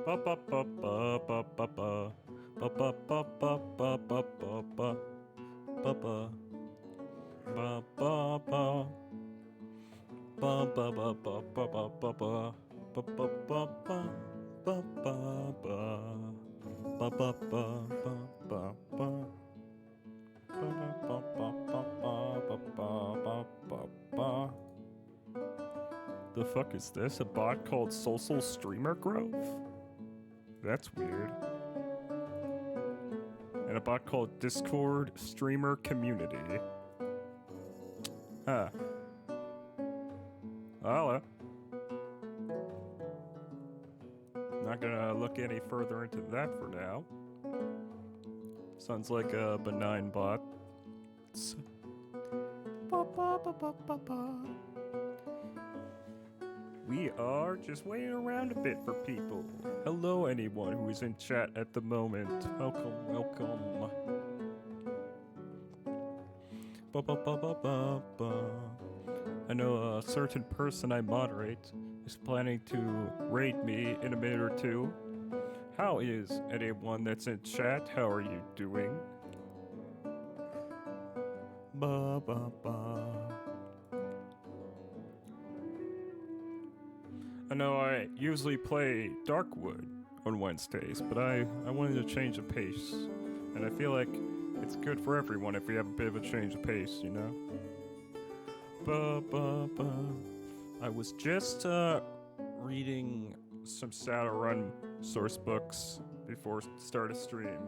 The fuck is this? A bot called Social Streamer Growth? That's weird. And a bot called Discord Streamer Community. Huh. Hello. Not gonna look any further into that for now. Sounds like a benign bot. We are just waiting around a bit for people. Hello, anyone who is in chat at the moment. Welcome, welcome. I know a certain person I moderate is planning to raid me in a minute or two. How is anyone that's in chat? How are you doing? I know I usually play Darkwood on Wednesdays, but I wanted to change the pace. And I feel like it's good for everyone if we have a bit of a change of pace, you know? I was just reading some Shadowrun source books before start a stream.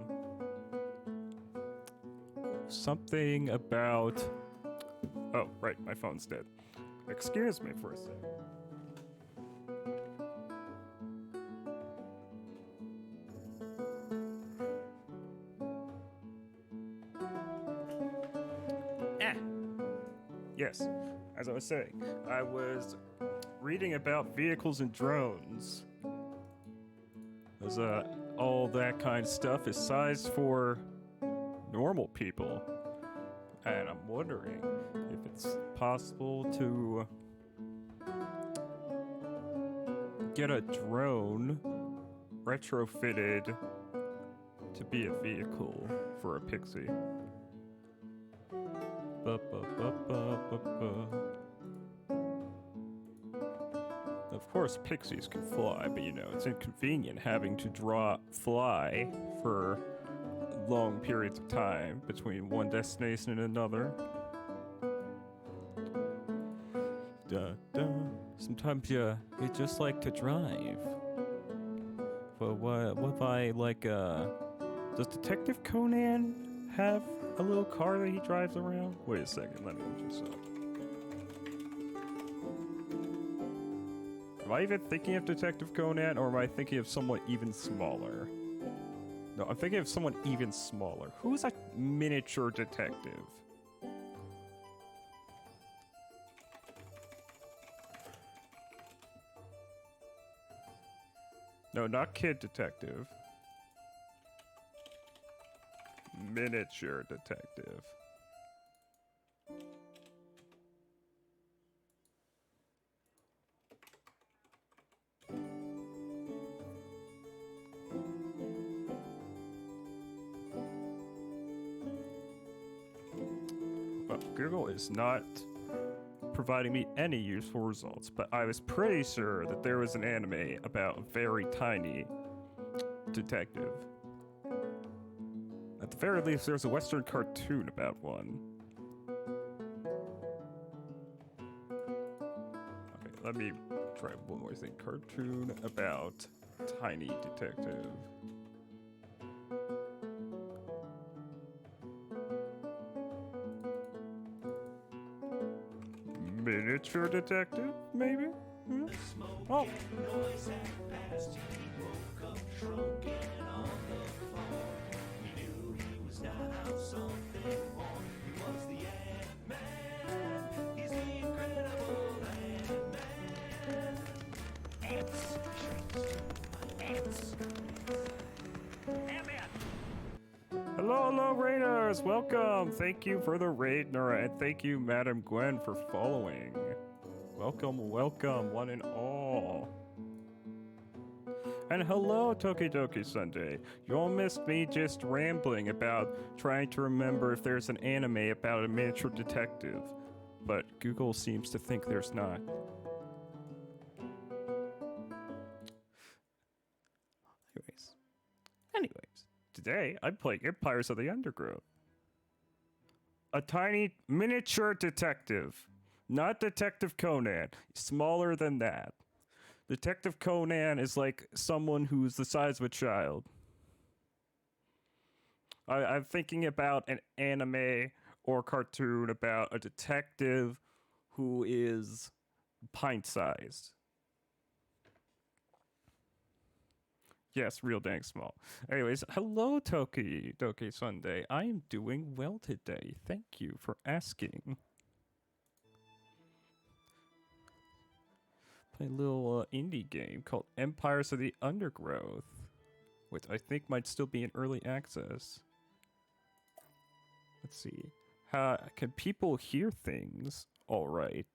Something about... Oh, right, my phone's dead. Excuse me for a second. Yes, as I was saying, I was reading about vehicles and drones. As all that kind of stuff is sized for normal people. And I'm wondering if it's possible to get a drone retrofitted to be a vehicle for a pixie. Of course, pixies can fly, but you know, it's inconvenient having to fly for long periods of time between one destination and another. Sometimes you just like to drive. But what if I like, does Detective Conan have a little car that he drives around? Wait a second, let me look this up. Am I even thinking of Detective Conan, or am I thinking of someone even smaller? No, I'm thinking of someone even smaller. Who's a miniature detective? No, not kid detective. Miniature detective. Well, Google is not providing me any useful results, but I was pretty sure that there was an anime about a very tiny detective. At the very least, there's a Western cartoon about one. Okay, let me try one more thing. Cartoon about tiny detective. Miniature detective, maybe? Hmm? Oh. Hello, raiders! Welcome! Thank you for the raid, Nora, and thank you, Madam Gwen, for following. Welcome, welcome, one and all. And And hello, Tokidoki Sunday. You all missed me just rambling about trying to remember if there's an anime about a miniature detective. But Google seems to think there's not. Anyways, today I'm playing Empires of the Undergrowth. A tiny miniature detective. Not Detective Conan. Smaller than that. Detective Conan is like someone who's the size of a child. I'm thinking about an anime or cartoon about a detective who is pint-sized. Yes, real dang small. Anyways, hello, Toki Sunday. I am doing well today. Thank you for asking. Play a little indie game called Empires of the Undergrowth, which I think might still be in early access. Let's see. Can people hear things all right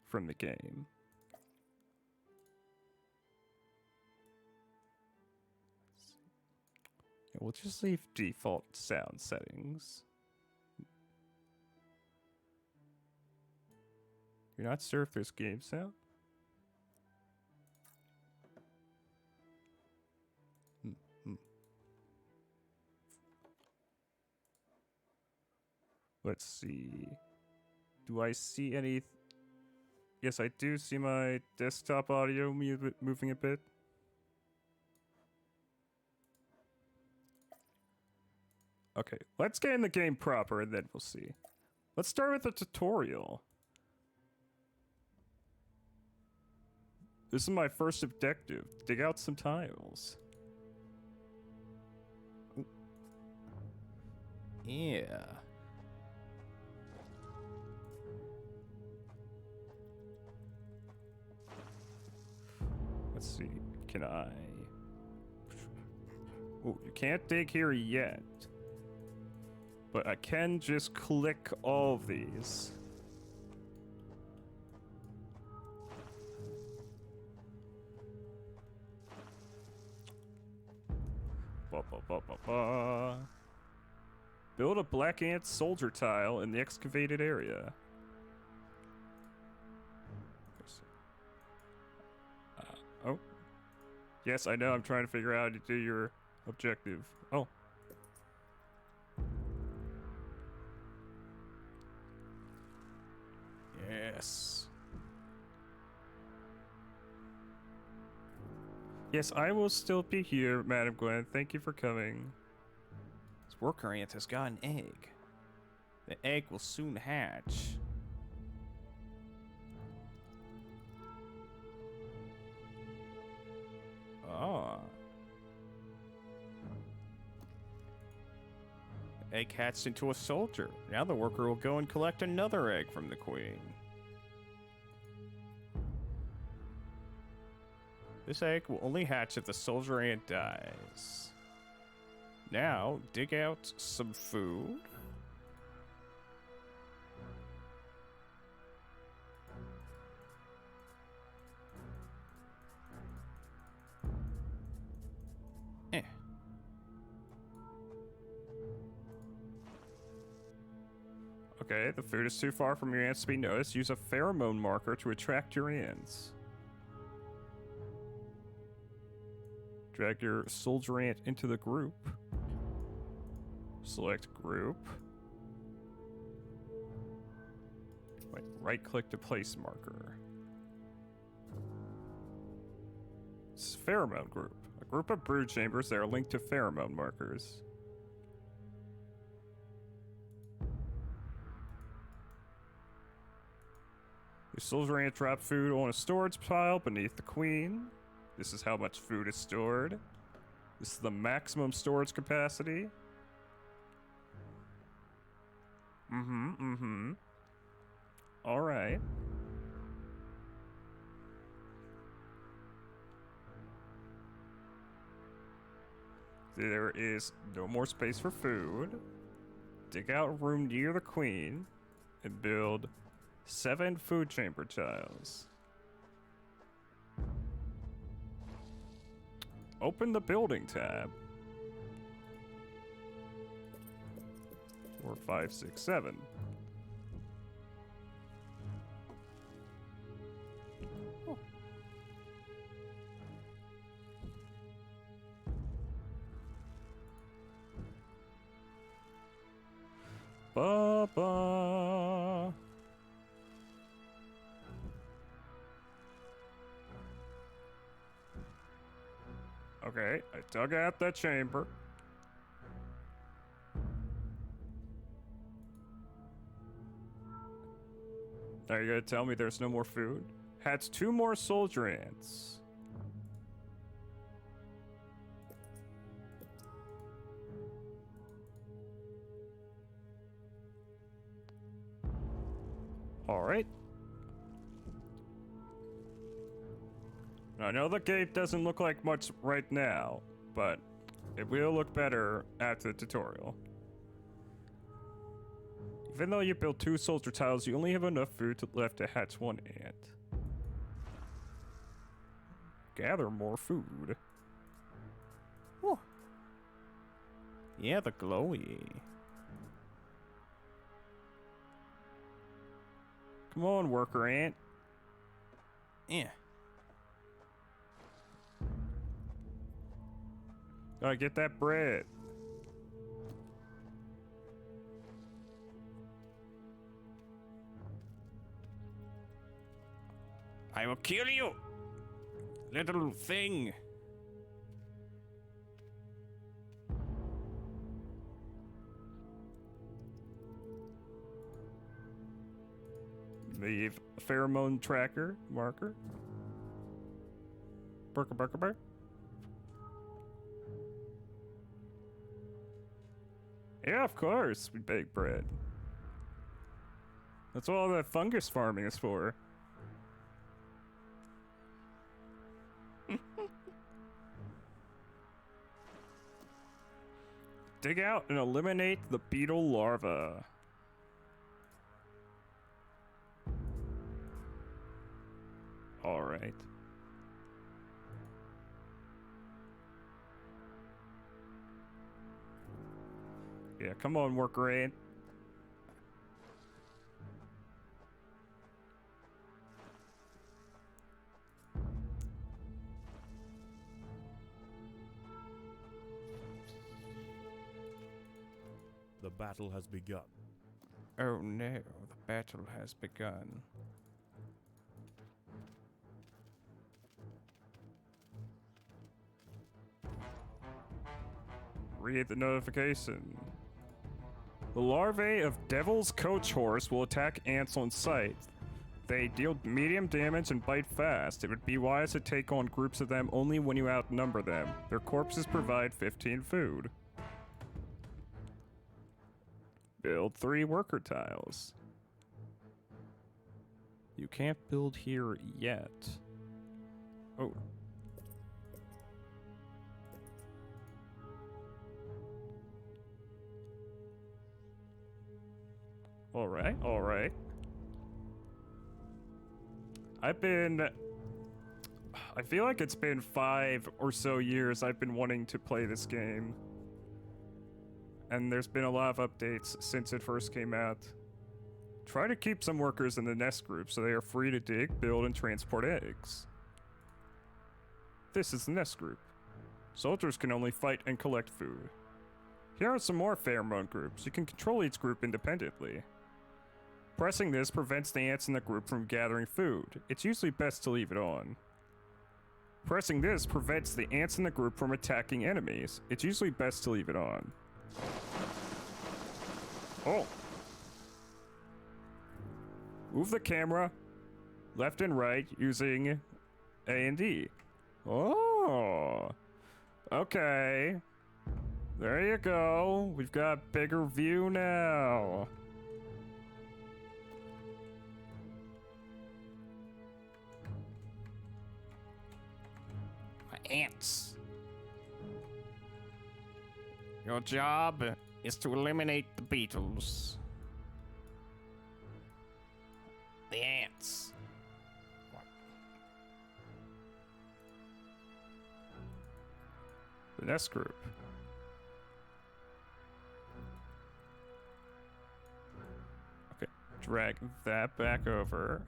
from the game? Yeah, we'll just leave default sound settings. You're not sure if there's game sound? Let's see. Do I see any... Yes, I do see my desktop audio moving a bit. Okay, let's get in the game proper and then we'll see. Let's start with the tutorial. This is my first objective. Dig out some tiles. Ooh. Yeah. Let's see. Can I... Oh, you can't dig here yet. But I can just click all of these. Ba, ba, ba, ba, ba. Build a black ant soldier tile in the excavated area. Oh. Yes, I know. I'm trying to figure out how to do your objective. Oh. Yes. Yes, I will still be here, Madam Gwen. Thank you for coming. This worker ant has got an egg. The egg will soon hatch. Ah. The egg hatched into a soldier. Now the worker will go and collect another egg from the queen. This egg will only hatch if the soldier ant dies. Now, dig out some food. Okay, the food is too far from your ants to be noticed. Use a pheromone marker to attract your ants. Drag your soldier ant into the group. Select group. Wait, right-click to place marker. It's pheromone group. A group of brood chambers that are linked to pheromone markers. Your soldier ant drop food on a storage pile beneath the queen. This is how much food is stored. This is the maximum storage capacity. Alright. There is no more space for food. Dig out a room near the queen and build 7 food chamber tiles. Open the building tab. 4, 5, 6, 7. Oh. Ba-ba. Okay, I dug out that chamber. Are you gonna tell me there's no more food? Hatch 2 more soldier ants. Alright. I know the gate doesn't look like much right now, but it will look better after the tutorial. Even though you build 2 soldier tiles, you only have enough food left to hatch 1 ant. Gather more food. Oh. Yeah, the glowy. Come on, worker ant. Yeah. Gotta get that bread. I will kill you, little thing. Leave pheromone tracker marker. Burka burka burk. Yeah, of course we bake bread. That's what all that fungus farming is for. Dig out and eliminate the beetle larva. All right. Yeah, come on, worker ant. The battle has begun. Oh no, the battle has begun. Read the notification. The larvae of Devil's Coach Horse will attack ants on sight. They deal medium damage and bite fast. It would be wise to take on groups of them only when you outnumber them. Their corpses provide 15 food. Build 3 worker tiles. You can't build here yet. Oh. Alright, alright. I feel like it's been 5 or so years I've been wanting to play this game. And there's been a lot of updates since it first came out. Try to keep some workers in the nest group so they are free to dig, build, and transport eggs. This is the nest group. Soldiers can only fight and collect food. Here are some more pheromone groups. You can control each group independently. Pressing this prevents the ants in the group from gathering food. It's usually best to leave it on. Pressing this prevents the ants in the group from attacking enemies. It's usually best to leave it on. Oh. Move the camera left and right using A and D. Oh. Okay. There you go. We've got a bigger view now. Ants. Your job is to eliminate the beetles. The ants. The nest group. Okay, drag that back over.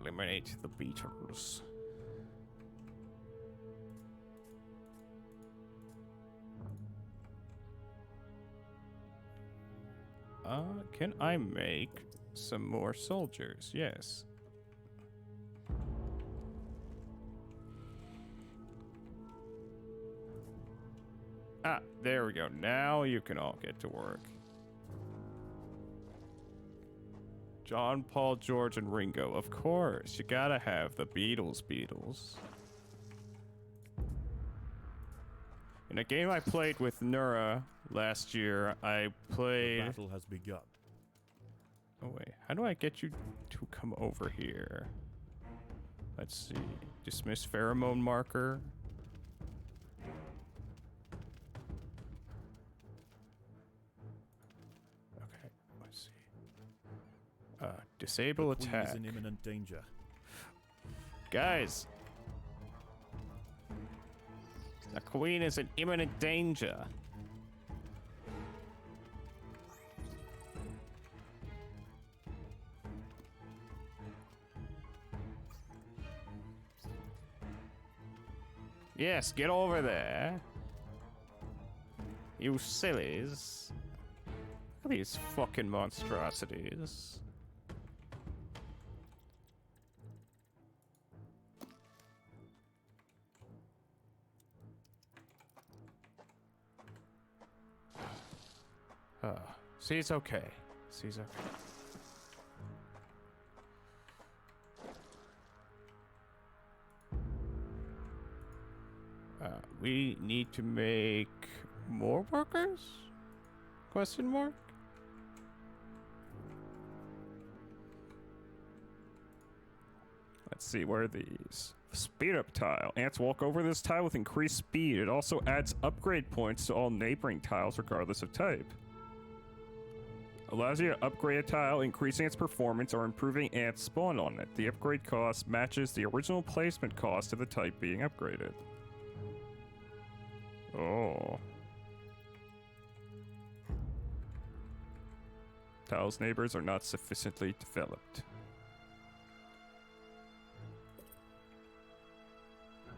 Eliminate the beetles. Can I make some more soldiers? Yes. Ah, there we go. Now you can all get to work. John, Paul, George, and Ringo. Of course, you gotta have the Beatles. In a game I played with Nura last year, I played... The battle has begun. Oh wait, how do I get you to come over here? Let's see. Dismiss pheromone marker. Okay, let's see. Disable The Queen attack. is in imminent danger. Guys! The Queen is in imminent danger. Yes, get over there. You sillies. Look at these fucking monstrosities. See, it's okay. See, it's okay. We need to make more workers? Question mark? Let's see, where are these? Speed up tile. Ants walk over this tile with increased speed. It also adds upgrade points to all neighboring tiles regardless of type. Allows you to upgrade a tile, increasing its performance or improving ants spawn on it. The upgrade cost matches the original placement cost of the type being upgraded. Oh. Tile's neighbors are not sufficiently developed.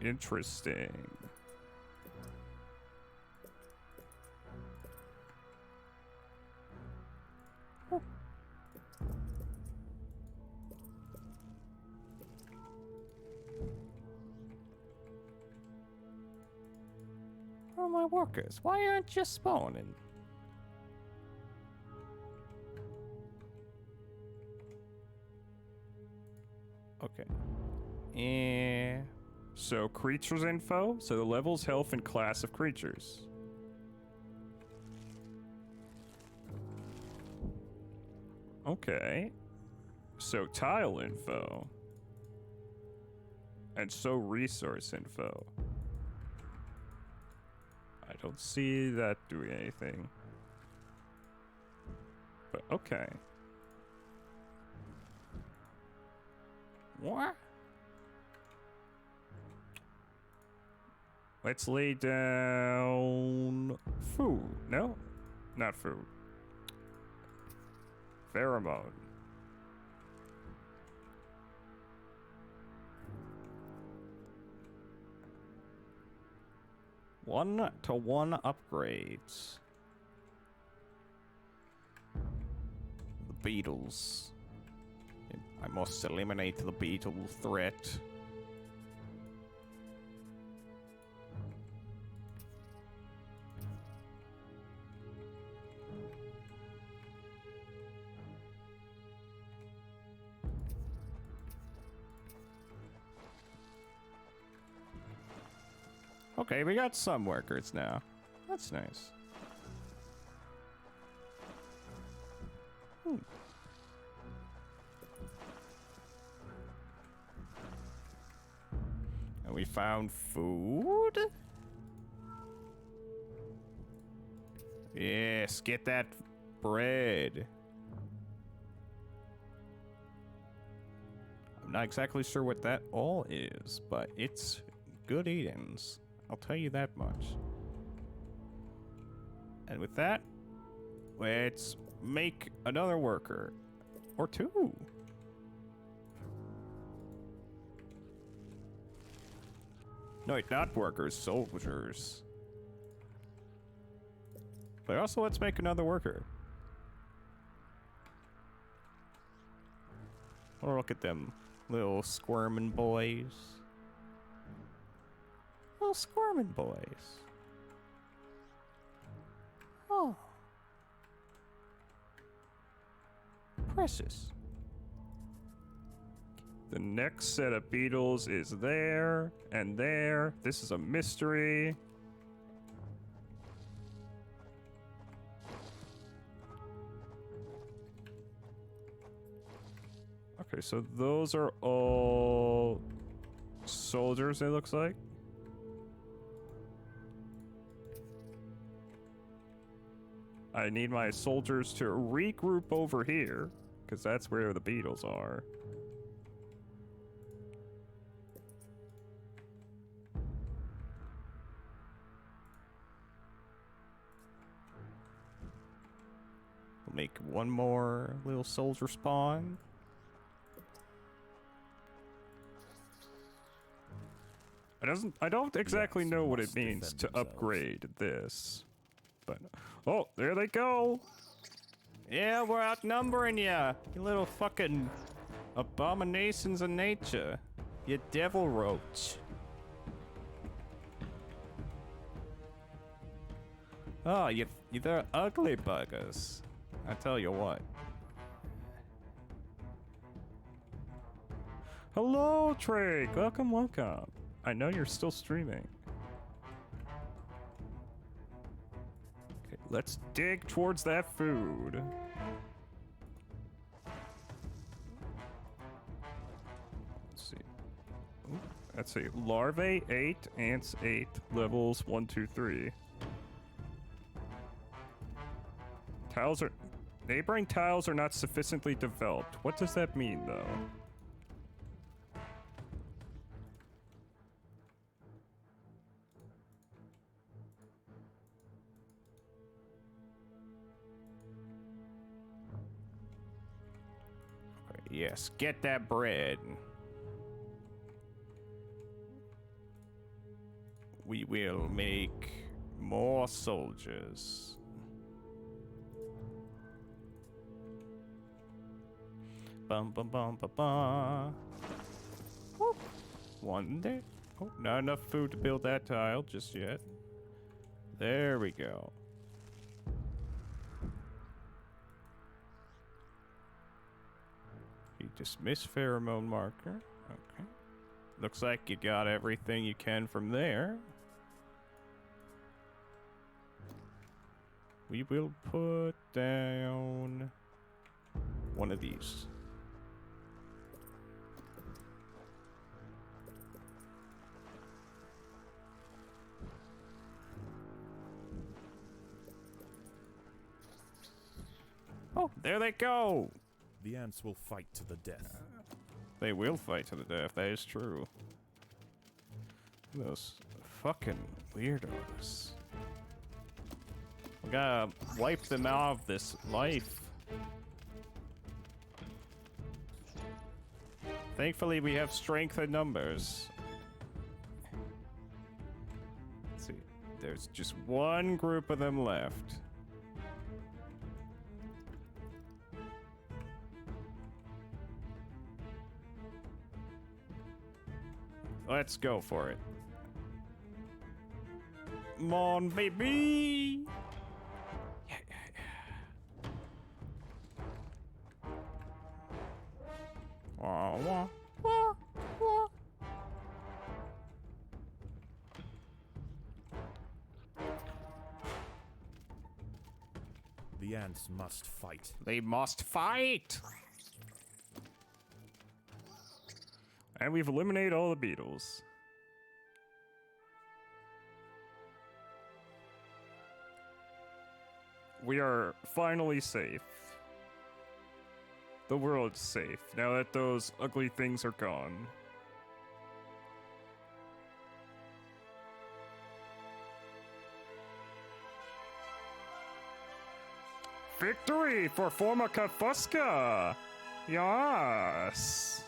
Interesting. Where are my workers? Why aren't you spawning? Okay. And so creatures info. So the levels, health, and class of creatures. Okay. So tile info. And so resource info. I don't see that doing anything. But okay. What? Let's lay down food. No, not food. Pheromone. One-to-one upgrades. The beetles. I must eliminate the beetle threat. Okay, we got some workers now. That's nice. And we found food? Yes, get that bread. I'm not exactly sure what that all is, but it's good eatings. I'll tell you that much. And with that, let's make another worker. Or two. No, not workers, soldiers. But also, let's make another worker. Oh, look at them little squirming boys. Little squirming boys. Oh. Precious. The next set of beetles is there and there. This is a mystery. Okay, so those are all soldiers, it looks like. I need my soldiers to regroup over here, because that's where the beetles are. We'll make one more little soldier spawn. I don't exactly know what it means to upgrade this. But oh, there they go. Yeah, we're outnumbering ya. You little fucking abominations of nature. You devil roach. Oh, they're ugly buggers. I tell you what. Hello, Drake. Welcome, welcome. I know you're still streaming. Okay, let's dig towards that food. Let's see. Ooh, let's see. Larvae 8, ants 8, levels 1, 2, 3. Tiles are... Neighboring tiles are not sufficiently developed. What does that mean, though? Yes, get that bread. We will make more soldiers. Bum bum bum ba ba. Whoop. One day. Oh, not enough food to build that tile just yet. There we go. Dismiss pheromone marker. Okay. Looks like you got everything you can from there. We will put down one of these. Oh, there they go! The ants will fight to the death. They will fight to the death, that is true. Those fucking weirdos. We gotta wipe them out of this life. Thankfully, we have strength in numbers. Let's see. There's just one group of them left. Let's go for it. Come on, baby! Yeah, yeah, yeah. Wah, wah, wah, wah. The ants must fight. They must fight! And we've eliminated all the beetles. We are finally safe. The world's safe, now that those ugly things are gone. Victory for Formica Fusca! Yes!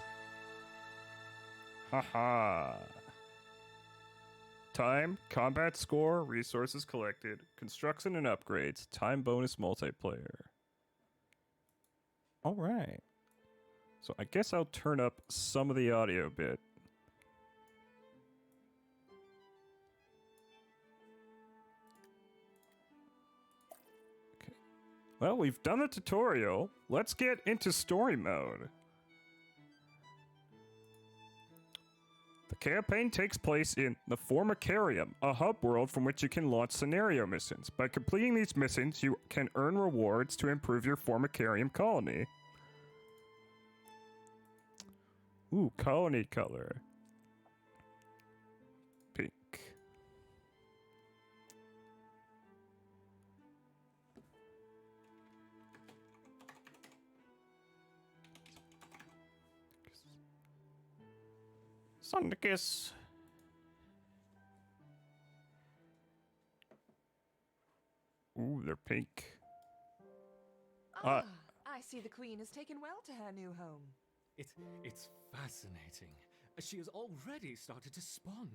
Haha. Time, combat score, resources collected, construction and upgrades, time bonus multiplayer. Alright. So I guess I'll turn up some of the audio bit. Okay. Well, we've done the tutorial. Let's get into story mode. The campaign takes place in the Formicarium, a hub world from which you can launch scenario missions. By completing these missions, you can earn rewards to improve your Formicarium colony. Ooh, colony color. Pink. Sunkiss. Ooh, they're pink. I see the Queen has taken well to her new home. It's fascinating. She has already started to spawn.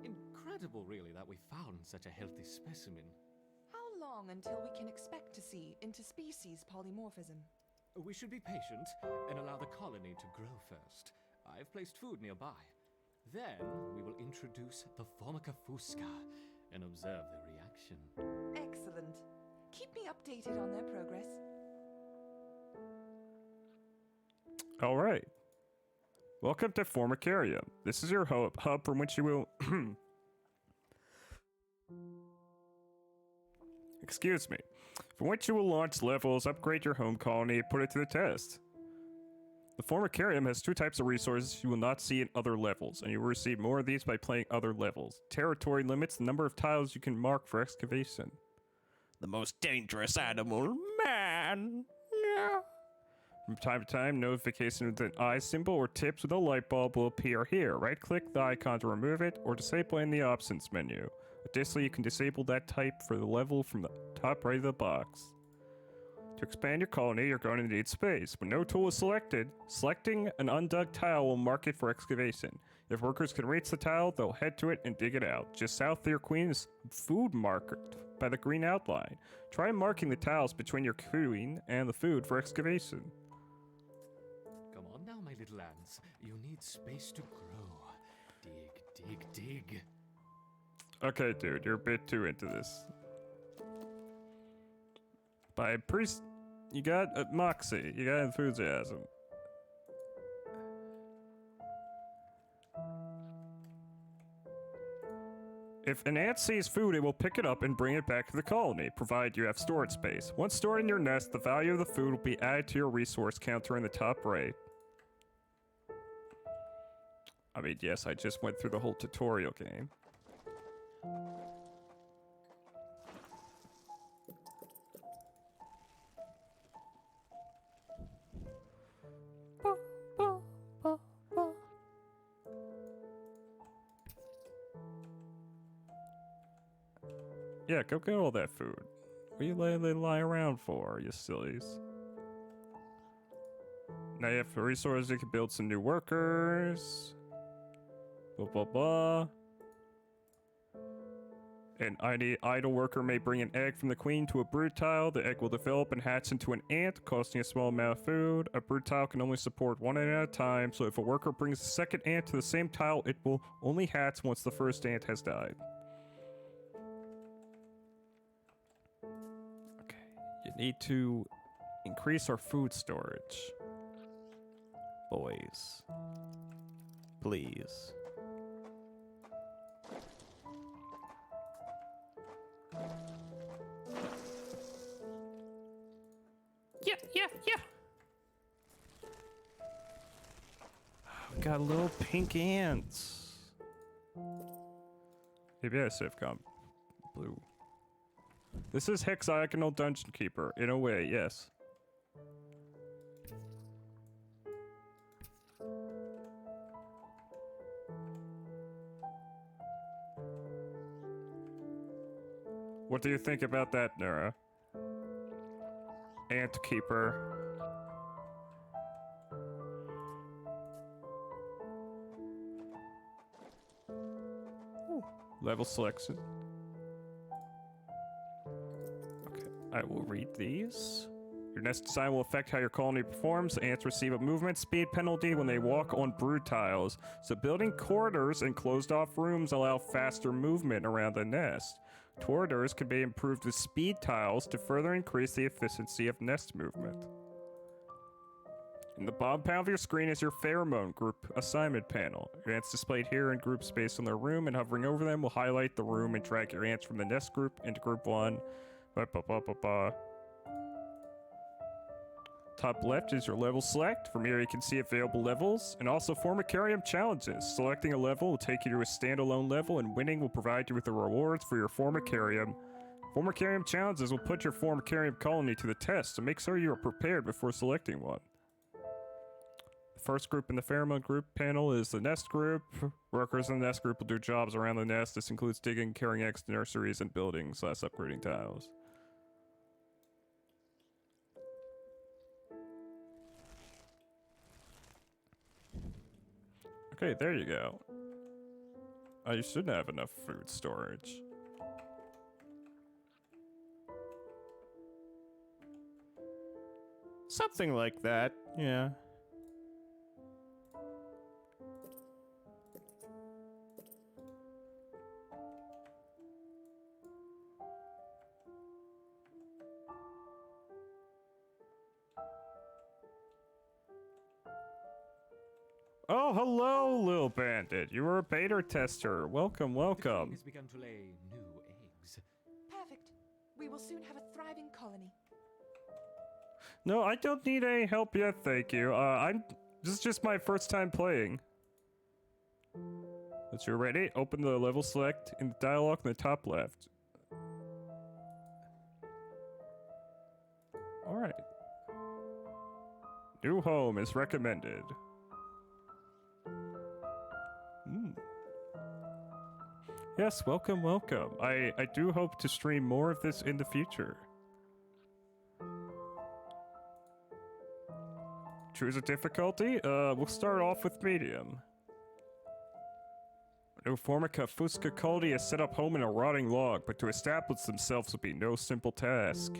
Incredible, really, that we found such a healthy specimen. How long until we can expect to see interspecies polymorphism? We should be patient and allow the colony to grow first. I've placed food nearby. Then we will introduce the Formica Fusca and observe their reaction. Excellent. Keep me updated on their progress. All right. Welcome to Formicarium. This is your hub from which you will... Excuse me. From which you will launch levels, upgrade your home colony, and put it to the test. The Formicarium has 2 types of resources you will not see in other levels, and you will receive more of these by playing other levels. Territory limits the number of tiles you can mark for excavation. The most dangerous animal, man. Yeah. From time to time, notification with an eye symbol or tips with a light bulb will appear here. Right-click the icon to remove it, or disable it in the options menu. Additionally, you can disable that type for the level from the top right of the box. To expand your colony, you're going to need space. When no tool is selected, selecting an undug tile will mark it for excavation. If workers can reach the tile, they'll head to it and dig it out. Just south of your queen is food marked by the green outline. Try marking the tiles between your queen and the food for excavation. Come on now, my little ants. You need space to grow. Dig, dig, dig. Okay, dude, you're a bit too into this. By priest, you got moxie, you got enthusiasm. If an ant sees food, it will pick it up and bring it back to the colony, provided you have storage space. Once stored in your nest, the value of the food will be added to your resource counter in the top right. I mean, yes, I just went through the whole tutorial game. Yeah, go get all that food. What are you letting it lie around for, you sillies? Now you have resources, you can build some new workers. Blah, blah, blah. An idle worker may bring an egg from the queen to a brood tile. The egg will develop and hatch into an ant, costing a small amount of food. A brood tile can only support 1 ant at a time, so if a worker brings a second ant to the same tile, it will only hatch once the first ant has died. Okay, you need to increase our food storage. Boys. Please. Yeah. We got little pink ants. Maybe I should have gone blue. This is hexagonal dungeon keeper, in a way, yes. What do you think about that, Nura? Ant keeper. Ooh, level selection. Okay, I will read these. Your nest design will affect how your colony performs. Ants receive a movement speed penalty when they walk on brood tiles. So building corridors and closed off rooms allow faster movement around the nest. Corridors can be improved with speed tiles to further increase the efficiency of nest movement. In the bottom panel of your screen is your pheromone group assignment panel. Your ants displayed here in groups based on their room, and hovering over them will highlight the room and drag your ants from the nest group into group 1. Top left is your level select. From here you can see available levels and also Formicarium challenges. Selecting a level will take you to a standalone level, and winning will provide you with the rewards for your Formicarium. Formicarium challenges will put your Formicarium colony to the test, so make sure you are prepared before selecting one. The first group in the pheromone group panel is the nest group. Workers in the nest group will do jobs around the nest. This includes digging, carrying eggs to nurseries, and building / upgrading tiles. Okay, there you go. You shouldn't have enough food storage. Something like that, yeah. Oh, hello, Lil Bandit. You were a beta tester. Welcome, The welcome. queen has begun to lay new eggs. Perfect. We will soon have a thriving colony. No, I don't need any help yet, thank you. This is just my first time playing. Once you're ready, open the level select in the dialog in the top left. Alright. New home is recommended. Yes, welcome, welcome. I do hope to stream more of this in the future. Choose a difficulty? We'll start off with medium. No Formica Fusca colony has set up home in a rotting log, but to establish themselves will be no simple task.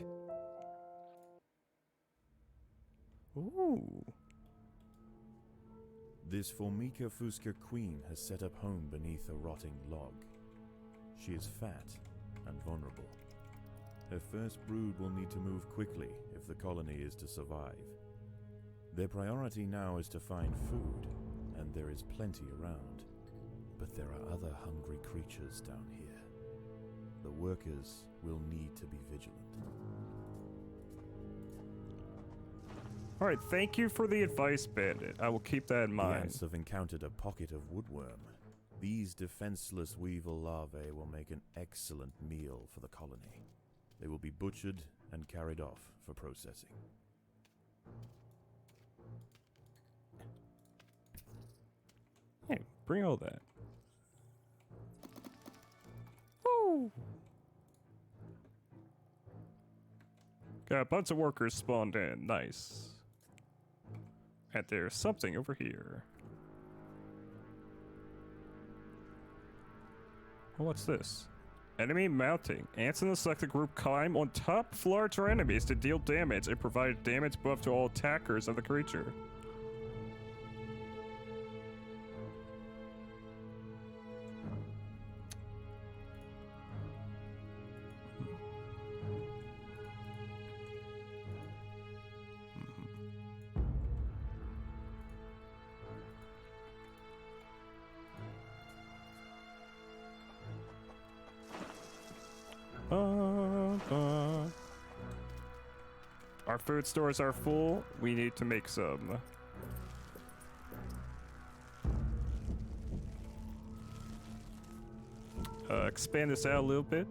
Ooh. This Formica Fusca queen has set up home beneath a rotting log. She is fat and vulnerable. Her first brood will need to move quickly if the colony is to survive. Their priority now is to find food, and there is plenty around. But there are other hungry creatures down here. The workers will need to be vigilant. Alright, thank you for the advice, Bandit. I will keep that in The mind. ants have encountered a pocket of woodworm. These defenseless weevil larvae will make an excellent meal for the colony. They will be butchered and carried off for processing. Hey, bring all that. Woo! Got a bunch of workers spawned in. Nice. And there's something over here. Oh, what's this? Enemy mounting. Ants in the selected group climb on top of larger enemies to deal damage and provide damage buff to all attackers of the creature. Our food stores are full. We need to make some. Expand this out a little bit.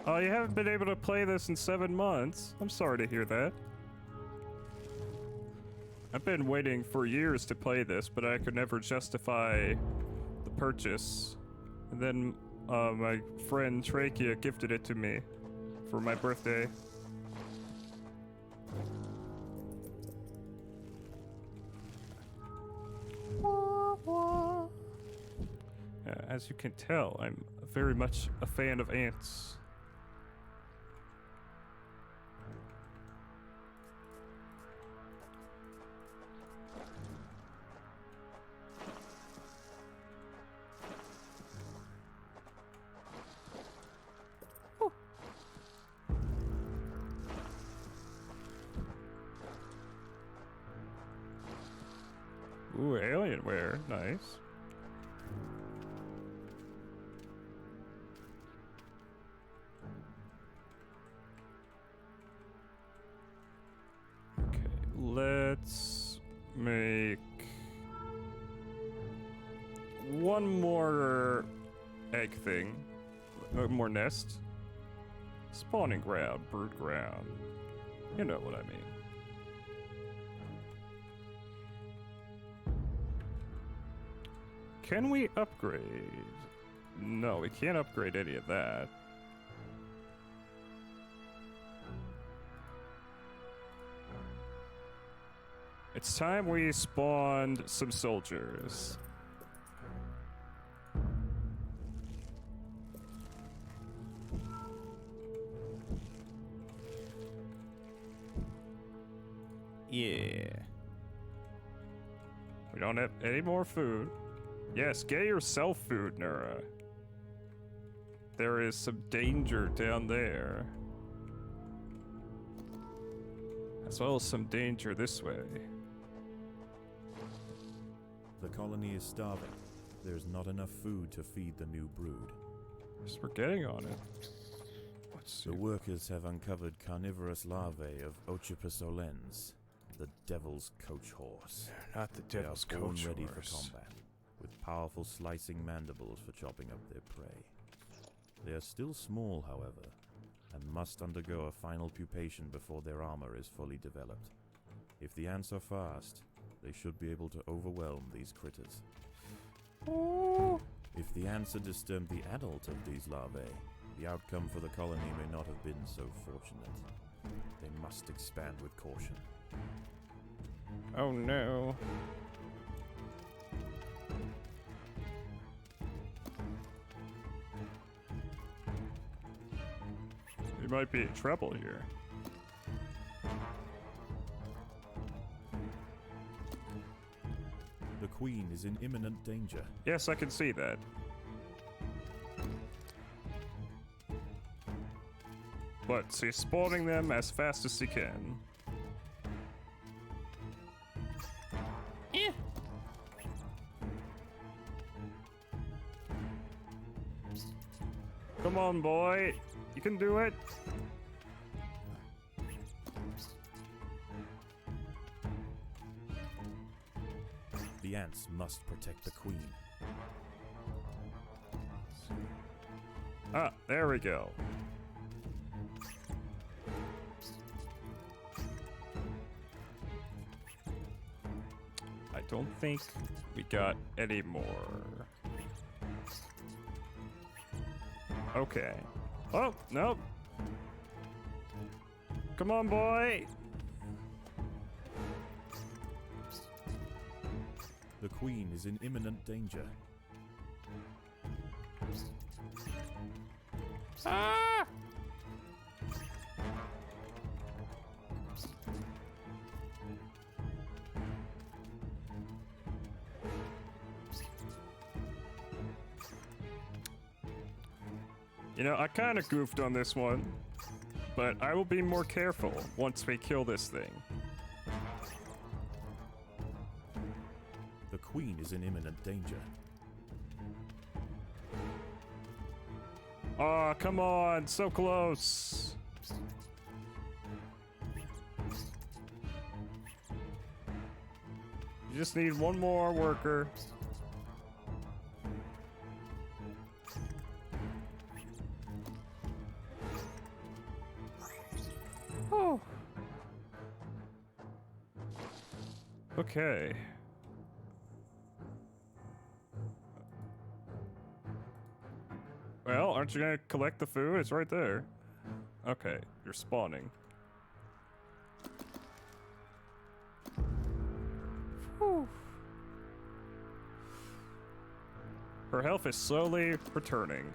Oh, you haven't been able to play this in 7 months. I'm sorry to hear that. I've been waiting for years to play this, but I could never justify the purchase. And then my friend Trachea gifted it to me for my birthday. As you can tell, I'm very much a fan of ants. Ooh, Alienware, nice. Okay, let's make one more egg thing. More nest. Spawning ground, brood ground. You know what I mean. Can we upgrade? No, we can't upgrade any of that. It's time we spawned some soldiers. Yeah. We don't have any more food. Yes, get yourself food, Nura. There is some danger down there. As well as some danger this way. The colony is starving. There's not enough food to feed the new brood. Yes, we're getting on it. Let's see. The workers have uncovered carnivorous larvae of Ocypus olens, the devil's coach horse. Not the They are devil's born coach ready horse. for combat, with powerful slicing mandibles for chopping up their prey. They are still small, however, and must undergo a final pupation before their armor is fully developed. If the ants are fast, they should be able to overwhelm these critters. If the ants had disturbed the adult of these larvae, the outcome for the colony may not have been so fortunate. They must expand with caution. Oh no. We might be in trouble here. The queen is in imminent danger. Yes, I can see that. But she's spawning them as fast as she can. Come on, boy. You can do it. The ants must protect the queen. Ah, there we go. I don't think we got any more. Okay. Oh, nope. Come on, boy. The queen is in imminent danger. Ah! You know, I kind of goofed on this one, but I will be more careful once we kill this thing. The queen is in imminent danger. Aw, come on, so close. You just need one more worker. Oh. Okay. Well, aren't you gonna collect the food? It's right there. Okay, you're spawning. Whew. Her health is slowly returning.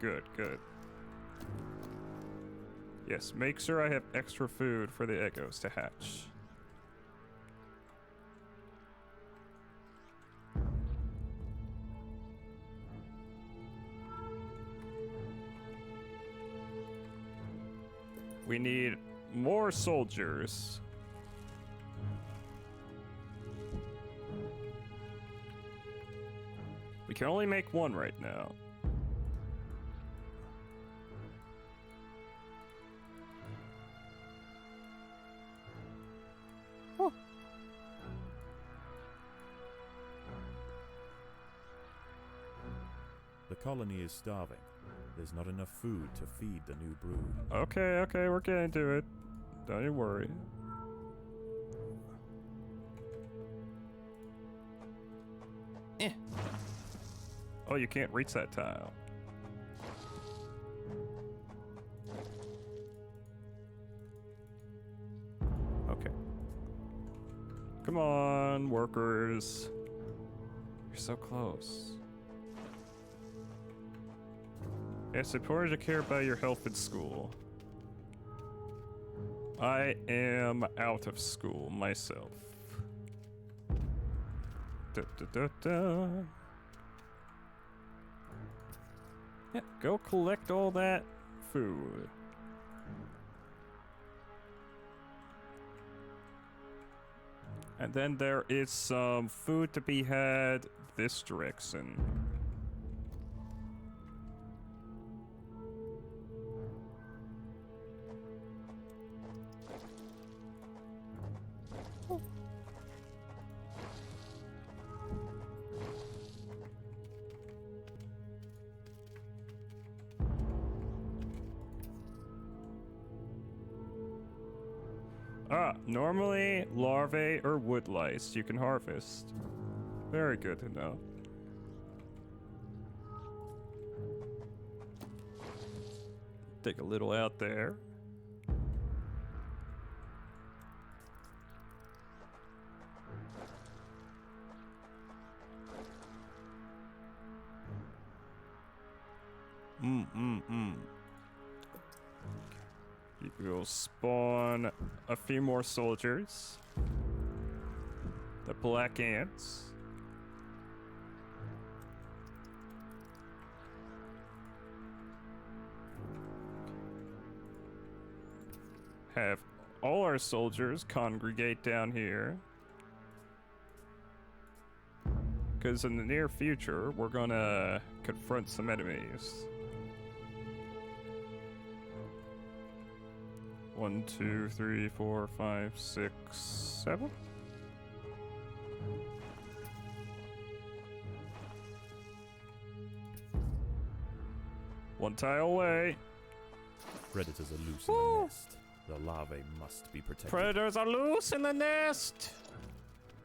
Good, good. Yes, make sure I have extra food for the eggos to hatch. We need more soldiers. We can only make one right now. Oh. The colony is starving. There's not enough food to feed the new brood. Okay, okay, we're getting to it. Don't you worry. Oh, you can't reach that tile. Okay. Come on, workers. You're so close. It's important to care about your health in school. I am out of school myself. Da, da, da, da. Yeah, go collect all that food. And then there is some food to be had this direction. Normally, larvae or wood lice you can harvest. Very good to know. Take a little out there. You will spawn a few more soldiers. The black ants. Have all our soldiers congregate down here. Because in the near future, we're gonna confront some enemies. 1, 2, 3, 4, 5, 6, 7. One tile away. Predators are loose in the nest. The larvae must be protected. Predators are loose in the nest.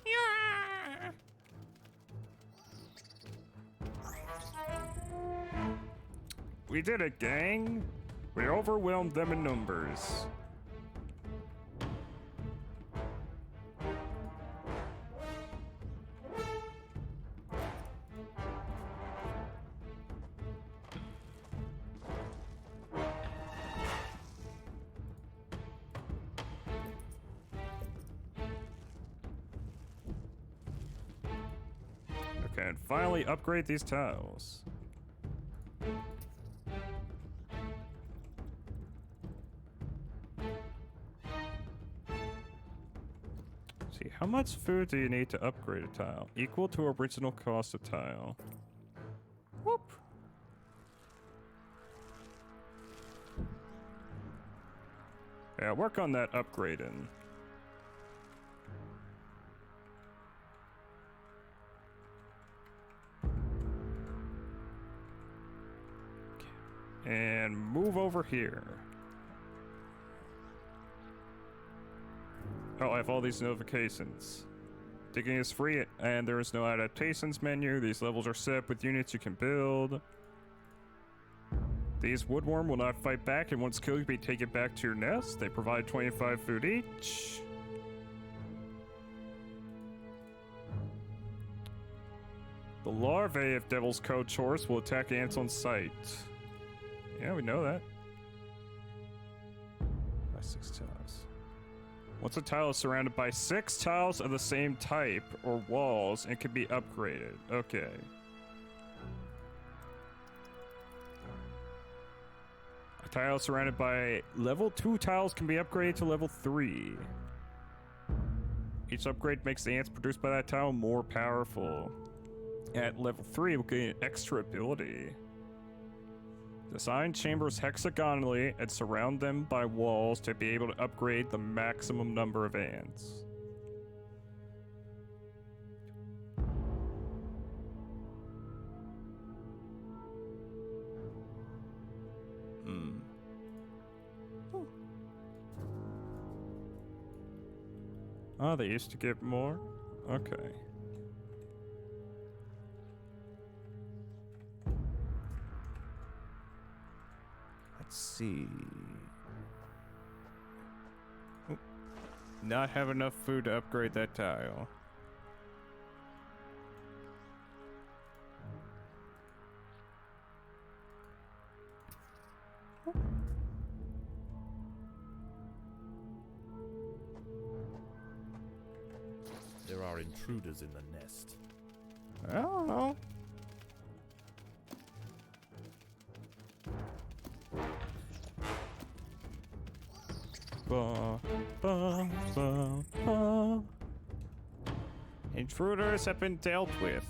Yeah. We did it, gang. We overwhelmed them in numbers. Okay, and finally upgrade these tiles. See, how much food do you need to upgrade a tile? Equal to original cost of tile. Whoop. Yeah, work on that upgrading. And move over here. Oh, I have all these notifications. Digging is free, and there is no adaptations menu. These levels are set with units you can build. These woodworm will not fight back, and once killed, you may take it back to your nest. They provide 25 food each. The larvae of Devil's Coach Horse will attack ants on sight. Yeah, we know that. By 6 tiles. Once a tile is surrounded by 6 tiles of the same type or walls and can be upgraded. Okay. A tile surrounded by level 2 tiles can be upgraded to level 3. Each upgrade makes the ants produced by that tile more powerful. At level 3, we'll gain an extra ability. Design chambers hexagonally and surround them by walls to be able to upgrade the maximum number of ants. Oh, they used to give more? Okay. Let's see. Oh, not have enough food to upgrade that tile. There are intruders in the nest. I don't know. Ba, ba, ba, ba. Intruders have been dealt with.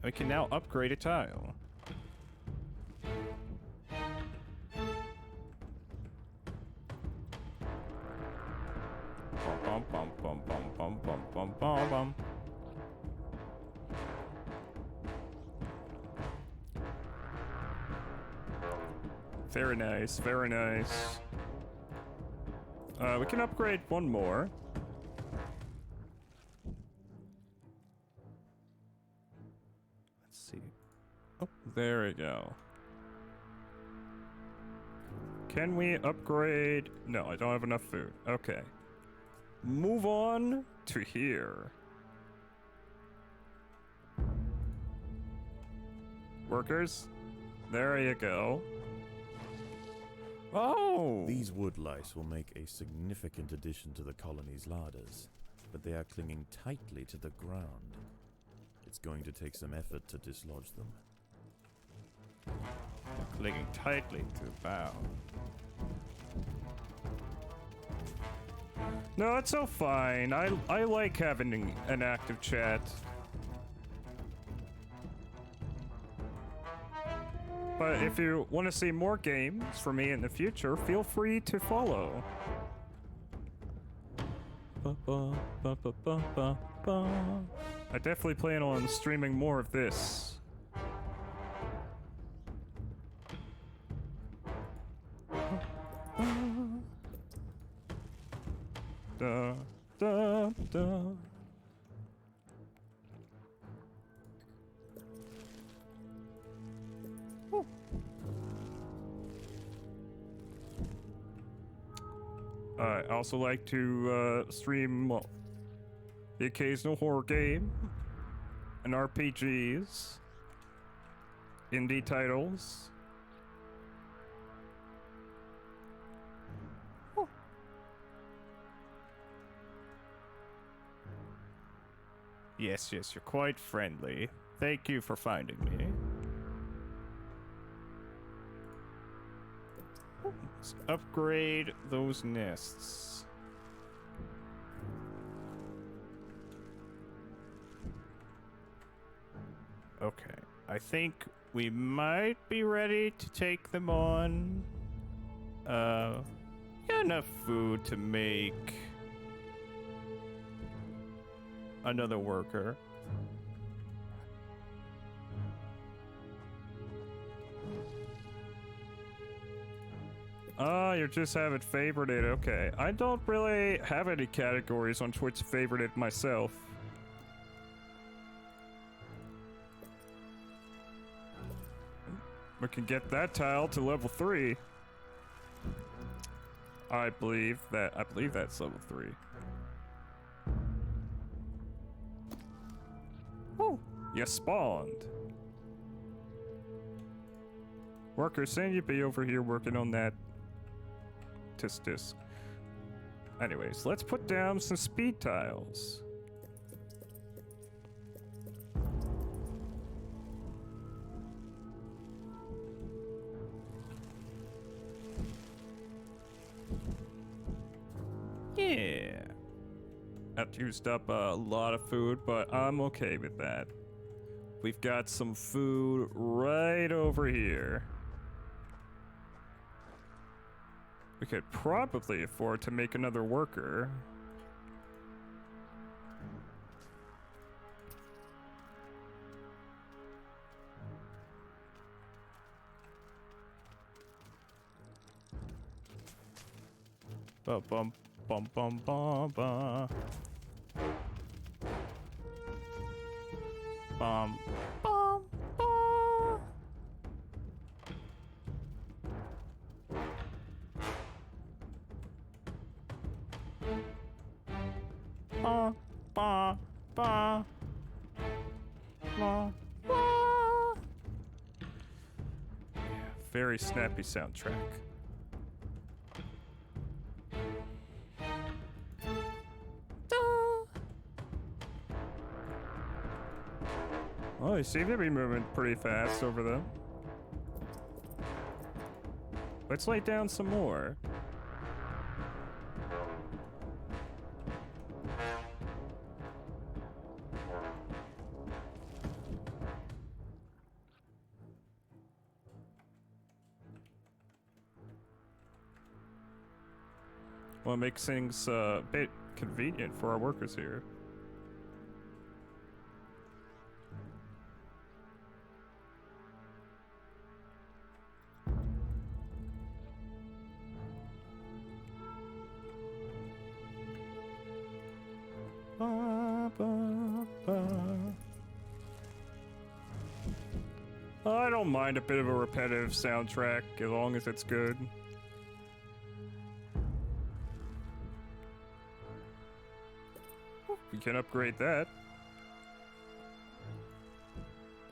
We can now upgrade a tile. Bum, bum, bum, bum, bum, bum, bum, bum, bum. Very nice, very nice. We can upgrade one more. Let's see. Oh, there we go. Can we upgrade? No, I don't have enough food. Okay. Move on to here. Workers, there you go. Oh! These wood lice will make a significant addition to the colony's larders, but they are clinging tightly to the ground. It's going to take some effort to dislodge them. Clinging tightly to the bow. No, it's so fine. I like having an active chat. But if you want to see more games from me in the future, feel free to follow. I definitely plan on streaming more of this. Da, da, da. I also like to stream the occasional horror game and RPGs, indie titles. Yes, yes, you're quite friendly. Thank you for finding me. Let's upgrade those nests. Okay, I think we might be ready to take them on. Got enough food to make another worker. Ah, you just have it favorited. Okay. I don't really have any categories on Twitch favorited myself. We can get that tile to level 3. I believe that's level 3. Oh, you spawned. Worker, saying you'd be over here working on that tisk. Anyways, let's put down some speed tiles. Yeah. That used up a lot of food, but I'm okay with that. We've got some food right over here. We could probably afford to make another worker. Bum bum bum bum bum bum. Bum bum bum. Ba ba ba ba ba. Yeah, very snappy soundtrack. Oh, you seem to be moving pretty fast over them. Let's lay down some more. Well, it makes things a bit convenient for our workers here. Ba, ba, ba. I don't mind a bit of a repetitive soundtrack as long as it's good. We can upgrade that.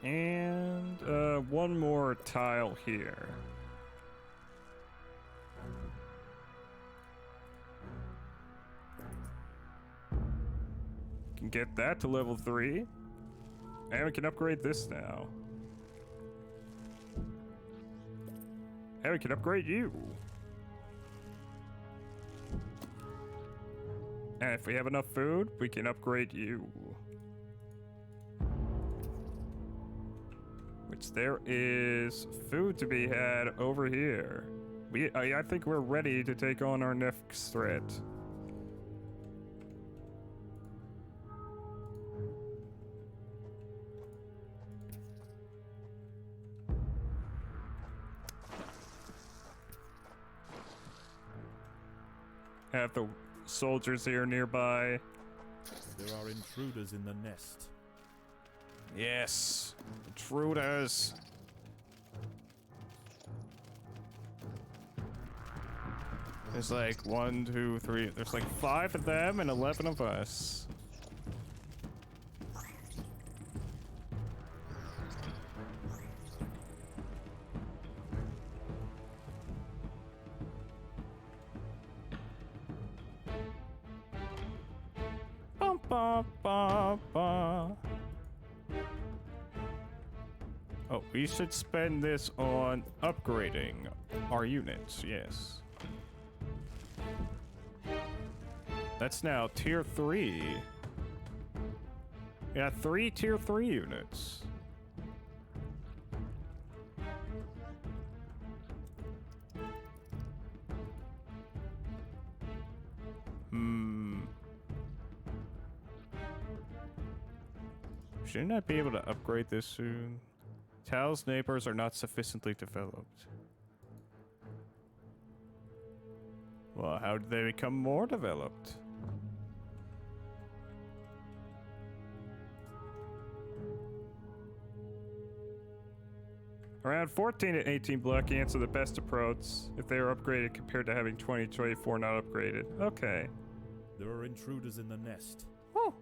And one more tile here. Can get that to level 3. And we can upgrade this now. And we can upgrade you. And if we have enough food, we can upgrade you. Which there is food to be had over here. I think we're ready to take on our next threat. Have the soldiers here nearby. There are intruders in the nest. Yes, intruders. There's like 1, 2, 3. There's like 5 of them and 11 of us. Bum, bum, bum, bum. Oh, we should spend this on upgrading our units, yes. That's now tier 3. Yeah, 3 tier 3 units. Shouldn't I be able to upgrade this soon? Tal's neighbors are not sufficiently developed. Well, how did they become more developed? Around 14 and 18 block answer the best approach if they are upgraded compared to having 20 and 24 not upgraded. Okay. There are intruders in the nest. Woo.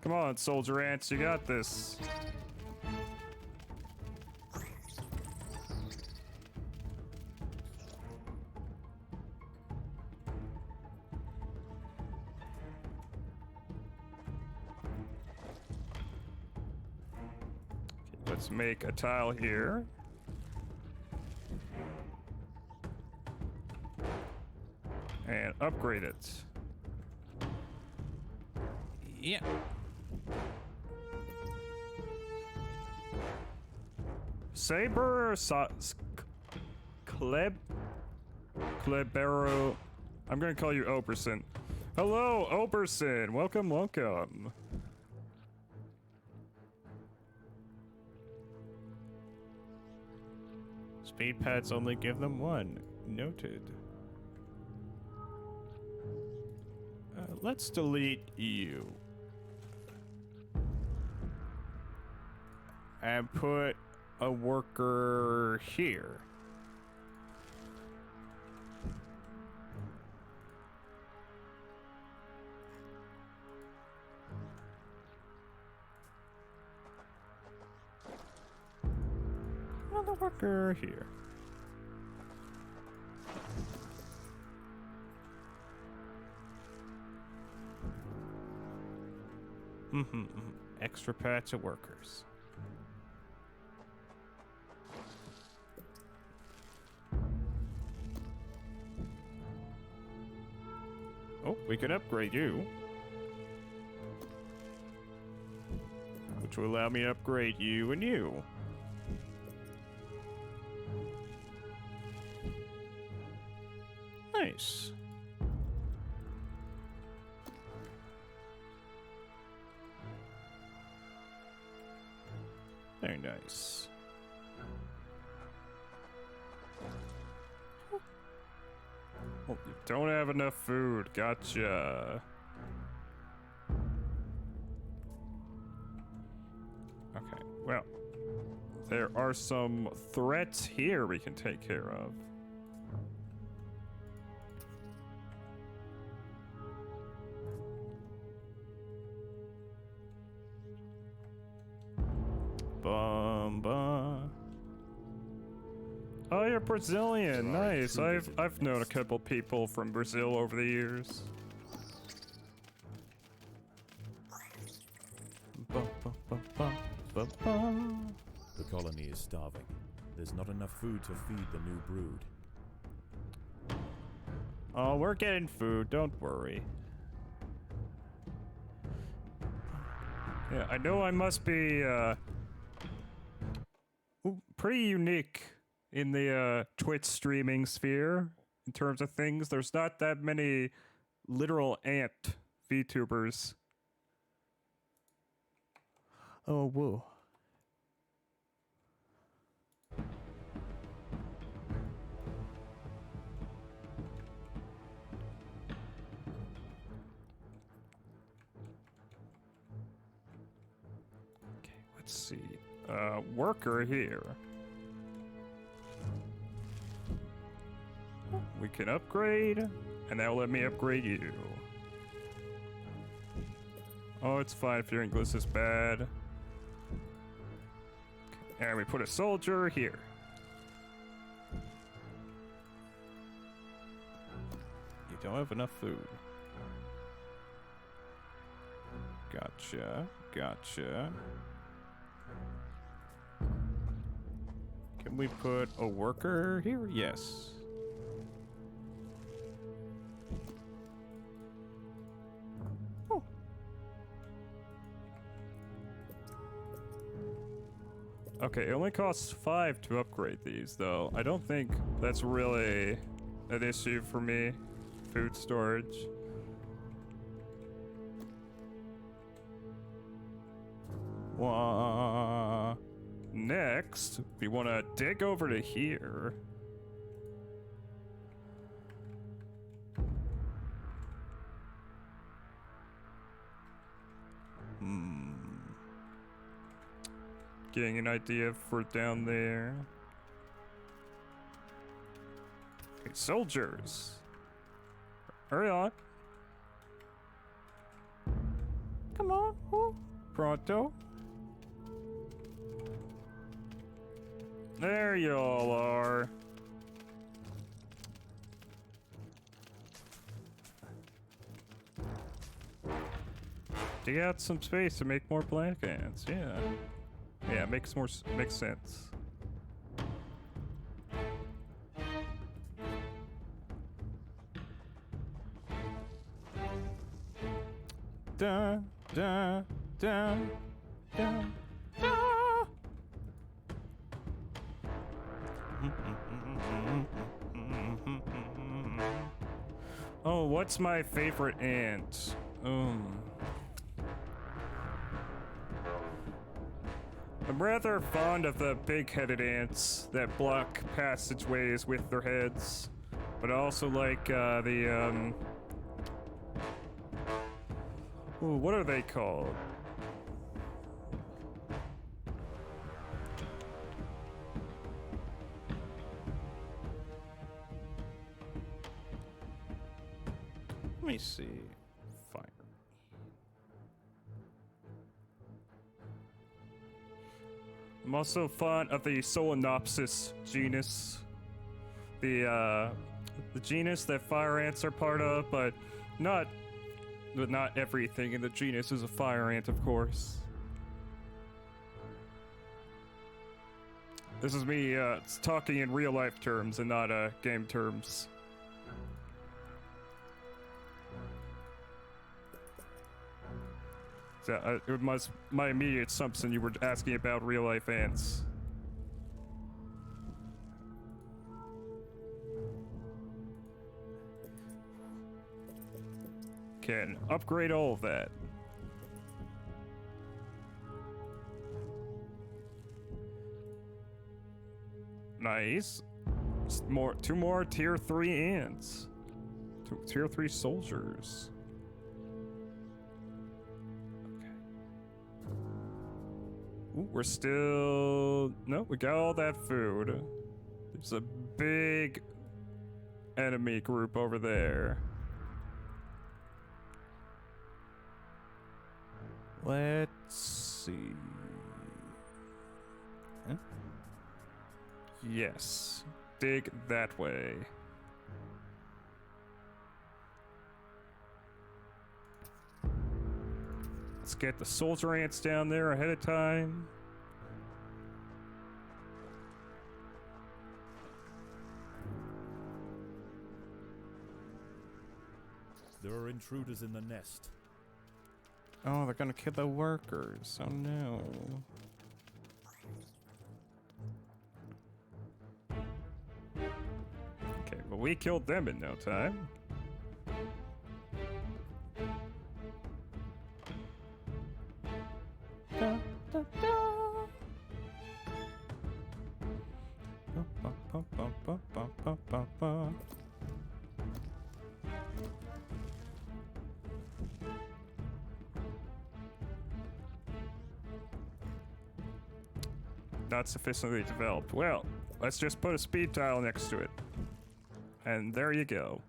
Come on, soldier ants, you got this. Let's make a tile here. And upgrade it. Yeah. Saber Klebero. I'm gonna call you Oberson. Hello, Oberson. Welcome, welcome. Speed pads only give them one. Noted. Let's delete you. And put a worker here. Another worker here. Extra patch of workers. Oh, we can upgrade you. Which will allow me to upgrade you and you. Nice. Very nice. Oh, you don't have enough food. Gotcha. Okay, well, there are some threats here we can take care of. Oh, you're Brazilian. Nice. I've known a couple people from Brazil over the years. The colony is starving. There's not enough food to feed the new brood. Oh, we're getting food. Don't worry. Yeah, I know I must be pretty unique in the Twitch streaming sphere in terms of things. There's not that many literal ant VTubers. Oh, whoa. Okay, let's see. Worker here. We can upgrade, and that will let me upgrade you. Oh, it's fine if your English is bad. Okay, and we put a soldier here. You don't have enough food. Gotcha, gotcha. Can we put a worker here? Yes. Okay, it only costs 5 to upgrade these, though. I don't think that's really an issue for me. Food storage. Next, we want to dig over to here. getting an idea for down there. Okay, soldiers. Hurry on. Come on. Oh, pronto. There you all are. Dig out some space to make more black ants. Yeah. Yeah, makes sense. Da da da da da. Oh, what's my favorite ant? I'm rather fond of the big-headed ants that block passageways with their heads, but I also like ooh, what are they called? Let me see. Fire. I'm also fond of the Solenopsis genus. The genus that fire ants are part of, but not everything in the genus is a fire ant, of course. This is me talking in real life terms and not game terms. So, it was my immediate assumption you were asking about real life ants. Can upgrade all of that. Nice. Two more tier 3 ants. Tier 3 soldiers. Ooh, we're still... No, we got all that food. There's a big enemy group over there. Let's see. Huh? Yes. Dig that way. Let's get the soldier ants down there ahead of time. There are intruders in the nest. Oh, they're gonna kill the workers. Oh no. Okay, well we killed them in no time. Da, da, da. Ba, ba, ba, ba, ba, ba, ba, ba. Not sufficiently developed. Well, let's just put a speed tile next to it. And there you go.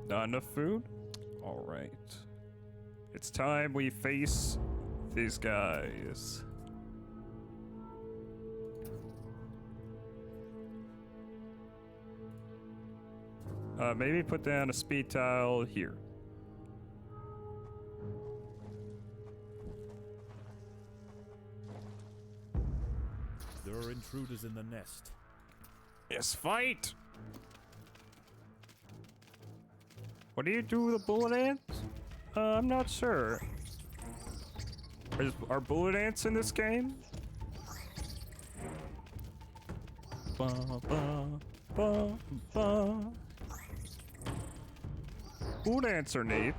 Not enough food? Alright. It's time we face these guys. Maybe put down a speed tile here. There are intruders in the nest. Yes, fight! What do you do with the bullet ants? I'm not sure. Are bullet ants in this game? Ba, ba, ba, ba. Bullet ants are neat.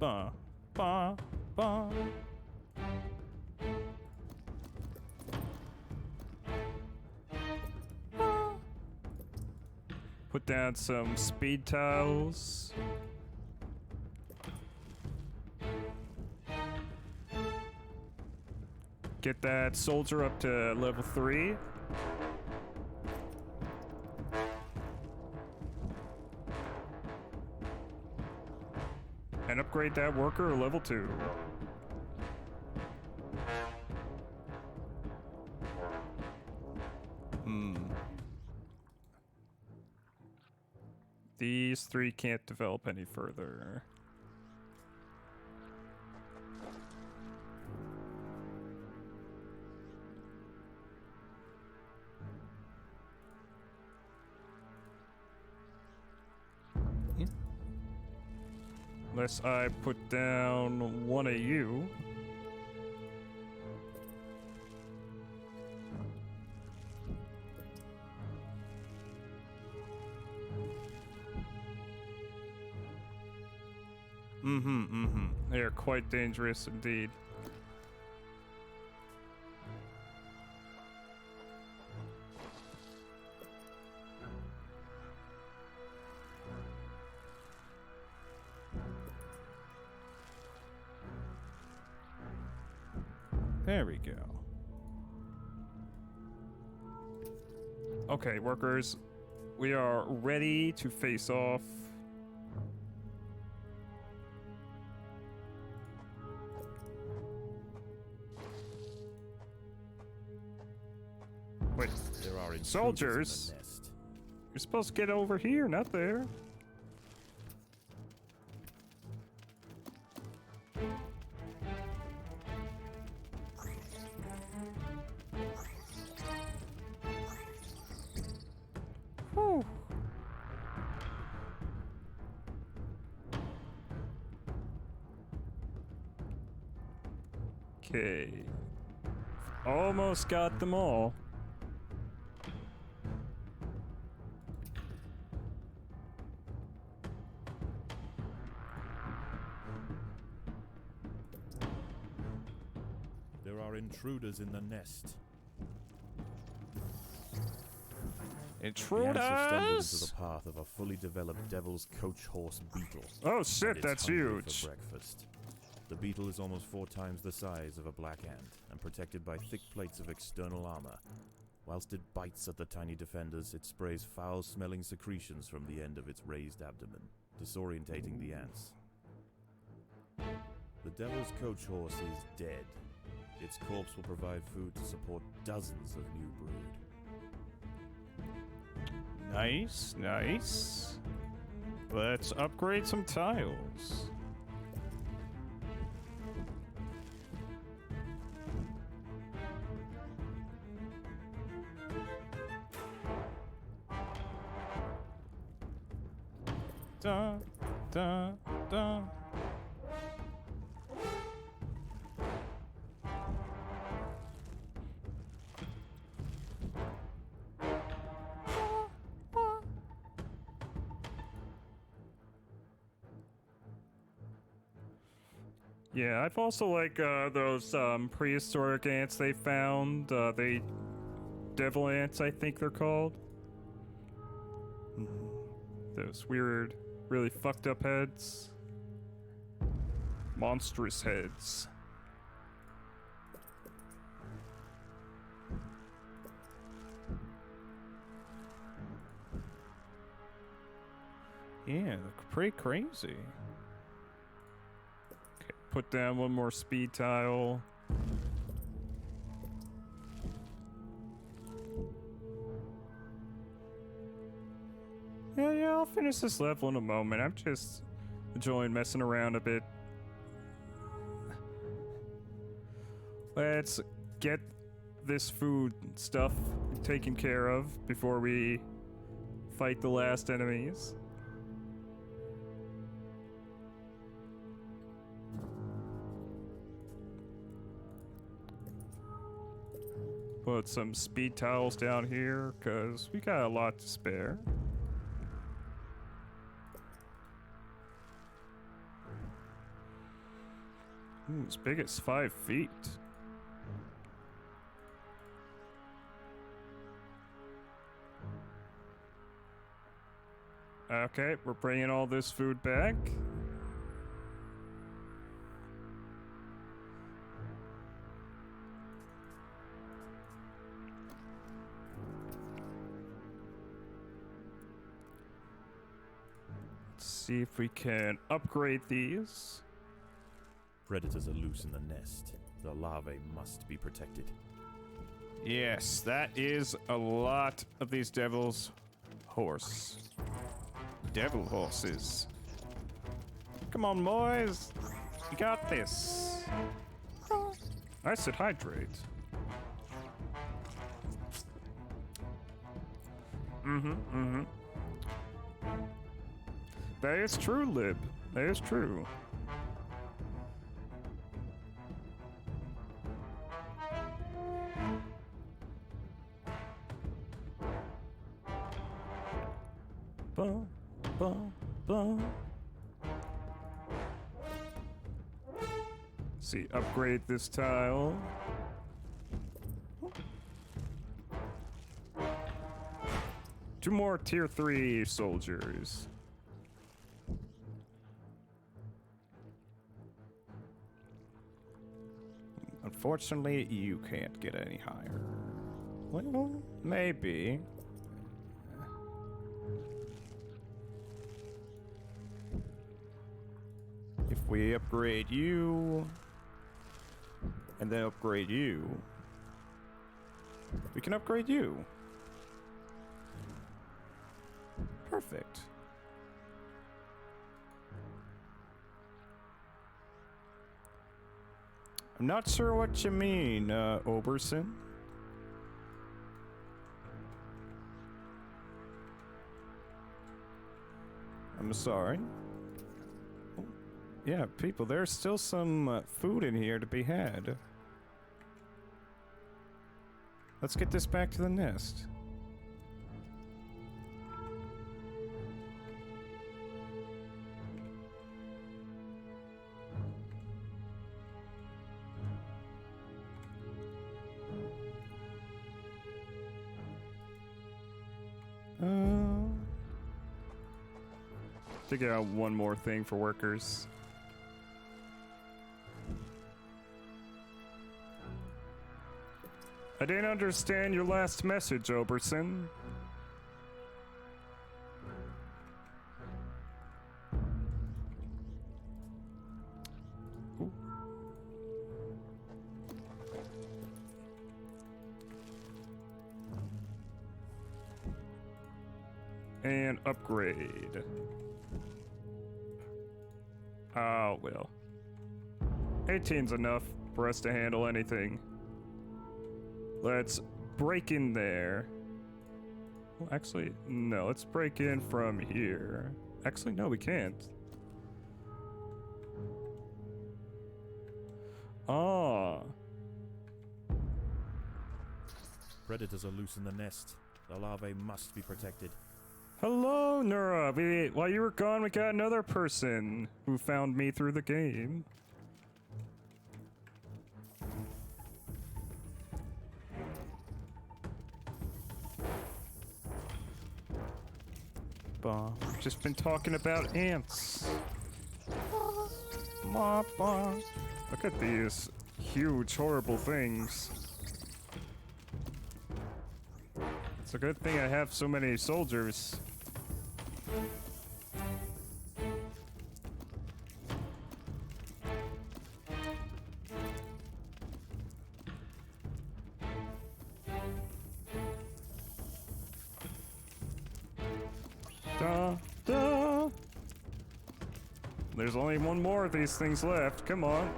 Ba, ba, ba. Put down some speed tiles. Get that soldier up to level 3. And upgrade that worker to level 2. These 3 can't develop any further. Unless I put down one of you. They are quite dangerous indeed. There we go. Okay, workers, we are ready to face off. Wait, There are intruders soldiers? in the nest. You're supposed to get over here, not there. Whew. Okay. Almost got them all. There are intruders in the nest. The ants have stumbled into Intruders! the path of a fully developed devil's coach horse beetle. Oh and shit, it's that's hungry huge. For breakfast. The beetle is almost 4 times the size of a black ant and protected by thick plates of external armor. Whilst it bites at the tiny defenders, it sprays foul-smelling secretions from the end of its raised abdomen, disorientating the ants. The devil's coach horse is dead. Its corpse will provide food to support dozens of new brood. Nice, nice. Let's upgrade some tiles. Da, da, da. Yeah, I've also like those prehistoric ants they found. They devil ants, I think they're called. Those weird, really fucked up heads. Monstrous heads. Yeah, they're pretty crazy. Okay, put down one more speed tile. Yeah, I'll finish this level in a moment. I'm just enjoying messing around a bit. Let's get this food stuff taken care of before we fight the last enemies. Put some speed tiles down here, because we got a lot to spare. Ooh, as big as 5 feet. Okay, we're bringing all this food back. Let's see if we can upgrade these. Predators are loose in the nest. The larvae must be protected. Yes, that is a lot of these devil's horse. Devil horses. Come on, boys. You got this. I said hydrate. That is true, Lib. That is true. Bum, bum, bum. See, upgrade this tile. Two more tier 3 soldiers. Unfortunately, you can't get any higher. Well, maybe. If we upgrade you, and then upgrade you, we can upgrade you. Perfect. I'm not sure what you mean, Oberson. I'm sorry. Oh, yeah, people, there's still some food in here to be had. Let's get this back to the nest. Figure out one more thing for workers. I didn't understand your last message, Oberson. Ooh. And upgrade. Oh, well. 18's enough for us to handle anything. Let's break in there. Well, actually, no. Let's break in from here. Actually, no, we can't. Ah. Predators are loose in the nest. The larvae must be protected. Hello, Nura. While you were gone, we got another person who found me through the game. We've just been talking about ants. Look at these huge, horrible things. It's a good thing I have so many soldiers. Da, da. There's only one more of these things left. Come on.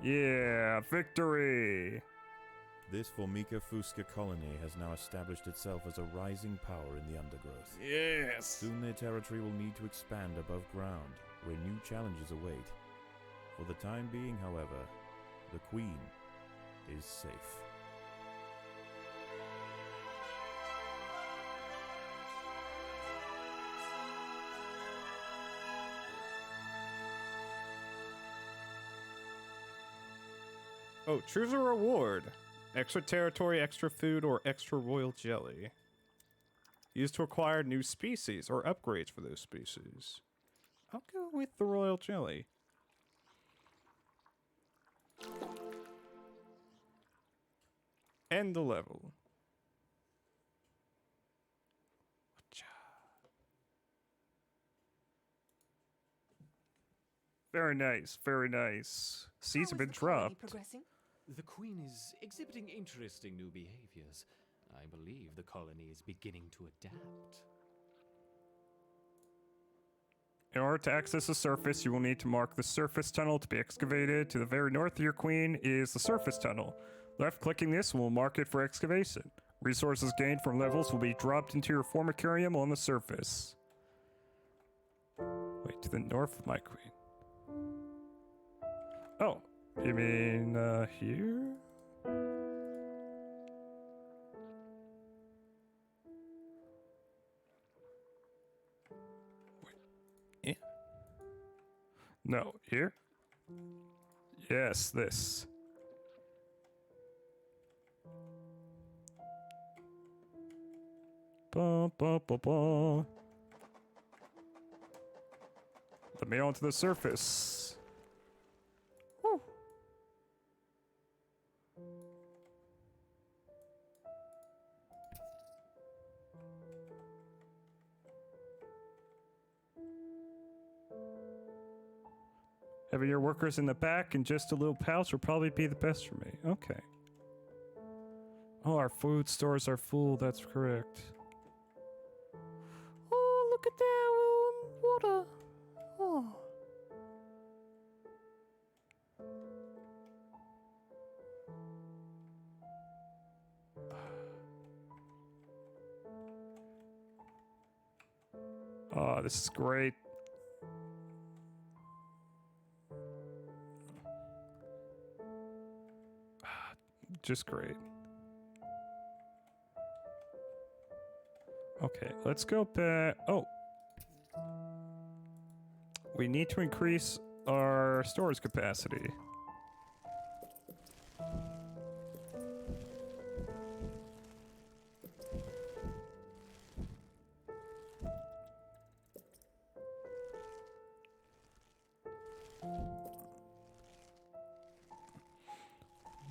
Yeah, victory! This Formica Fusca colony has now established itself as a rising power in the Undergrowth. Yes! Soon their territory will need to expand above ground, where new challenges await. For the time being, however, the Queen is safe. Oh, choose a reward. Extra territory, extra food, or extra royal jelly. Used to acquire new species or upgrades for those species. I'll go with the royal jelly. End the level. Very nice, very nice. Seeds have been dropped. Progressing? The Queen is exhibiting interesting new behaviors. I believe the colony is beginning to adapt. In order to access the surface, you will need to mark the surface tunnel to be excavated. To the very north of your queen is the surface tunnel. Left-clicking this will mark it for excavation. Resources gained from levels will be dropped into your formicarium on the surface. Wait, to the north of my queen. Oh, you mean, here? Wait, no, here? Yes, this. Ba, ba, ba, ba. Let me onto the surface. Woo. Having your workers in the back and just a little pouch will probably be the best for me. Okay. Oh, our food stores are full. That's correct. Oh, look at that water. Oh. Oh, this is great. Just great. Okay, let's go back. Oh. We need to increase our storage capacity.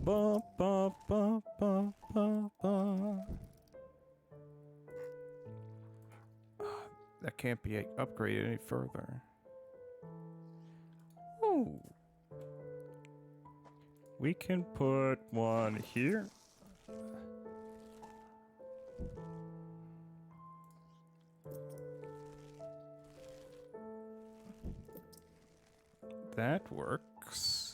Ba, ba, ba, ba, ba, ba. That can't be upgraded any further. Oh. We can put one here. That works.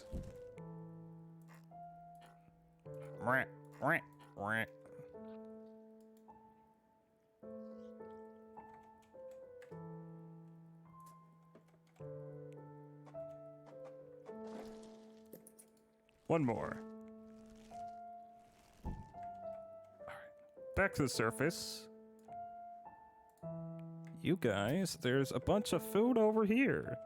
One more. All right. Back to the surface. You guys, there's a bunch of food over here.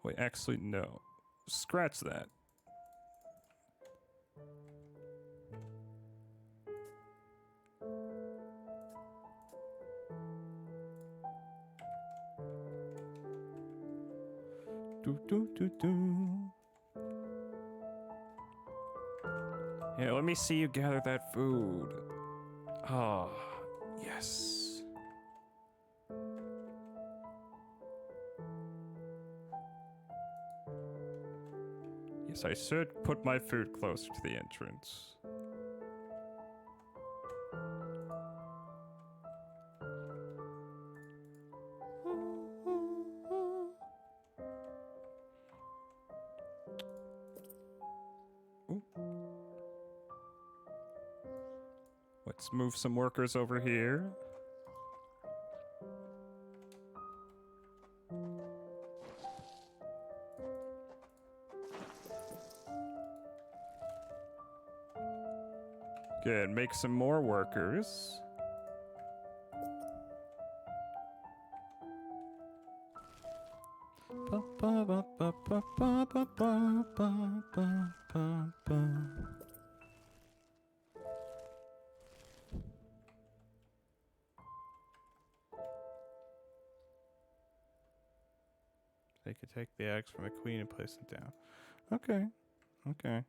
Wait, actually, no. Scratch that. Do, do, do, do. Yeah, let me see you gather that food. Ah, yes. Yes, I should put my food closer to the entrance. Ooh. Let's move some workers over here. Good, make some more workers. They could take the eggs from the queen and place it down. Okay. Okay.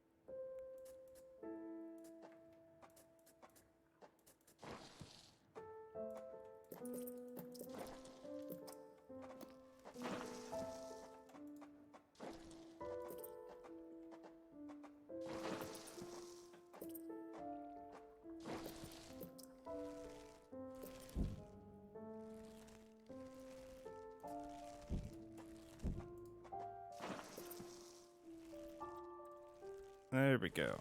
There we go.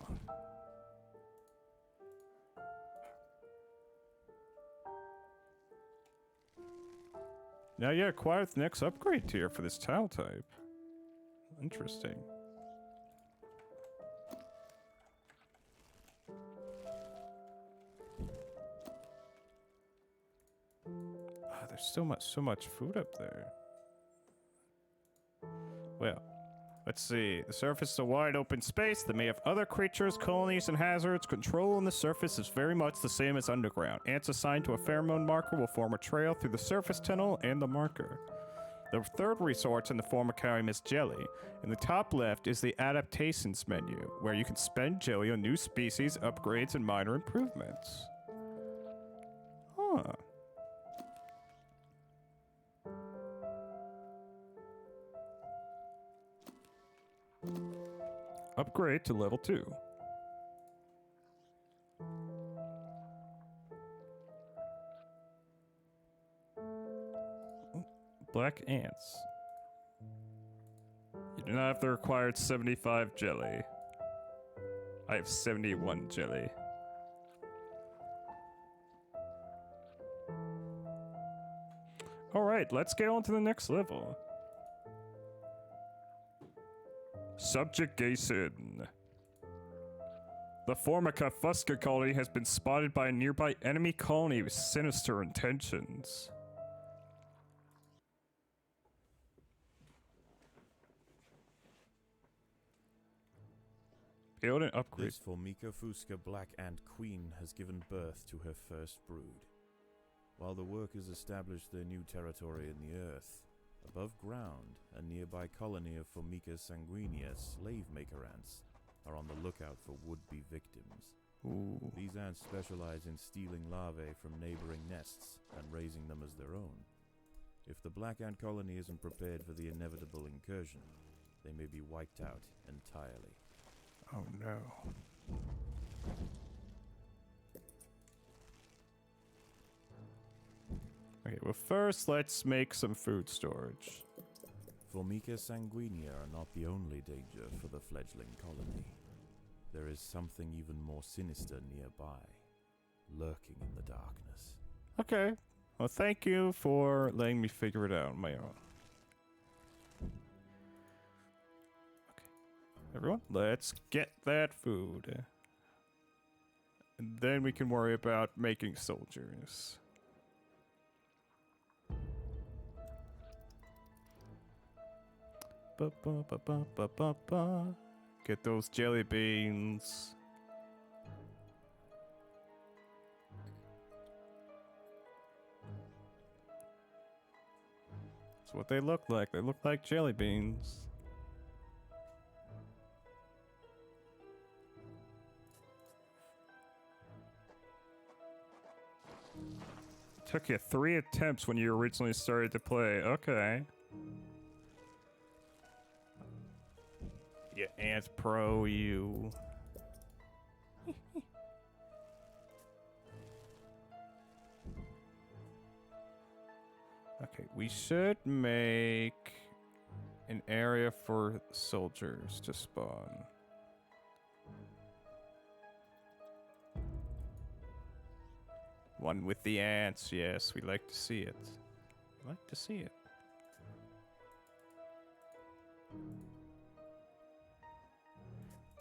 Now you acquire the next upgrade tier for this tile type. Interesting. Ah, there's still so much food up there. Well, let's see. The surface is a wide open space that may have other creatures, colonies, and hazards. Control on the surface is very much the same as underground. Ants assigned to a pheromone marker will form a trail through the surface tunnel and the marker. The third resource in the Formicarium is jelly. In the top left is the adaptations menu, where you can spend jelly on new species, upgrades, and minor improvements. Huh. Upgrade to level 2. Black ants. You do not have the required 75 jelly. I have 71 jelly. Alright, let's get on to the next level. Subjugation. The Formica Fusca colony has been spotted by a nearby enemy colony with sinister intentions. Build and upgrade. This Formica Fusca Black Ant Queen has given birth to her first brood. While the workers establish their new territory in the earth, above ground, a nearby colony of Formica sanguinea slave maker ants are on the lookout for would-be victims. Ooh. These ants specialize in stealing larvae from neighboring nests and raising them as their own. If the black ant colony isn't prepared for the inevitable incursion, they may be wiped out entirely. Oh no. Okay, well first let's make some food storage. Formica sanguinea are not the only danger for the fledgling colony. There is something even more sinister nearby, lurking in the darkness. Okay. Well, thank you for letting me figure it out on my own. Okay. Everyone, let's get that food. And then we can worry about making soldiers. Ba ba ba ba ba ba ba. Get those jelly beans. That's what they look like. They look like jelly beans. Took you 3 attempts when you originally started to play. Okay. You ant pro, you. Okay, we should make an area for soldiers to spawn. One with the ants, yes, we like to see it. We like to see it.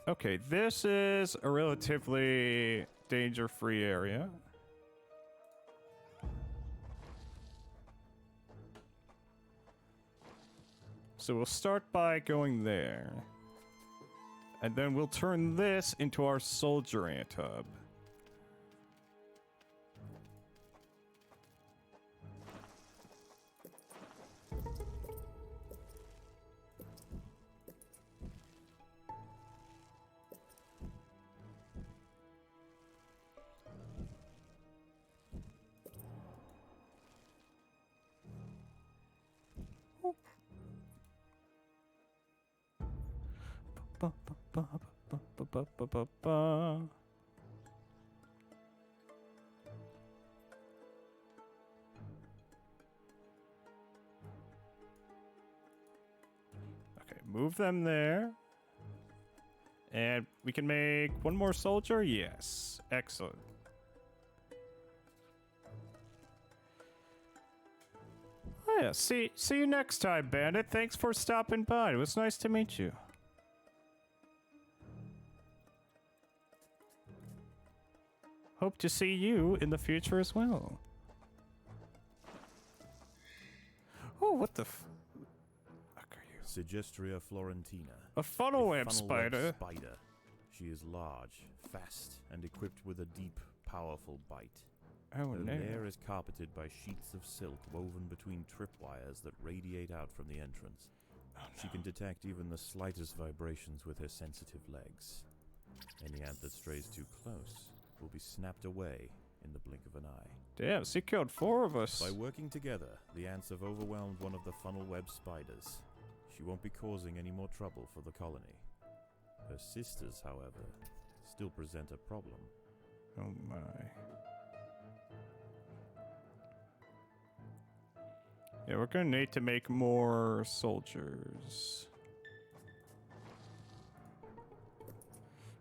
Okay, this is a relatively danger-free area. So we'll start by going there. And then we'll turn this into our soldier ant hub. Okay, move them there. And we can make one more soldier? Yes. Excellent. Oh yeah, see you next time, Bandit. Thanks for stopping by. It was nice to meet you. Hope to see you in the future as well. Oh, what the f... Fuck are you? Sigistria florentina. A funnel web funnel-web spider. spider. She is large, fast, and equipped with a deep, powerful bite. Oh Her no. lair is carpeted by sheets of silk woven between tripwires that radiate out from the entrance. Oh, She can detect even the slightest vibrations with her sensitive legs. Any ant that strays too close will be snapped away in the blink of an eye. Damn, she killed 4 of us. By working together, the ants have overwhelmed one of the funnel web spiders. She won't be causing any more trouble for the colony. Her sisters, however, still present a problem. Oh my. Yeah, we're gonna need to make more soldiers.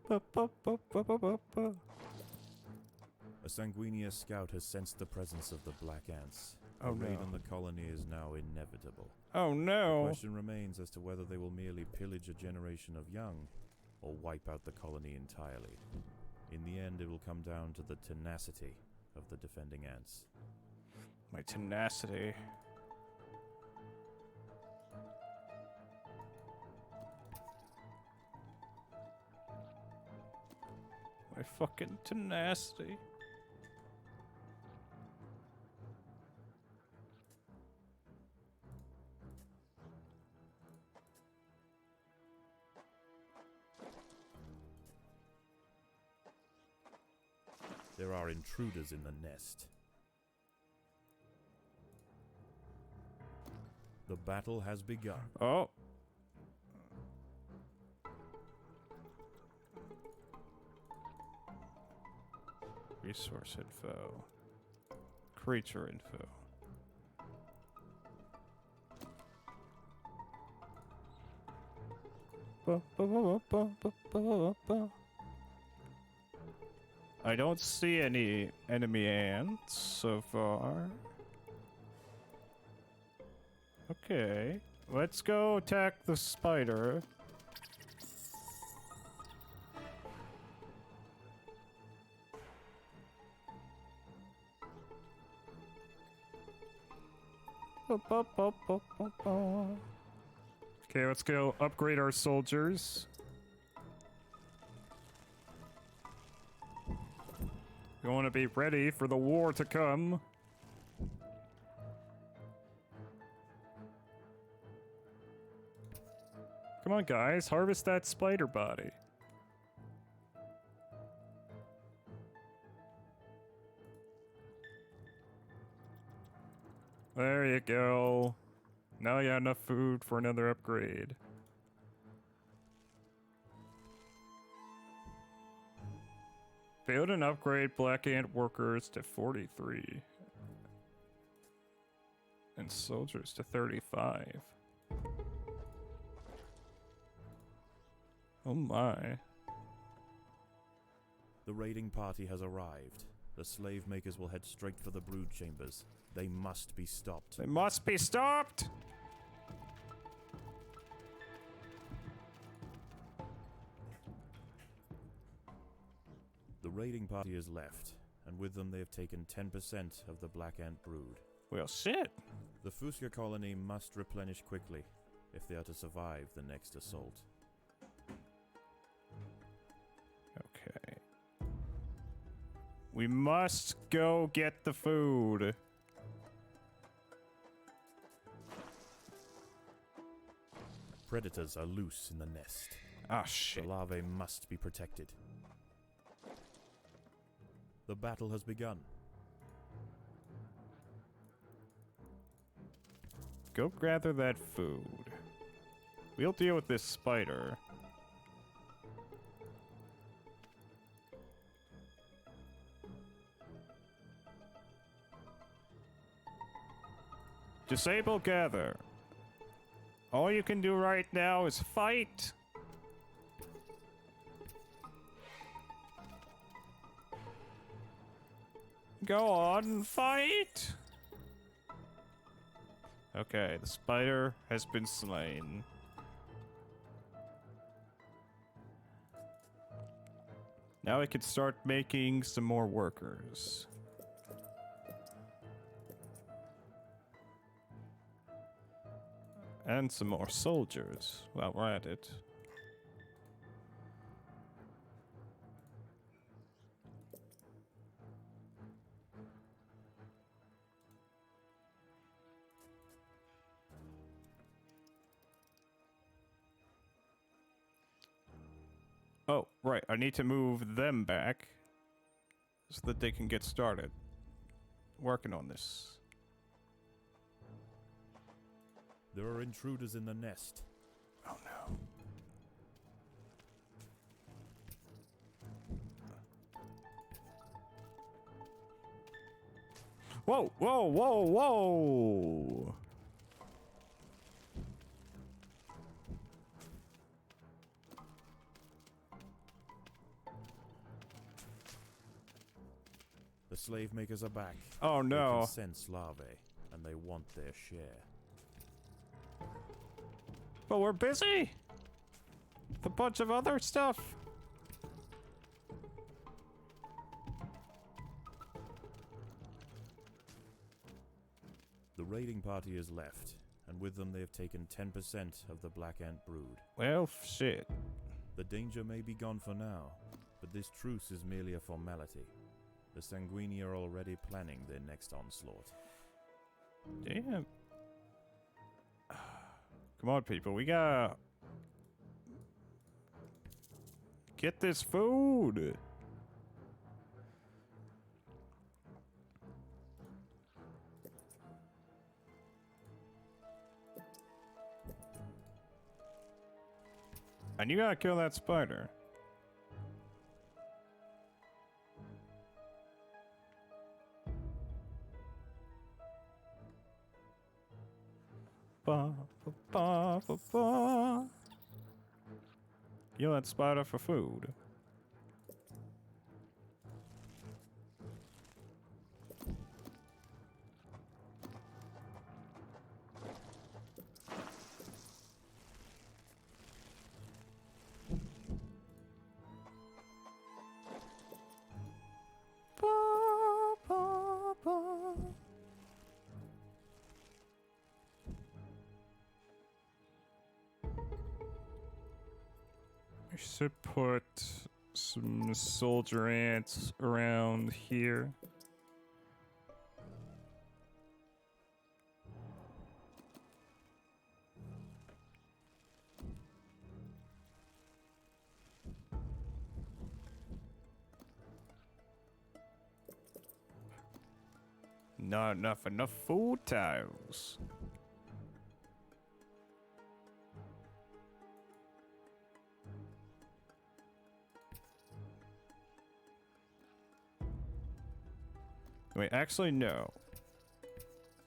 Ba-ba-ba-ba-ba-ba. A Sanguinia scout has sensed the presence of the black ants. Oh A raid no. on the colony is now inevitable. Oh The no. question remains as to whether they will merely pillage a generation of young, or wipe out the colony entirely. In the end, it will come down to the tenacity of the defending ants. My tenacity. My fucking tenacity. There are intruders in the nest. The battle has begun. Oh. Resource info. Creature info. I don't see any enemy ants so far. Okay, let's go attack the spider. Okay, let's go upgrade our soldiers. We want to be ready for the war to come. Come on, guys, harvest that spider body. There you go. Now you have enough food for another upgrade. Build and upgrade black ant workers to 43. And soldiers to 35. Oh my. The raiding party has arrived. The slave makers will head straight for the brood chambers. They must be stopped. They must be stopped! The raiding party is left, and with them they have taken 10% of the Black Ant brood. Well, shit. The Fuska colony must replenish quickly if they are to survive the next assault. Okay. We must go get the food. Predators are loose in the nest. Ah, The shit. larvae must be protected. The battle has begun. Go gather that food. We'll deal with this spider. Disable gather. All you can do right now is fight. Go on, fight. Okay, the spider has been slain. Now I can start making some more workers. And some more soldiers while we're at it. Oh, right. I need to move them back so that they can get started working on this. There are intruders in the nest. Oh no. Whoa, whoa, whoa, whoa! The slave makers are back. Oh They no. can sense larvae, and they want their share. But we're busy with a bunch of other stuff. The raiding party is left, and with them they have taken 10% of the Black Ant brood. Well, shit. The danger may be gone for now, but this truce is merely a formality. The Sanguini are already planning their next onslaught. Damn. Come on, people. We gotta get this food. And you gotta kill that spider. Ba, ba, ba, ba, ba. Kill that spider for food. Ba, ba, ba. I should put some soldier ants around here. Not enough food tiles. Wait, actually, no.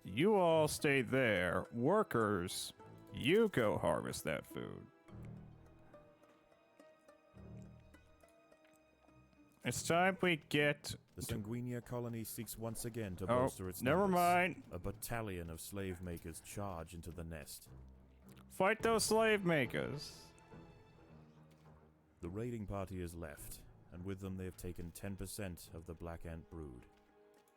You all stay there. Workers, you go harvest that food. It's time we get... The Sanguinia colony seeks once again to Oh, bolster its never numbers. mind. A battalion of slave makers charge into the nest. Fight those slave makers. The raiding party is left, and with them they have taken 10% of the black ant brood.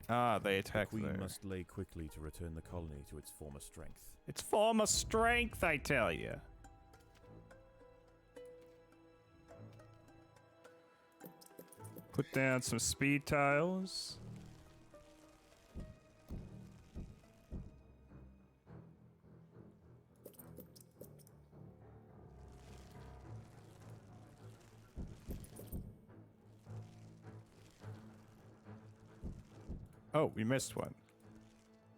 Ah, they attack The queen there. must lay quickly to return the colony to its former strength. It's former strength, I tell you. Put down some speed tiles. Oh, we missed one.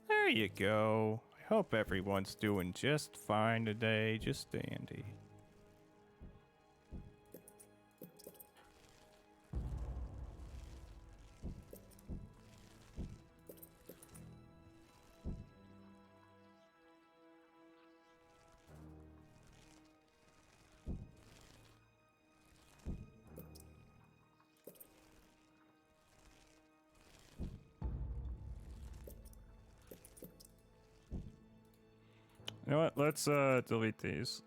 There you go. I hope everyone's doing just fine today. Just dandy. You know what? Let's delete these.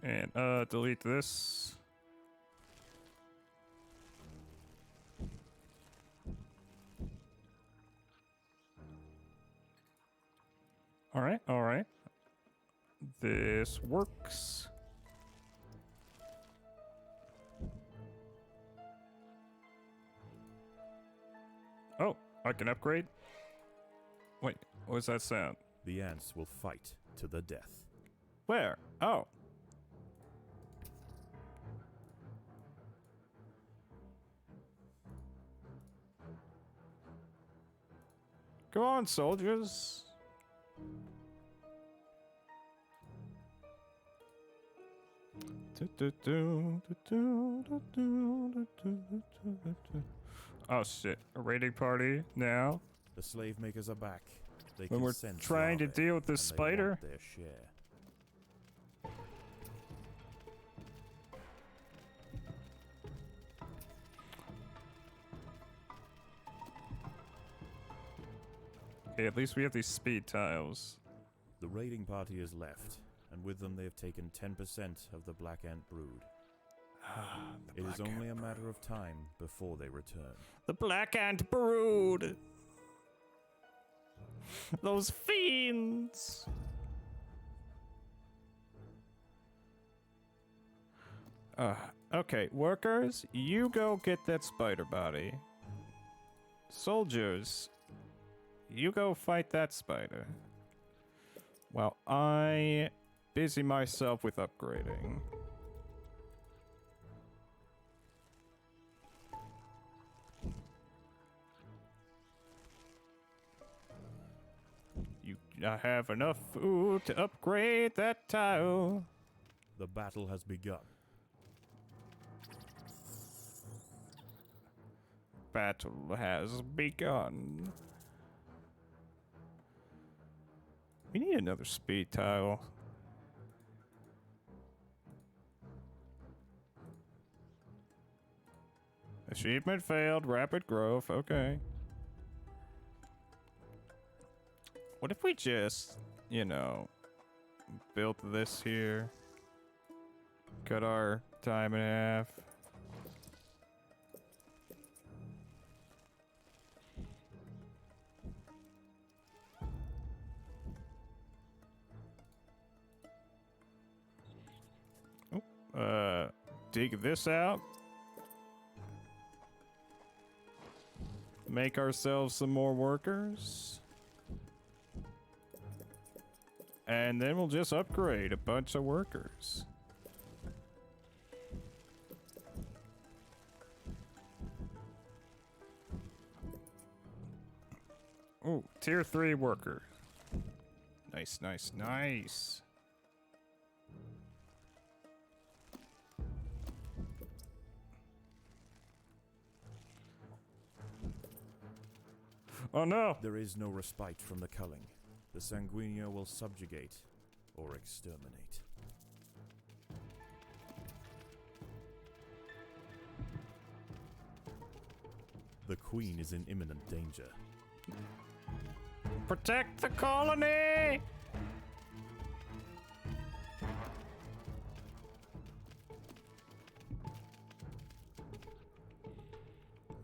And delete this. All right, all right. This works. Oh, I can upgrade? Wait, what was that sound? The ants will fight to the death. Where? Oh. Go on, soldiers. Oh shit, a raiding party now? The slave makers are back. They When can we're sense trying to larvae, deal with this and they want spider? their share. Okay, at least we have these speed tiles. The raiding party has left, and with them they have taken 10% of the black ant brood. It is only a matter of time before they return. The black ant brood. Those fiends. Okay, workers, you go get that spider body. Soldiers, you go fight that spider. While I busy myself with upgrading. I have enough food to upgrade that tile. The battle has begun. Battle has begun. We need another speed tile. Achievement failed. Rapid growth. Okay. What if we just, you know, built this here? Cut our time in half. Dig this out. Make ourselves some more workers. And then we'll just upgrade a bunch of workers. Oh, tier 3 worker. Nice, nice, nice. Oh no! There is no respite from the culling. The Sanguinio will subjugate or exterminate. The Queen is in imminent danger. Protect the colony!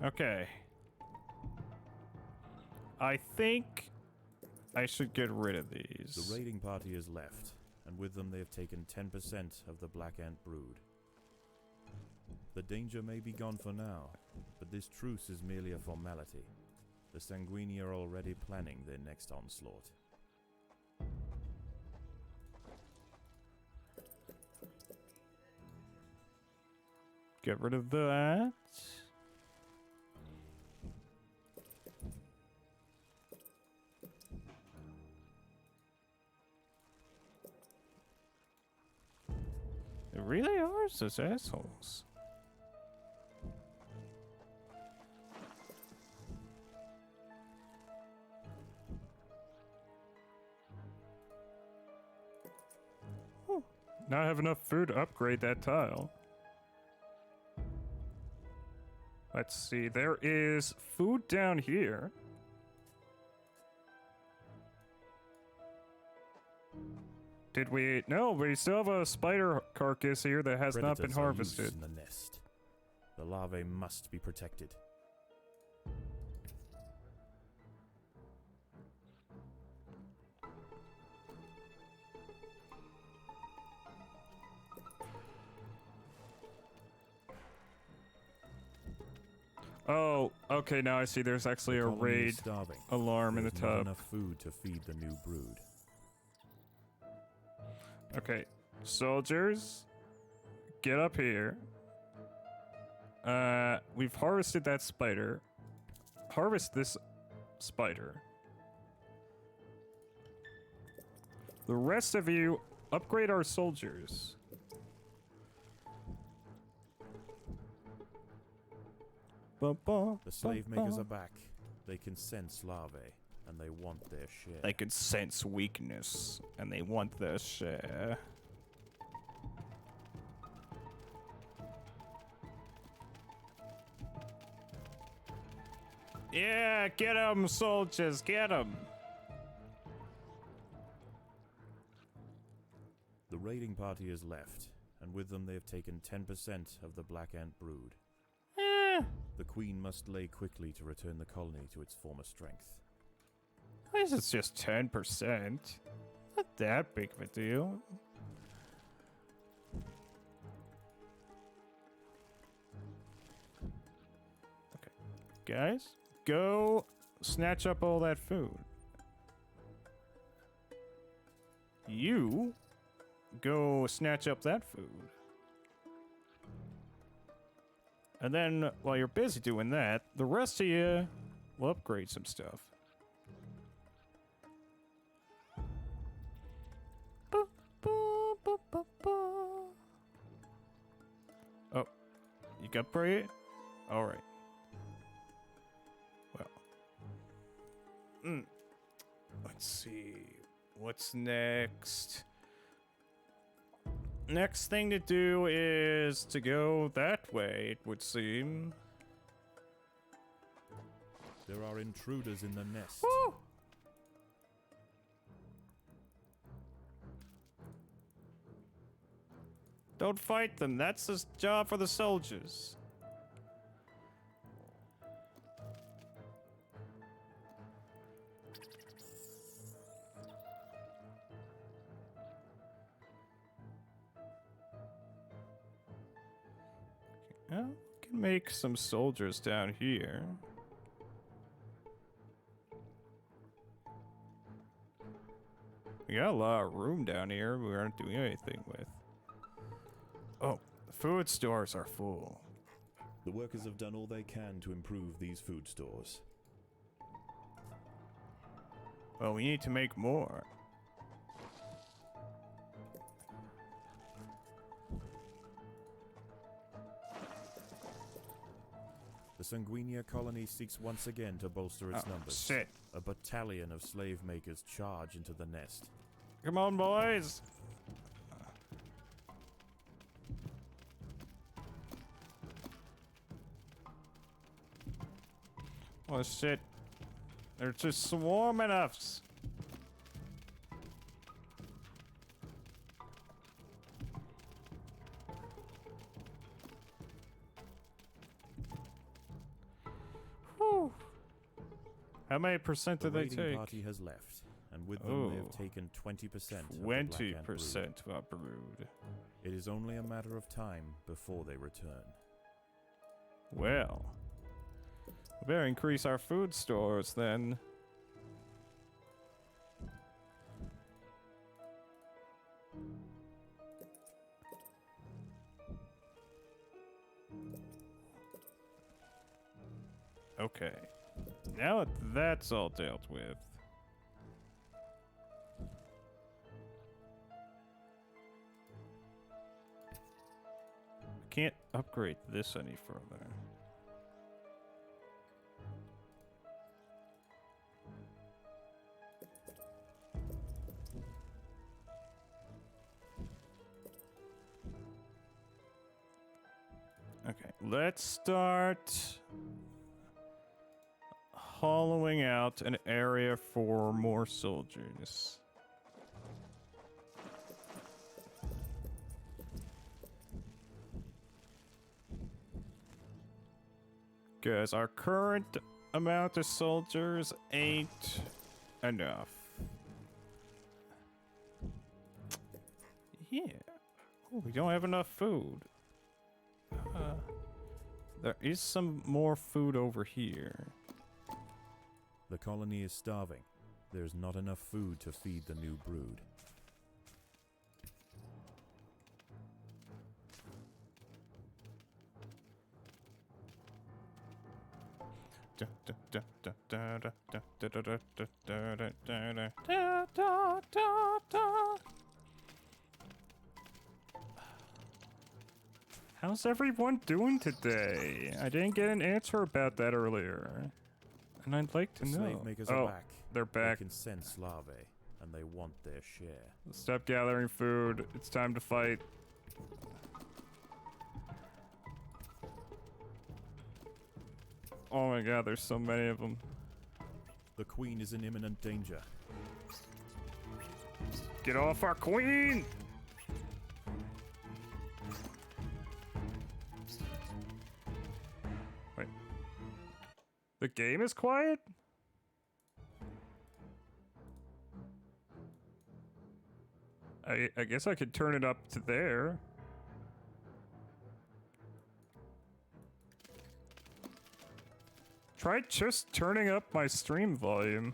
Okay. I think I should get rid of these. The raiding party has left, and with them they have taken 10% of the Black Ant brood. The danger may be gone for now, but this truce is merely a formality. The Sanguini are already planning their next onslaught. Get rid of that. They really are such assholes. Now I have enough food to upgrade that tile. Let's see, there is food down here. Did we? No, we still have a spider carcass here that has not been Predators are loose harvested. in the nest. The larvae must be protected. Oh, okay, now I see there's actually The a colony is raid starving. alarm in the There's not tub. enough food to feed the new brood. Okay, soldiers, get up here. We've harvested that spider. Harvest this spider. The rest of you, upgrade our soldiers. The slave makers are back. They can sense larvae, and they want their share. They can sense weakness, and they want their share. Yeah, get 'em, soldiers, get 'em. The raiding party has left, and with them they have taken 10% of the Black Ant brood. The Queen must lay quickly to return the colony to its former strength. This is just 10%. Not that big of a deal. Okay, guys, go snatch up all that food. You go snatch up that food. And then, while you're busy doing that, the rest of you will upgrade some stuff. Oh, you got upgrade? Alright. Well. Let's see. What's next? Next thing to do is to go that way, it would seem. There are intruders in the nest. Woo! Don't fight them. That's a job for the soldiers. Well, we can make some soldiers down here. We got a lot of room down here we aren't doing anything with. Oh, the food stores are full. The workers have done all they can to improve these food stores. Well, we need to make more. The Sanguinia colony seeks once again to bolster its Oh, numbers. shit. A battalion of slave makers charge into the nest. Come on, boys. Oh shit. They're just swarming us. Whew. How many percent The did they raiding take? party has left, and with them they have Oh. taken 20% of the Black Ant brood. 20% of our brood. It is only a matter of time before they return. Well, we better increase our food stores then. Okay. Now that that's all dealt with. Can't upgrade this any further. Okay, let's start hollowing out an area for more soldiers. Because our current amount of soldiers ain't enough. Yeah. Oh, we don't have enough food. There is some more food over here. The colony is starving. There's not enough food to feed the new brood. How's everyone doing today? I didn't get an answer about that earlier. And I'd like to The know. slave makers are Oh, back. they're back. They can sense larvae, and they want their share. Stop gathering food. It's time to fight. Oh my god, there's so many of them. The queen is in imminent danger. Get off our queen! Wait. The game is quiet? I guess I could turn it up to there. Try just turning up my stream volume.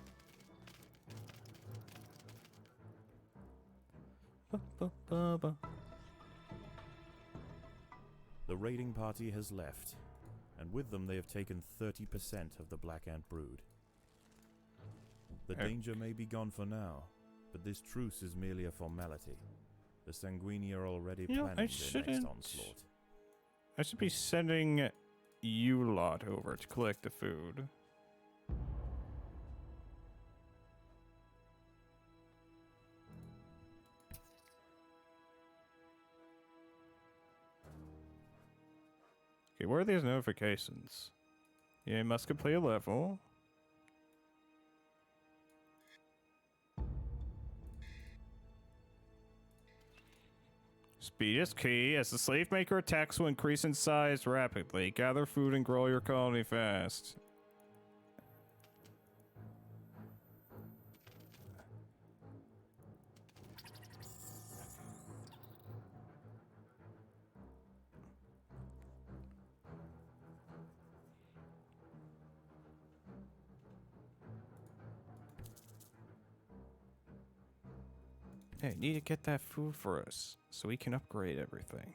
The raiding party has left, and with them they have taken 30% of the Black Ant brood. The danger may be gone for now, but this truce is merely a formality. The Sanguini are already planning their next onslaught. I should be sending you lot over to collect the food. Okay, where are these notifications? Yeah, you must complete a level. Speed is key. As the slave maker attacks will increase in size rapidly. Gather food and grow your colony fast. Hey, need to get that food for us so we can upgrade everything.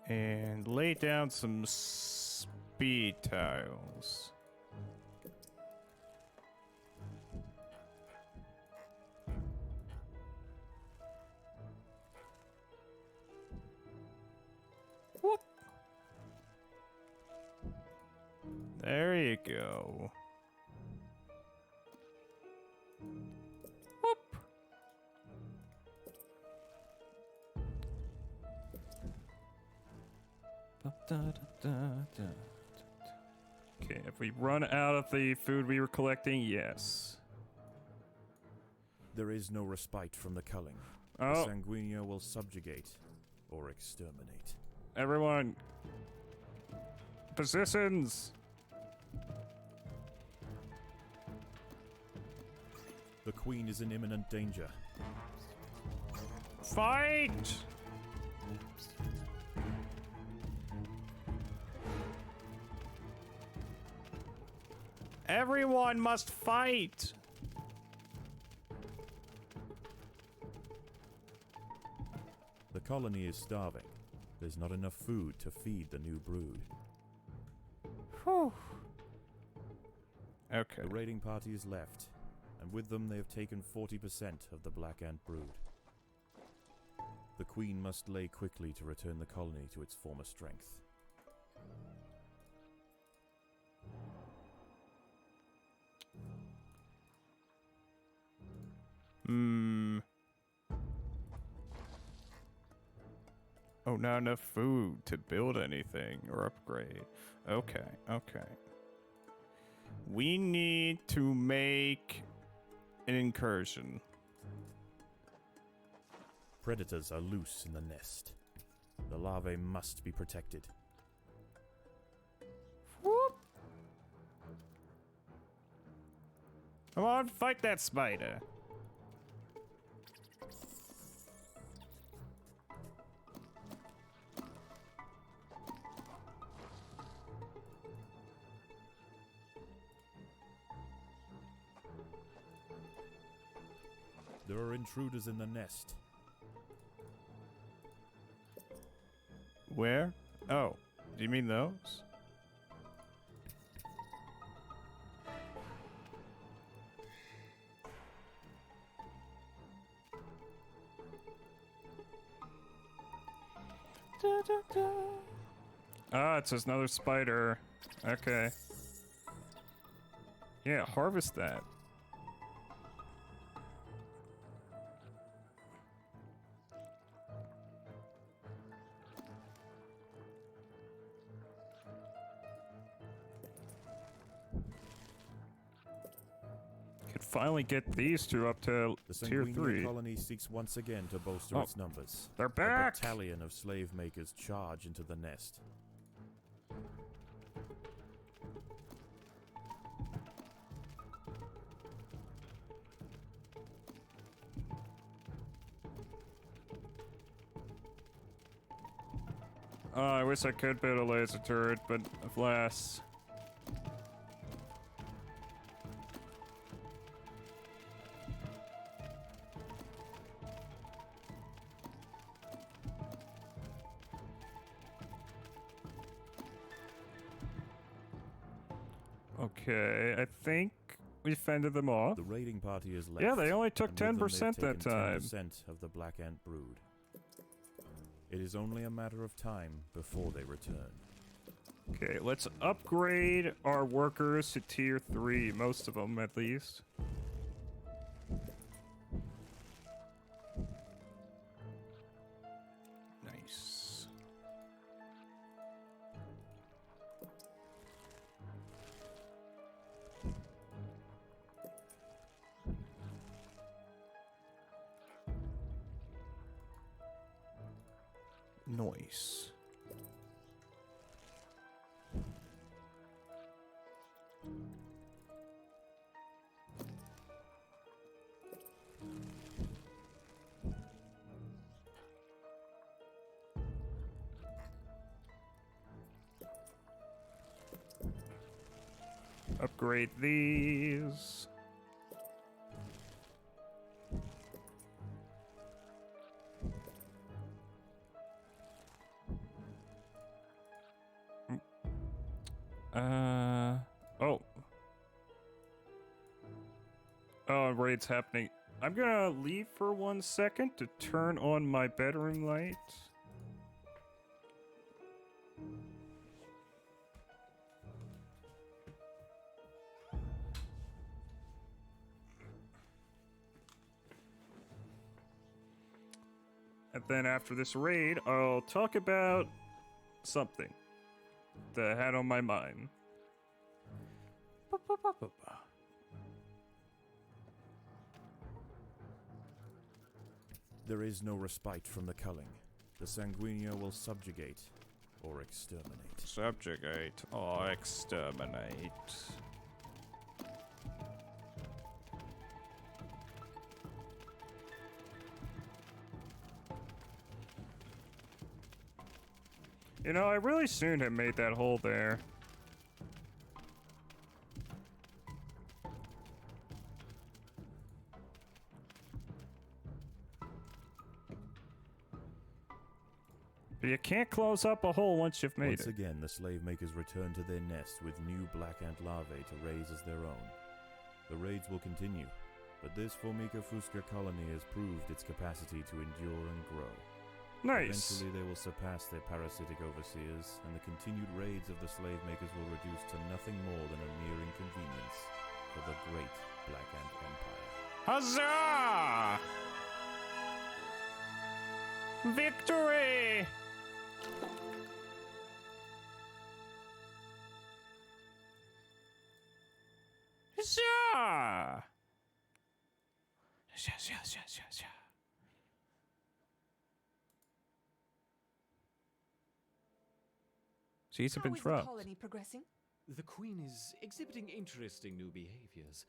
And lay down some speed tiles. Whoop. There you go. Whoop. Okay, if we run out of the food we were collecting, yes. There is no respite from the culling. Oh. The Sanguinio will subjugate or exterminate. Everyone, positions. The queen is in imminent danger. Fight! Everyone must fight! The colony is starving. There's not enough food to feed the new brood. Whew. Okay. The raiding party is left, and with them they have taken 40% of the black ant brood. The queen must lay quickly to return the colony to its former strength. Oh, not enough food to build anything or upgrade. Okay, okay. We need to make an incursion. Predators are loose in the nest. The larvae must be protected. Whoop. Come on, fight that spider. There are intruders in the nest. Where? Oh, do you mean those? Ah, it's just another spider. Okay. Yeah, harvest that. Could finally get these two up to The tier Sanguinio 3. colony seeks once again to bolster Oh, its numbers. They're A back! battalion of slave makers charge into the nest. Oh, I wish I could build a laser turret, but alas. Okay, I think we fended them off. The raiding party is left. Yeah, they only took and with them 10% that they've taken time. 10% of the black ant brood. It is only a matter of time before they return. Okay, let's upgrade our workers to tier 3, most of them at least. Nice. Nice. Upgrade these. Oh. Oh, raid's happening. I'm gonna leave for 1 second to turn on my bedroom light. And then after this raid, I'll talk about something. just had on my mind. There is no respite from the culling. The Sanguinio will subjugate or exterminate. Subjugate or exterminate. You know, I really shouldn't have made that hole there. But you can't close up a hole once you've made Once it. again, the slave makers return to their nest with new black ant larvae to raise as their own. The raids will continue, but this Formica fusca colony has proved its capacity to endure and grow. Nice. Eventually, they will surpass their parasitic overseers, and the continued raids of the slave makers will reduce to nothing more than a mere inconvenience for the great Black Ant Empire. Huzzah! Victory! Huzzah! She's How been is the dropped. colony progressing? The Queen is exhibiting interesting new behaviors.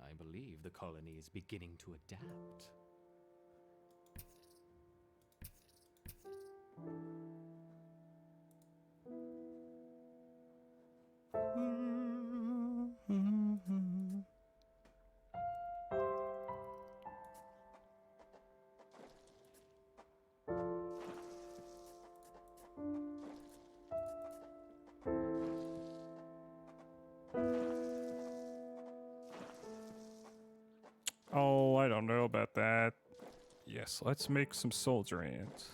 I believe the colony is beginning to adapt. Oh, I don't know about that. Yes, let's make some soldier ants.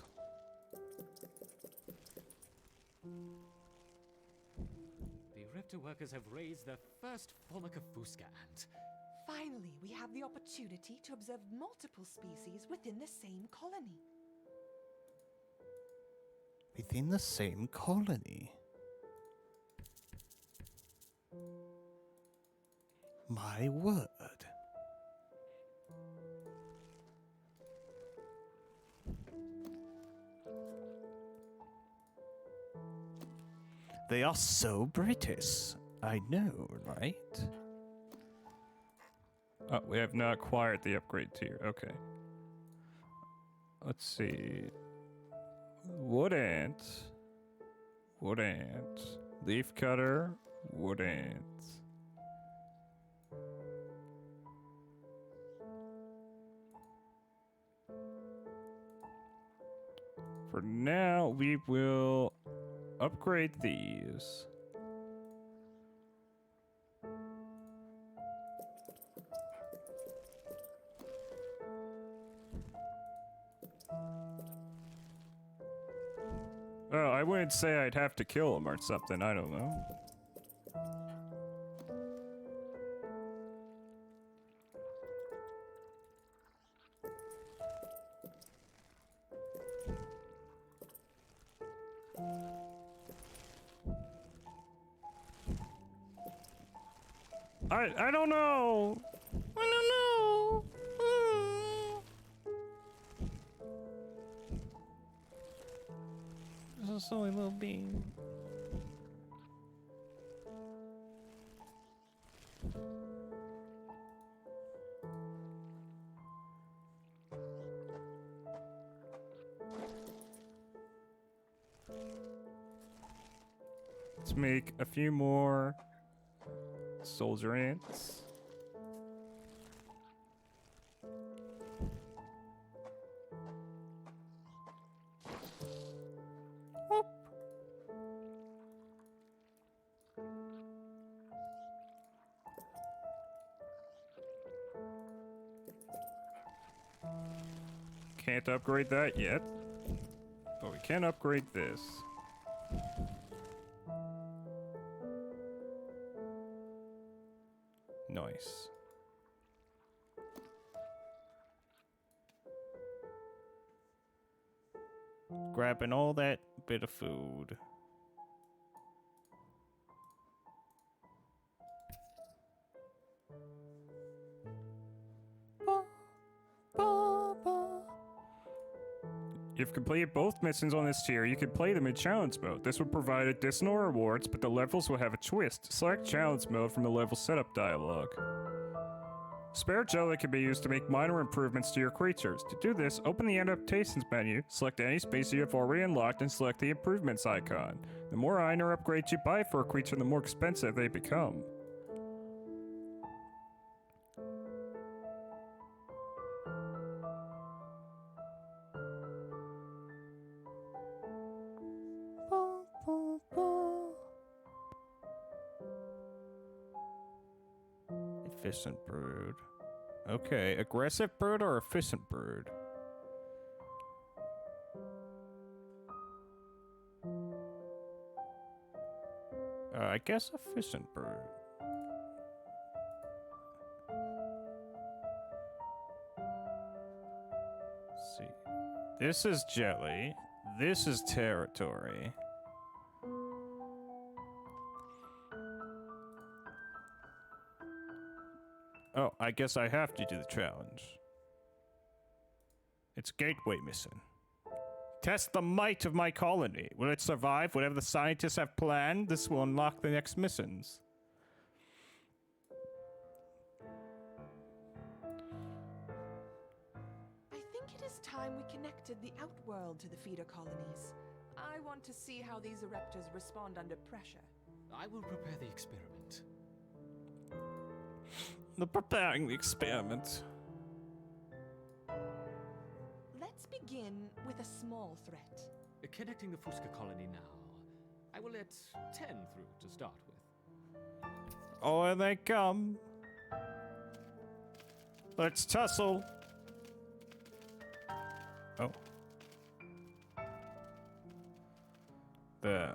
The Reptar workers have raised their first Formica fusca ant. Finally, we have the opportunity to observe multiple species within the same colony. Within the same colony. My word. They are so British. I know, right? Oh, we have not acquired the upgrade tier. Okay. Let's see. Wood ant. Wood ant. Leaf cutter. Wood ant. For now, we will upgrade these. Oh, I wouldn't say I'd have to kill him or something. I don't know. I don't know. I don't know. This is so little bean. Let's make a few more soldier ants. Whoop. Can't upgrade that yet, but we can upgrade this. Nice. Grabbing all that bit of food. You've completed both missions on this tier. You can play them in challenge mode. This will provide additional rewards, but the levels will have a twist. Select challenge mode from the level setup dialog. Spare jelly can be used to make minor improvements to your creatures. To do this, open the adaptations menu, select any space you have already unlocked, and select the improvements icon. The more iron or upgrades you buy for a creature, the more expensive they become. Efficient brood. Okay, aggressive brood or efficient brood? I guess efficient brood. Let's see. This is jelly. This is territory. Oh, I guess I have to do the challenge. It's gateway mission. Test the might of my colony. Will it survive whatever the scientists have planned? This will unlock the next missions. I think it is time we connected the outworld to the feeder colonies. I want to see how these eruptors respond under pressure. I will prepare the experiment. They're preparing the experiment. Let's begin with a small threat. Connecting the Fusca colony now. I will let 10 through to start with. Oh, and they come. Let's tussle. Oh. They're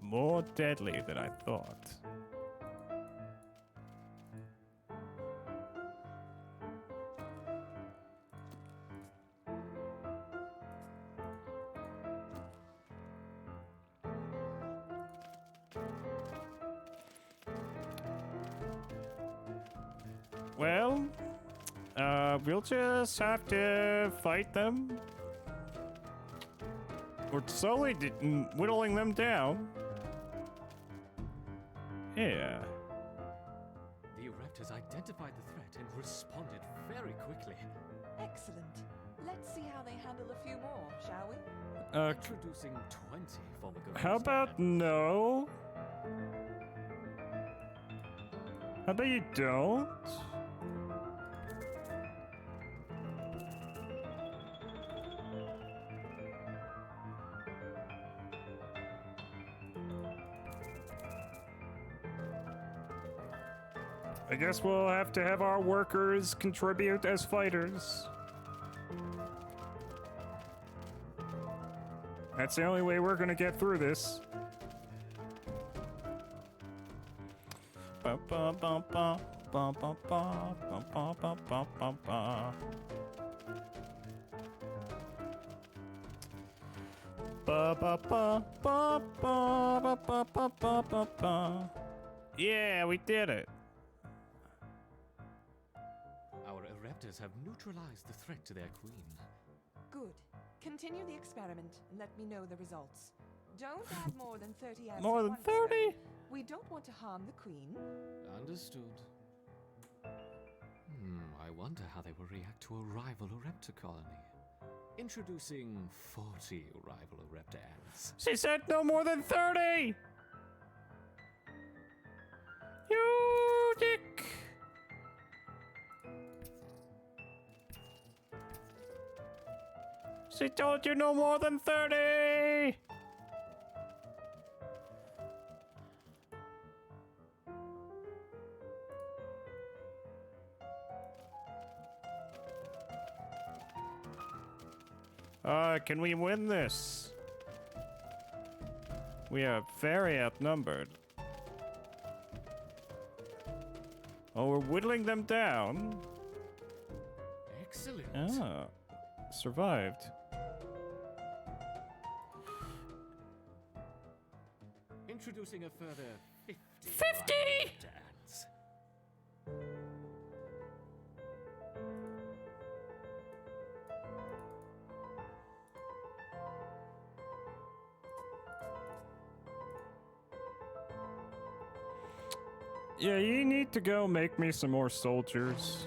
more deadly than I thought. Well, we'll just have to fight them. We're slowly whittling them down. Yeah. The Eruptors identified the threat and responded very quickly. Excellent. Let's see how they handle a few more, shall we? Introducing 20 Formica. How about no? How about you don't? I guess we'll have to have our workers contribute as fighters. That's the only way we're gonna get through this. Ba ba ba ba ba ba ba ba ba ba ba ba ba. Ba ba ba ba ba ba ba ba ba ba ba. Yeah, we did it. Our Eruptors have neutralized the threat to their queen. Good. Continue the experiment and let me know the results. Don't add more than 30 ants. More at than once, 30? though. We don't want to harm the queen. Understood. I wonder how they will react to a rival Eruptor colony. Introducing 40 rival Eruptor ants. She said no more than 30! You dick! She told you no more than 30! Can we win this? We are very outnumbered. Oh, we're whittling them down. Excellent. Ah, survived. Introducing a further 50. 50! Eruptor ants. Yeah, you need to go make me some more soldiers.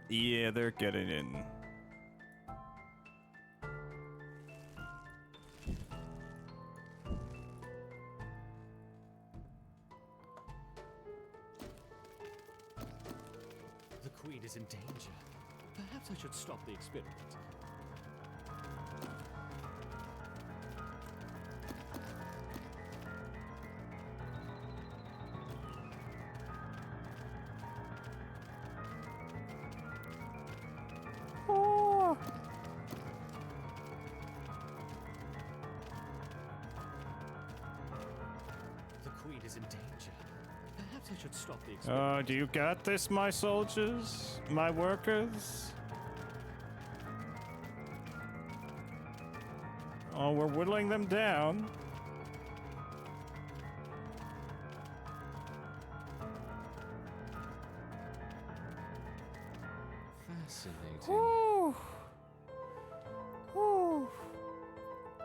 Yeah, they're getting in. The Queen is in danger. Perhaps I should stop the experiment. Oh. The Queen is in danger. Perhaps I should stop the experiment. Do you got this, my soldiers? My workers? Oh, we're whittling them down. Fascinating. Whew. Whew.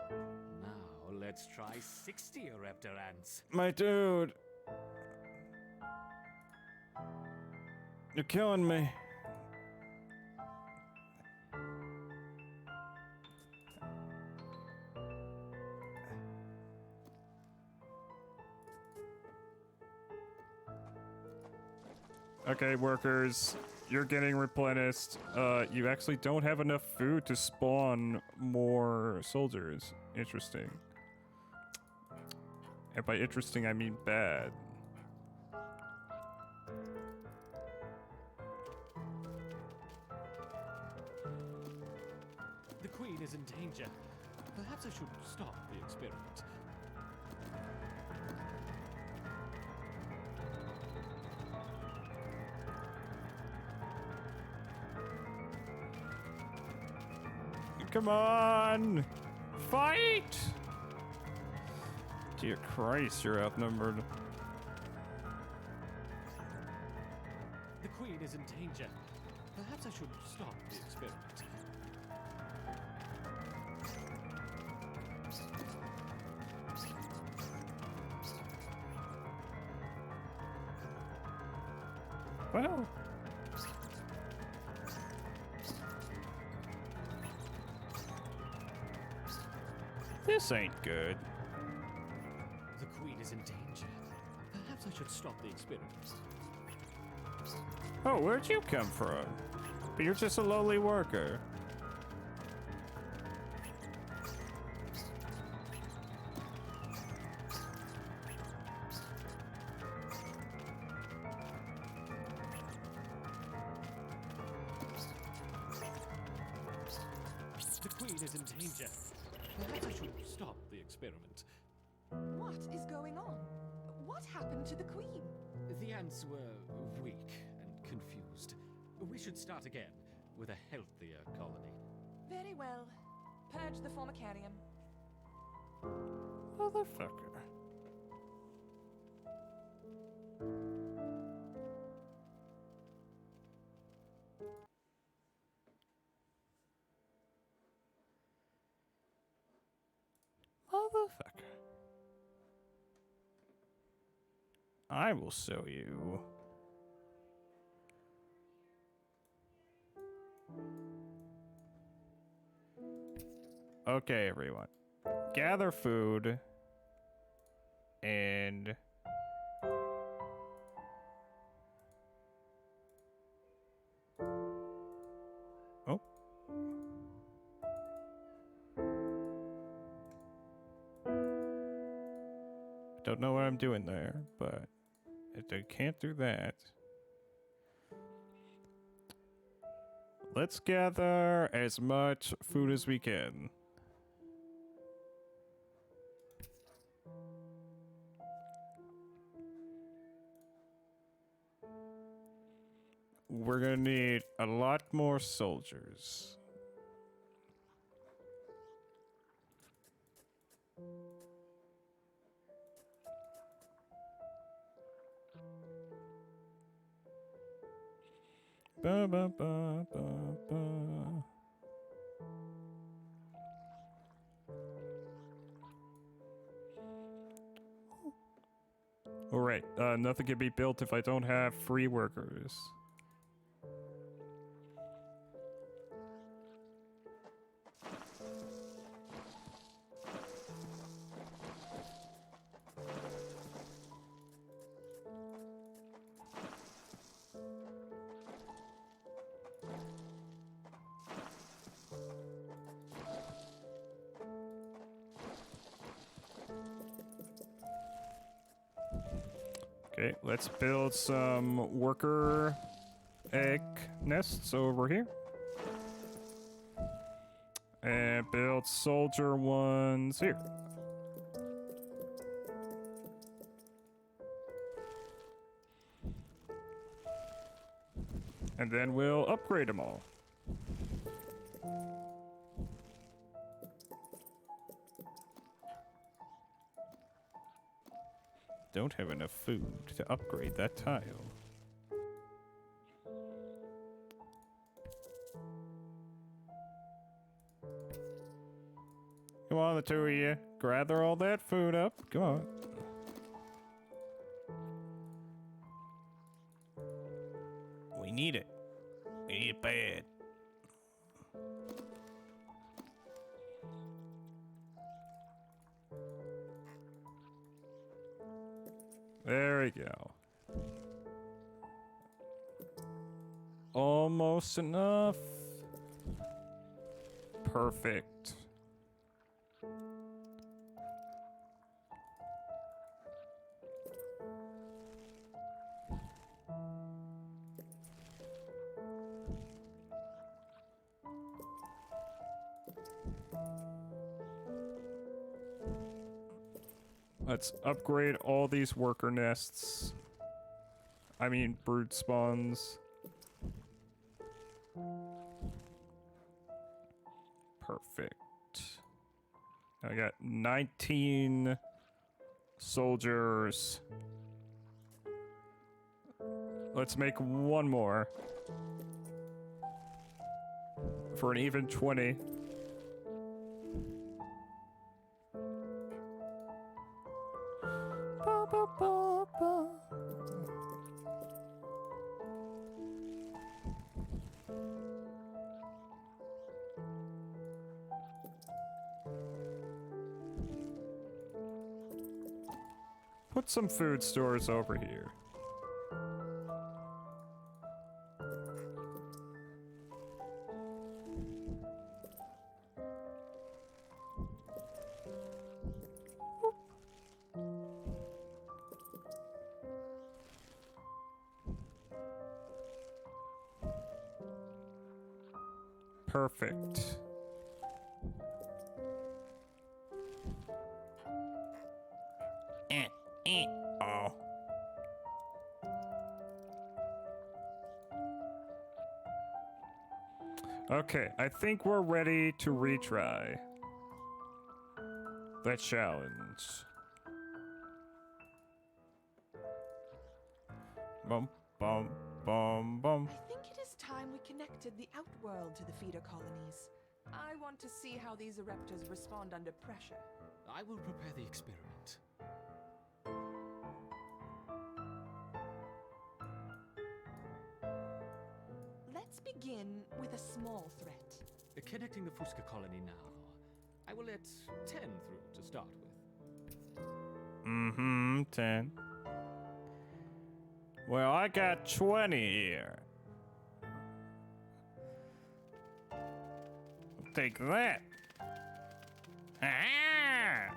Now let's try 60 Ereptor ants. My dude. You're killing me. Okay, workers, you're getting replenished. You actually don't have enough food to spawn more soldiers. Interesting. And by interesting, I mean bad. The Queen is in danger. Perhaps I should stop the experiment. Come on! Fight! Dear Christ, you're outnumbered. The Queen is in danger. Perhaps I should stop the experiment. Well. This ain't good. The Queen is in danger. Perhaps I should stop the experiment. Oh, where'd you come from? But you're just a lowly worker. The Queen is in danger. Perhaps I should stop the experiment. What is going on? What happened to the Queen? The ants were weak and confused. We should start again with a healthier colony. Very well. Purge the formicarium. Motherfucker. Motherfucker. I will show you. Okay, everyone. Gather food. And... Oh. Don't know what I'm doing there, but I can't do that. Let's gather as much food as we can. We're gonna need a lot more soldiers. Ba, ba, ba, ba, ba. Alright, nothing can be built if I don't have free workers. Okay, let's build some worker egg nests over here. And build soldier ones here. And then we'll upgrade them all. Don't have enough food to upgrade that tile. Come on, the two of you. Gather all that food up. Come on. We need it. We need it bad. There we go. Almost enough. Perfect. Let's upgrade all these worker nests. I mean, brood spawns. Perfect. I got 19 soldiers. Let's make one more. For an even 20. Put some food stores over here. Perfect. Oh. Okay, I think we're ready to retry that challenge. Bum, bum, bum, bum. I think it is time we connected the outworld to the feeder colonies. I want to see how these eruptors respond under pressure. I will prepare the experiment. Let's begin with a small threat. Connecting the Fusca colony now. I will let 10 through to start with. Mm-hmm, 10. Well, I got 20 here. Take that. Ah!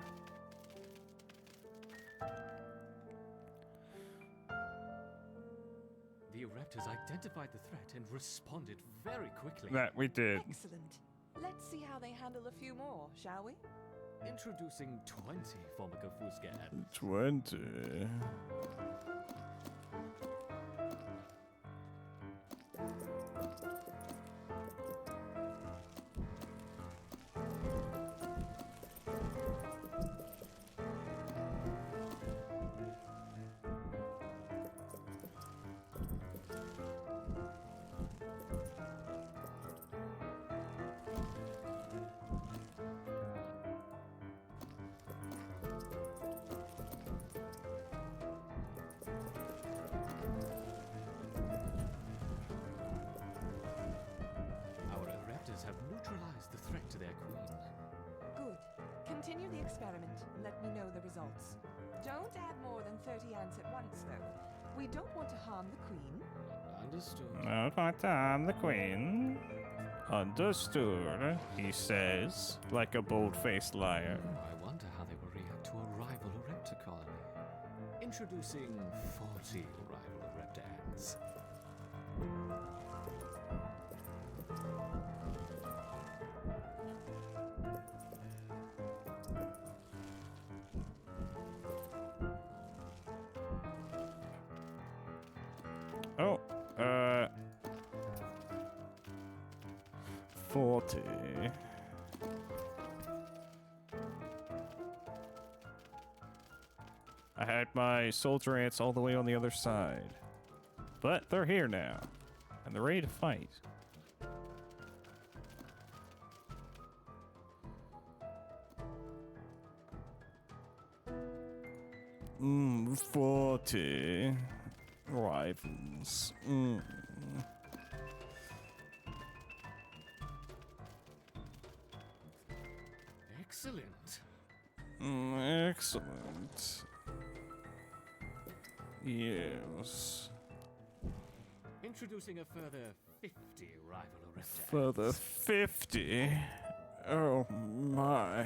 The Eruptors identified the threat and responded very quickly. That we did. Excellent. Let's see how they handle a few more, shall we? Introducing 20 Formica Fusca. 20. let me know the results. Don't add more than 30 ants at once, though. We don't want to harm the queen. Understood. No, not I'm the queen. Understood, he says, like a bold-faced liar. I wonder how they will react to a rival Reptar colony. Introducing 40 rival Reptar ants. Oh, 40. I had my soldier ants all the way on the other side. But they're here now, and they're ready to fight. 40 rivals. Excellent. Excellent. Yes. Introducing a further 50 rival Reptar Further ants. 50. Oh my.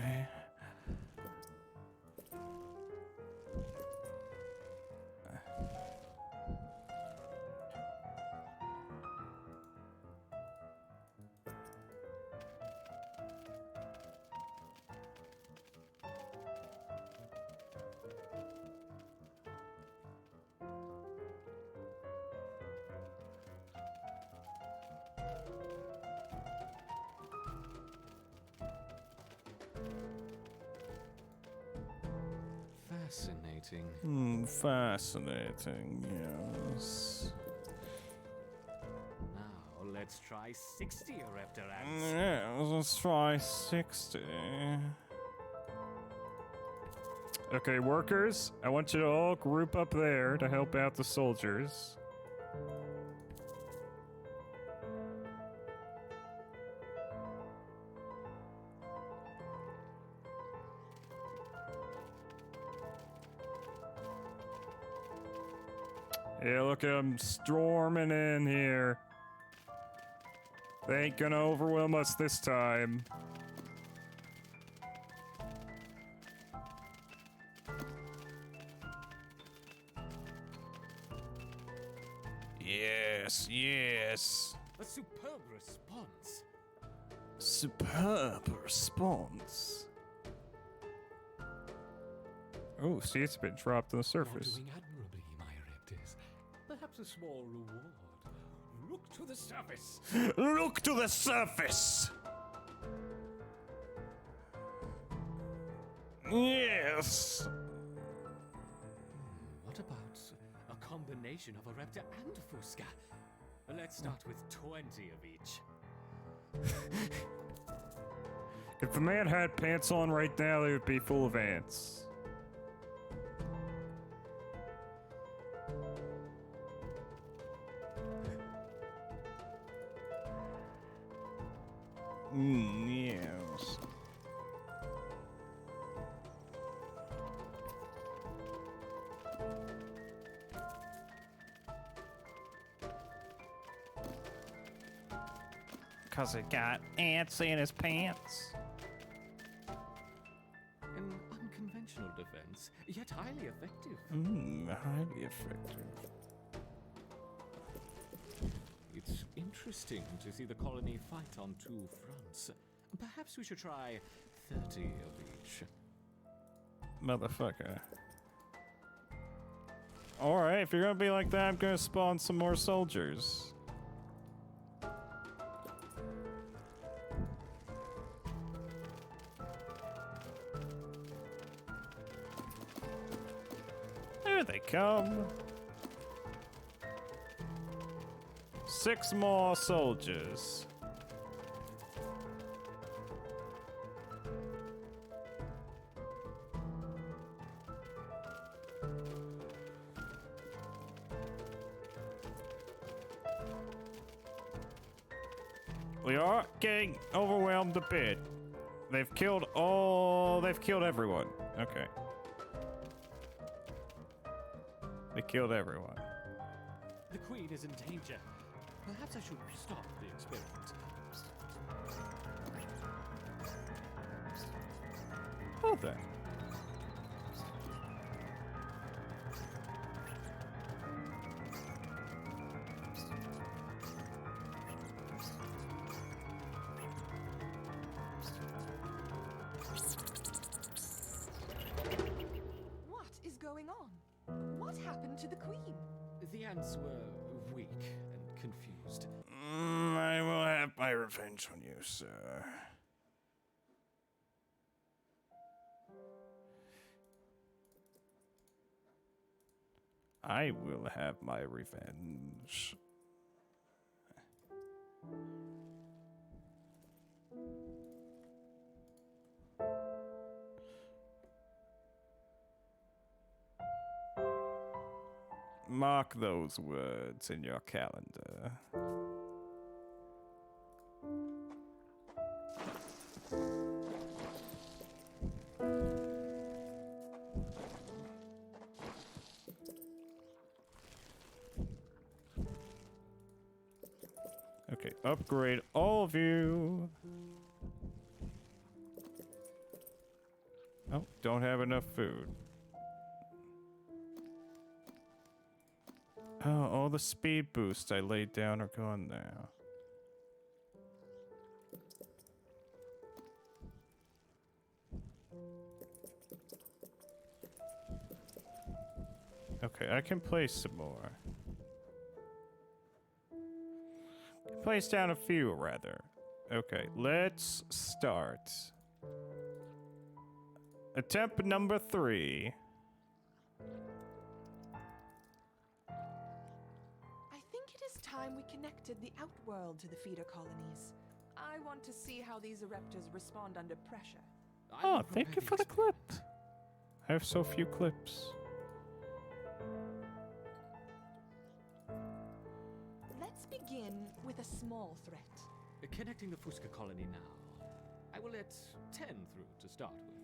Fascinating. Fascinating, yes. Now let's try 60 Reptar ants. Yeah, let's try 60. Okay, workers, I want you to all group up there to help out the soldiers. Yeah, look at them storming in here. They ain't gonna overwhelm us this time. Yes, yes. A superb response. Superb response. Oh, see, it's been dropped on the You're surface. doing admirably, my Reptors. Perhaps a small reward. Look to the surface. Look to the surface. Yes. What about a combination of a Reptar and a Fusca? Let's start with 20 of each. If the man had pants on right now, they would be full of ants. Yes. Cause it got ants in his pants. An unconventional defense, yet highly effective. Highly effective. It's interesting to see the colony fight on two fronts. Perhaps we should try 30 of each. Motherfucker. Alright, if you're gonna be like that, I'm gonna spawn some more soldiers. There they come. 6 more soldiers. We are getting overwhelmed a bit. They've killed everyone. Okay. They killed everyone. The queen is in danger. Perhaps I should stop the experiment. Well then. What is going on? What happened to the queen? The ants were weak and confused. I will have my revenge on you, sir. I will have my revenge. Mark those words in your calendar. Okay, upgrade all of you. Oh, don't have enough food. Oh, all the speed boosts I laid down are gone now. Okay, I can place some more. Place down a few, rather. Okay, let's start. Attempt number 3. I think it is time we connected the outworld to the feeder colonies. I want to see how these eruptors respond under pressure. I Oh, will thank you prepare for the clip. experiment. I have so few clips. Let's begin with a small threat. Connecting the Fusca colony now. I will let 10 through to start with.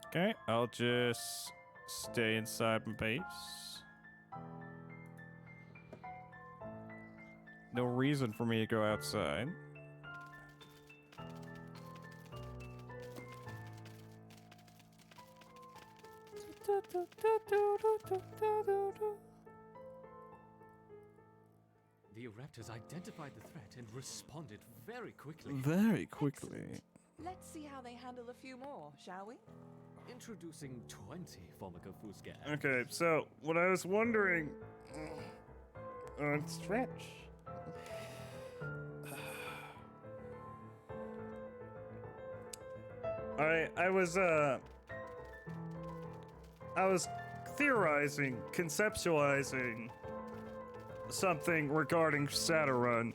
Okay, I'll just stay inside my base. No reason for me to go outside. The Eruptors identified the threat and responded very quickly. Very quickly. Excellent. Let's see how they handle a few more, shall we? Introducing 20 Formica Fusca. Okay, so what I was wondering on stretch. I was theorizing, conceptualizing something regarding Shadowrun.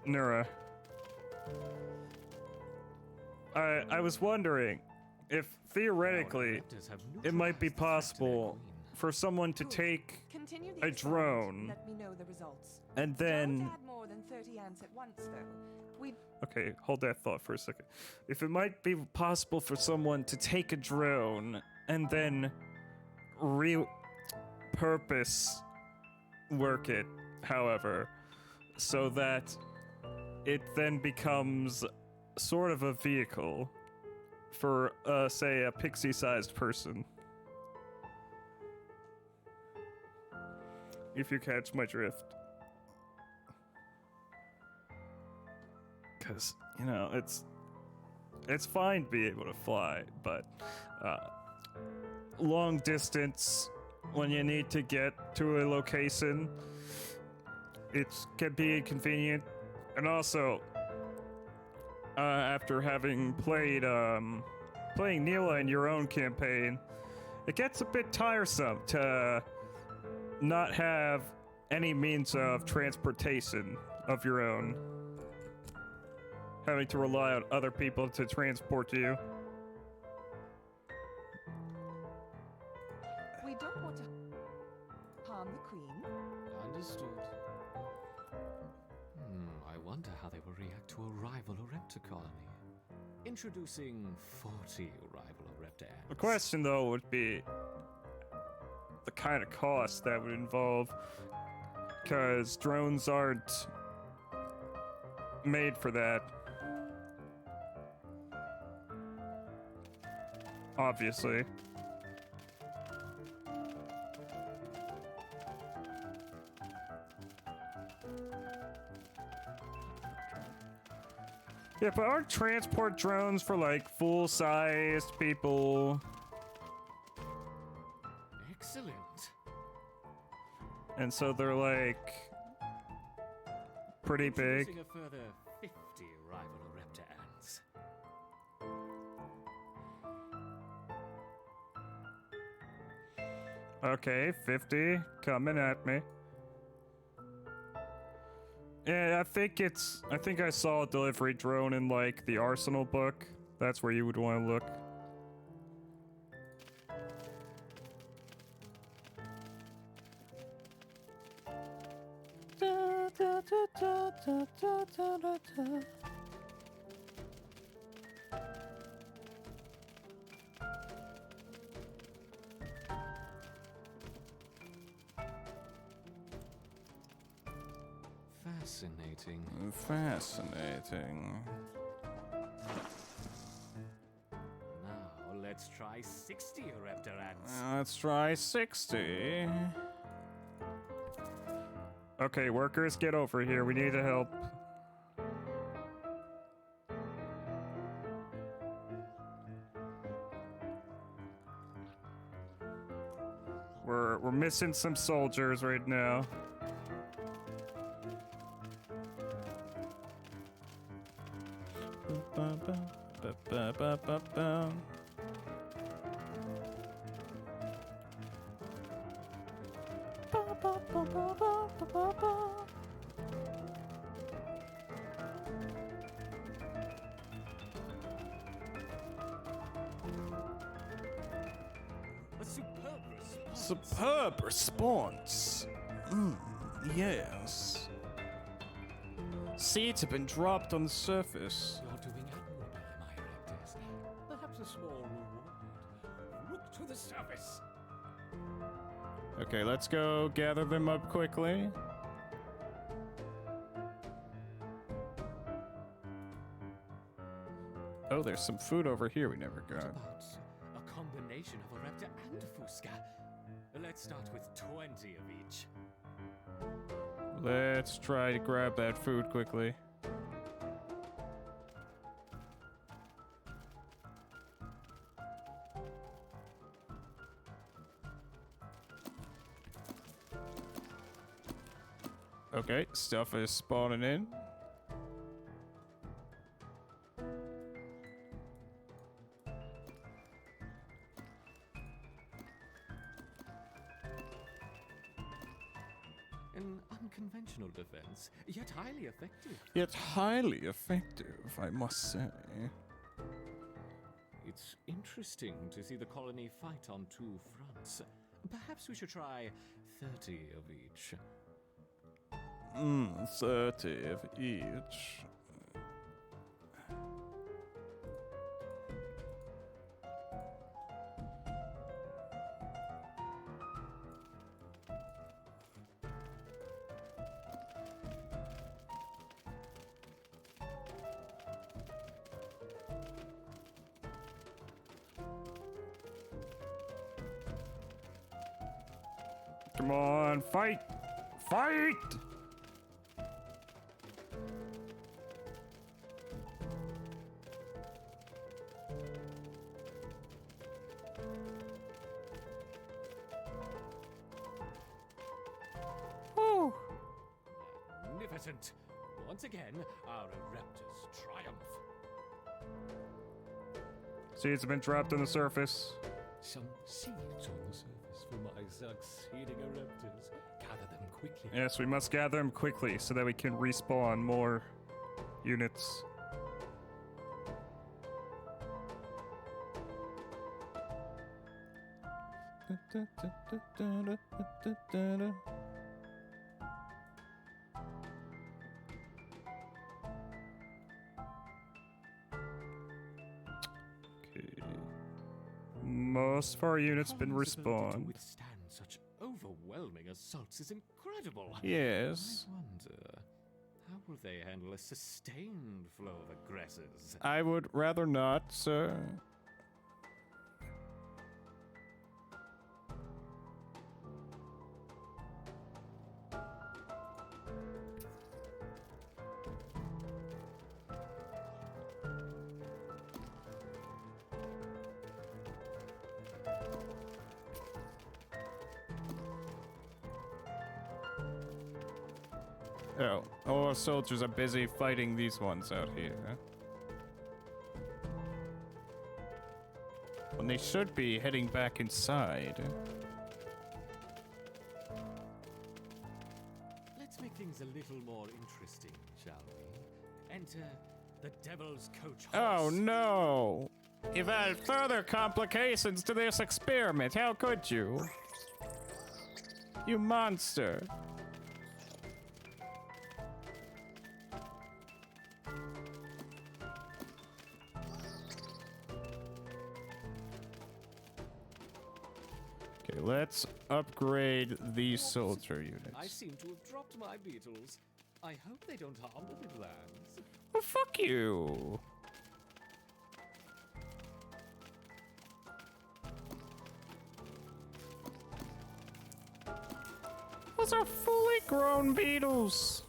Nura. I was wondering if theoretically it might be possible for someone to Good. take Continue the a experiment. drone Let me know the results. and then Don't add more than 30 ants at once, though. We okay, hold that thought for a second. If it might be possible for someone to take a drone and then repurpose work it, however, so that it then becomes sort of a vehicle for, say, a pixie-sized person. If you catch my drift. Because, you know, it's fine to be able to fly, but long distance, when you need to get to a location, it can be inconvenient. And also, after having played playing Neela in your own campaign, it gets a bit tiresome to not have any means of transportation of your own. Having to rely on other people to transport you. we don't want to harm the queen. Understood. I wonder how they will react to a rival Orepta colony. Introducing 40 rival Orepta ants. The question, though, would be the kind of cost that would involve, because drones aren't made for that. Obviously. Yeah, but aren't transport drones for like full-sized people? Excellent. And so they're like pretty big. Introducing a further 50 rival Orepta ants. Okay, 50 coming at me. Yeah, I think I saw a delivery drone in like the Arsenal book. That's where you would want to look. Fascinating. Fascinating. Now let's try 60 Orepta ants. Let's try 60. Okay, workers, get over here. We need to help. We're missing some soldiers right now. A superb response. Superb response. Yes. Seeds have been dropped on the surface. You're doing admirably, my Oreptas. Perhaps a small reward. Look to the surface. Okay, let's go gather them up quickly. Oh, there's some food over here we never got. About a combination of Orepta and Fusca. Let's start with 20 of each. Let's try to grab that food quickly. Okay, stuff is spawning in. An unconventional defense, yet highly effective. Yet highly effective, I must say. It's interesting to see the colony fight on two fronts. Perhaps we should try 30 of each. 30 of each. Come on, fight! Fight! Whew. Magnificent! Once again, our Oreptas triumph. Seeds have been dropped on the surface. Some seeds on the surface for my succeeding Oreptas. Gather them quickly. Yes, we must gather them quickly so that we can respawn more units. Most of our units been Colony's ability to respawned. withstand such overwhelming assaults is incredible. Yes. I wonder, how will they handle a sustained flow of aggressors? I would rather not, sir. Oh, all our soldiers are busy fighting these ones out here. When they should be heading back inside. Let's make things a little more interesting, shall we? Enter the Devil's Coach Horse. Oh no! You've added further complications to this experiment. How could you? You monster. Okay, let's upgrade these soldier I units. seem to have dropped my beetles. I hope they don't harm the Midlands. Well, fuck you. Those are fully grown beetles.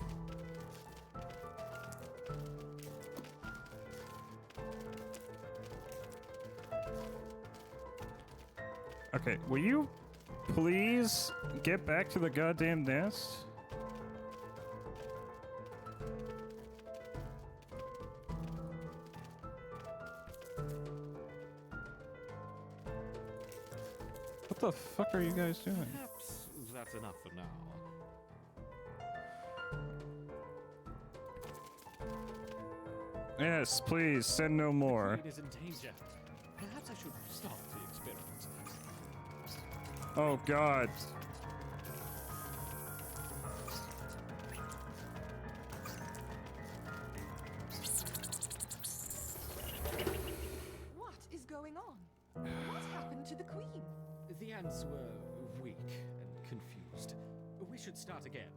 Okay, will you please get back to the goddamn nest? What the fuck are you guys doing? Perhaps that's enough for now. Yes, please, send no more. Queen is in danger. Perhaps I should stop the experiment. Oh god. What is going on? What happened to the queen? The ants were weak and confused. We should start again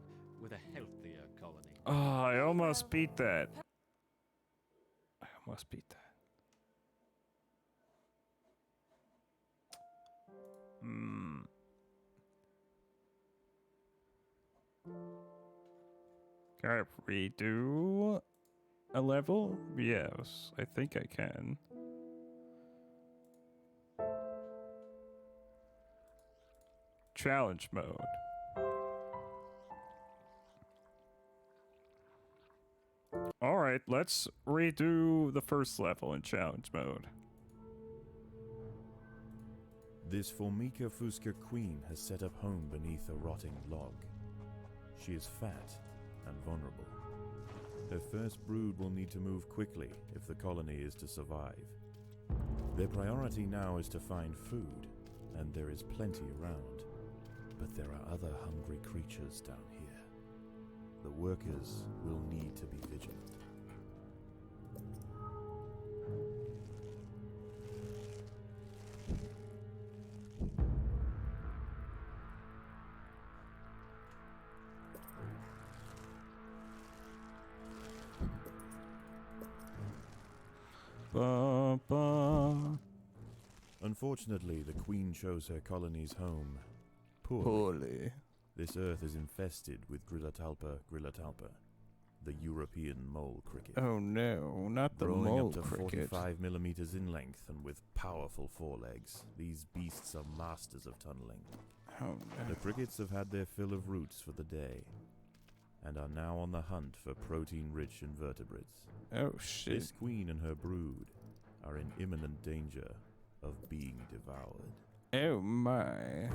with a healthier colony. Oh, I almost beat that. I almost beat that. Hmm. Can I redo a level? Yes, I think I can. Challenge mode. Alright, let's redo the first level in challenge mode. This Formica Fusca queen has set up home beneath a rotting log. She is fat and vulnerable. Her first brood will need to move quickly if the colony is to survive. Their priority now is to find food, and there is plenty around. But there are other hungry creatures down here. The workers will need to be vigilant. Ba, ba. Unfortunately, the queen chose her colony's home poorly. Poorly. This earth is infested with Grillatalpa, the European mole cricket. Oh no, not the Growing mole up to cricket. 45 millimeters in length and with powerful forelegs, these beasts are masters of tunneling. Oh The no. crickets have had their fill of roots for the day, and are now on the hunt for protein-rich invertebrates. Oh shit. This queen and her brood are in imminent danger of being devoured. Oh my.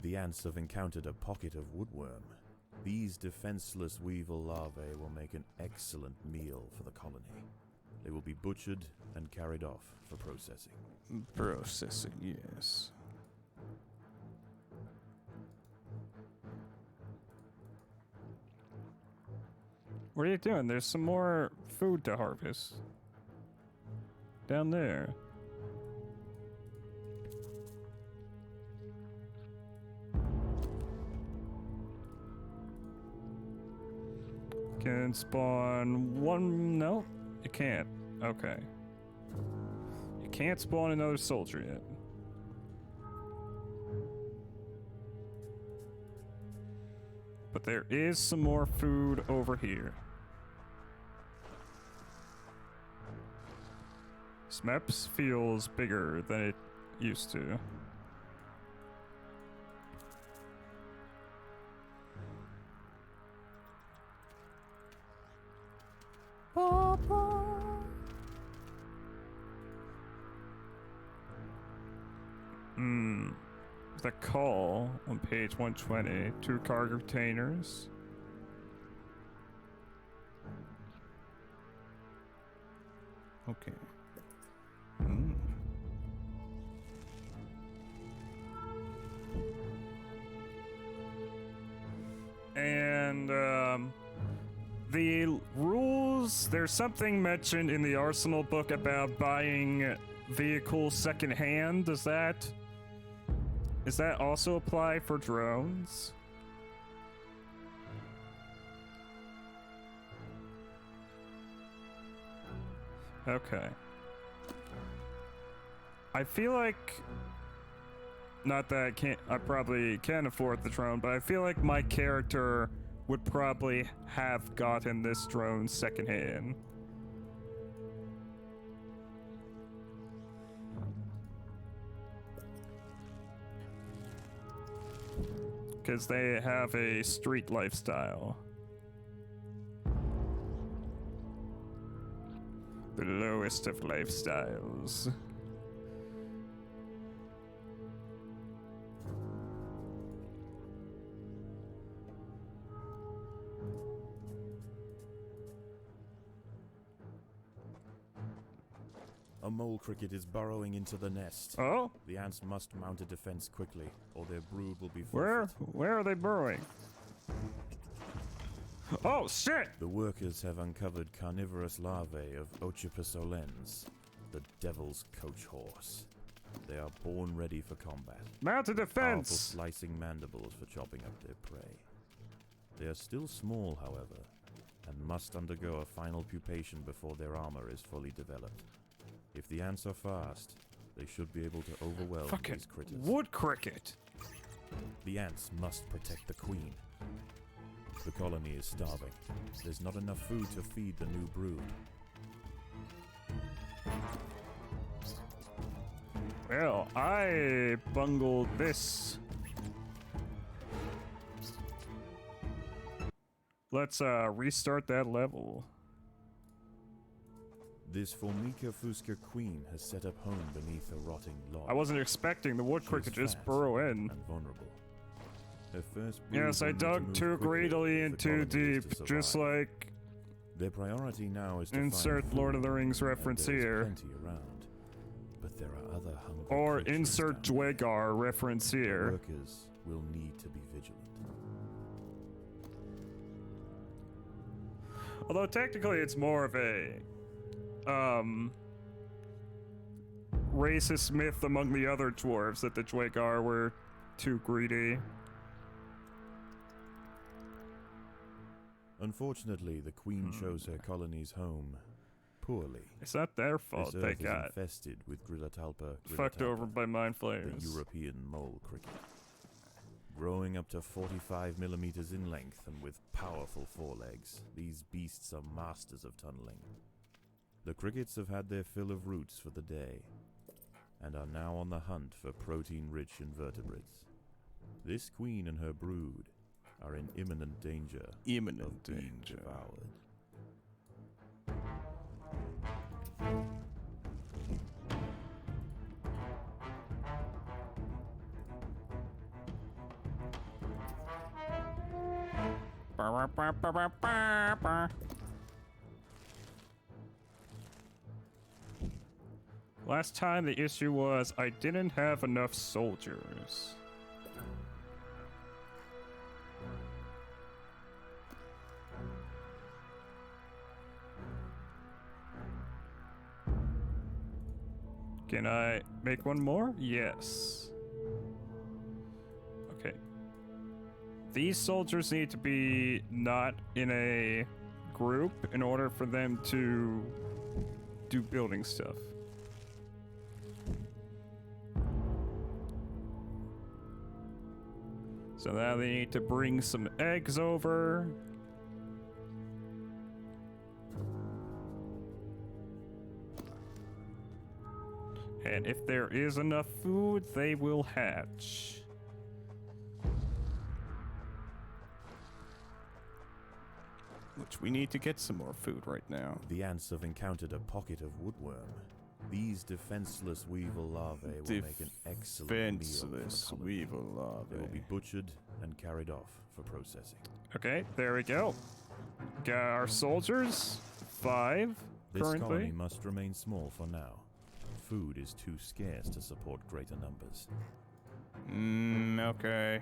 The ants have encountered a pocket of woodworm. These defenseless weevil larvae will make an excellent meal for the colony. They will be butchered and carried off for processing. Processing, yes. What are you doing? There's some more food to harvest. Down there. Can spawn one... No, you can't. Okay. You can't spawn another soldier yet. But there is some more food over here. This map feels bigger than it used to. The call on page 120. 2 cargo containers. Okay. And the rules, there's something mentioned in the arsenal book about buying vehicles secondhand. Does that also apply for drones? Okay. I feel like, not that I probably can afford the drone, but I feel like my character would probably have gotten this drone secondhand. Because they have a street lifestyle. The lowest of lifestyles. A mole cricket is burrowing into the nest. Oh? The ants must mount a defense quickly, or their brood will be Where forfeit. are they burrowing? Oh, shit! The workers have uncovered carnivorous larvae of Ocypus olens, the devil's coach horse. They are born ready for combat. Mount a Powerful defense! slicing mandibles for chopping up their prey. They are still small, however, and must undergo a final pupation before their armor is fully developed. If the ants are fast, they should be able to overwhelm Fucking these critters. wood cricket! The ants must protect the queen. The colony is starving. There's not enough food to feed the new brood. Well, I bungled this. Let's restart that level. This Formica fusca queen has set up home beneath a rotting log. I wasn't expecting the wood She is cricket to just fat burrow in. and vulnerable. Her first brood Yes, will I need to dug move too quickly greedily if and the too colony is to deep, just survive. like Their priority now is to insert find Lord of the food, Rings and reference there's here. plenty around, but there are other hungry Or creatures insert down there. Dwagar reference The here. workers will need to be vigilant. Although technically it's more of a racist myth among the other dwarves that the Dwagar were too greedy. Unfortunately, the queen chose her colony's home poorly. It's not their fault This they earth is got infested with Grilletalpa fucked over by mind the flayers. European mole cricket. Growing up to 45 millimeters in length and with powerful forelegs, these beasts are masters of tunneling. The crickets have had their fill of roots for the day, and are now on the hunt for protein-rich invertebrates. This queen and her brood are in imminent danger Imminent of being danger. devoured. Last time the issue was I didn't have enough soldiers. Can I make one more? Yes. Okay. These soldiers need to be not in a group in order for them to do building stuff. So now they need to bring some eggs over. And if there is enough food, they will hatch. Which we need to get some more food right now. The ants have encountered a pocket of woodworm. These defenseless weevil larvae will make an excellent meal for the Defenseless colony. weevil They will be larvae. butchered and carried off for processing. Okay, there we go. Got our soldiers. 5 This colony currently. must remain small for now. Food is too scarce to support greater numbers. Okay.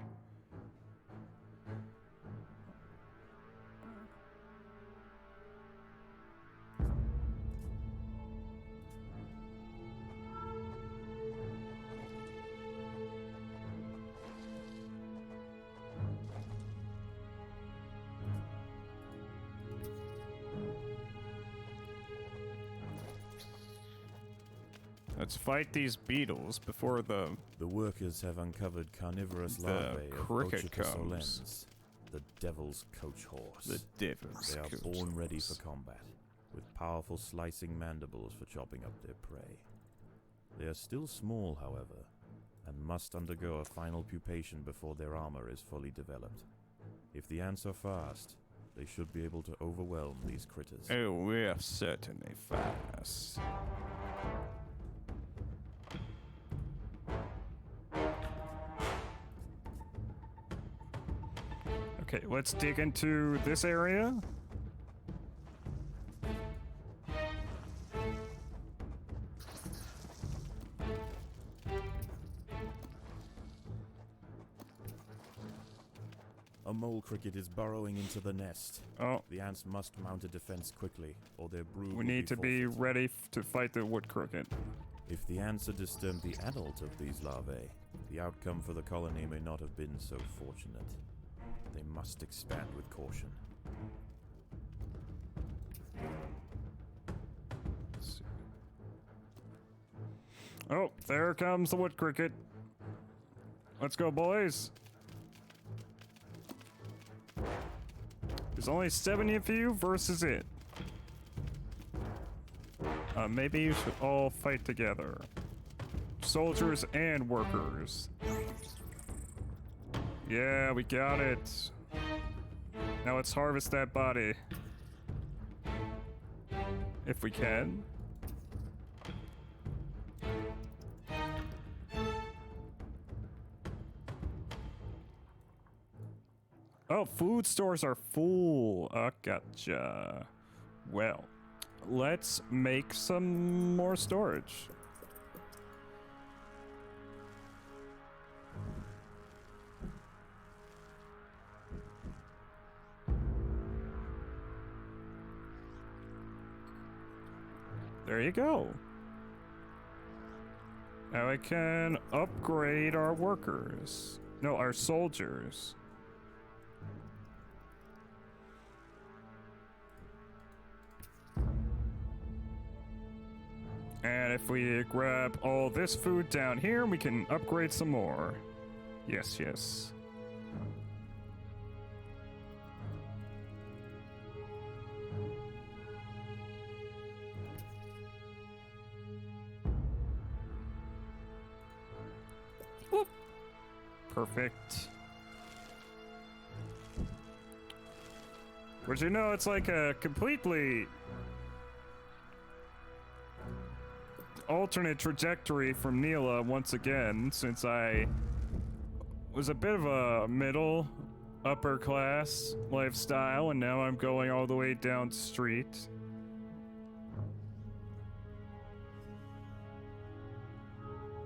Let's fight these beetles before the The workers have uncovered carnivorous The larvae of cricket Ocypus comes. olens, the devil's coach horse. devil's They are coach born ready horse. for combat, with powerful slicing mandibles for chopping up their prey. They are still small, however, and must undergo a final pupation before their armor is fully developed. If the ants are fast, they should be able to overwhelm these critters. Oh, we're certainly fast. Okay, let's dig into this area. A mole cricket is burrowing into the nest. Oh, The ants must mount a defense quickly, or their brood we will need to be forfeit. ready to fight the wood cricket. If the ants had disturbed the adult of these larvae, the outcome for the colony may not have been so fortunate. They must expand with caution. Let's see. Oh, there comes the wood cricket. Let's go, boys. There's only 70 of you versus it. Maybe you should all fight together. Soldiers and workers. Yeah, we got it. Now let's harvest that body. If we can. Oh, food stores are full. Gotcha. Well, let's make some more storage. There you go. Now I can upgrade our workers. No, our soldiers. And if we grab all this food down here, we can upgrade some more. Yes, yes. Whoop. Perfect. But you know, it's like a completely alternate trajectory from Neela once again, since I was a bit of a middle upper class lifestyle and now I'm going all the way down street.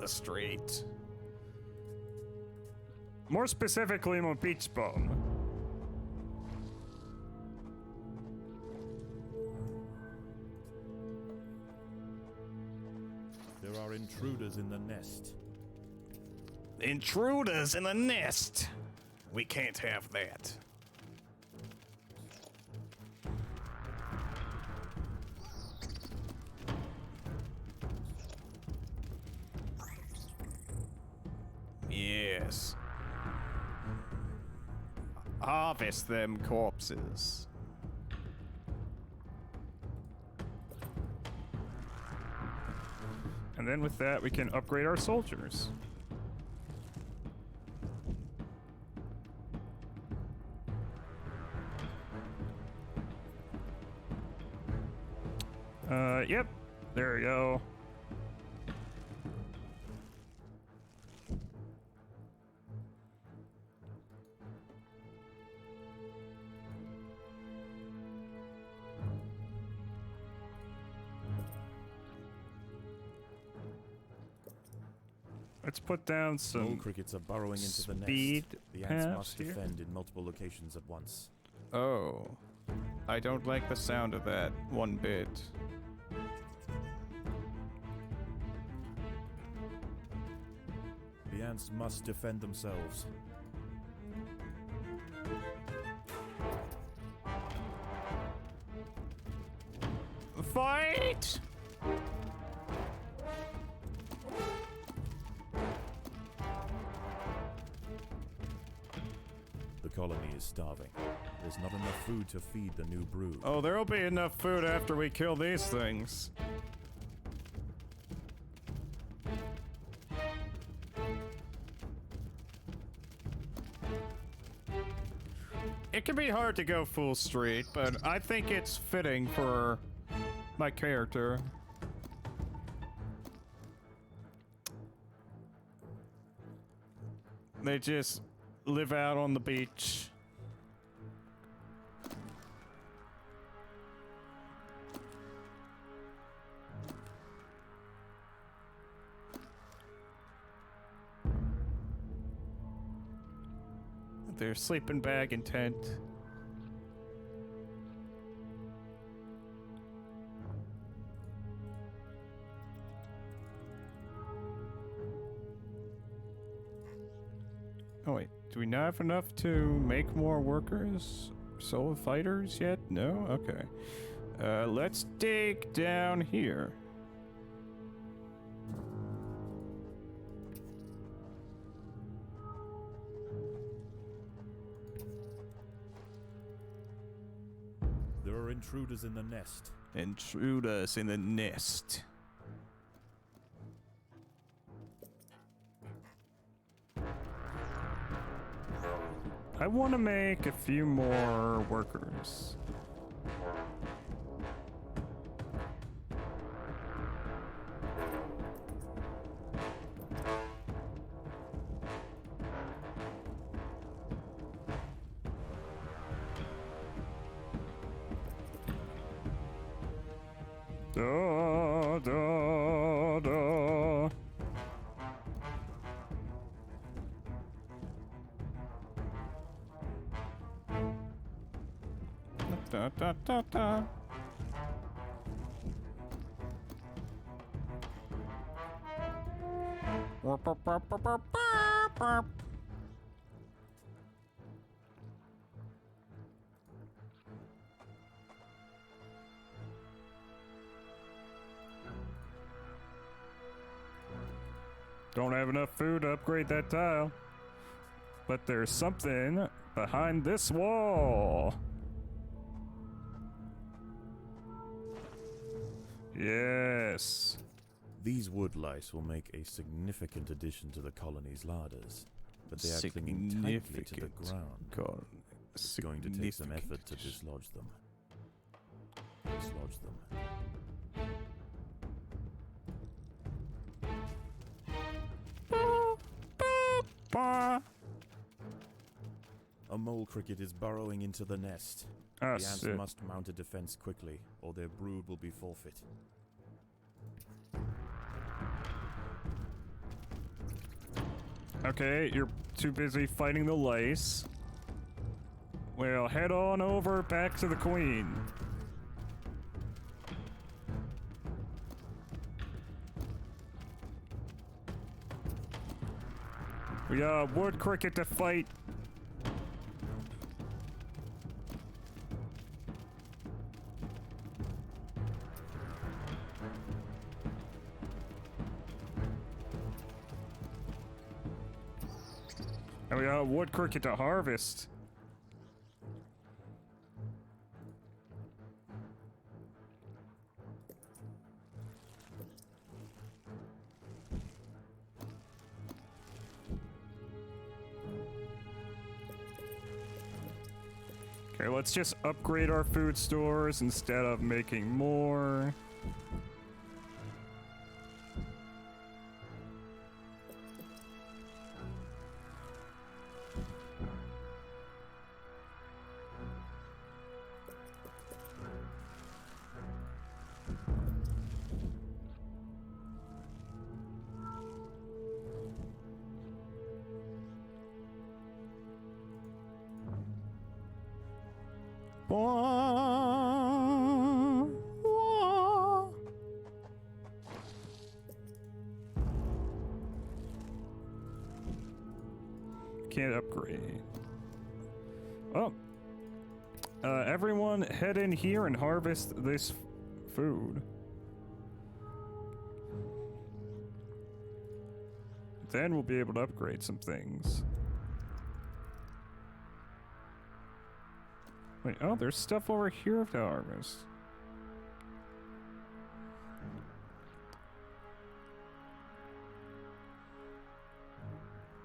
the street. More specifically, my beach bum. There are intruders in the nest. Intruders in the nest. We can't have that. Yes. Harvest them corpses. And then with that, we can upgrade our soldiers. Yep. There we go. Let's put down Mole some crickets are burrowing into the nest. speed The ants paths must here. defend in multiple locations at once. Oh. I don't like the sound of that one bit. The ants must defend themselves. Fight! The colony is starving. There's not enough food to feed the new brood. Oh, there'll be enough food after we kill these things. It can be hard to go full street, but I think it's fitting for my character. They just live out on the beach. Their sleeping bag and tent. Oh wait, do we not have enough to make more workers? Solo fighters yet? No? Okay. Let's dig down here. There are intruders in the nest. Intruders in the nest. I want to make a few more workers. Da, da, da. Da, da, da, da. Don't have enough food to upgrade that tile. But there's something behind this wall. Yes. These wood lice will make a significant addition to the colony's larders, but they are clinging tightly to the ground. God. It's going to take some effort to dislodge them. Dislodge them. A mole cricket is burrowing into the nest. Ah, The ants shit. must mount a defense quickly, or their brood will be forfeit. Okay, you're too busy fighting the lice. Well, head on over back to the queen. We got a wood cricket to fight. And we got a wood cricket to harvest. Okay, let's just upgrade our food stores instead of making more. Can't upgrade. Oh. Everyone head in here and harvest this food. Then we'll be able to upgrade some things. Wait, oh, there's stuff over here to harvest.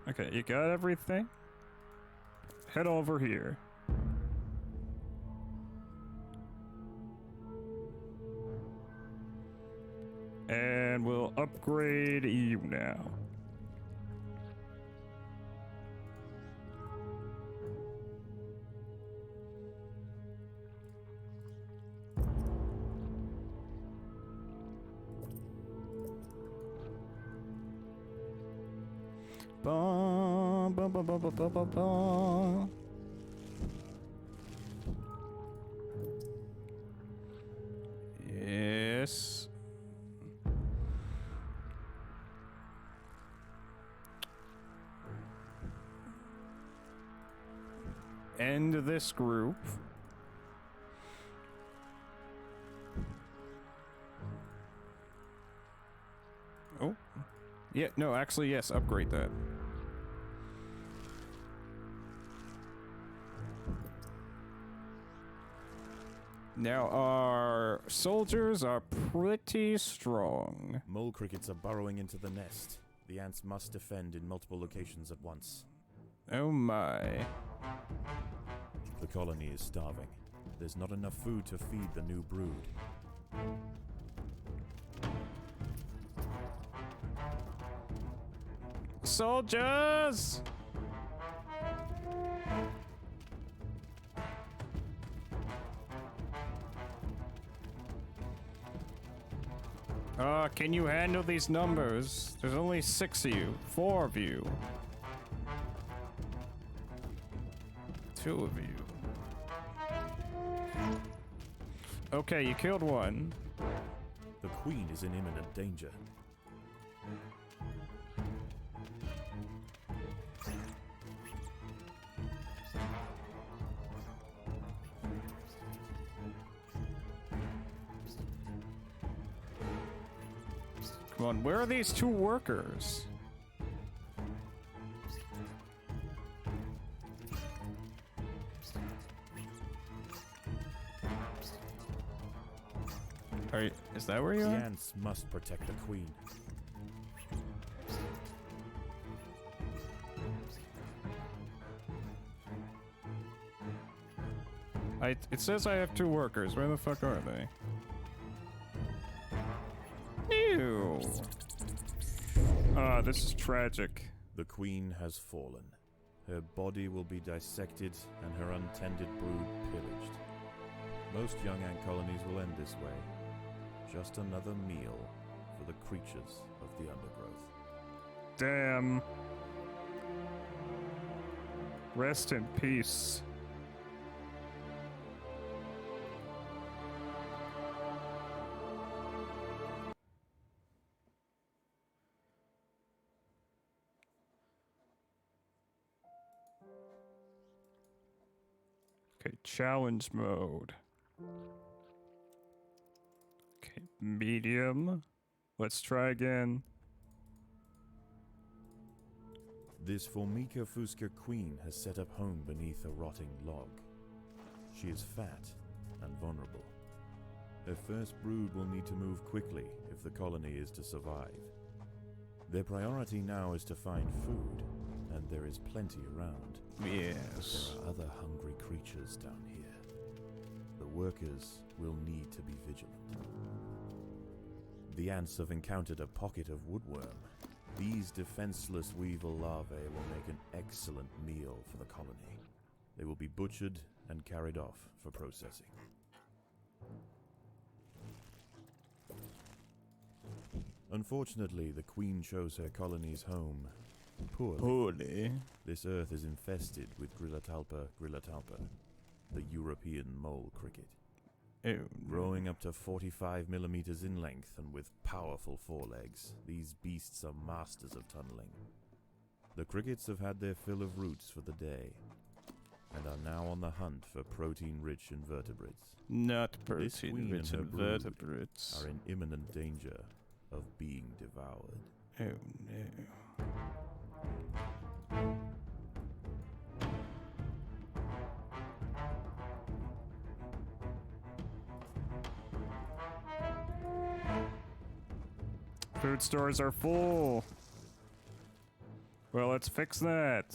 Okay, you got everything? Head over here. And we'll upgrade you now. Bum, bum, bum, bum, bum, bum, bum, bum. Yes. End this group. Oh. Yeah, no, actually, yes, upgrade that. Now, our soldiers are pretty strong. Mole crickets are burrowing into the nest. The ants must defend in multiple locations at once. Oh my. The colony is starving. There's not enough food to feed the new brood. Soldiers! Can you handle these numbers? There's only 6 of you. 4 of you. 2 of you. Okay, you killed one. The queen is in imminent danger. Come on, where are these 2 workers? Is that where you The are? ants must protect the queen. It says I have 2 workers. Where the fuck are they? Ew. This is tragic. The queen has fallen. Her body will be dissected and her untended brood pillaged. Most young ant colonies will end this way. Just another meal for the creatures of the undergrowth. Damn. Rest in peace. Okay, challenge mode. Okay, medium. Let's try again. This Formica Fusca queen has set up home beneath a rotting log. She is fat and vulnerable. Her first brood will need to move quickly if the colony is to survive. Their priority now is to find food, and there is plenty around. Yes. There are other hungry creatures down here. The workers will need to be vigilant. The ants have encountered a pocket of woodworm. These defenseless weevil larvae will make an excellent meal for the colony. They will be butchered and carried off for processing. Unfortunately, the queen chose her colony's home poorly. Holy. This earth is infested with Grillatalpa, the European mole cricket. Oh, Growing up to 45 millimeters in length and with powerful forelegs, these beasts are masters of tunneling. The crickets have had their fill of roots for the day, and are now on the hunt for protein-rich invertebrates. not This queen protein-rich and her brood invertebrates. are in imminent danger of being devoured. Oh no. Food stores are full. Well, let's fix that.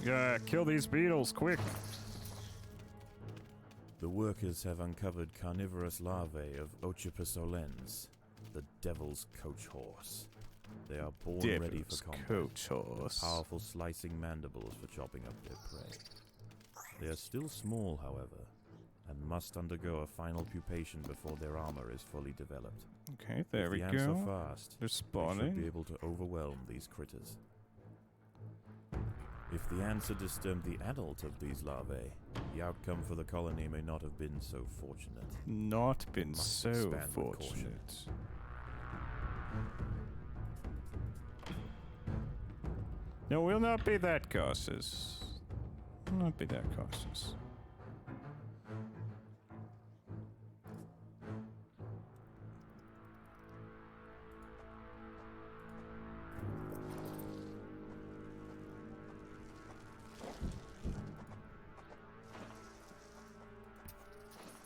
Yeah, kill these beetles, quick. The workers have uncovered carnivorous larvae of Ocypus olens, the devil's coach horse. They are born ready for Devil's combat. coach horse. Powerful slicing mandibles for chopping up their prey. They are still small, however, and must undergo a final pupation before their armor is fully developed. Okay, there If we the ants go. are fast, They're they should be spawning. able to overwhelm these critters. If the ants had disturbed the adult of these larvae, the outcome for the colony may not have been so fortunate. Not been Must so expand with caution. fortunate. No, we'll not be that cautious. We'll not be that cautious.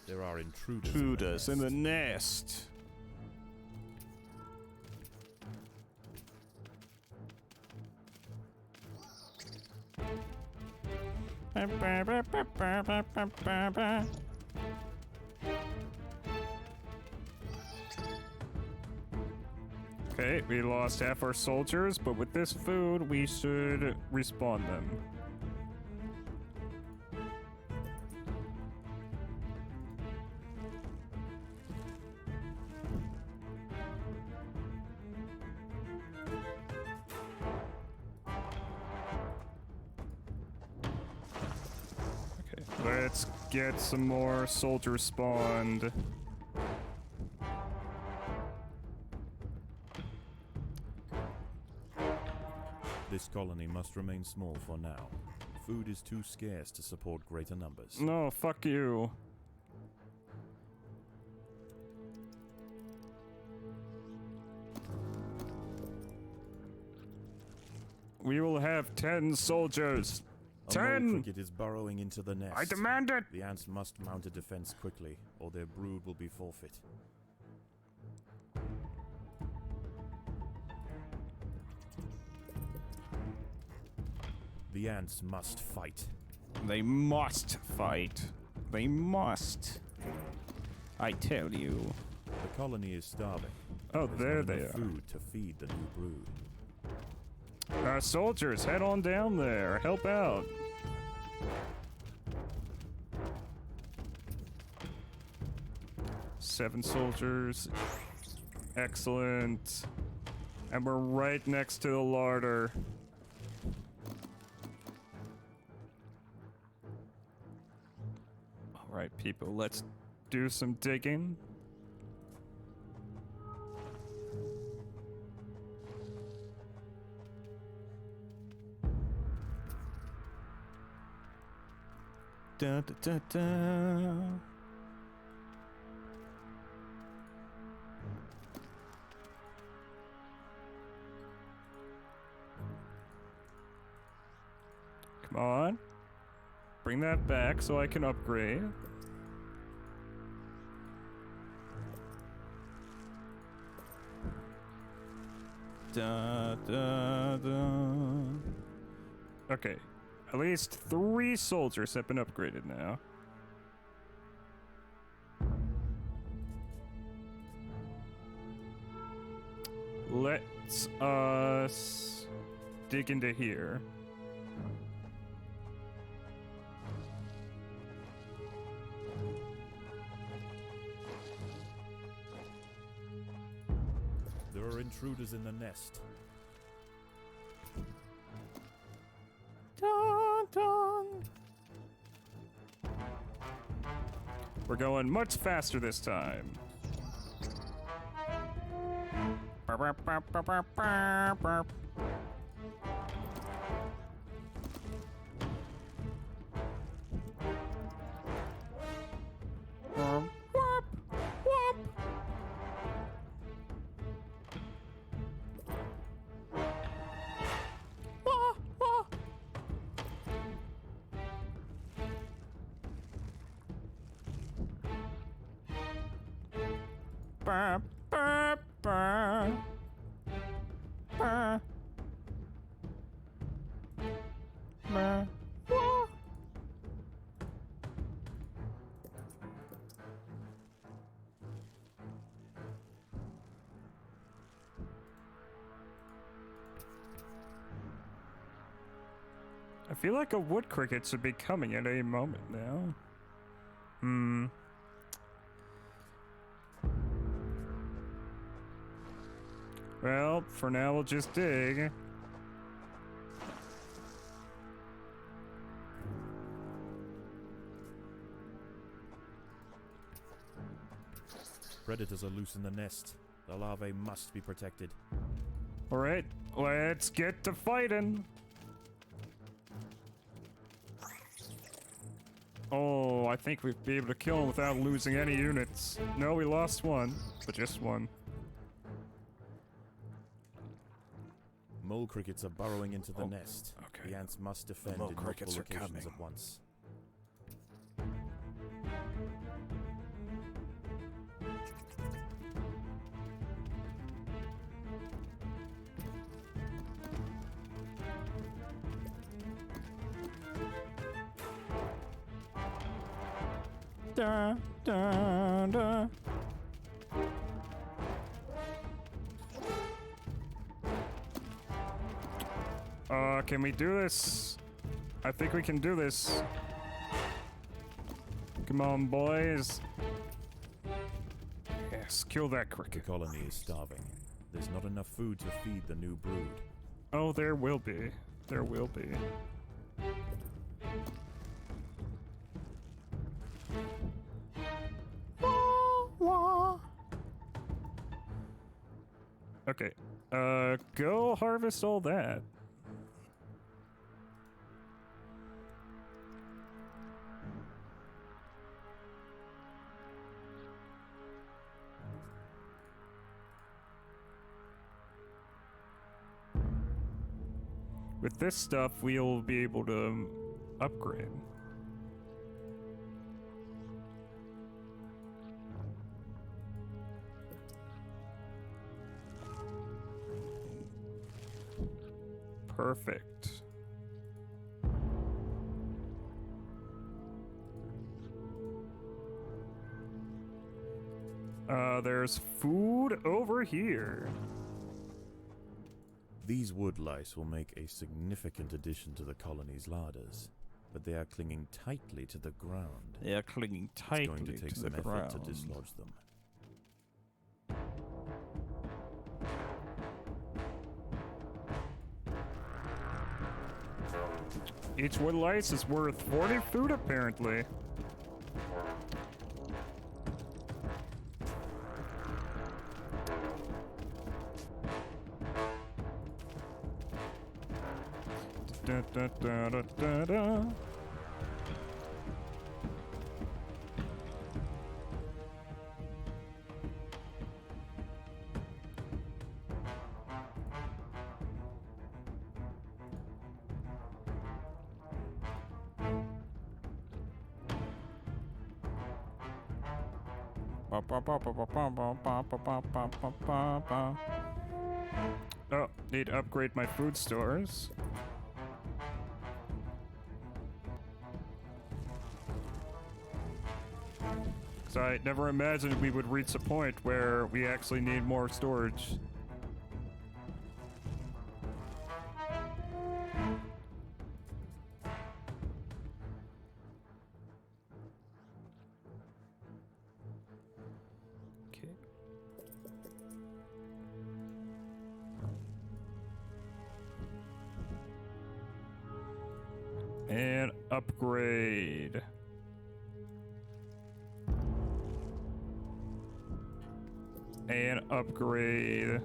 There are intruders, Intruders in the nest. nest. Okay, we lost half our soldiers, but with this food, we should respawn them. Okay, let's get some more soldiers spawned. This colony must remain small for now. Food is too scarce to support greater numbers. No, fuck you. We will have 10 soldiers. A mole 10! cricket is burrowing into the nest. I demand it! The ants must mount a defense quickly, or their brood will be forfeit. The ants must fight. They must fight. They must. I tell you. The colony is starving. Oh, There's there not they enough are. food to feed the new brood. Soldiers, head on down there. Help out. Seven soldiers. Excellent. And we're right next to the larder. All right, people, let's do some digging. Da, da, da, da. Come on. Bring that back so I can upgrade. Da, da, da. Okay. At least 3 soldiers have been upgraded now. Let's us dig into here. There are intruders in the nest. Dun, dun. We're going much faster this time. Burp, burp, burp, burp, burp, burp, burp. Burp, warp, warp. Wah, wah. Burp, burp, burp. Burp. Burp. Wah. I feel like a wood cricket should be coming at any moment now. Well, for now we'll just dig. Predators are loose in the nest. The larvae must be protected. Alright, let's get to fighting. Oh, I think we'd be able to kill him without losing any units. No, we lost one, but just one. Mole crickets are burrowing into the Oh, nest. okay. The ants must defend mole in crickets multiple are locations coming. at once. Da, da, da. Can we do this? I think we can do this. Come on, boys. Yes, kill that The cricket. colony is starving. There's not enough food to feed the new brood. Oh, there will be. There will be. Wah. Okay. Go harvest all that. With this stuff, we'll be able to upgrade. Perfect. there's food over here. These wood lice will make a significant addition to the colony's larders, but they are clinging tightly to the ground. They are clinging It's tightly going to take to the some effort ground. to dislodge them. Each wood lice is worth 40 food, apparently. Da, da, da, da, da, da. Oh, need to upgrade my food stores. Because I never imagined we would reach a point where we actually need more storage. Okay. And upgrade. And upgrade.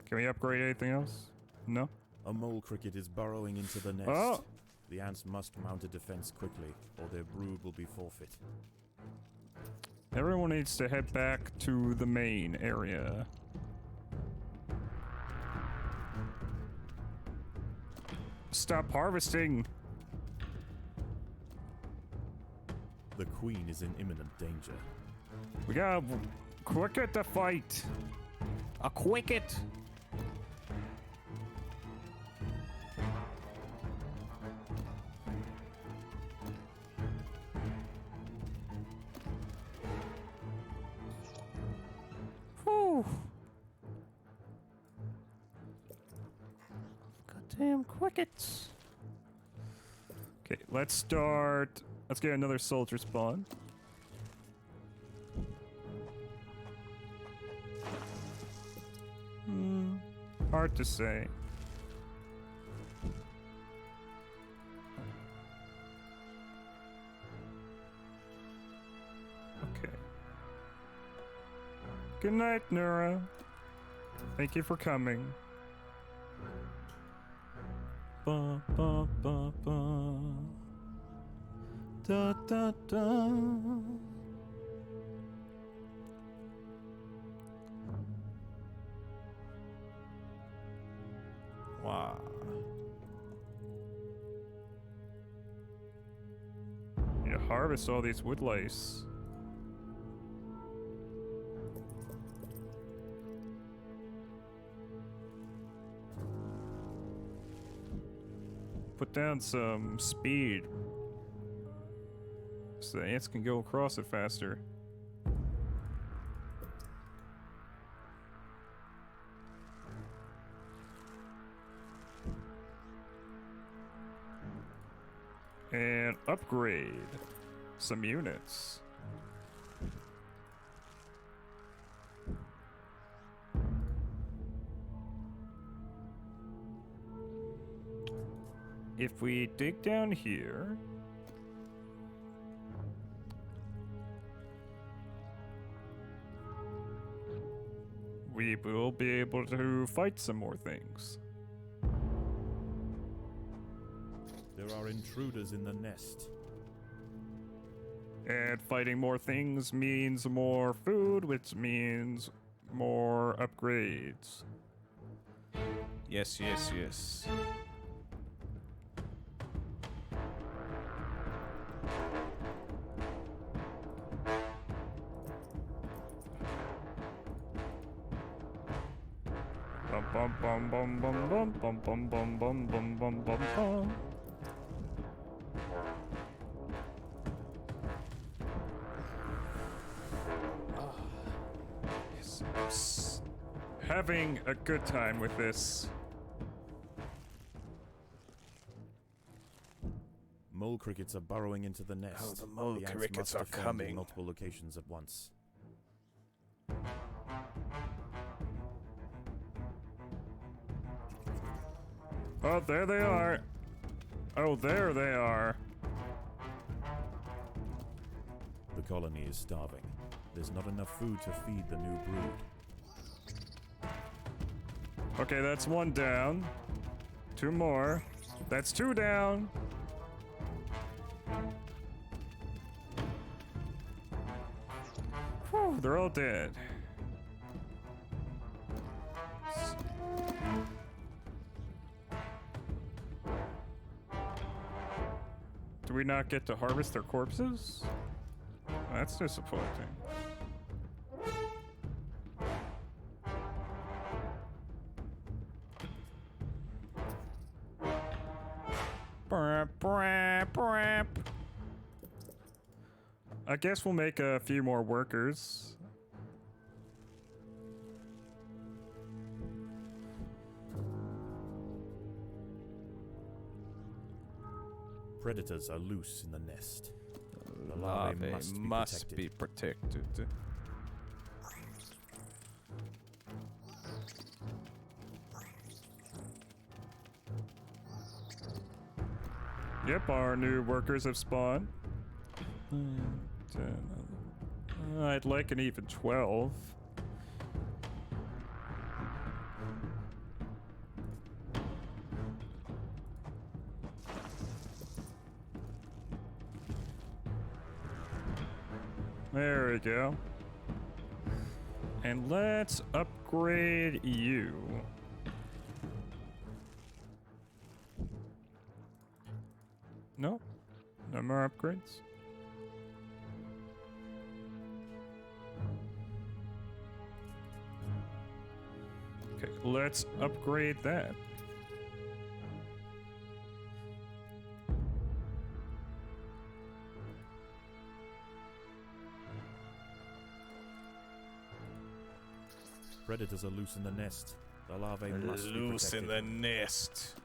Can we upgrade anything else? No? A mole cricket is burrowing into the nest. Oh! The ants must mount a defense quickly, or their brood will be forfeit. Everyone needs to head back to the main area. Stop harvesting! The queen is in imminent danger. We gotta quicket the fight! A quicket! Whew. Goddamn crickets. Okay, let's start. Let's get another soldier spawn. Hard to say. Okay. Good night, Nura. Thank you for coming. Ba ba ba ba. Da da da. Wow. Need to harvest all these wood lice. Put down some speed so the ants can go across it faster. And upgrade some units. If we dig down here, we will be able to fight some more things. There are intruders in the nest. And fighting more things means more food, which means more upgrades. Yes, yes, yes. Bum bum bum bum bum bum bum bum bum bum bum bum bum bum. having a good time with this. Mole crickets are burrowing into the nest. Oh, the mole ants crickets must are defend in coming. multiple locations at once. Oh, there they are. Oh, there they are. The colony is starving. There's not enough food to feed the new brood. Okay, that's one down. Two more. That's two down. Whew, they're all dead. Do we not get to harvest their corpses? That's disappointing. Brap, brap, brap. I guess we'll make a few more workers. Predators are loose in the nest. The Larvae larvae must be protected. Yep, our new workers have spawned. 10, I'd like an even 12. There we go. And let's upgrade you. No? No more upgrades? Okay, let's upgrade that. Predators are loose in the nest. The larvae must be Loose in protected. the nest.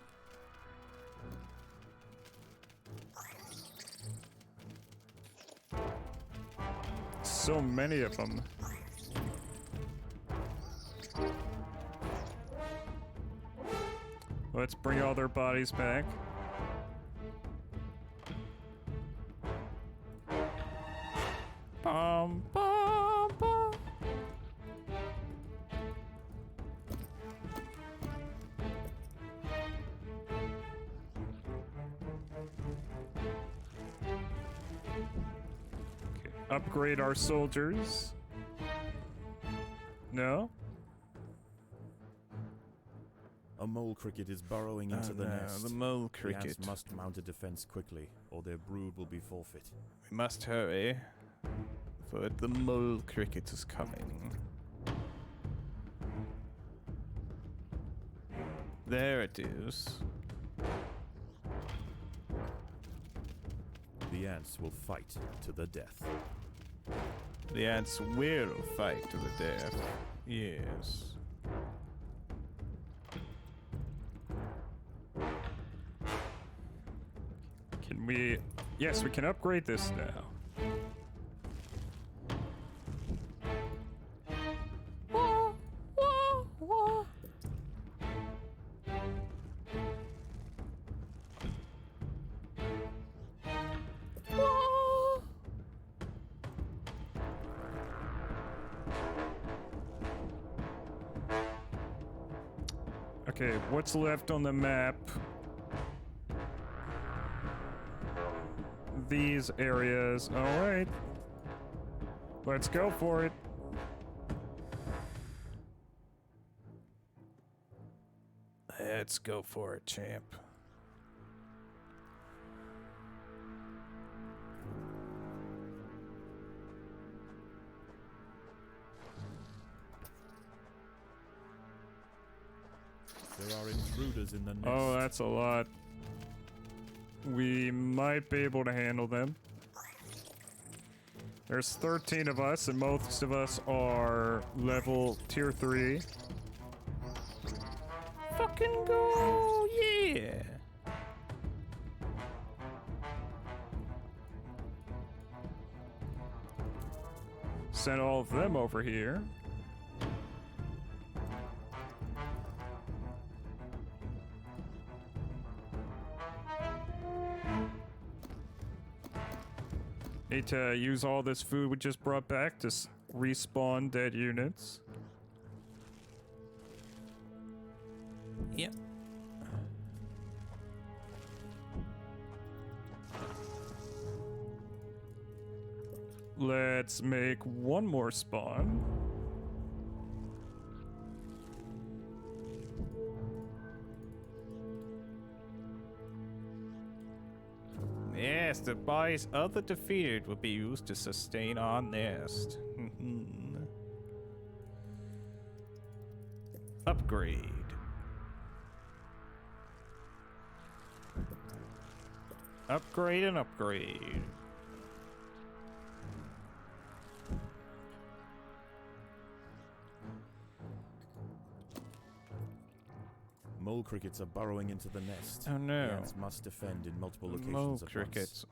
So many of them. Let's bring all their bodies back. Bum, bum, bum. Okay, upgrade our soldiers. No? A mole cricket is burrowing into the nest. The mole The cricket. ants must mount a defense quickly, or their brood will be forfeit. We must hurry, for the mole cricket is coming. There it is. The ants will fight to the death. The ants will fight to the death. Yes. Can we... Yes, we can upgrade this now. Okay, what's left on the map? These areas. Alright. Let's go for it. Let's go for it, champ. There are intruders in the nest. Oh, that's a lot. We might be able to handle them. There's 13 of us, and most of us are level tier 3. Fucking go! Yeah! Send all of them over here. Need to use all this food we just brought back to respawn dead units. Yep. Let's make one more spawn. Yes, the bodies of the defeated will be used to sustain our nest. Upgrade. Upgrade and upgrade. Mole crickets are burrowing into the nest. Oh no. The ants must defend in multiple locations Mole at crickets. once.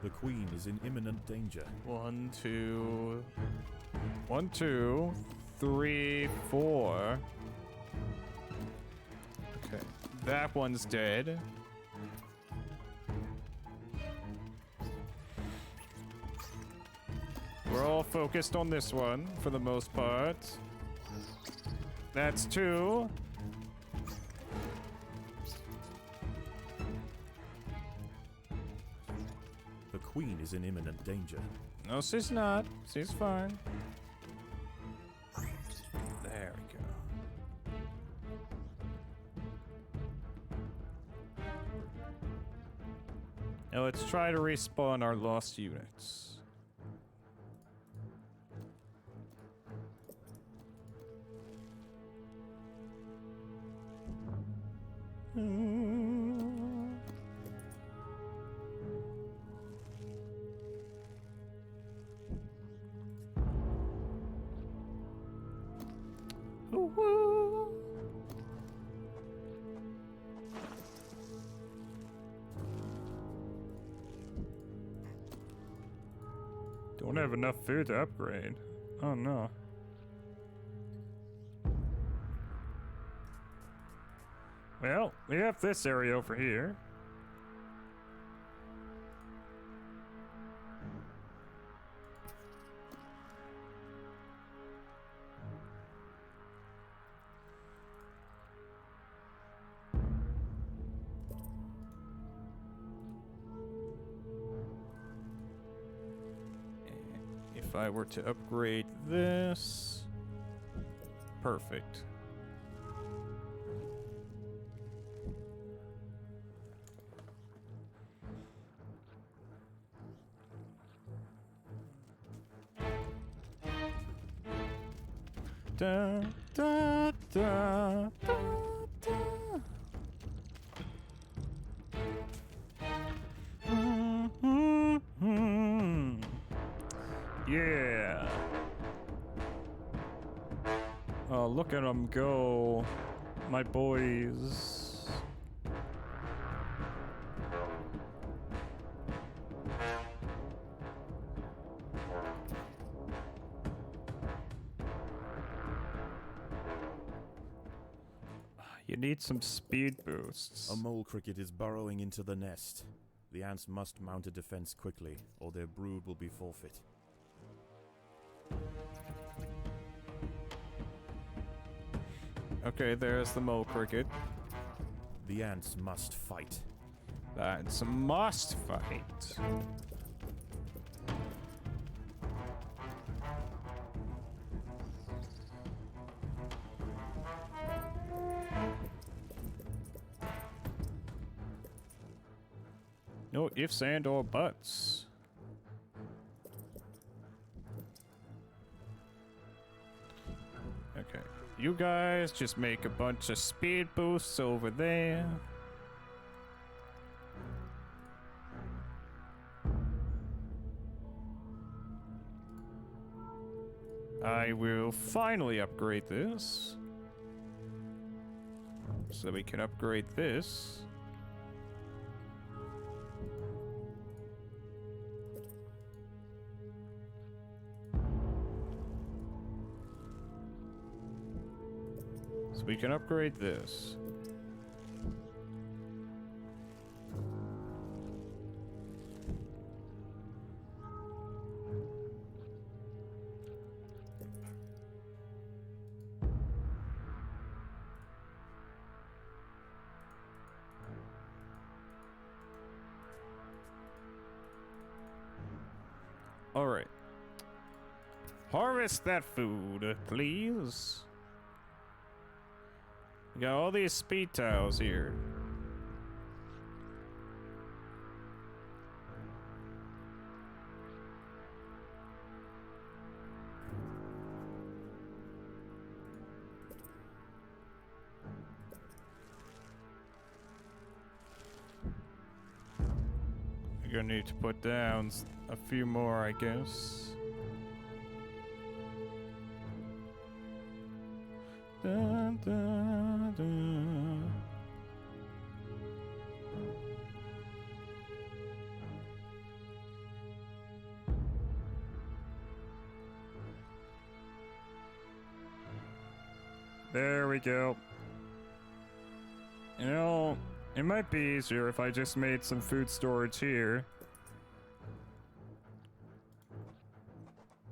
The queen is in imminent danger. 1, 2, 1, 2, 3, 4. Okay, that one's dead. We're all focused on this one for the most part. That's 2. The queen is in imminent danger. No, she's not. She's fine. There we go. Now let's try to respawn our lost units. Don't have enough food to upgrade. Oh no. Well, we have this area over here. If I were to upgrade this, perfect. Da, da, da, da, da. Yeah. Oh, look at them go, my boys. You need some speed boosts. A mole cricket is burrowing into the nest. The ants must mount a defense quickly, or their brood will be forfeit. Okay, there's the mole cricket. The ants must fight. That's a must fight. No ifs and or buts. Okay. You guys just make a bunch of speed boosts over there. I will finally upgrade this. So we can upgrade this. So we can upgrade this. All right. Harvest that food, please. We got all these speed tiles here. You're gonna need to put down a few more, I guess. Dun, dun, dun. There we go. You know, it might be easier if I just made some food storage here.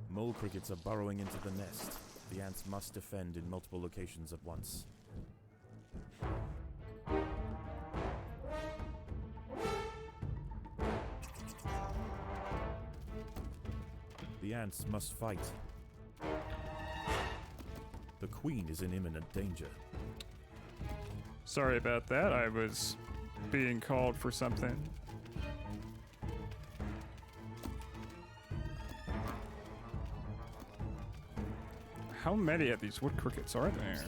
Mole crickets are burrowing into the nest. The ants must defend in multiple locations at once. The ants must fight. The queen is in imminent danger. Sorry about that, I was being called for something. How many of these wood crickets are there?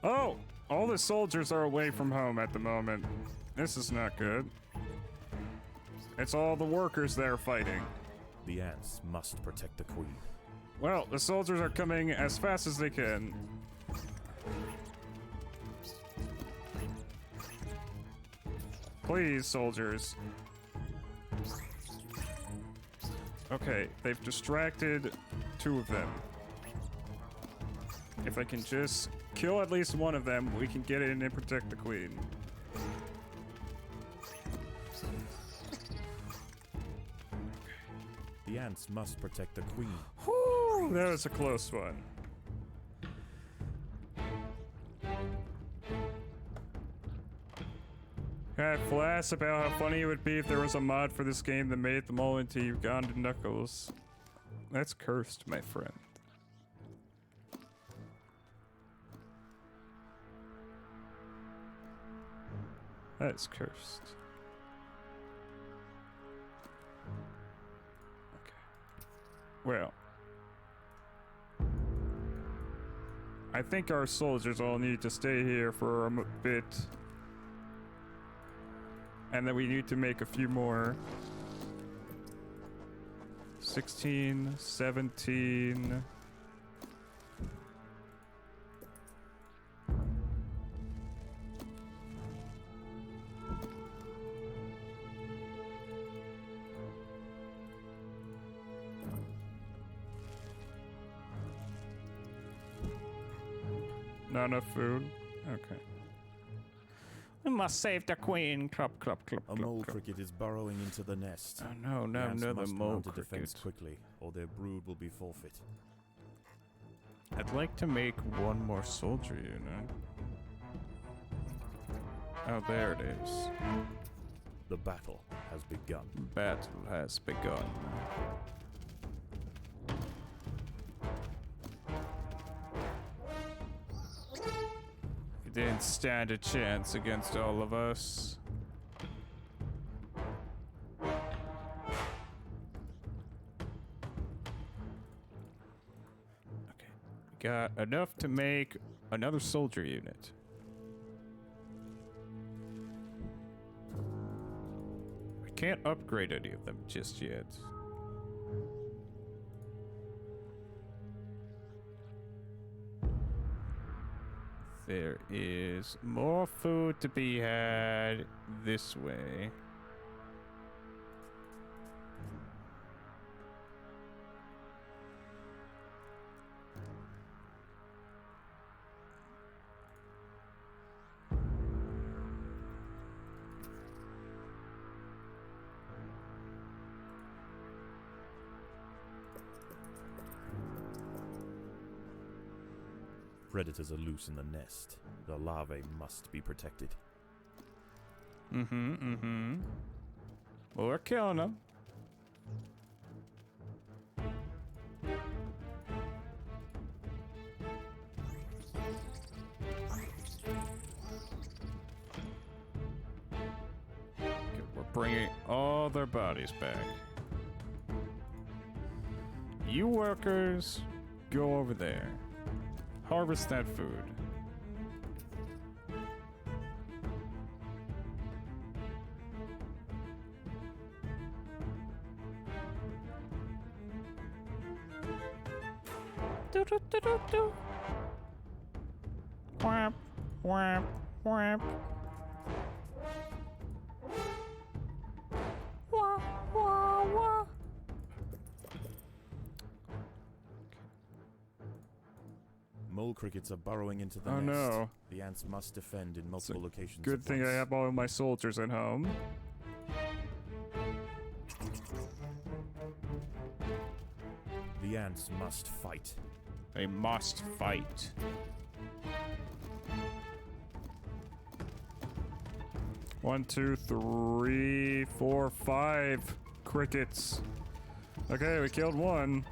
Oh! All the soldiers are away from home at the moment. This is not good. It's all the workers there fighting. The ants must protect the queen. Well, the soldiers are coming as fast as they can. Please, soldiers. Okay, they've distracted 2 of them. If I can just kill at least one of them, we can get in and protect the queen. The ants must protect the queen. Whew, that was a close one. I had flash about how funny it would be if there was a mod for this game that made them all into Ugandan Knuckles. That's cursed, my friend. That is cursed. Okay. Well. I think our soldiers all need to stay here for a bit. And then we need to make a few more. 16, 17. Not enough food? Okay. We must save the queen. Clup, clup, clup, A clup, mole clup. cricket is burrowing into the nest. Oh no, The no, ants another must mole mount a defense cricket. quickly, or their brood will be forfeit. I'd like to make one more soldier unit. Oh, there it is. The battle has begun. Battle has begun. He didn't stand a chance against all of us. Okay. Got enough to make another soldier unit. can't upgrade any of them just yet. There is more food to be had this way. Predators are loose in the nest. The larvae must be protected. Well, we're killing them. We're bringing all their bodies back. You workers, go over there. Harvest that food. Do do do do do. Whap, whap, whap. Wah, wah, wah. Mole crickets are burrowing into the Oh, nest. no. The ants must defend in multiple locations. Good at thing I once. have all of my soldiers at home. The ants must fight. They must fight. One, two, three, four, 5 crickets. Okay, we killed one.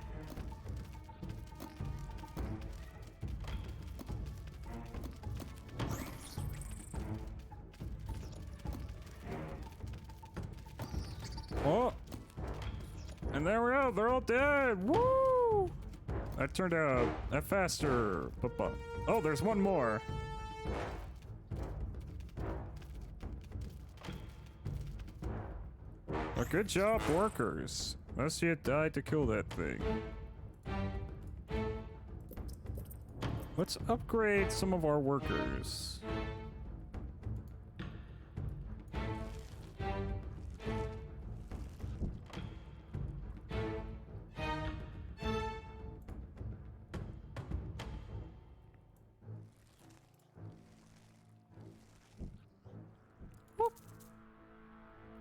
Oh! And there we go, they're all dead! Woo! That turned out faster. Oh, there's one more. Well, good job, workers. Unless you had died to kill that thing. Let's upgrade some of our workers.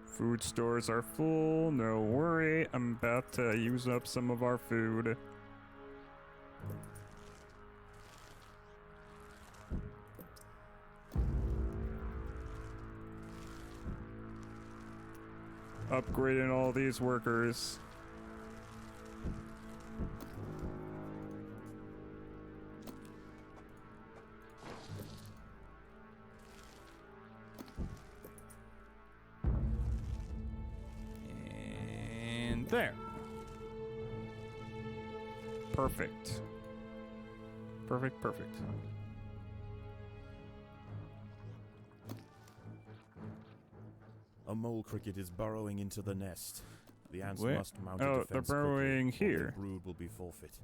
Food stores are full, no worry. I'm about to use up some of our food. Upgrading all these workers. And there. Perfect. Perfect, perfect. A mole cricket is burrowing into the nest. The ants Where? must mount Oh, a defense they're burrowing quickly, or here. the brood will be forfeit.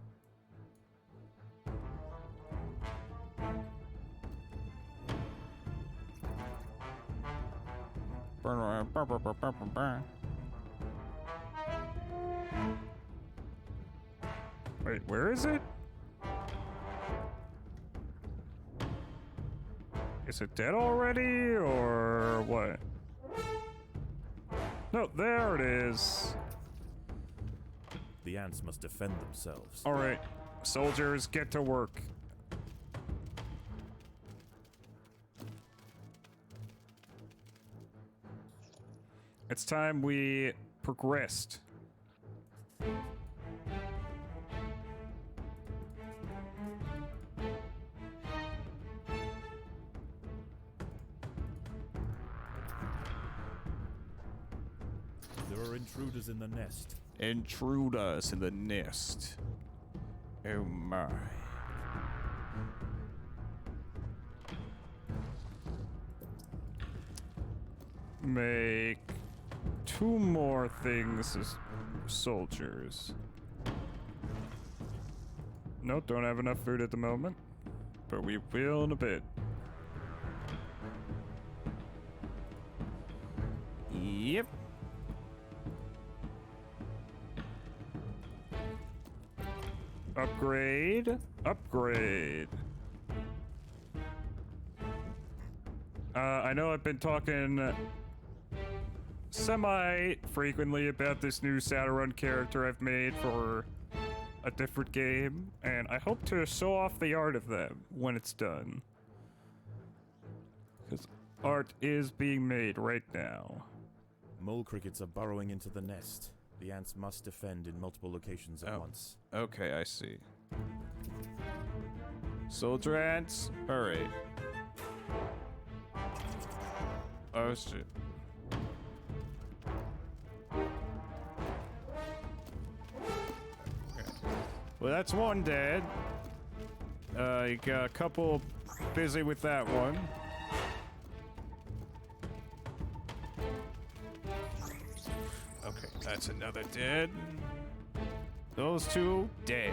Wait, where is it? Is it dead already, or what? No, there it is. The ants must defend themselves. All right, soldiers, get to work. It's time we progressed. There are intruders in the nest. Intruders in the nest. Oh my. Make 2 more things as soldiers. Nope, don't have enough food at the moment, but we will in a bit. Yep. Upgrade. Upgrade. I know I've been talking semi-frequently about this new Shadowrun character I've made for a different game, and I hope to show off the art of them when it's done. Because art is being made right now. Mole crickets are burrowing into the nest. The ants must defend in multiple locations at once. Okay, I see. Soldier ants, hurry. Oh shit. Okay. Well, that's one dead. You got a couple busy with that one. Okay, that's another dead. Those 2 dead.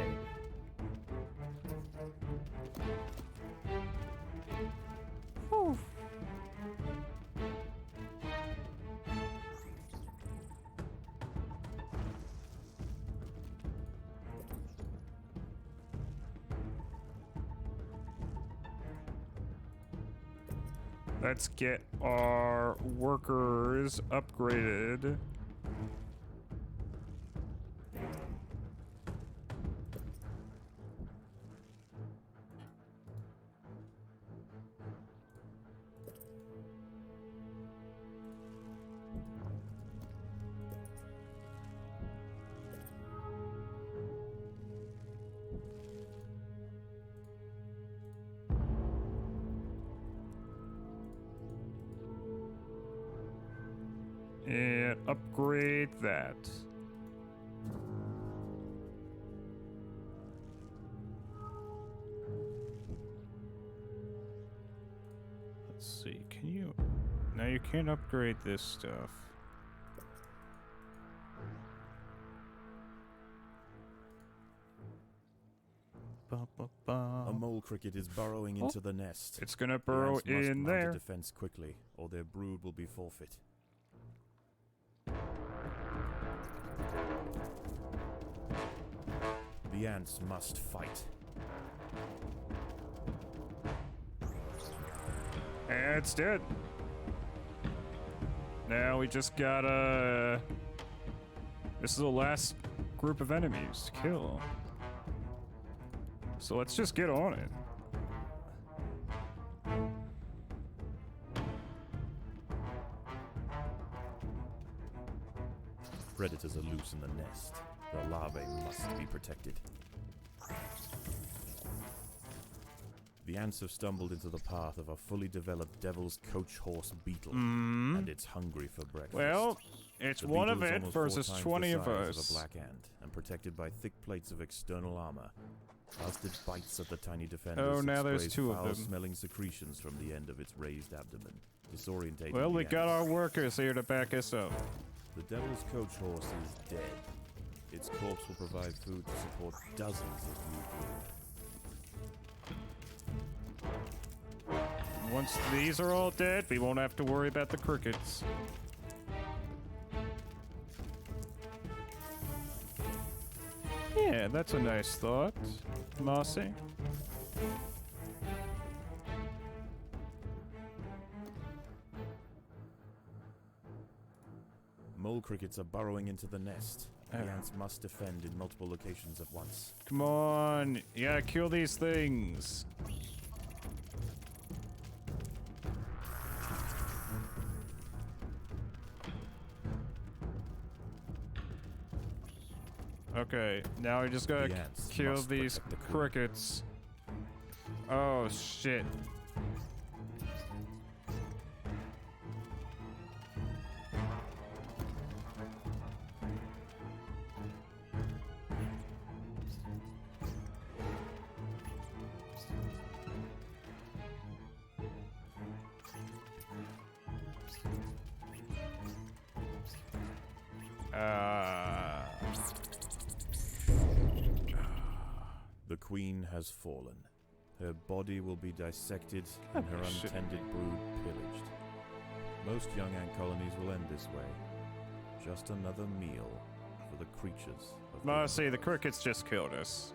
Whew. Let's get our workers upgraded. And upgrade that. Let's see, can you... No, you can't upgrade this stuff. A mole cricket is burrowing into the nest. It's gonna The burrow ants must in mount a there. defense quickly, or their brood will be forfeit. The ants must fight. And it's dead. Now we just gotta... This is the last group of enemies to kill. So let's just get on it. Predators are loose in the nest. The larvae must be protected. The ants have stumbled into the path of a fully developed devil's coach horse beetle, and it's hungry for breakfast. Well, it's The one beetle of is it almost 4 versus times 20 the of size us. a black ant, and protected by thick plates of external armor. Whilst it bites at the tiny defenders, Oh, now it there's sprays 2 of them. foul-smelling secretions from the end of its raised abdomen, disorientating Well, the we got ants. our workers here to back us up. The devil's coach horse is dead. Its corpse will provide food to support dozens of new brood. Once these are all dead, we won't have to worry about the crickets. Yeah, that's a nice thought, Mossy. Mole crickets are burrowing into the nest. The ants must defend in multiple locations at once. Come on, you gotta kill these things. Okay, now we just gotta The ants kill must these protect the queen. crickets. Oh shit. The queen has fallen. Her body will be dissected and her shit. untended brood pillaged. Most young ant colonies will end this way. Just another meal for the creatures of Marcy, the crickets just killed us.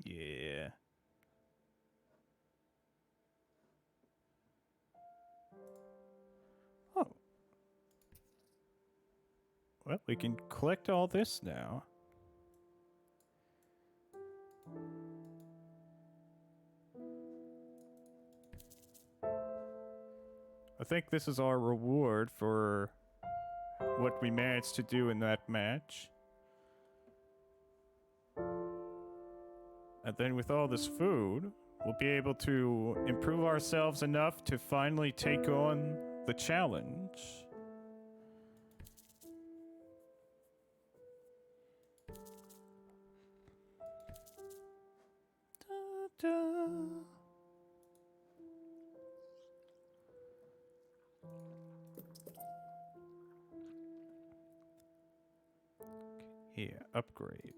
Yeah. Oh. Well, we can collect all this now. I think this is our reward for what we managed to do in that match. And then with all this food, we'll be able to improve ourselves enough to finally take on the challenge. Da-da. Yeah, upgrade.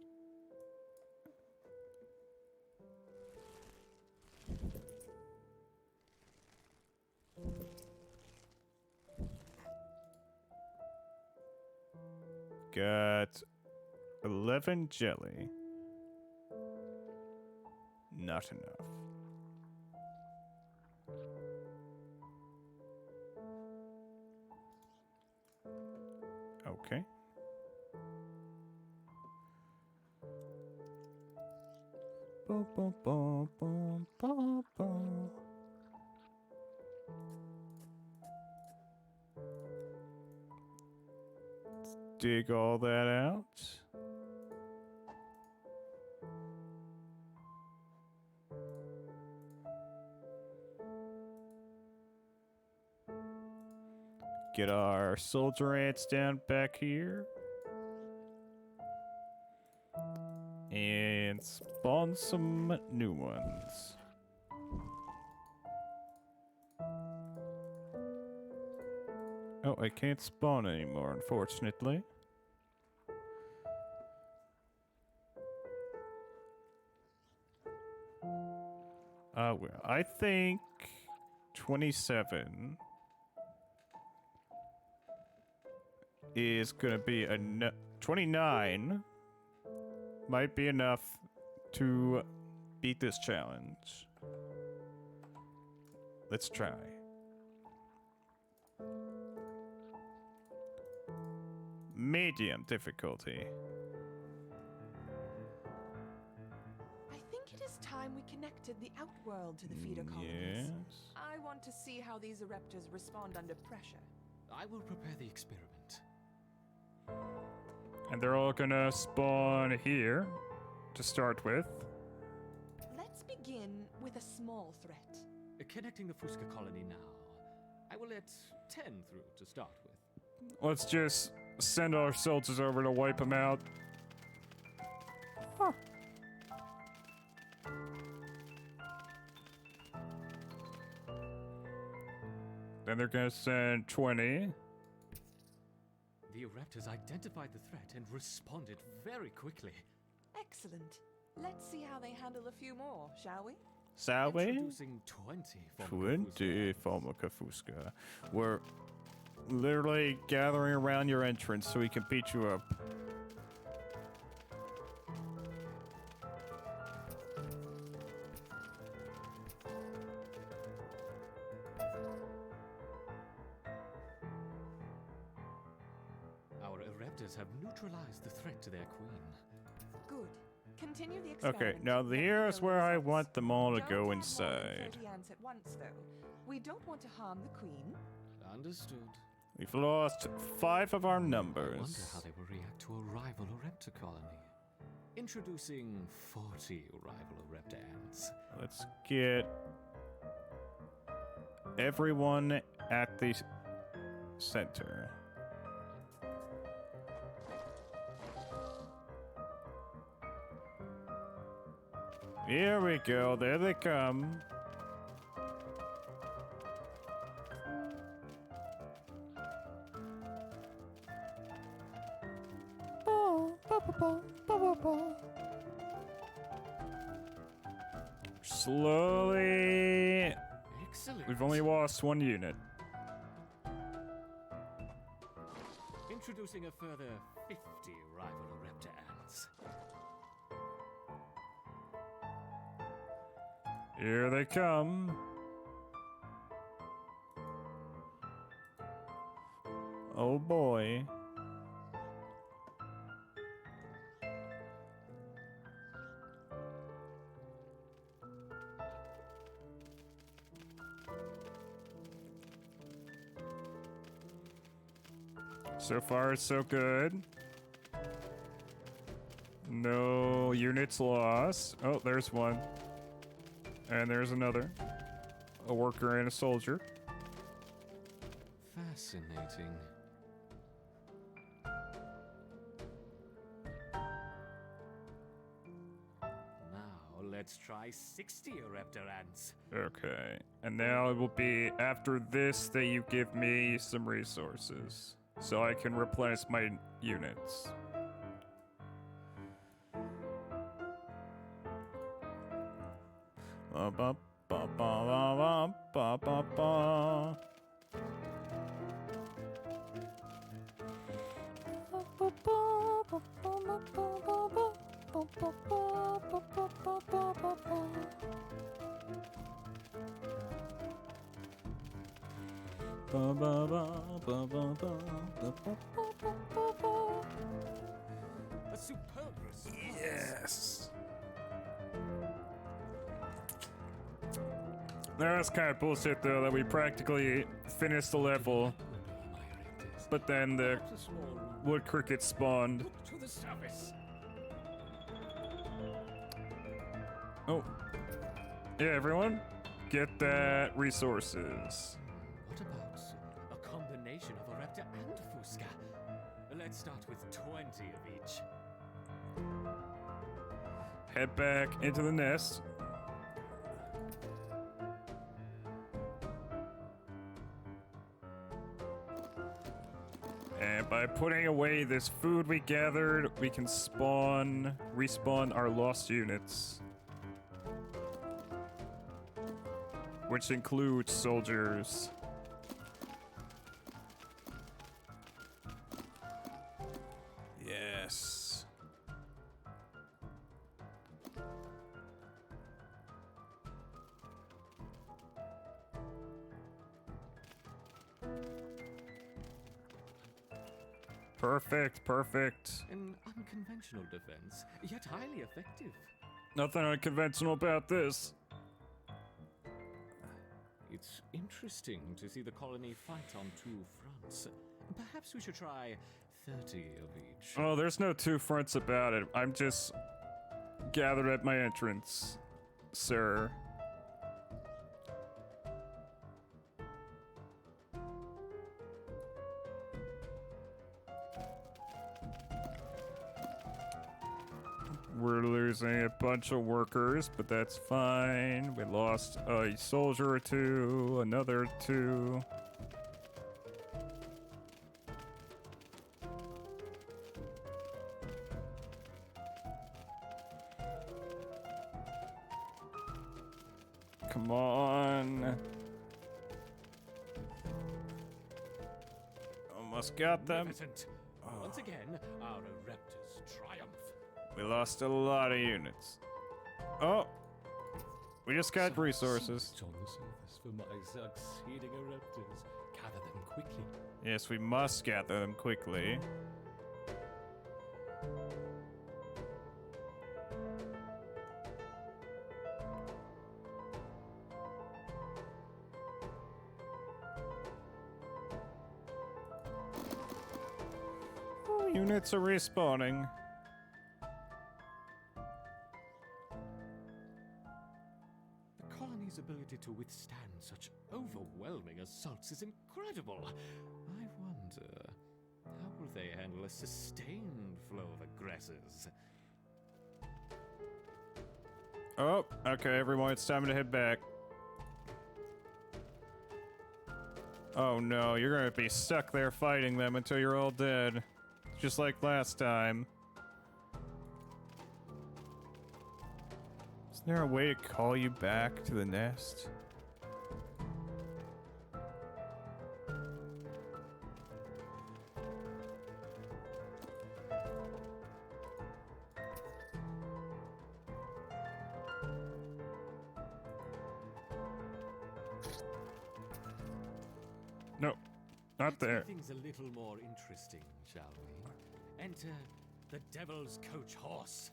Got 11 jelly. Not enough. Okay. Boom, boom, boom, boom, boom, boom. Let's dig all that out. Get our soldier ants down back here. And spawn some new ones. Oh, I can't spawn anymore, unfortunately. Well, I think 27 is gonna be a 29 might be enough to beat this challenge. Let's try. Medium difficulty. I think it is time we connected the outworld to the feeder colonies. Yes. I want to see how these eruptors respond under pressure. I will prepare the experiment. And they're all gonna spawn here to start with. Let's begin with a small threat. Connecting the Fusca colony now. I will let 10 through to start with. Let's just send our soldiers over to wipe them out. Huh. Then they're gonna send 20. The Eruptors identified the threat and responded very quickly. Excellent. Let's see how they handle a few more, shall we? Shall we? Introducing 20 20 Formica Fusca. We're literally gathering around your entrance so we can beat you up. Our Eruptors have neutralized the threat to their queen. Good. Continue the experiment. Okay, now Let me here's know where I results. want them all to Don't go have more than inside. 30 ants at once, though. We don't want to harm the queen. Understood. We've lost 5 of our I wonder numbers. how they will react to a rival Eruptor colony. Introducing 40 rival Eruptor ants. Let's get everyone at the center. Here we go. There they come. Slowly. Excellent. We've only lost one unit. Introducing a further 50 rival Raptor ants. Here they come. Oh boy. So far, so good. No units lost. Oh, there's one. And there's another. A worker and a soldier. Fascinating. Now let's try 60 Raptor ants. Okay. And now it will be after this that you give me some resources. So I can replenish my units. Ba ba ba ba ba ba ba. Ba ba ba ba ba ba ba ba ba. A superb response. Yes. That's kind of bullshit though that we practically finished the level, but then the Perhaps a small room. wood cricket spawned. Look to the surface. Oh. Yeah, everyone, get that resources. What about a combination of a Raptor and Fusca? Let's start with 20 of each. Head back into the nest. And by putting away this food we gathered, we can respawn our lost units. Which includes soldiers. Yes. Perfect, perfect. An unconventional defense, yet highly effective. Nothing unconventional about this. It's interesting to see the colony fight on two fronts. Perhaps we should try 30 of each. Oh, there's no two fronts about it. I'm just gathered at my entrance, sir. We're losing a bunch of workers, but that's fine. We lost a soldier or two, another two. Come on. Almost got them. Magnificent. Once again, our Raptors triumph. We lost a lot of units. Oh, we just got resources. On the surface for my succeeding Raptors. Gather them quickly. Yes, we must gather them quickly. Oh, units are respawning. The colony's ability to withstand such overwhelming assaults is incredible. I wonder, how will they handle a sustained flow of aggressors? Oh, okay, everyone, it's time to head back. Oh no, you're gonna be stuck there fighting them until you're all dead. Just like last time. Isn't there a way to call you back to the nest? No, not Let's there. make things a little more interesting, shall we? Enter the Devil's Coach Horse.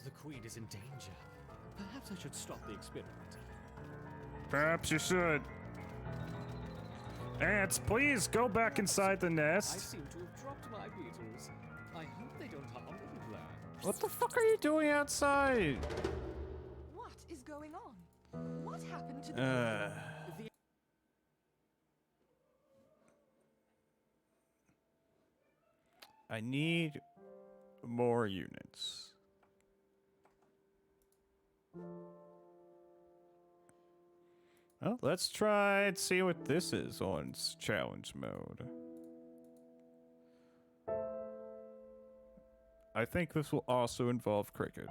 The Queen is in danger. Perhaps I should stop the experiment. Perhaps you should. Ants, please go back inside the I nest. seem to have dropped my beetles. I hope they don't harm the lambs. What the fuck are you doing outside? What is going on? What happened to the I need more units. Well, let's try and see what this is on challenge mode. I think this will also involve crickets,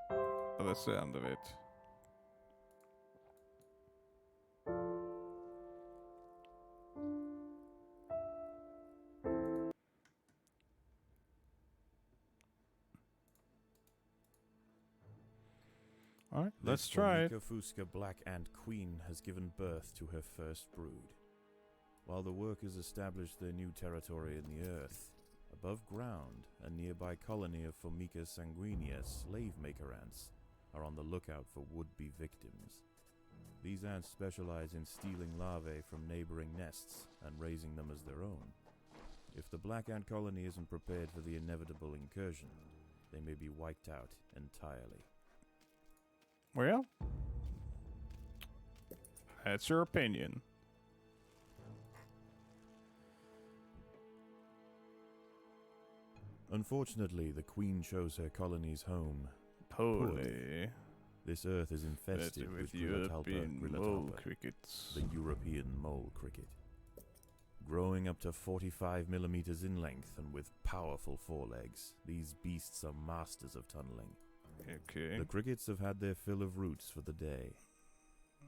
by the sound of it. Alright, let's try it. The Fusca Black Ant Queen has given birth to her first brood. While the workers establish their new territory in the earth, above ground, a nearby colony of Formica sanguinea slave-maker ants are on the lookout for would-be victims. These ants specialize in stealing larvae from neighboring nests and raising them as their own. If the black ant colony isn't prepared for the inevitable incursion, they may be wiped out entirely. Well, that's your opinion. Unfortunately, the Queen chose her colony's home Poorly. This earth is infested with European mole Grillotalpa, crickets. the European mole cricket. Growing up to 45 millimeters in length and with powerful forelegs, these beasts are masters of tunneling. Okay. The crickets have had their fill of roots for the day,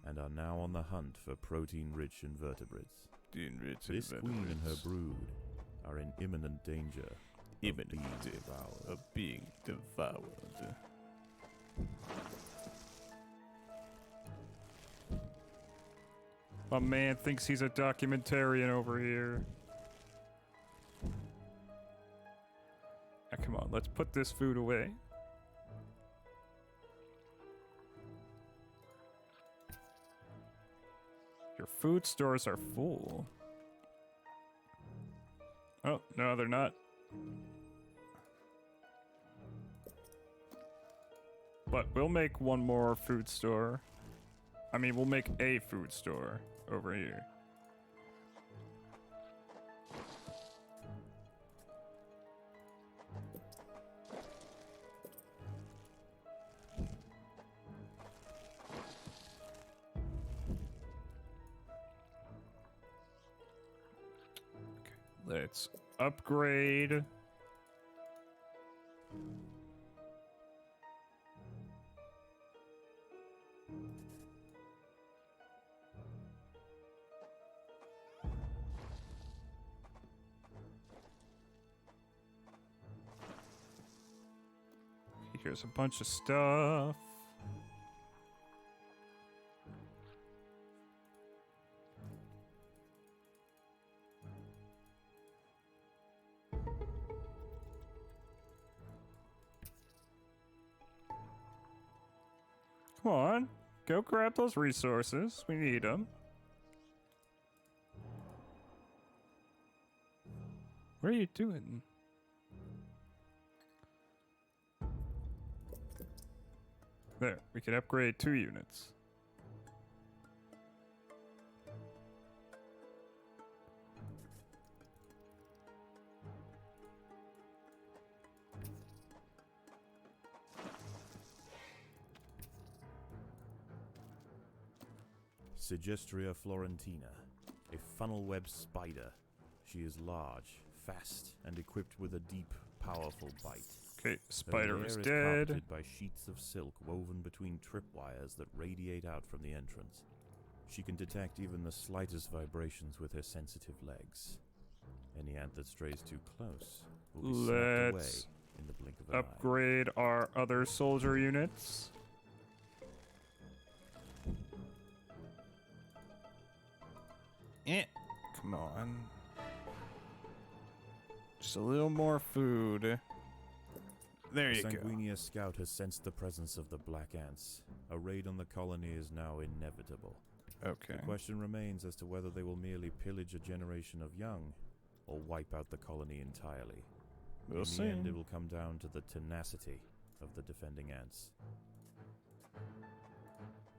and are now on the hunt for protein-rich invertebrates. This queen and her brood are in imminent danger of being devoured. My man thinks he's a documentarian over here. Now, come on, let's put this food away. Your food stores are full. Oh, no, they're not. But we'll make one more food store. I mean, we'll make a food store over here. Let's upgrade. Here's a bunch of stuff. Come on, go grab those resources. We need them. What are you doing? There, we can upgrade 2 units. Sigestria florentina, a funnel-web spider. She is large, fast, and equipped with a deep, powerful bite. Okay, Her spider lair is is dead. carpeted by sheets of silk woven between tripwires that radiate out from the entrance. She can detect even the slightest vibrations with her sensitive legs. Any ant that strays too close will be snapped away Let's in the blink of an eye. upgrade our other soldier units. Come on. Just a little more food. There The you go. Sanguinia scout has sensed the presence of the black ants. A raid on the colony is now inevitable. Okay. The question remains as to whether they will merely pillage a generation of young, or wipe out the colony entirely. We'll In see. the end, it will come down to the tenacity of the defending ants.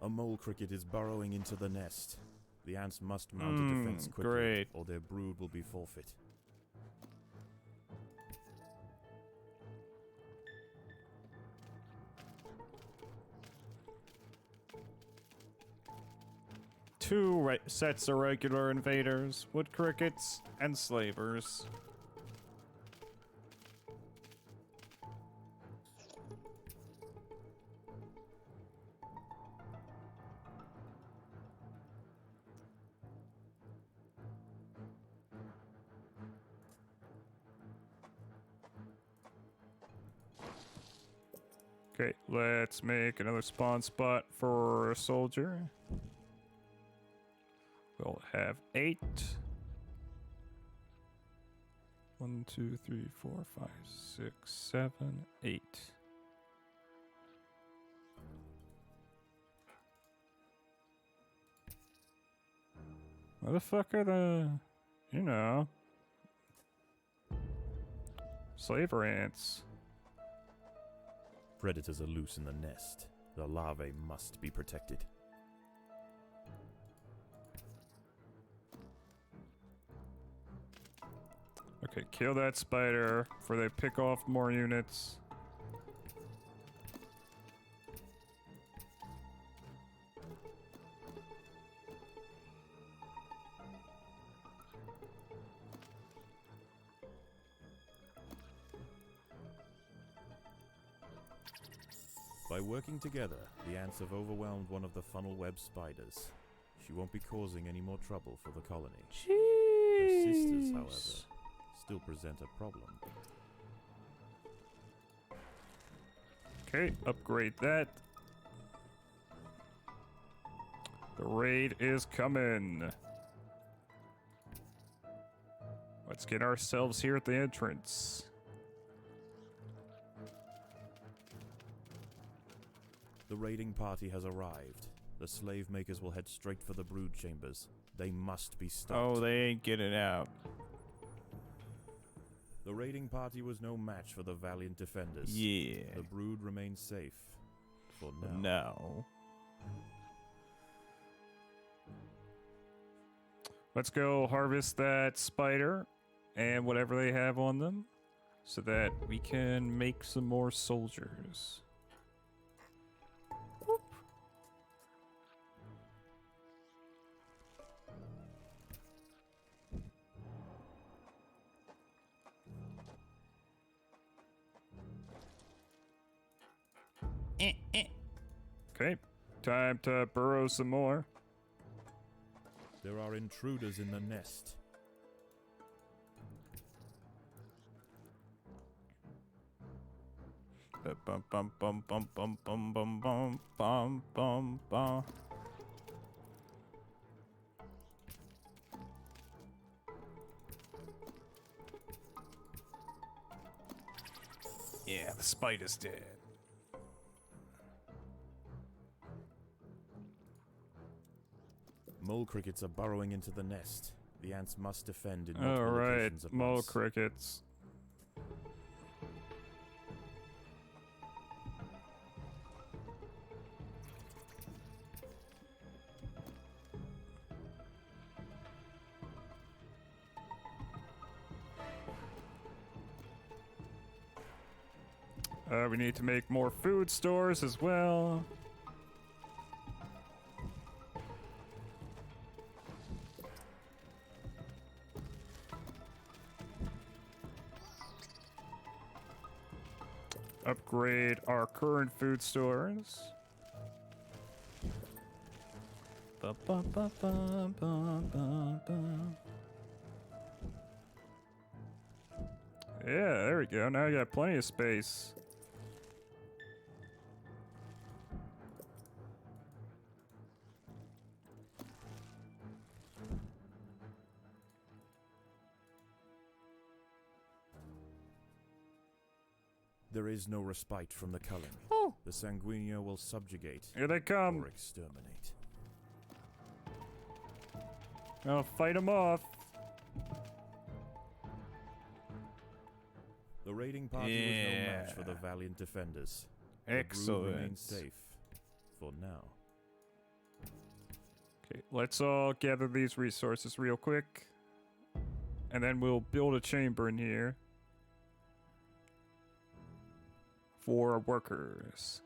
A mole cricket is burrowing into the nest. The ants must mount a defense quickly, great. or their brood will be forfeit. Two sets of regular invaders, wood crickets, and slavers. Okay, let's make another spawn spot for a soldier. We'll have 8. 1, 2, 3, 4, 5, 6, 7, 8. Where the fuck are the, you know, slaver ants? Predators are loose in the nest. The larvae must be protected. Okay, kill that spider before they pick off more units. By working together, the ants have overwhelmed one of the funnel web spiders. She won't be causing any more trouble for the colony. Her sisters, however, still present a problem. Okay, upgrade that. The raid is coming. Let's get ourselves here at the entrance. The raiding party has arrived. The slave makers will head straight for the brood chambers. They must be stopped. Oh, they ain't getting out. The raiding party was no match for the valiant defenders. Yeah. The brood remains safe. For now. No. Let's go harvest that spider and whatever they have on them so that we can make some more soldiers. Whoop. Okay, time to burrow some more. There are intruders in the nest. Bum bum bum bum bum bum bum bum bum bum bum. Yeah, the spider's dead. Mole crickets are burrowing into the nest. The ants must defend in All multiple right, locations at mole once. crickets. We need to make more food stores as well. Upgrade our current food stores. Ba, ba, ba, ba, ba, ba, ba. Yeah, there we go. Now you got plenty of space. There is no respite from the culling. Oh. The Sanguinio will subjugate Here they come. or exterminate. I'll fight them off. The raiding party was no match for the valiant defenders. The brood remains Excellent. safe for now. Okay, let's all gather these resources real quick. And then we'll build a chamber in here. For our workers.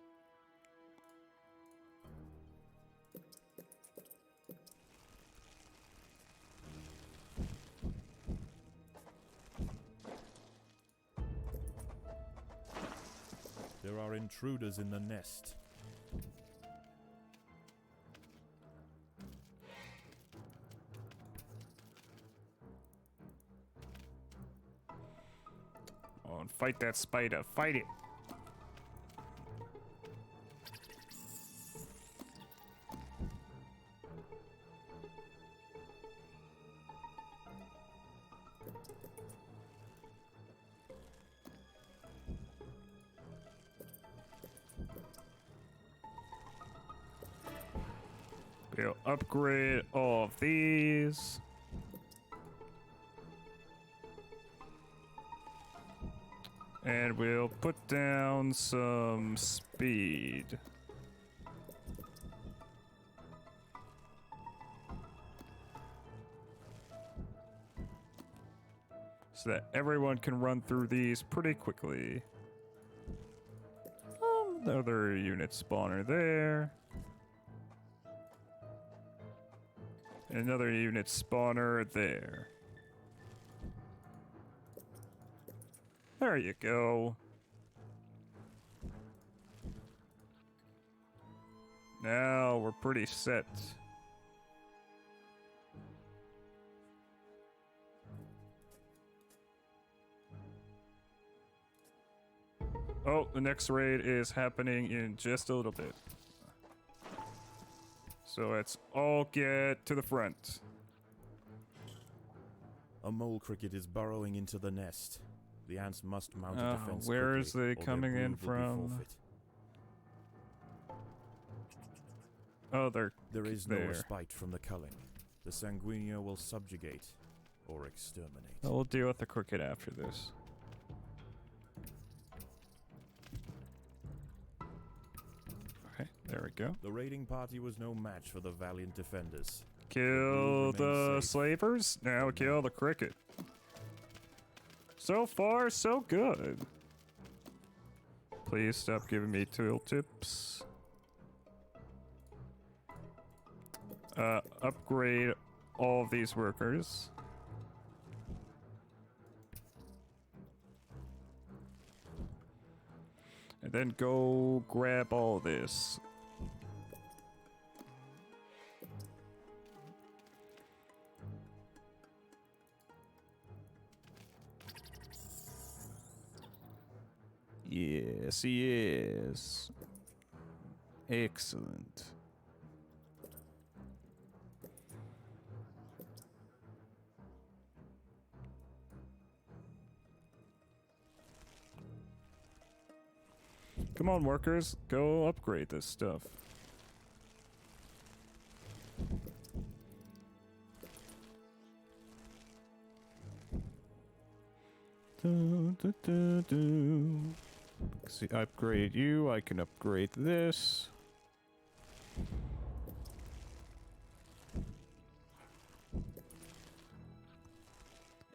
There are intruders in the nest. Oh, and fight that spider. Fight it. We'll upgrade all of these. And we'll put down some speed. So that everyone can run through these pretty quickly. Another unit spawner there. Another unit spawner there. There you go. Now we're pretty set. Oh, the next raid is happening in just a little bit. So let's all get to the front. A mole cricket is burrowing into the nest. The ants must mount a defense where quickly, is they or their coming in brood will be from? forfeit. Oh, There is no there. respite from the culling. The Sanguinio will subjugate or exterminate. We'll deal with the cricket after this. Okay, there we go. The raiding party was no match for the valiant defenders. Kill brood the remains safe. slavers. Now kill the cricket. So far, so good. Please stop giving me tooltips. Upgrade all of these workers. And then go grab all this. Yes, yes. Excellent. Come on, workers. Go upgrade this stuff. See, upgrade you. I can upgrade this.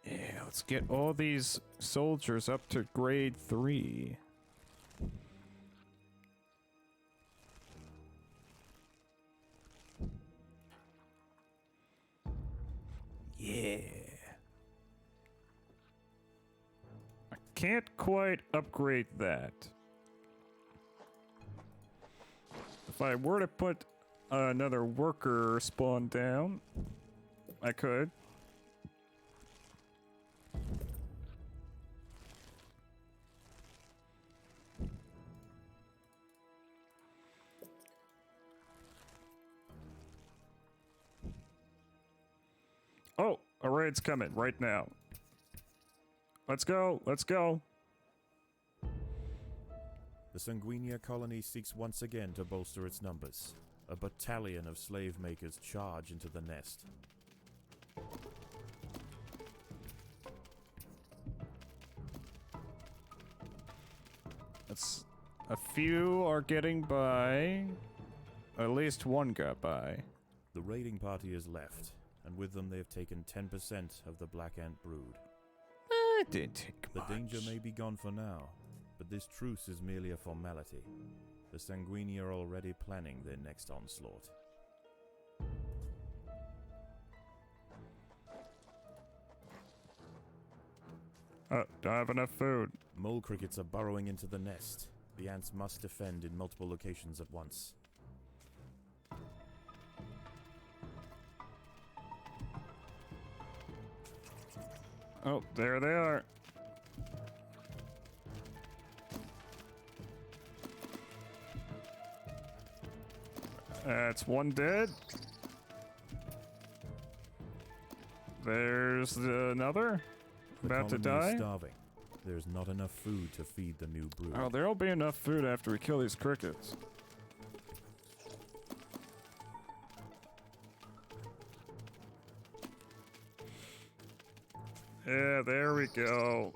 Yeah, let's get all these soldiers up to grade 3. Yeah. I can't quite upgrade that. If I were to put another worker spawn down, I could. Oh, a raid's coming right now. Let's go, let's go. The Sanguinia colony seeks once again to bolster its numbers. A battalion of slave makers charge into the nest. That's a few are getting by. At least one got by. The raiding party is left, and with them they have taken 10% of the Black Ant brood. It didn't take The much. danger may be gone for now, but this truce is merely a formality. The Sanguini are already planning their next onslaught. Don't have enough food. Mole crickets are burrowing into the nest. The ants must defend in multiple locations at once. Oh, there they are. That's one dead. There's another. The About to colony is die. starving. There's not enough food to feed the new brood. Oh, there'll be enough food after we kill these crickets. Yeah, there we go.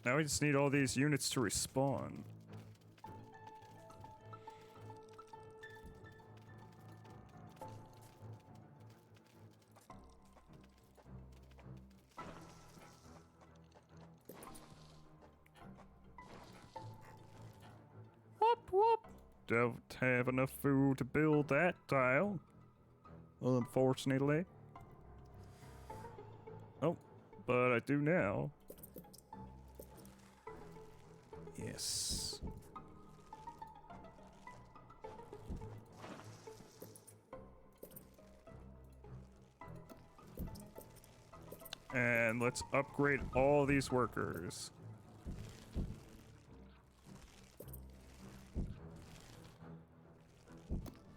Now we just need all these units to respawn. Whoop whoop. Don't have enough food to build that tile, unfortunately. Oh, but I do now. Yes. And let's upgrade all these workers.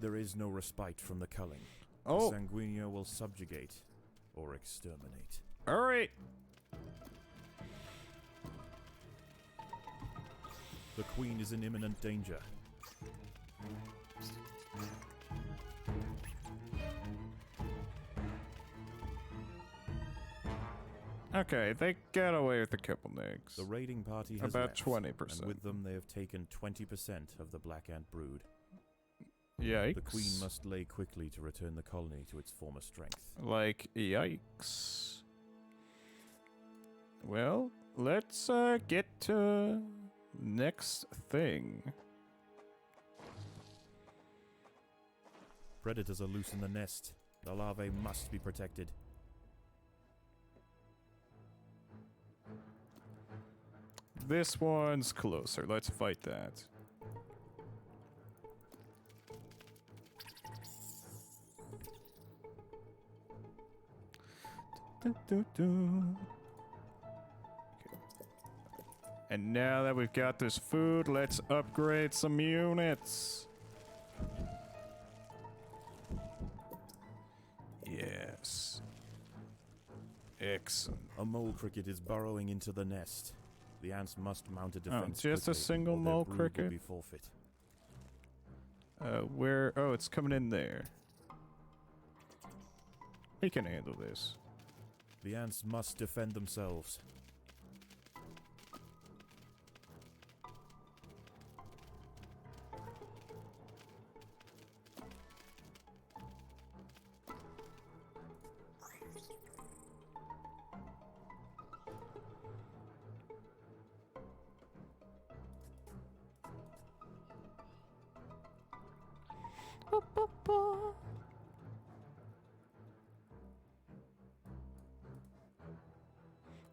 There is no respite from the culling. Oh. The Sanguinia will subjugate or exterminate. All right. The queen is in imminent danger. Okay, they got away with a couple nicks. The raiding party has About left, 20%. and with them they have taken 20% of the Black Ant brood. Yikes. The queen must lay quickly to return the colony to its former strength. Like, yikes. Well, let's get to next thing. Predators are loose in the nest. The larvae must be protected. This one's closer. Let's fight that. Okay. And now that we've got this food, let's upgrade some units. Yes. Excellent. A mole cricket is burrowing into the nest. The ants must mount a defense. just a quickly, single or their mole brood will cricket? be forfeit. Where? Oh, it's coming in there. We can handle this. The ants must defend themselves.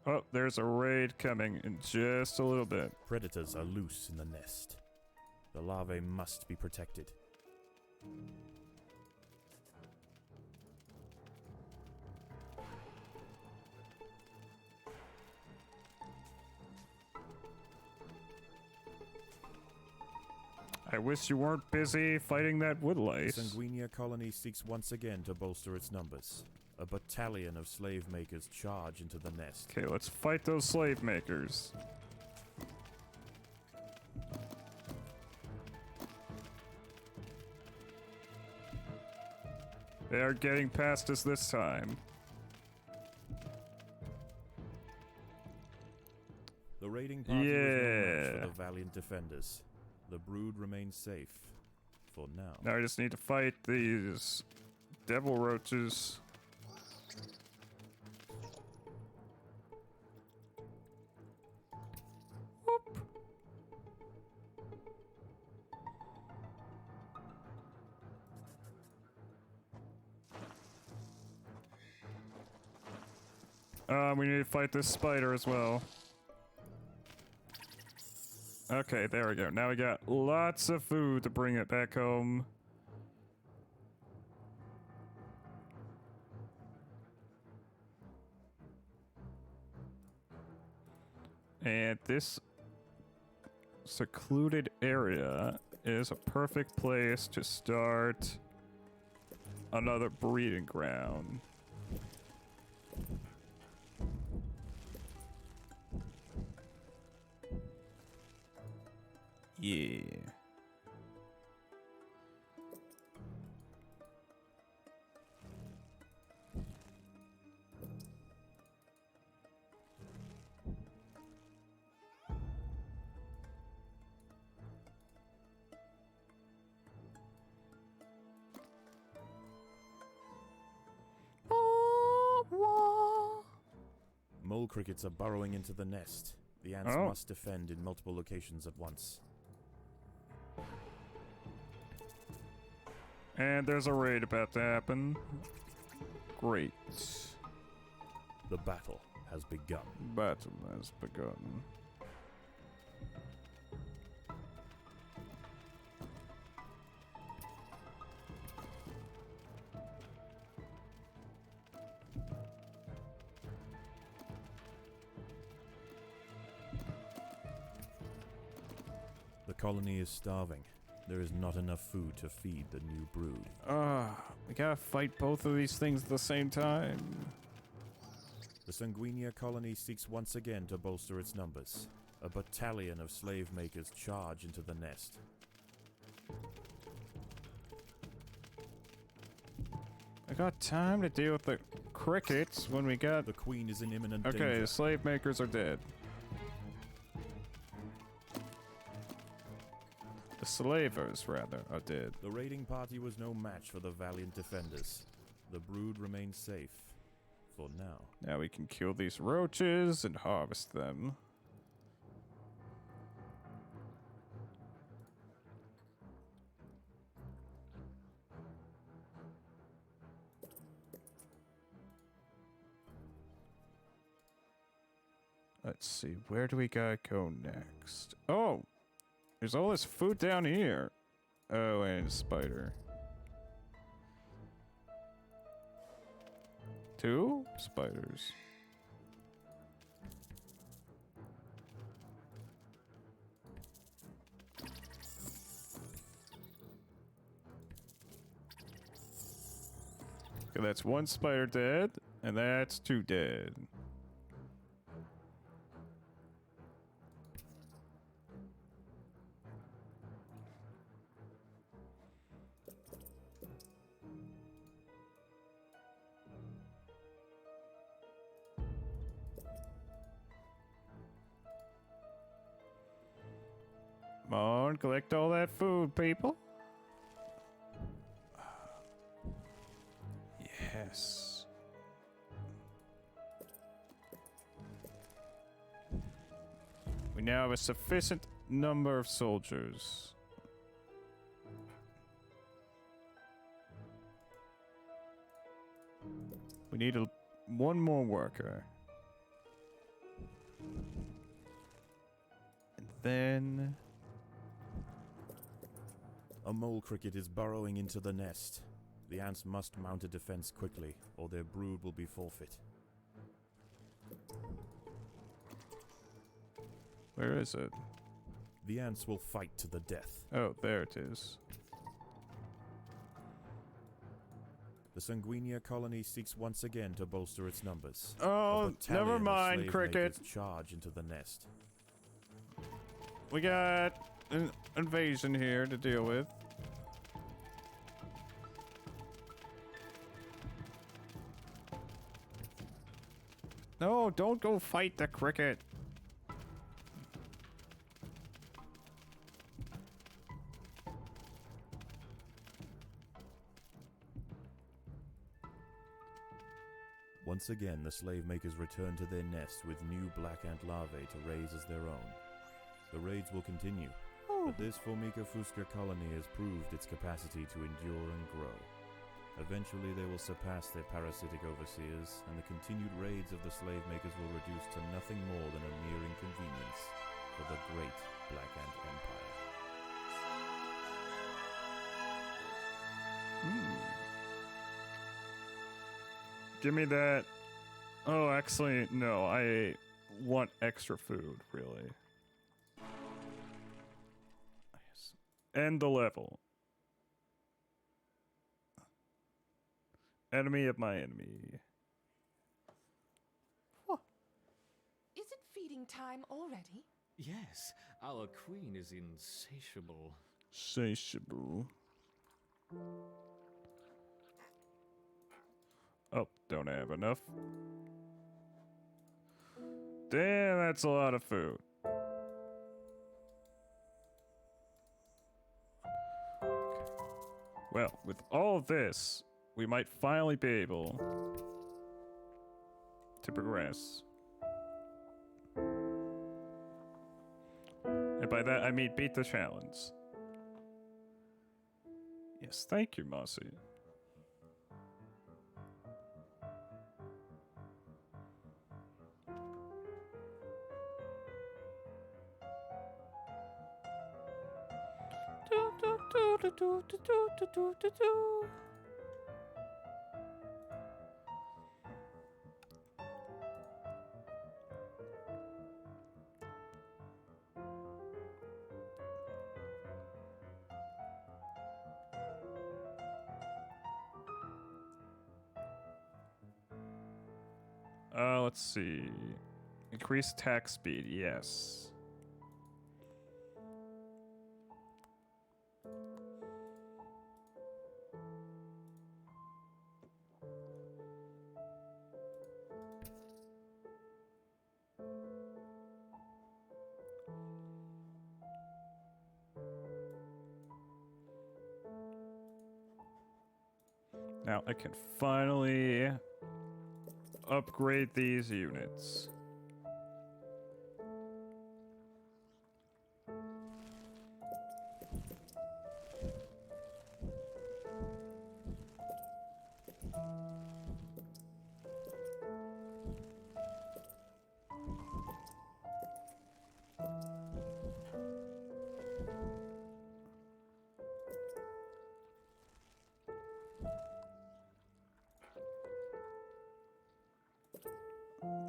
Oh, there's a raid coming in just a little bit. Predators are loose in the nest. The larvae must be protected. I wish you weren't busy fighting that wood The lice. Sanguinia colony seeks once again to bolster its numbers. A battalion of slave makers charge into the nest. Okay, let's fight those slave makers. They are getting past us this time. The raiding party was no match Yeah. for the valiant defenders. The brood remains safe. For now. Now I just need to fight these devil roaches. Whoop. We need to fight this spider as well. Okay, there we go. Now we got lots of food to bring it back home. And this secluded area is a perfect place to start another breeding ground. Yeah. Mole crickets are burrowing into the nest. The ants Oh. must defend in multiple locations at once. And there's a raid about to happen. Great. The battle has begun. Battle has begun. The colony is starving. There is not enough food to feed the new brood. We gotta fight both of these things at the same time. The Sanguinia colony seeks once again to bolster its numbers. A battalion of slave makers charge into the nest. I got time to deal with the crickets when we got... The queen is in imminent Okay, danger. the slave makers are dead. The slavers, rather, are dead. The raiding party was no match for the valiant defenders. The brood remains safe. For now. Now we can kill these roaches and harvest them. Let's see, where do we gotta go next? Oh! There's all this food down here. Oh, and a spider. 2 spiders. Okay, that's 1 spider dead, and that's 2 dead. Come on, collect all that food, people. Yes. We now have a sufficient number of soldiers. We need one more worker. And then... A mole cricket is burrowing into the nest. The ants must mount a defense quickly, or their brood will be forfeit. Where is it? The ants will fight to the death. Oh, there it is. The Sanguinia colony seeks once again to bolster its numbers. Oh, A battalion never of mind, slave cricket. makers charge into the nest. We got an invasion here to deal with. No, don't go fight the cricket. Once again, the slave makers return to their nest with new black ant larvae to raise as their own. The raids will continue, but this Formica fusca colony has proved its capacity to endure and grow. Eventually, they will surpass their parasitic overseers, and the continued raids of the slave makers will reduce to nothing more than a mere inconvenience for the great Black Ant Empire. Give me that. Oh, actually, no. I want extra food, really. End the level. Enemy of my enemy. Is it feeding time already? Yes, our queen is insatiable. Satiable. Oh, don't have enough. Damn, that's a lot of food. Well, with all of this, we might finally be able to progress. And by that, I mean beat the challenge. Yes, thank you, Mossy. Let's see. Increase attack speed, yes. Now I can finally upgrade these units.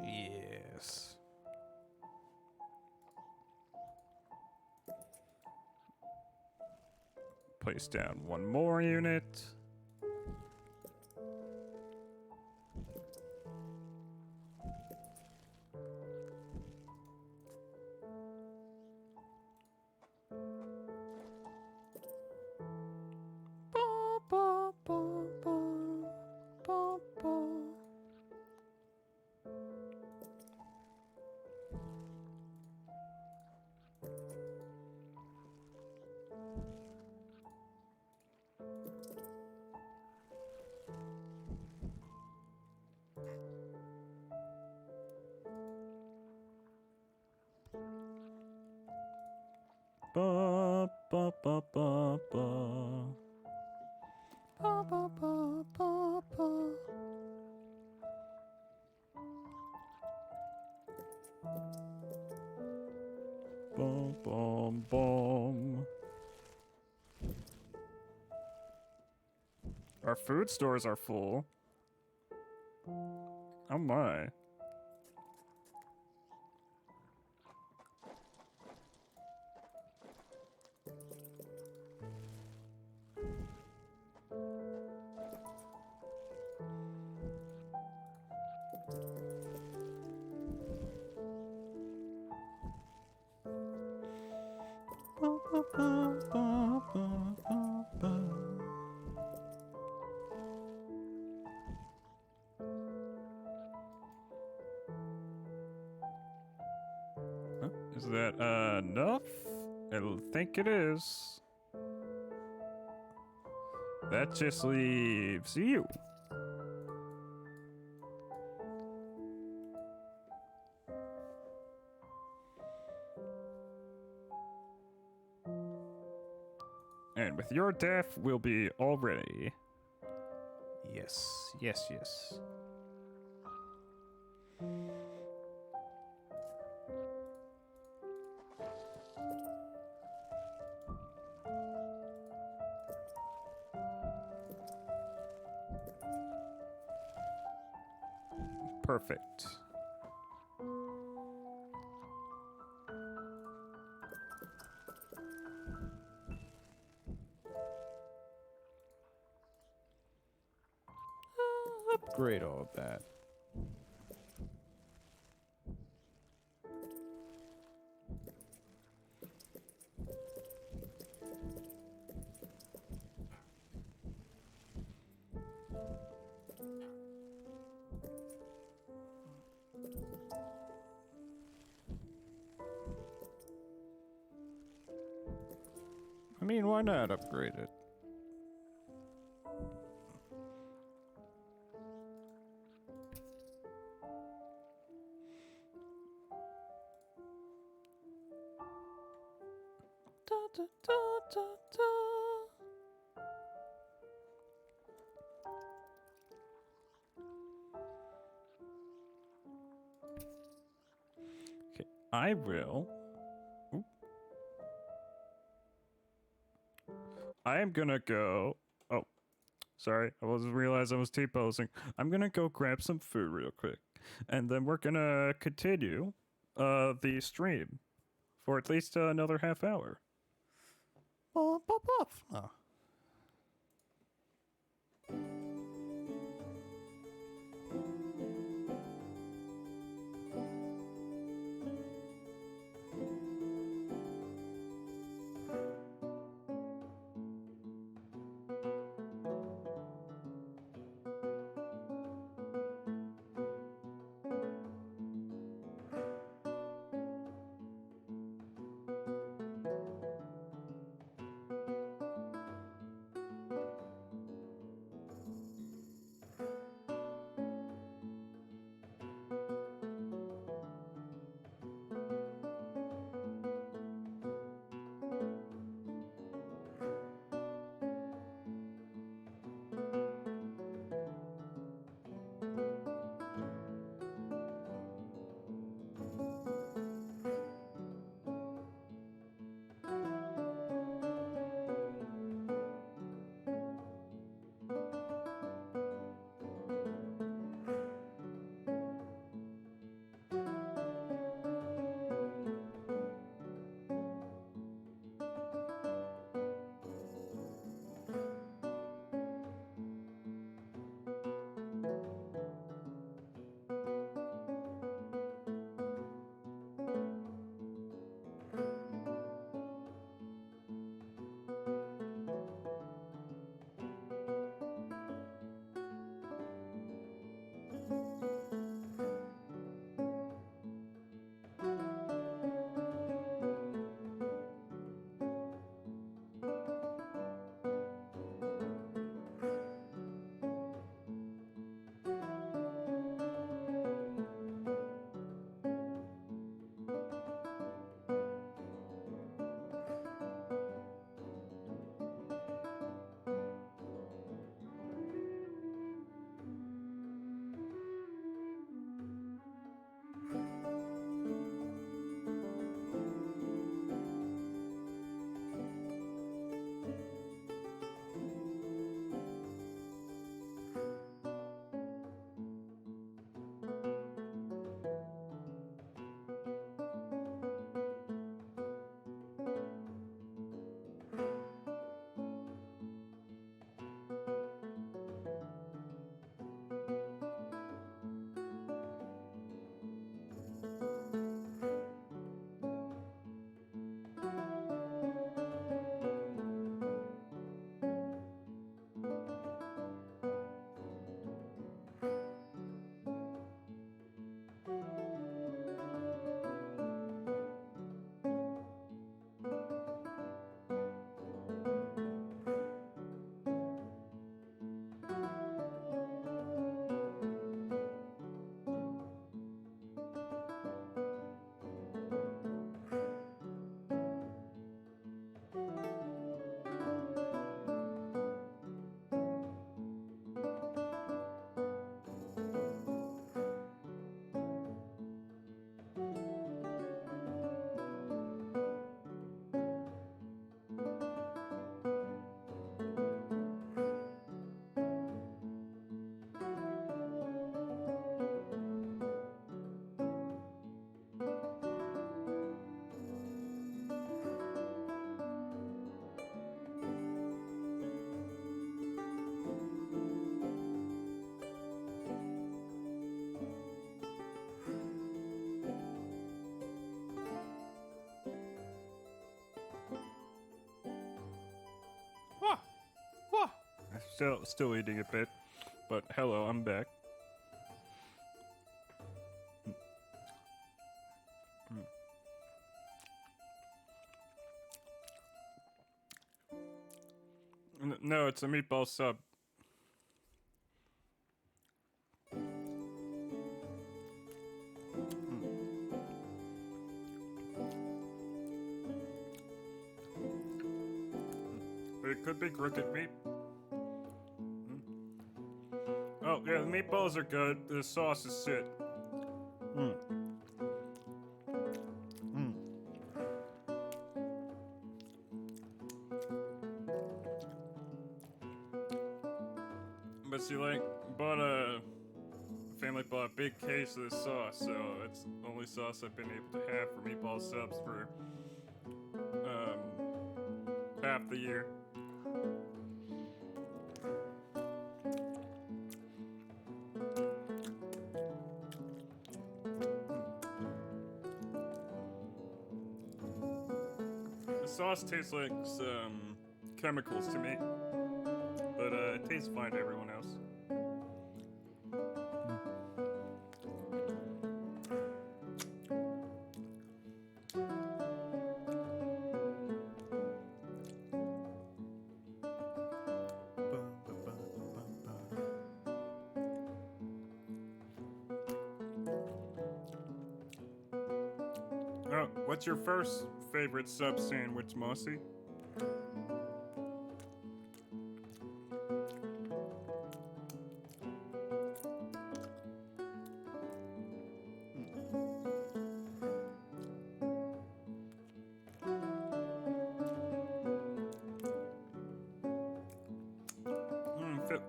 Yes. Place down one more unit. Ba, ba, ba, ba, ba. Ba, ba, ba, ba, ba. Boom, boom, boom. Our food stores are full. Oh my. Is that enough? I think it is. That just leaves you. And with your death, we'll be all ready. Yes, yes, yes. Perfect. Upgrade all of that. I mean, why not upgrade it? Da, da, da, da, da. Okay, I will. Oop. I am gonna go. Oh, sorry, I wasn't realize I was T-posing. I'm gonna go grab some food real quick, and then we're gonna continue the stream for at least another half hour. Oh, pop off. Oh. Still eating a bit, but hello, I'm back. No, it's a meatball sub. It could be crooked meat. Oh, yeah, the meatballs are good. The sauce is shit. But see, like, family bought a big case of this sauce, so it's the only sauce I've been able to have for meatball subs for, half the year. The sauce tastes like some chemicals to me, but it tastes fine to everyone else. Oh, what's your first favorite sub sandwich, Mossy?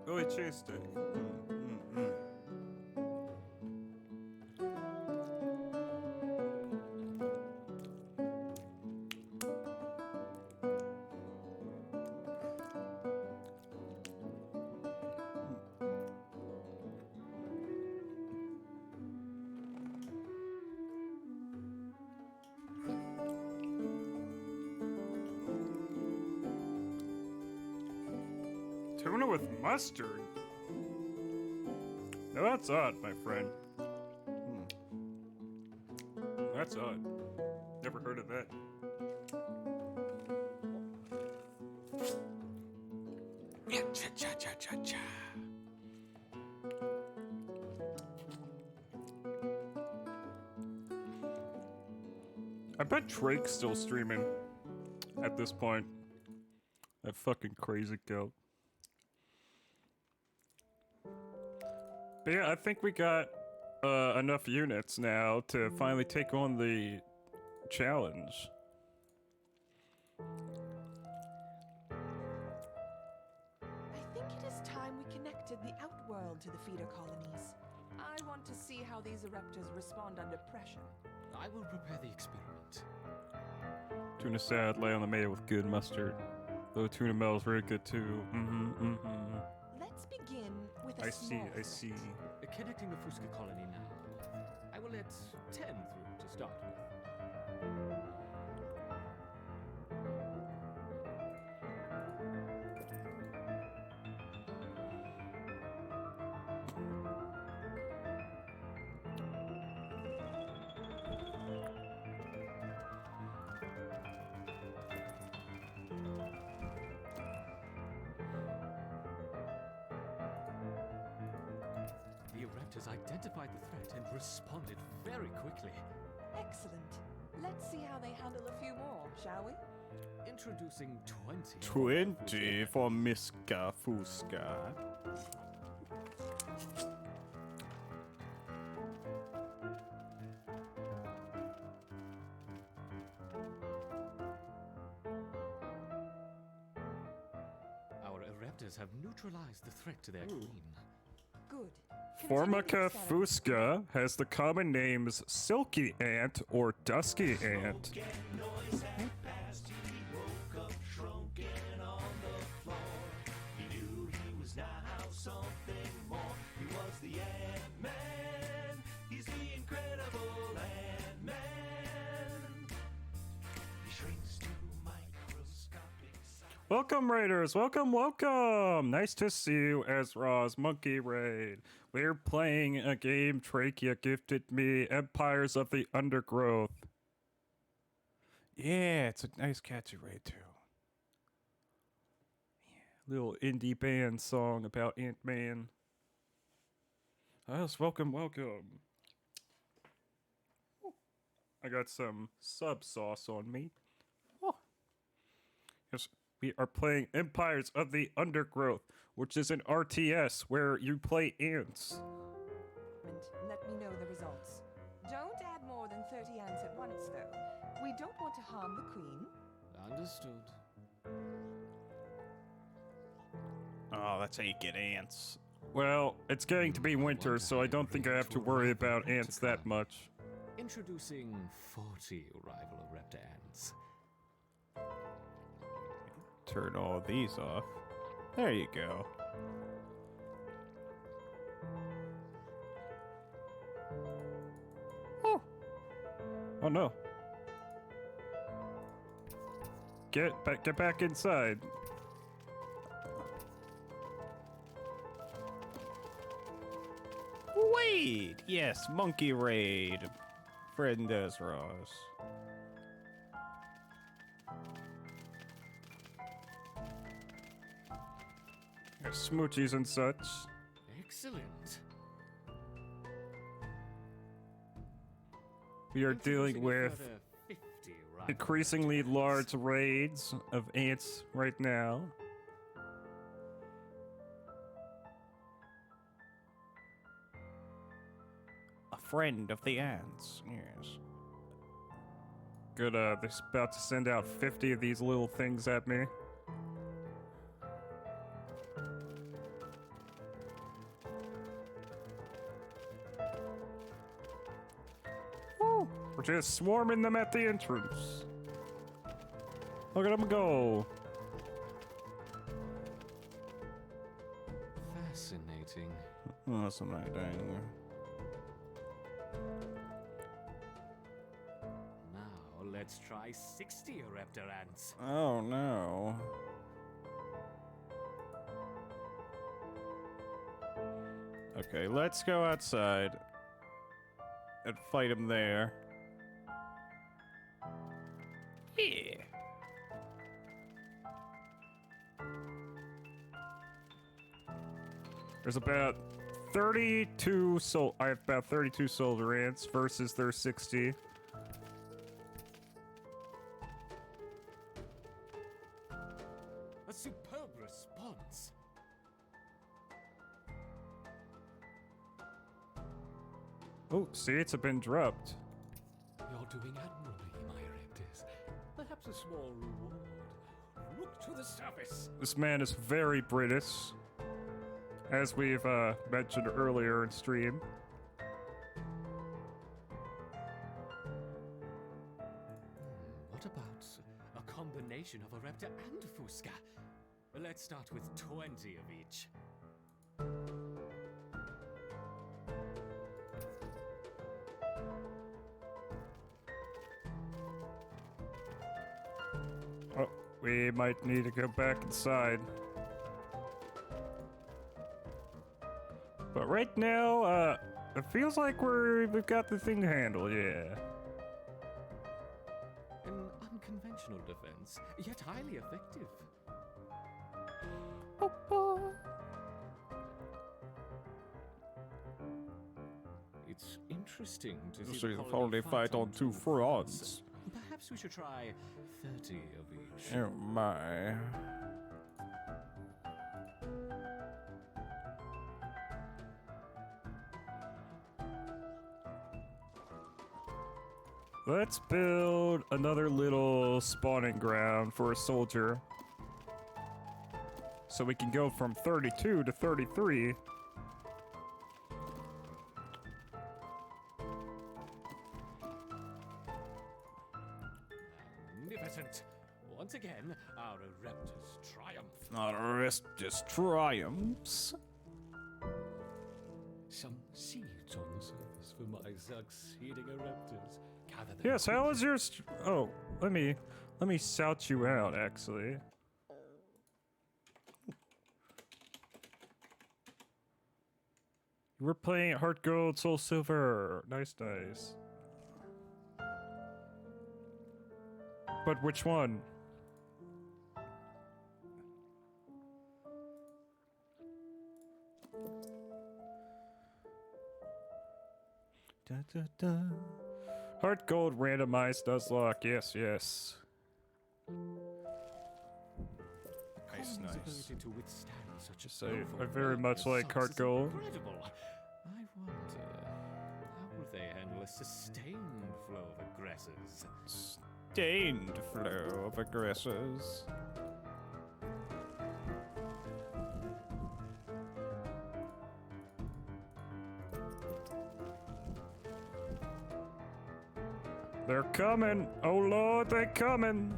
Philly cheesesteak. Tuna with mustard? Now that's odd, my friend. That's odd. Never heard of that. I bet Drake's still streaming at this point. That fucking crazy goat. But yeah, I think we got enough units now to finally take on the challenge. I think it is time we connected the outworld to the feeder colonies. I want to see how these eruptors respond under pressure. I will prepare the experiment. Tuna salad lay on the mayo with good mustard. Though tuna mel is very good too. Let's begin with a I small see. threat. Connecting the Fuska colony now. I will let 10 through to start with. The Raptors identified the threat and responded very quickly. Excellent. Let's see how they handle a few more, shall we? Introducing 20. 20 for Miska Fuska. Our Raptors have neutralized the threat to their queen. Good. Continue the Formica experiment. fusca has the common names silky ant or dusky ant. Welcome, Raiders! Welcome, welcome! Nice to see you, Ezra's Monkey Raid. We're playing a game Trachea gifted me, Empires of the Undergrowth. Yeah, it's a nice catchy raid too. Little indie band song about Ant-Man. Yes, welcome, welcome. I got some sub sauce on me. Oh. Yes, we are playing Empires of the Undergrowth, which is an RTS where you play ants. And let me know the results. Don't add more than 30 ants at once, though. We don't want to harm the queen. Understood. Oh, that's how you get ants. Well, it's going to be winter, so I don't think I have to worry about ants that much. Introducing 40 rival raptor ants. Turn all these off. There you go. Oh no. Get back inside. Wait! Yes, Monkey Raid. Friend Ezra's. Smoochies and such. Excellent. We are dealing Introducing a with further 50 rival increasingly raptor ants. large raids of ants right now. A friend of the ants. Yes. Good, they're about to send out 50 of these little things at me. Woo! We're just swarming them at the entrance. Look at them go. Fascinating. Oh, that's some night anyway. Now let's try 60 raptor ants. Oh no. Okay, let's go outside and fight him there. Yeah. There's about 32 I have about 32 soldier ants versus their 60. A superb response. Oh, seeds have been dropped. You're doing admirably, my raptors. Perhaps a small reward. Look to the surface. This man is very British, as we've mentioned earlier in stream. What about a combination of a raptor and a fusca? Let's start with 20 of each. Oh, we might need to go back inside. But right now, it feels like we've got the thing handled, yeah. An unconventional defense, yet highly effective. It's interesting to see the colony fight on two fronts. Perhaps we should try 30 of each. Oh my. Let's build another little spawning ground for a soldier. So we can go from 32 to 33. Magnificent! Once again, our raptors triumph. Our rest just triumphs. Some seeds on the surface for my succeeding raptors. Gather them Yes, how is your oh, let me shout you out actually. We're playing Heart Gold, Soul Silver. Nice, nice. But which one? Da, da, da. Heart Gold randomized Nuzlocke. Yes, yes. Nice, Colony's nice. ability to withstand such a So I very much overwhelming like Heart assault is Gold. incredible. I wonder, how will they handle a sustained flow of aggressors? Sustained flow of aggressors. They're coming. Oh Lord, they're coming.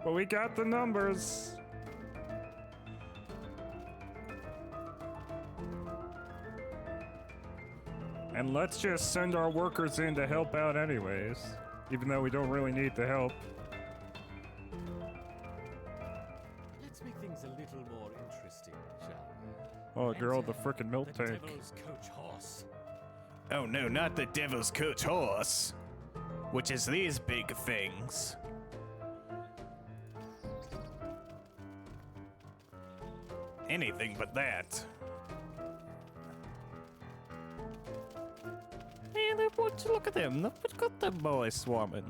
But we got the numbers. And let's just send our workers in to help out anyways. Even though we don't really need the help. Let's make things a little more interesting, shall we? Oh girl, the Enter frickin' milk the tank. Devil's Coach Horse. Oh no, not the Devil's Coach Horse. Which is these big things. Anything but that. Hey, look at them. Look at them boys swarming.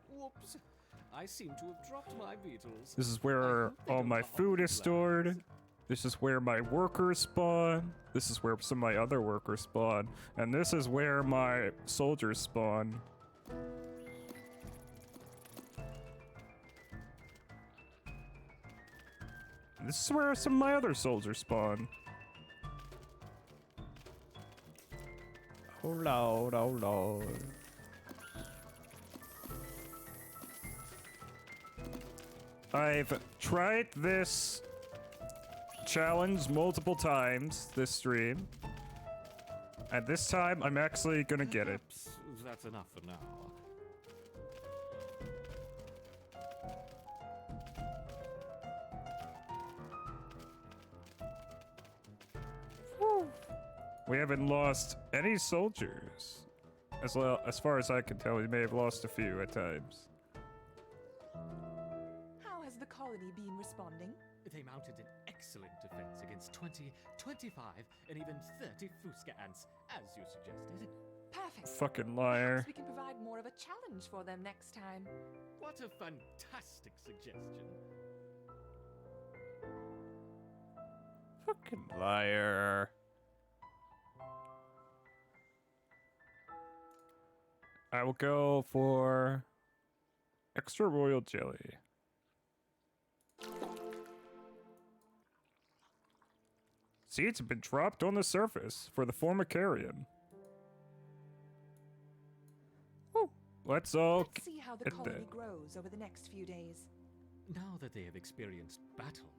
Whoops. I seem to have dropped my beetles. This is I where hope they all don't my harm food the is stored. plants. This is where my workers spawn. This is where some of my other workers spawn. And this is where my soldiers spawn. This is where some of my other soldiers spawn. Oh lord, oh lord. I've tried this challenge multiple times this stream. And this time I'm actually gonna get it. Perhaps that's enough for now. We haven't lost any soldiers. As far as I can tell, we may have lost a few at times. How has the colony been responding? They mounted an excellent defense against 20, 25, and even 30 Fuska ants, as you suggested. Perfect. Fucking liar. Perhaps we can provide more of a challenge for them next time. What a fantastic suggestion. Fucking liar. I will go for extra royal jelly. Seeds have been dropped on the surface for the formicarium. Woo. Let's all Let's see how the get colony that. grows over the next few days. Now that they have experienced battle,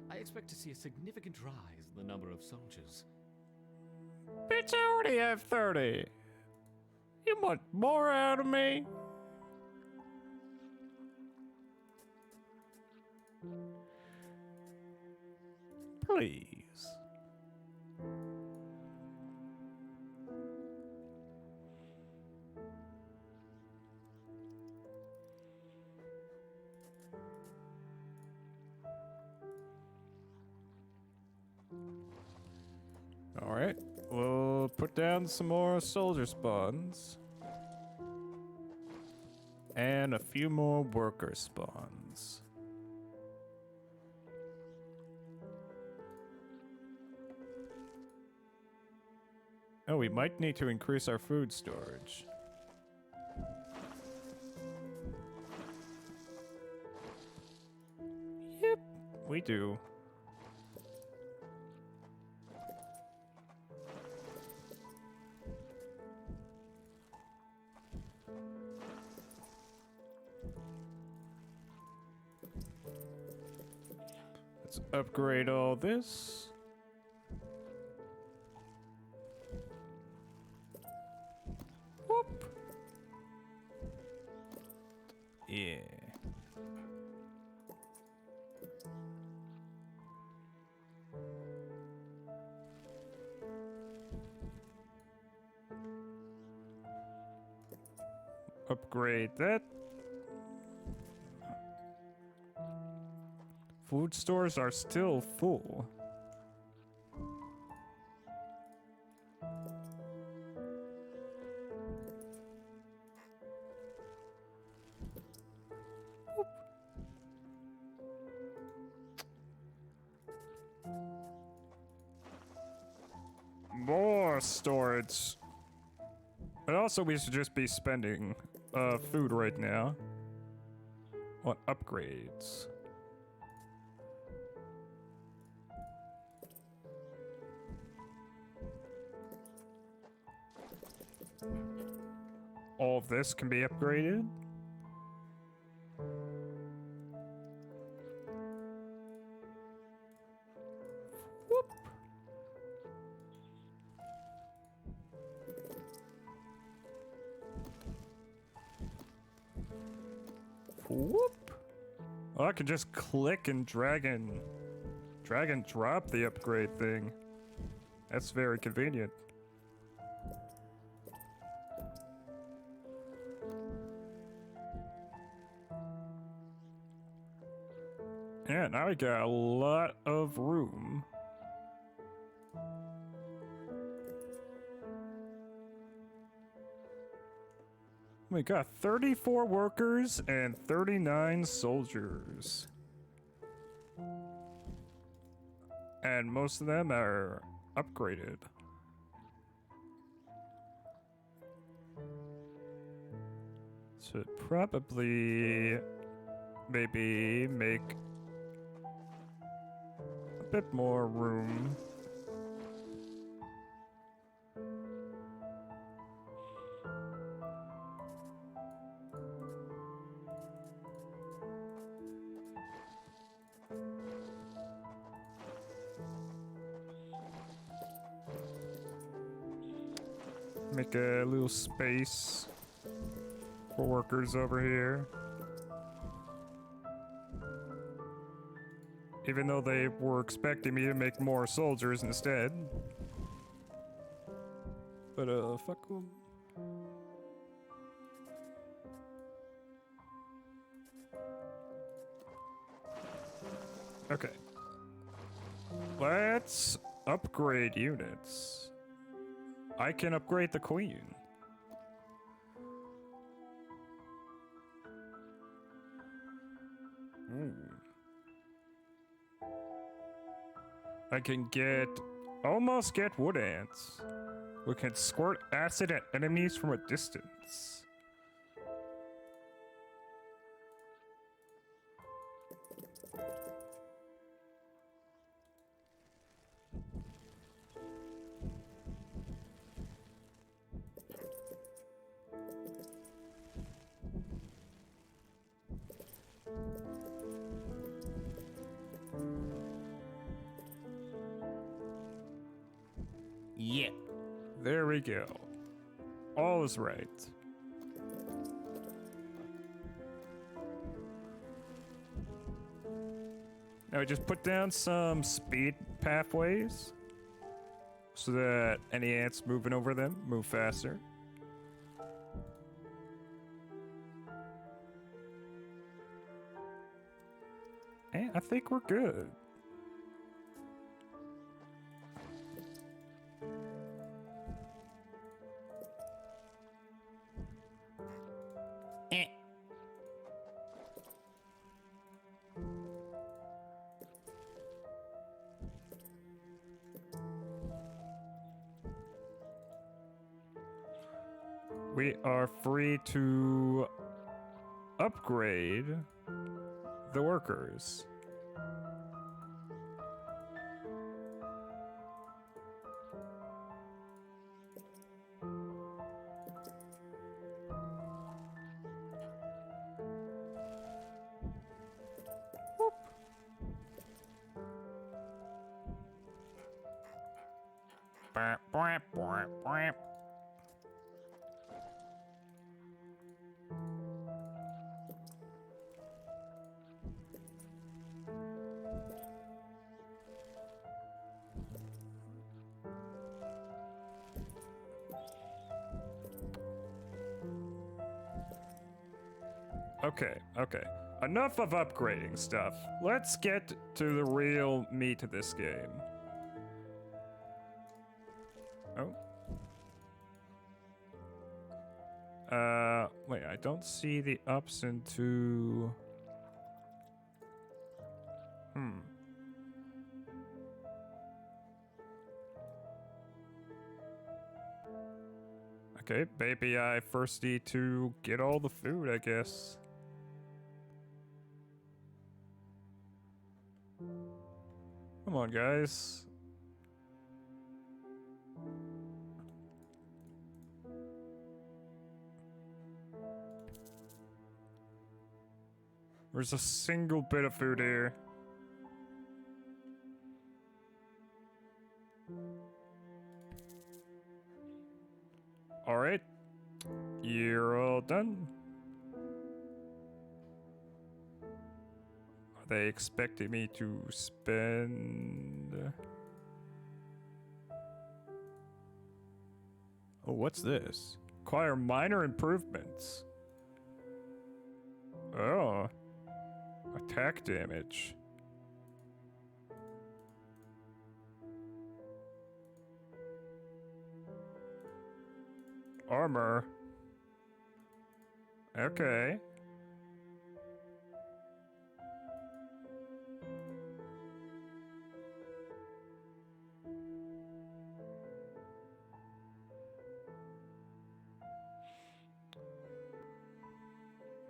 I expect to see a significant rise in the number of soldiers. Bitch, I already have 30. You want more out of me? Please. All right, we'll put down some more soldier spawns. And a few more worker spawns. Oh, we might need to increase our food storage. Yep, we do. Let's upgrade all this. Whoop. Yeah. Upgrade that. Food stores are still full. More storage. But also, we should just be spending food right now on upgrades. All of this can be upgraded. Whoop. Whoop. Oh, I can just click and drag and drop the upgrade thing. That's very convenient. Yeah, now we got a lot of room. We got 34 workers and 39 soldiers. And most of them are upgraded. Should probably maybe make a bit more room. Make a little space for workers over here. Even though they were expecting me to make more soldiers instead. But fuck them. Okay. Let's upgrade units. I can upgrade the queen. Ooh. I can almost get wood ants. We can squirt acid at enemies from a distance. Yeah. There we go. All is right. Now we just put down some speed pathways so that any ants moving over them move faster. And I think we're good. We are free to upgrade the workers. Whoop. Bwah, bwah, bwah, bwah. Okay, okay. Enough of upgrading stuff. Let's get to the real meat of this game. Oh. Wait, I don't see the ups into... Okay, maybe I first need to get all the food, I guess. Come on, guys. There's a single bit of food here. Alright. You're all done. Are they expecting me to spend... Oh, what's this? Acquire minor improvements. Oh. Attack damage. Armor. Okay.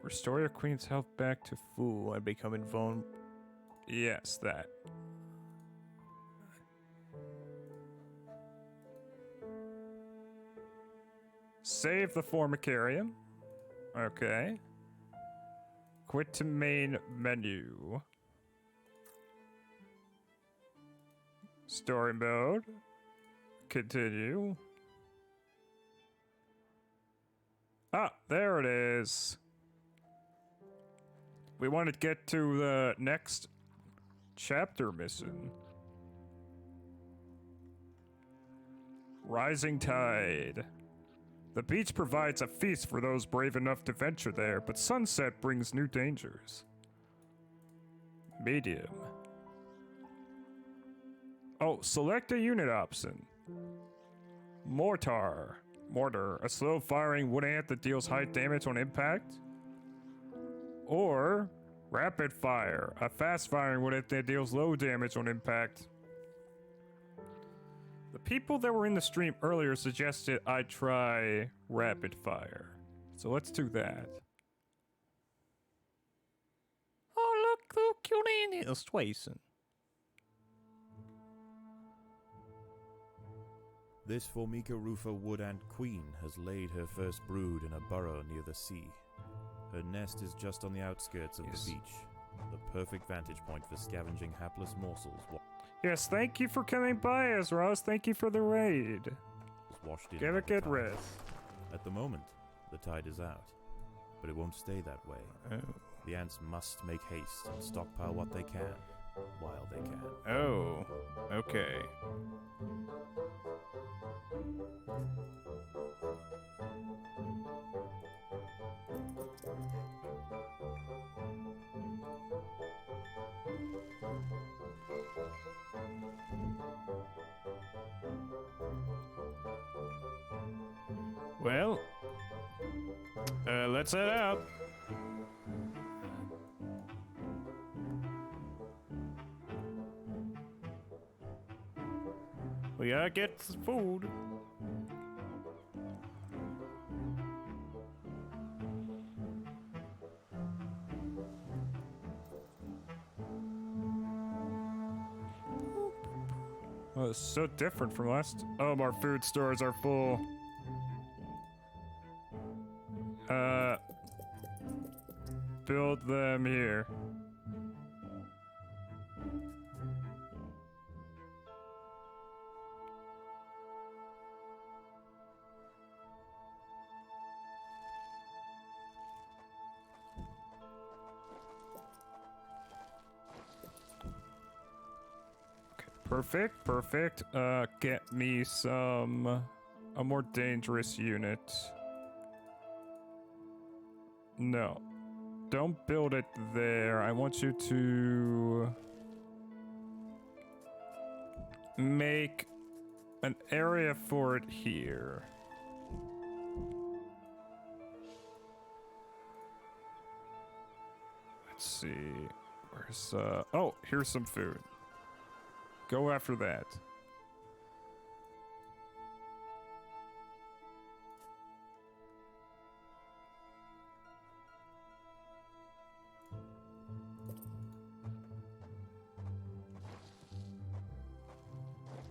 Restore your queen's health back to full. Ooh, I become invulnerable. Yes, that. Save the Formicarium. Okay. Quit to main menu. Story mode. Continue. Ah, there it is. We want to get to the next chapter mission. Rising Tide. The beach provides a feast for those brave enough to venture there, but sunset brings new dangers. Medium. Oh, select a unit option. Mortar. Mortar, a slow-firing wood ant that deals high damage on impact. Or Rapid Fire, a fast-firing wood ant that deals low damage on impact. The people that were in the stream earlier suggested I try Rapid Fire. So let's do that. Oh, look cute in Illustrations. This Formica rufa wood ant queen has laid her first brood in a burrow near the sea. Her nest is just on the outskirts of Yes. the beach, the perfect vantage point for scavenging hapless morsels Yes, thank you for coming by, Ezros. Thank you for the raid. washed in. Get by a the good tide. rest. At the moment, the tide is out, but it won't stay that way. Oh. The ants must make haste and stockpile what they can, while they can. Oh, okay. Well, let's head out. We gotta get some food. Oh, it's so different from last. Oh, our food stores are full. Build them here. Perfect, perfect. Get me a more dangerous unit. No. don't build it there. I want you to make an area for it here. Let's see. Where's oh, here's some food. Go after that.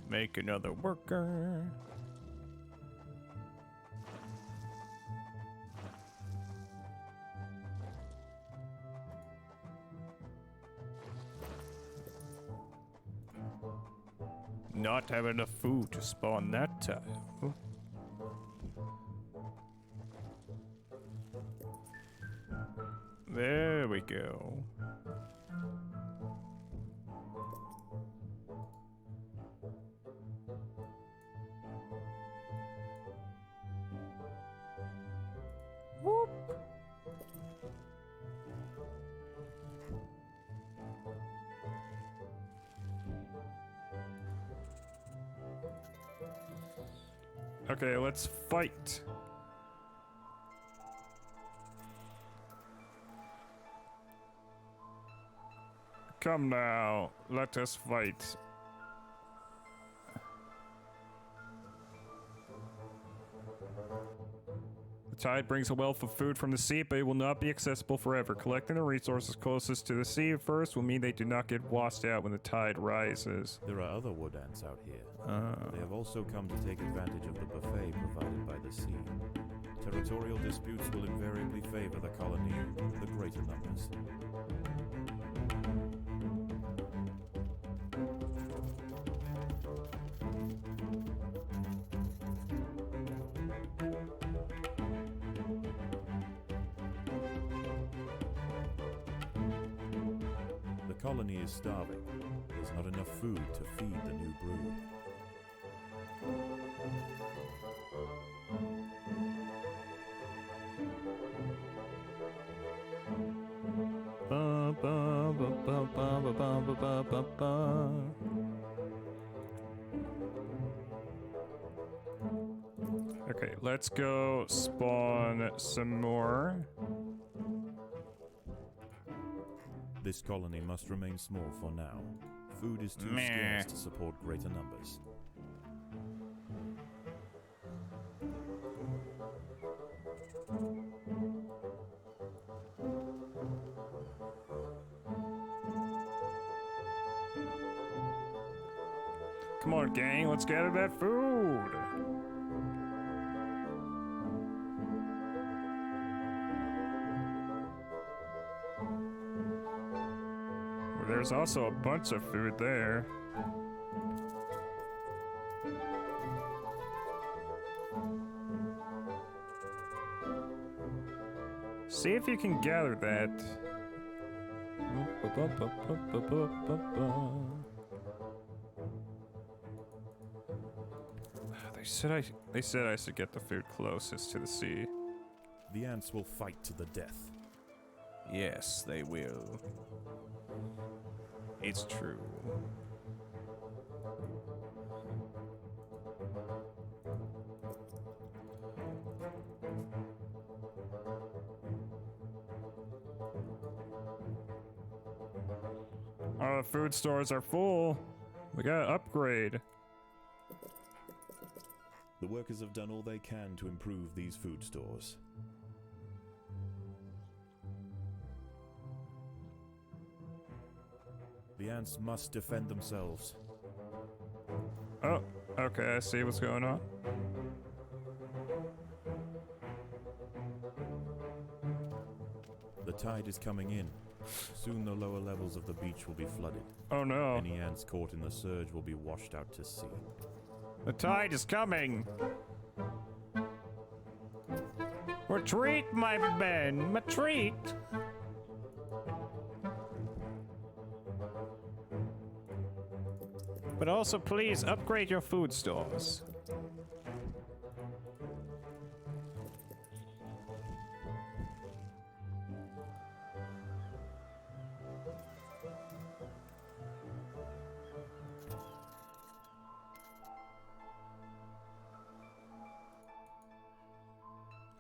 Make another worker. Not have enough food to spawn that time. There we go. Whoop. Okay, let's fight. Come now, let us fight. The tide brings a wealth of food from the sea, but it will not be accessible forever. Collecting the resources closest to the sea first will mean they do not get washed out when the tide rises. There are other wood ants out here. They have also come to take advantage of the buffet provided by the sea. Territorial disputes will invariably favor the colony with the greater numbers. The colony is starving. There's not enough food to feed the new brood. Ba, ba, ba, ba, ba, ba, ba, ba, ba, ba. Okay, let's go spawn some more. This colony must remain small for now. Food is too Meh. scarce to support greater numbers. Come on, gang, let's gather that food. There's also a bunch of food there. See if you can gather that. They said I should get the food closest to the sea. The ants will fight to the death. Yes, they will. It's true. Our food stores are full. We gotta upgrade. The workers have done all they can to improve these food stores. The ants must defend themselves. Oh, okay, I see what's going on. The tide is coming in. Soon the lower levels of the beach will be flooded. Oh no. Any ants caught in the surge will be washed out to sea. The tide is coming. Retreat, my men, retreat. But also, please upgrade your food stores.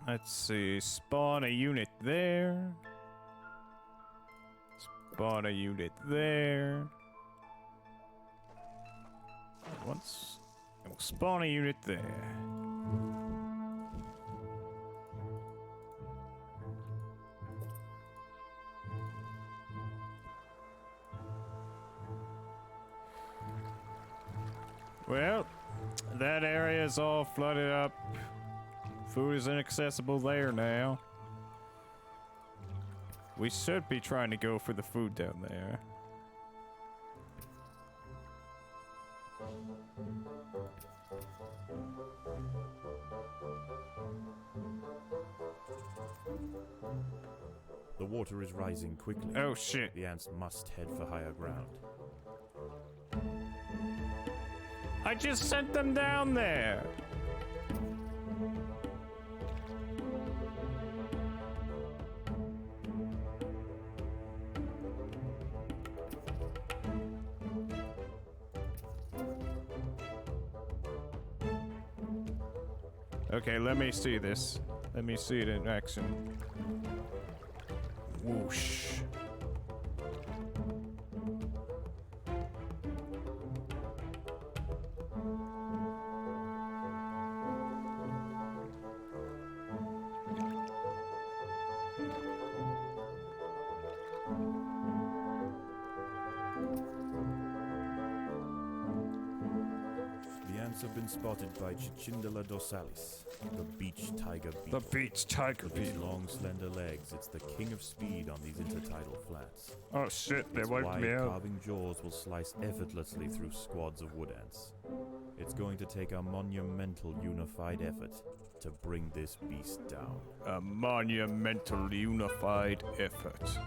Let's see. Spawn a unit there. Spawn a unit there. Once. And we'll spawn a unit there. Well, that area is all flooded up. Food is inaccessible there now. We should be trying to go for the food down there. The water is rising quickly. Oh shit. The ants must head for higher ground. I just sent them down there. Okay, let me see this. Let me see it in action. Whoosh. The ants have been spotted by Chichindala dorsalis, the beach tiger The beetle. beach tiger With its beetle. long, slender legs, it's the king of speed on these intertidal flats. Oh shit, they Its wiped wide, me out. carving jaws will slice effortlessly through squads of wood ants. It's going to take a monumental unified effort to bring this beast down. A monumental unified effort.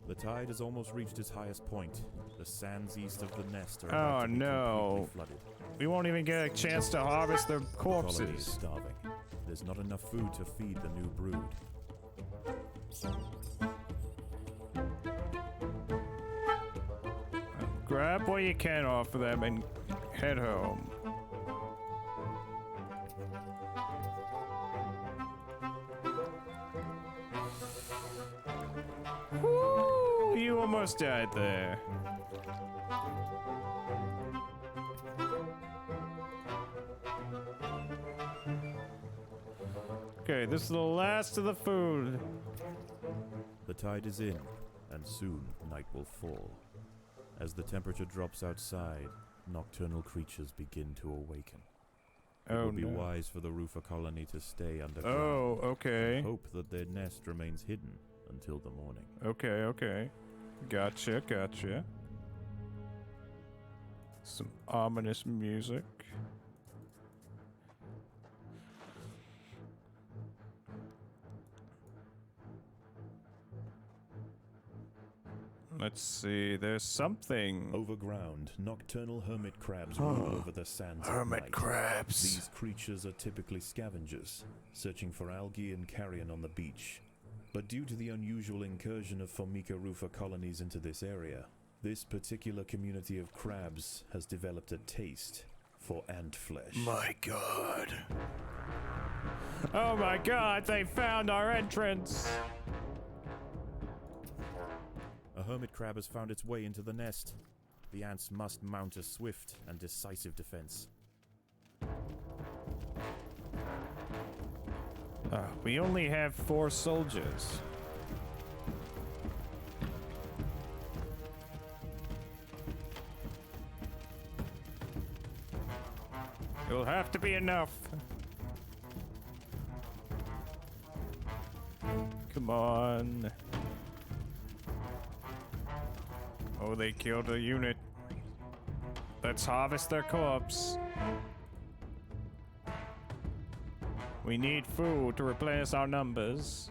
The tide has almost reached its highest point. The sands east of the nest are Oh, about to be no. completely flooded. We won't even get a chance to harvest their The colony is corpses. starving. There's not enough food to feed the new brood. Grab what you can off of them and head home. Woo! You almost died there. Okay, this is the last of the food. The tide is in, and soon night will fall. As the temperature drops outside, nocturnal creatures begin to awaken. It Oh will be no. wise for the roofer colony to stay underground. Oh, okay. Hope that their nest remains hidden until the morning. Okay, okay. Gotcha, gotcha. Some ominous music. Let's see, there's something. Overground, nocturnal hermit crabs roam over the sands at night. crabs. These creatures are typically scavengers, searching for algae and carrion on the beach. But due to the unusual incursion of Formica rufa colonies into this area, this particular community of crabs has developed a taste for ant flesh. My god. Oh my god, they found our entrance. A hermit crab has found its way into the nest. The ants must mount a swift and decisive defense. We only have 4 soldiers. It'll have to be enough. Come on. Oh, they killed a unit. Let's harvest their corpse. We need food to replenish our numbers.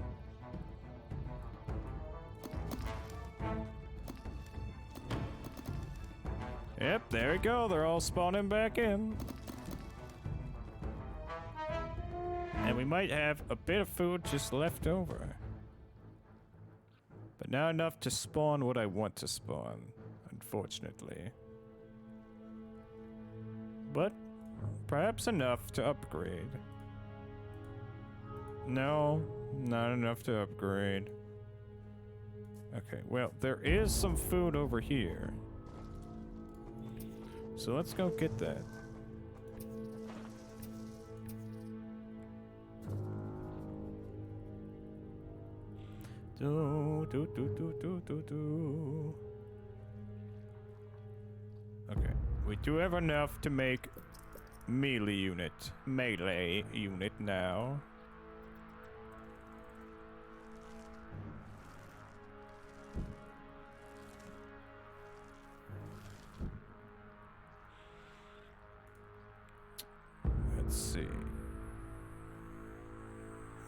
Yep, there we go. They're all spawning back in. And we might have a bit of food just left over. But not enough to spawn what I want to spawn, unfortunately. But perhaps enough to upgrade. No, not enough to upgrade. Okay, well, there is some food over here. So let's go get that. Okay, we do have enough to make melee unit now. Let's see.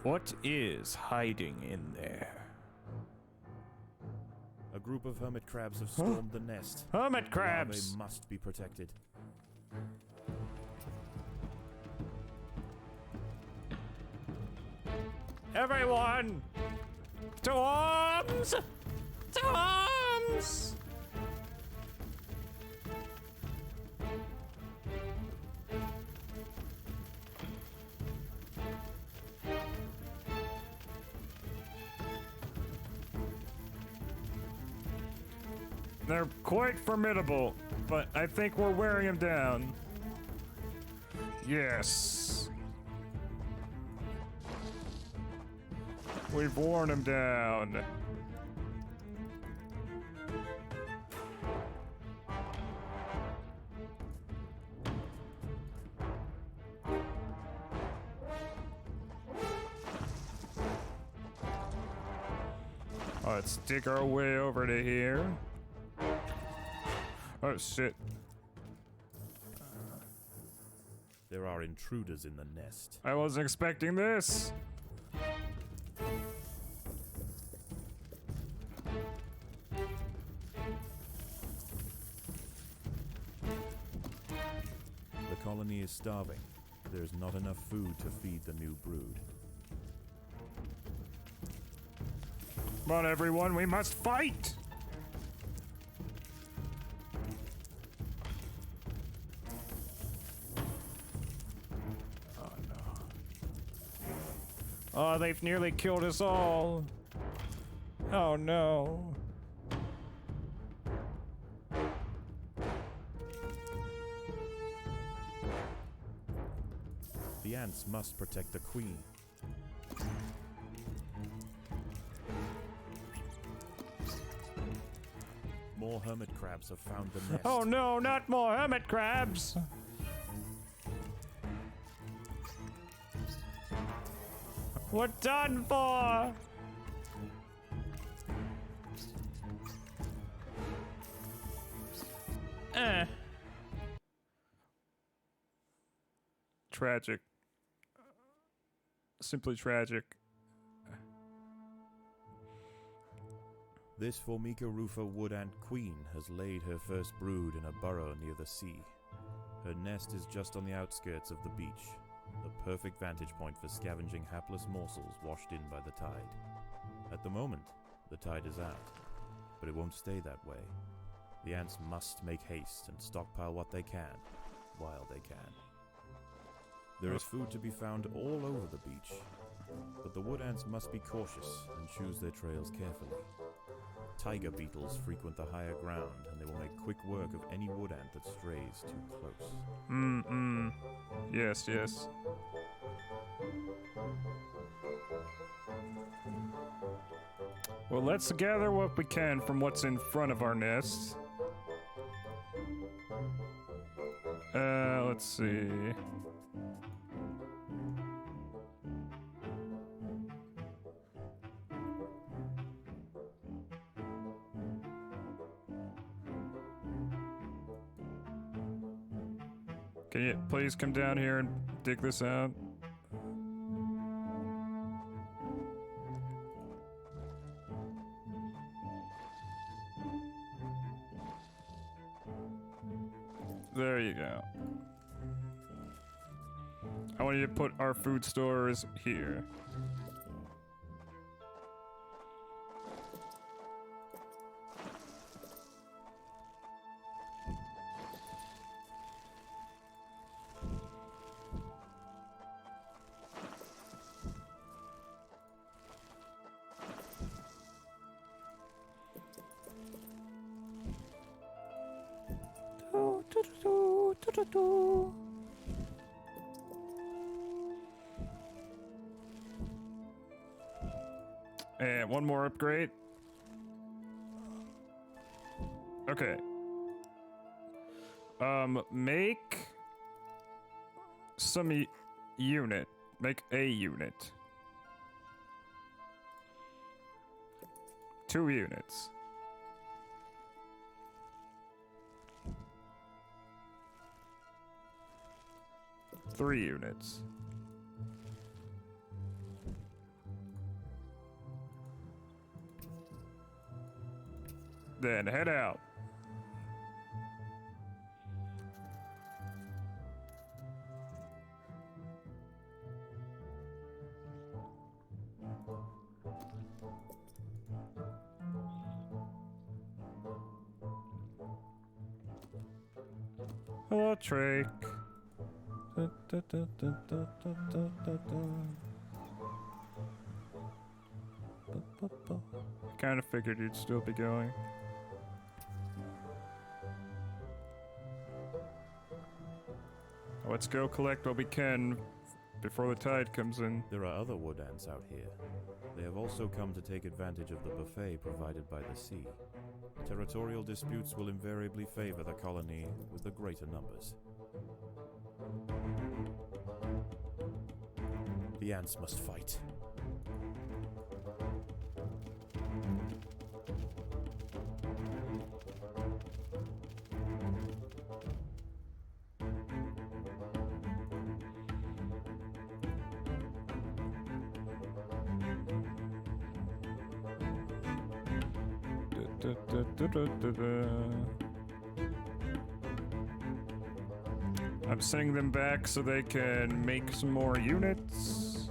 What is hiding in there? A group of hermit crabs have stormed the nest. Hermit crabs! They must be protected. Everyone! To arms! To arms! They're quite formidable, but I think we're wearing them down. Yes. We've worn them down. Let's dig our way over to here. Oh shit. There are intruders in the nest. I wasn't expecting this. The colony is starving. There's not enough food to feed the new brood. Come on, everyone, we must fight! Oh no. Oh, they've nearly killed us all. Oh no. The ants must protect the queen. More hermit crabs have found the nest. Oh no, not more hermit crabs! We're done for! Tragic. Simply tragic. This Formica rufa wood ant queen has laid her first brood in a burrow near the sea. Her nest is just on the outskirts of the beach, the perfect vantage point for scavenging hapless morsels washed in by the tide. At the moment, the tide is out, but it won't stay that way. The ants must make haste and stockpile what they can, while they can. There is food to be found all over the beach, but the wood ants must be cautious and choose their trails carefully. Tiger beetles frequent the higher ground, and they will make quick work of any wood ant that strays too close. Yes, yes. Well, let's gather what we can from what's in front of our nest. Let's see. Can you please come down here and dig this out? There you go. I want you to put our food stores here. And one more upgrade. Okay. Make some unit. Make a unit. 2 units. Three units. Then head out. Hello, Drake. Kind of figured you'd still be going. Let's go collect what we can before the tide comes in. There are other wood ants out here. They have also come to take advantage of the buffet provided by the sea. Territorial disputes will invariably favor the colony with the greater numbers. The ants must fight. I'm sending them back so they can make some more units.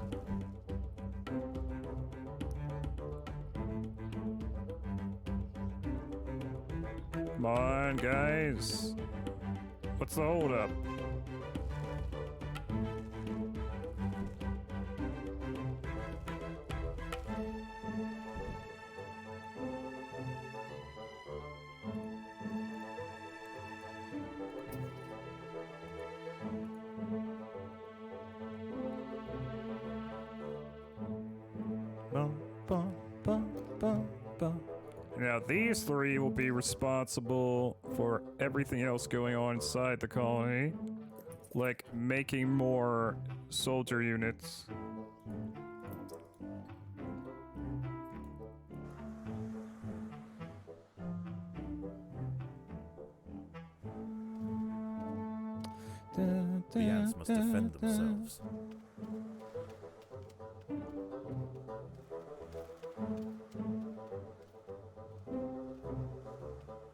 Come on, guys. What's the holdup? Now these 3 will be responsible for everything else going on inside the colony, like making more soldier units. The ants must defend themselves.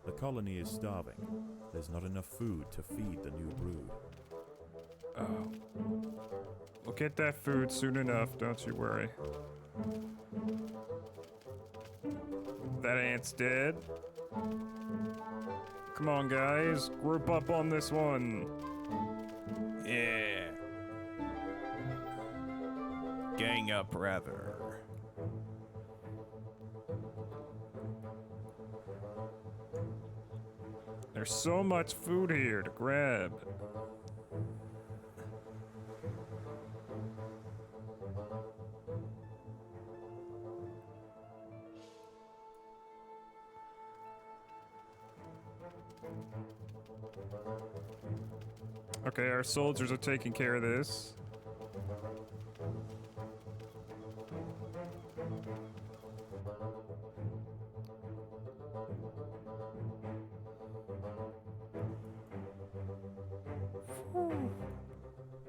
The colony is starving. There's not enough food to feed the new brood. Oh. We'll get that food soon enough, don't you worry. That ant's dead. Come on, guys. Group up on this one. Yeah. Gang up, rather. There's so much food here to grab. Okay, our soldiers are taking care of this.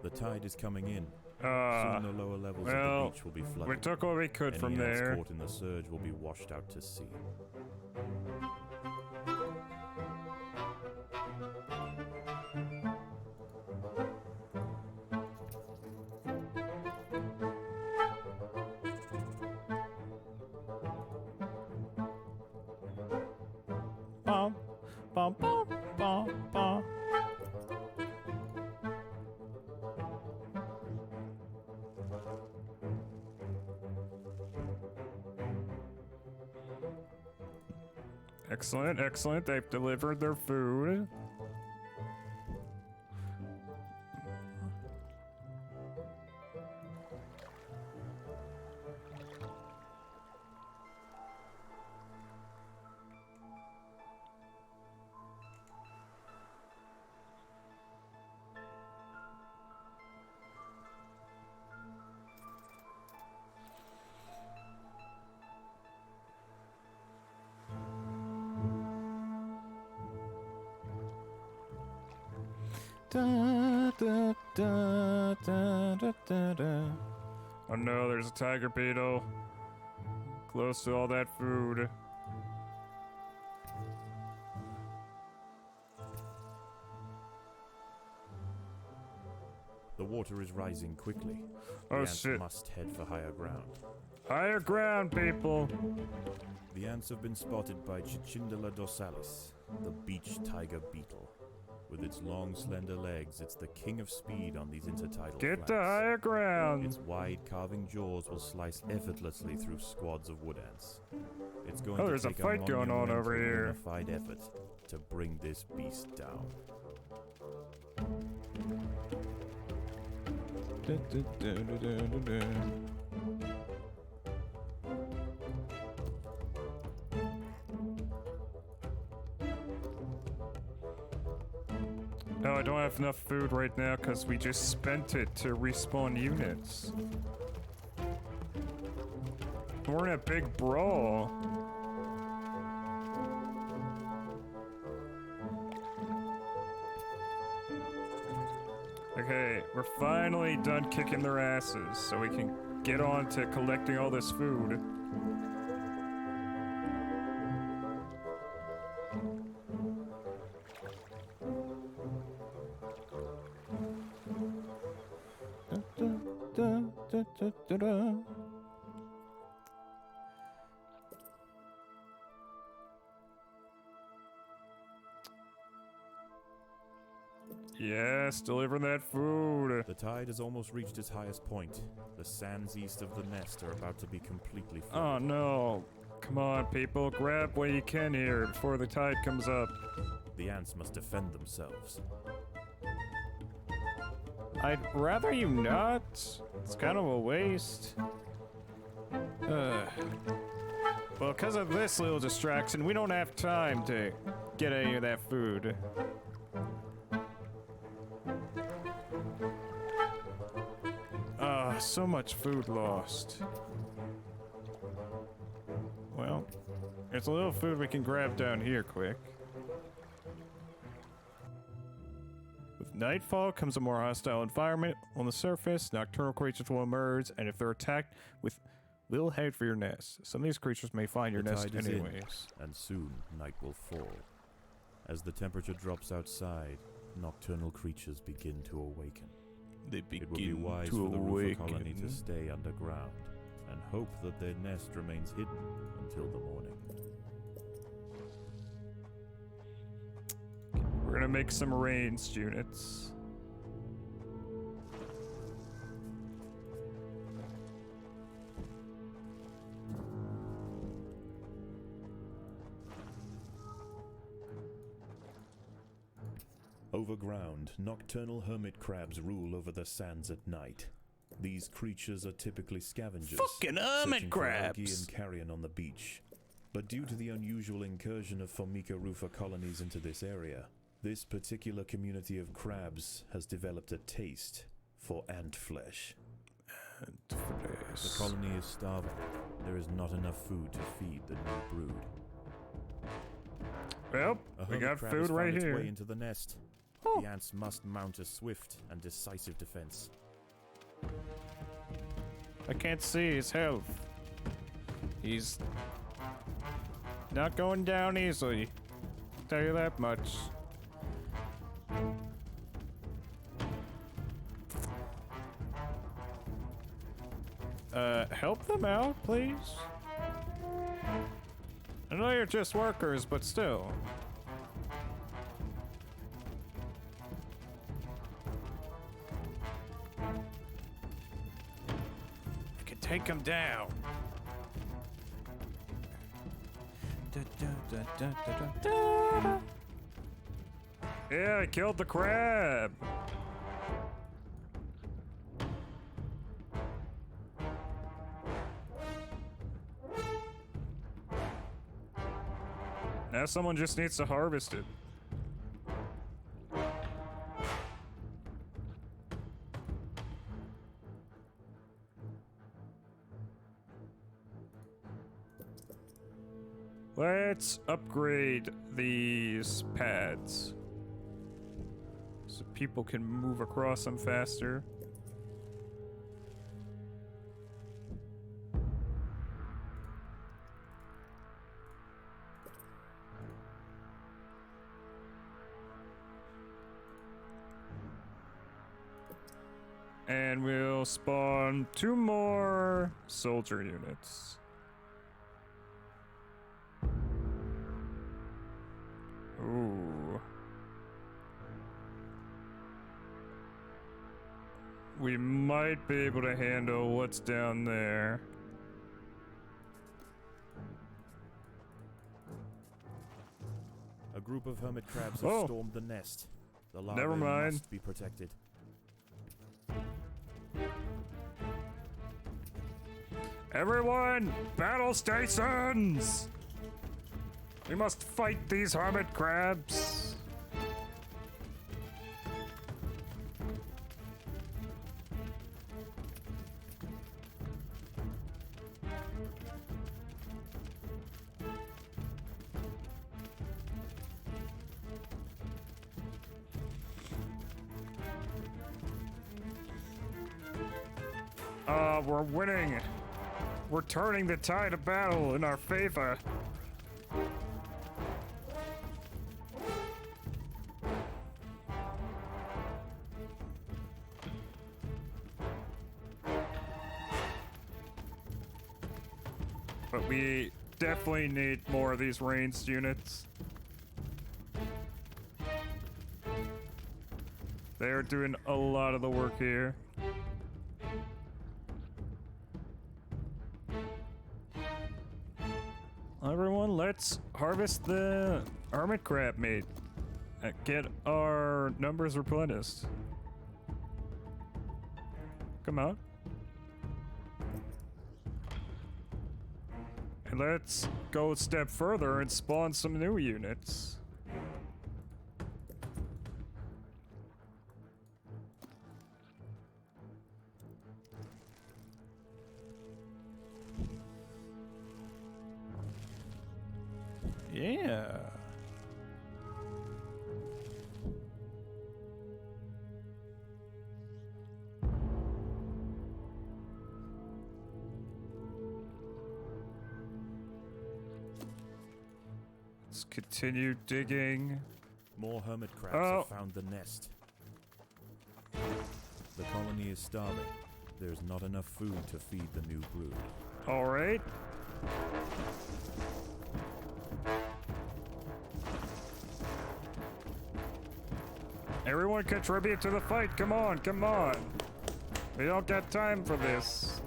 The tide is coming in. Ah, Soon the lower levels well, of the beach will be flooded. we took what we could from Any ants there. caught in the surge will be washed out to sea. Bum, bum, bum, bum, bum. Excellent, excellent. They've delivered their food. Da, da, da, da, da, da, da. Oh no, there's a tiger beetle. Close to all that food. The water is rising quickly. The Oh ants shit. must head for higher ground. Higher ground, people. The ants have been spotted by Cicindela dorsalis, the beach tiger beetle. With its long, slender legs, it's the king of speed on these intertidal Get flats. to higher ground. Its wide, carving jaws will slice effortlessly through squads of wood ants. It's going Oh, to there's a take fight going on monumental over here. unified effort to bring this beast down. Da, da, da, da, da, da, da. No, I don't have enough food right now because we just spent it to respawn units. We're in a big brawl. Okay, we're finally done kicking their asses, so we can get on to collecting all this food. Da, da, da, da, da. Yes, delivering that food. The tide has almost reached its highest point. The sands east of the nest are about to be completely full. Oh no. Come on, people, grab what you can here before the tide comes up. The ants must defend themselves. I'd rather you not. It's kind of a waste. Well, because of this little distraction, we don't have time to get any of that food. So much food lost. Well, there's a little food we can grab down here quick. With nightfall comes a more hostile environment. On the surface, nocturnal creatures will emerge, and if they're attacked with, will head for your nest. Some of these creatures may find your The nest tide is in, anyways. and soon night will fall. As the temperature drops outside, nocturnal creatures begin to awaken. They It would be begin wise to for the Roofer colony awaken. to stay underground and hope that their nest remains hidden until the morning. We're gonna make some ranged units. Overground, nocturnal hermit crabs rule over the sands at night. These creatures are typically scavengers, Fucking hermit searching for algae crabs! and carrion on the beach. But due to the unusual incursion of Formica rufa colonies into this area, this particular community of crabs has developed a taste for ant flesh. The colony is starving. There is not enough food to feed the new brood. Well, A we hermit got crab food has found right its here. way into the nest. The ants must mount a swift and decisive defense. I can't see his health. He's not going down easily. Tell you that much. Help them out, please? I know you're just workers, but still. I can take them down. Yeah, I killed the crab. Now someone just needs to harvest it. Let's upgrade these pads. so people can move across them faster. And we'll spawn 2 more soldier units. Ooh. We might be able to handle what's down there. A group of hermit crabs have Oh. stormed the nest. The larvae Never mind. must be protected. Everyone, battle stations! We must fight these hermit crabs. We're winning. We're turning the tide of battle in our favor. But we definitely need more of these ranged units. They are doing a lot of the work here. Everyone, let's harvest the hermit crab meat and get our numbers replenished. Come on. And let's go a step further and spawn some new units. Yeah. Let's continue digging. More hermit crabs Oh. have found the nest. The colony is starving. There's not enough food to feed the new brood. All right. Everyone contribute to the fight. Come on, come on. We don't got time for this.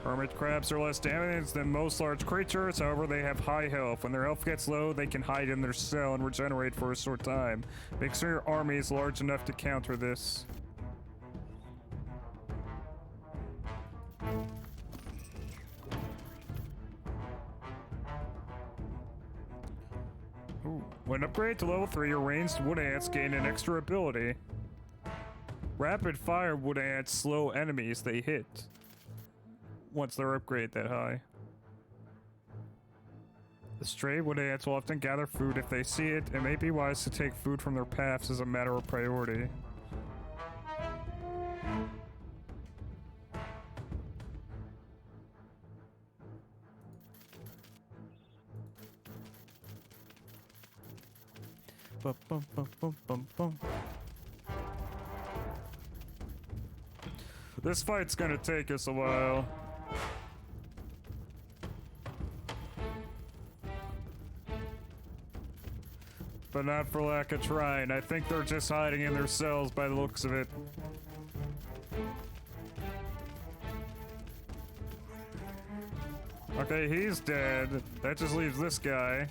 Hermit crabs are less damaged than most large creatures, however they have high health. When their health gets low, they can hide in their cell and regenerate for a short time. Make sure your army is large enough to counter this. Ooh. When upgraded to level 3, your ranged wood ants gain an extra ability. Rapid fire wood ants slow enemies they hit once they're upgraded that high. The stray wood ants will often gather food if they see it. It may be wise to take food from their paths as a matter of priority. Bum, bum, bum, bum, bum, bum. This fight's gonna take us a while. But not for lack of trying. I think they're just hiding in their cells by the looks of it. Okay, he's dead. That just leaves this guy.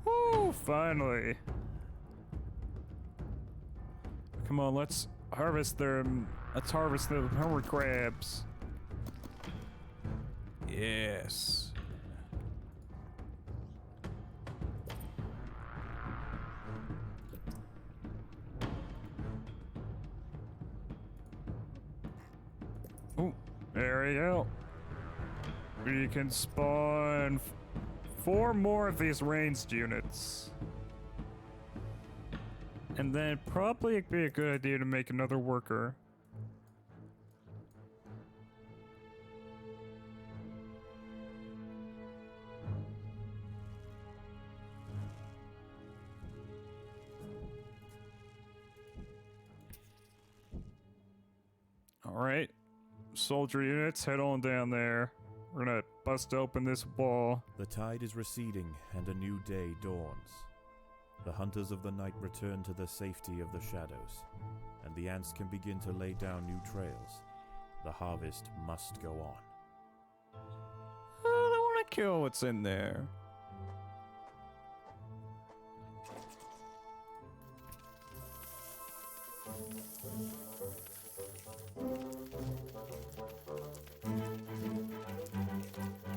Woo! Finally. Come on, let's harvest them. Let's harvest the hermit crabs. Yes. There we go. We can spawn 4 more of these ranged units. And then probably it'd be a good idea to make another worker. Alright. Soldier units, head on down there. We're gonna bust open this wall. The tide is receding and a new day dawns. The hunters of the night return to the safety of the shadows, and the ants can begin to lay down new trails. The harvest must go on. I don't want to kill what's in there.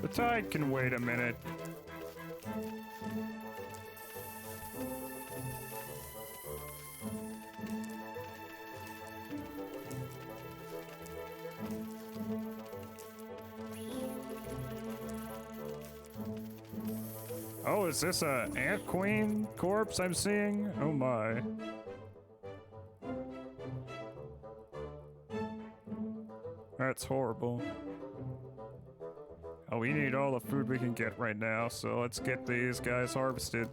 The tide can wait a minute. Oh, is this a ant queen corpse I'm seeing? Oh my. That's horrible. Oh, we need all the food we can get right now, so let's get these guys harvested.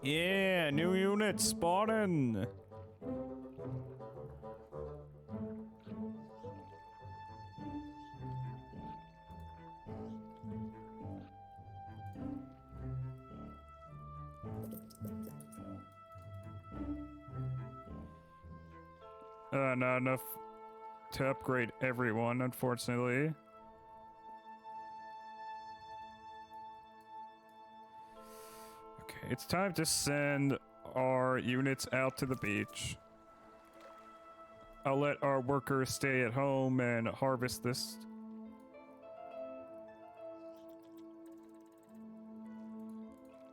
Yeah, new units spawning. Not enough to upgrade everyone, unfortunately. Okay, it's time to send our units out to the beach. I'll let our workers stay at home and harvest this.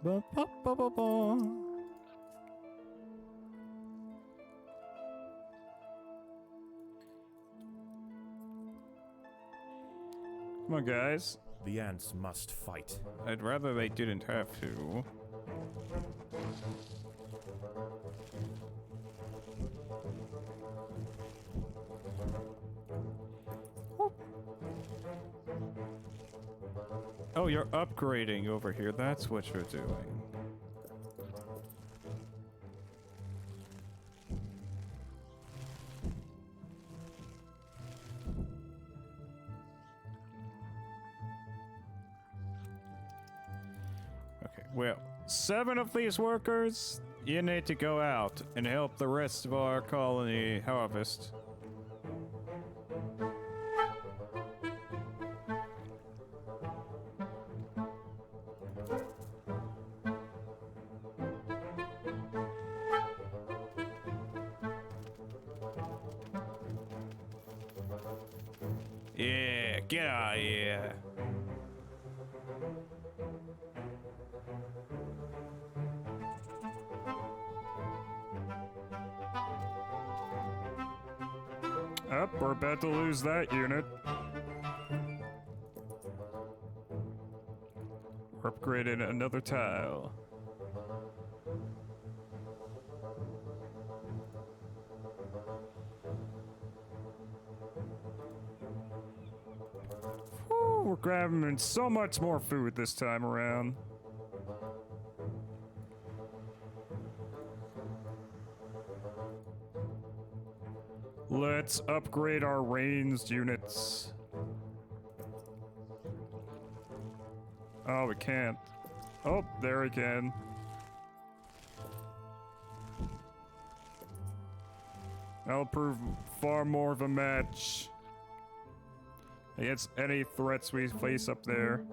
Ba, ba, ba, ba, ba. Come on, guys. The ants must fight. I'd rather they didn't have to. Oh, you're upgrading over here. That's what you're doing. Okay, well, 7 of these workers, you need to go out and help the rest of our colony harvest. Yeah, get out of here. Up, we're about to lose that unit. We're upgrading another tile. Whew, we're grabbing so much more food this time around. Let's upgrade our ranged units. Oh, we can't. Oh, there we can. That'll prove far more of a match against any threats we face up there.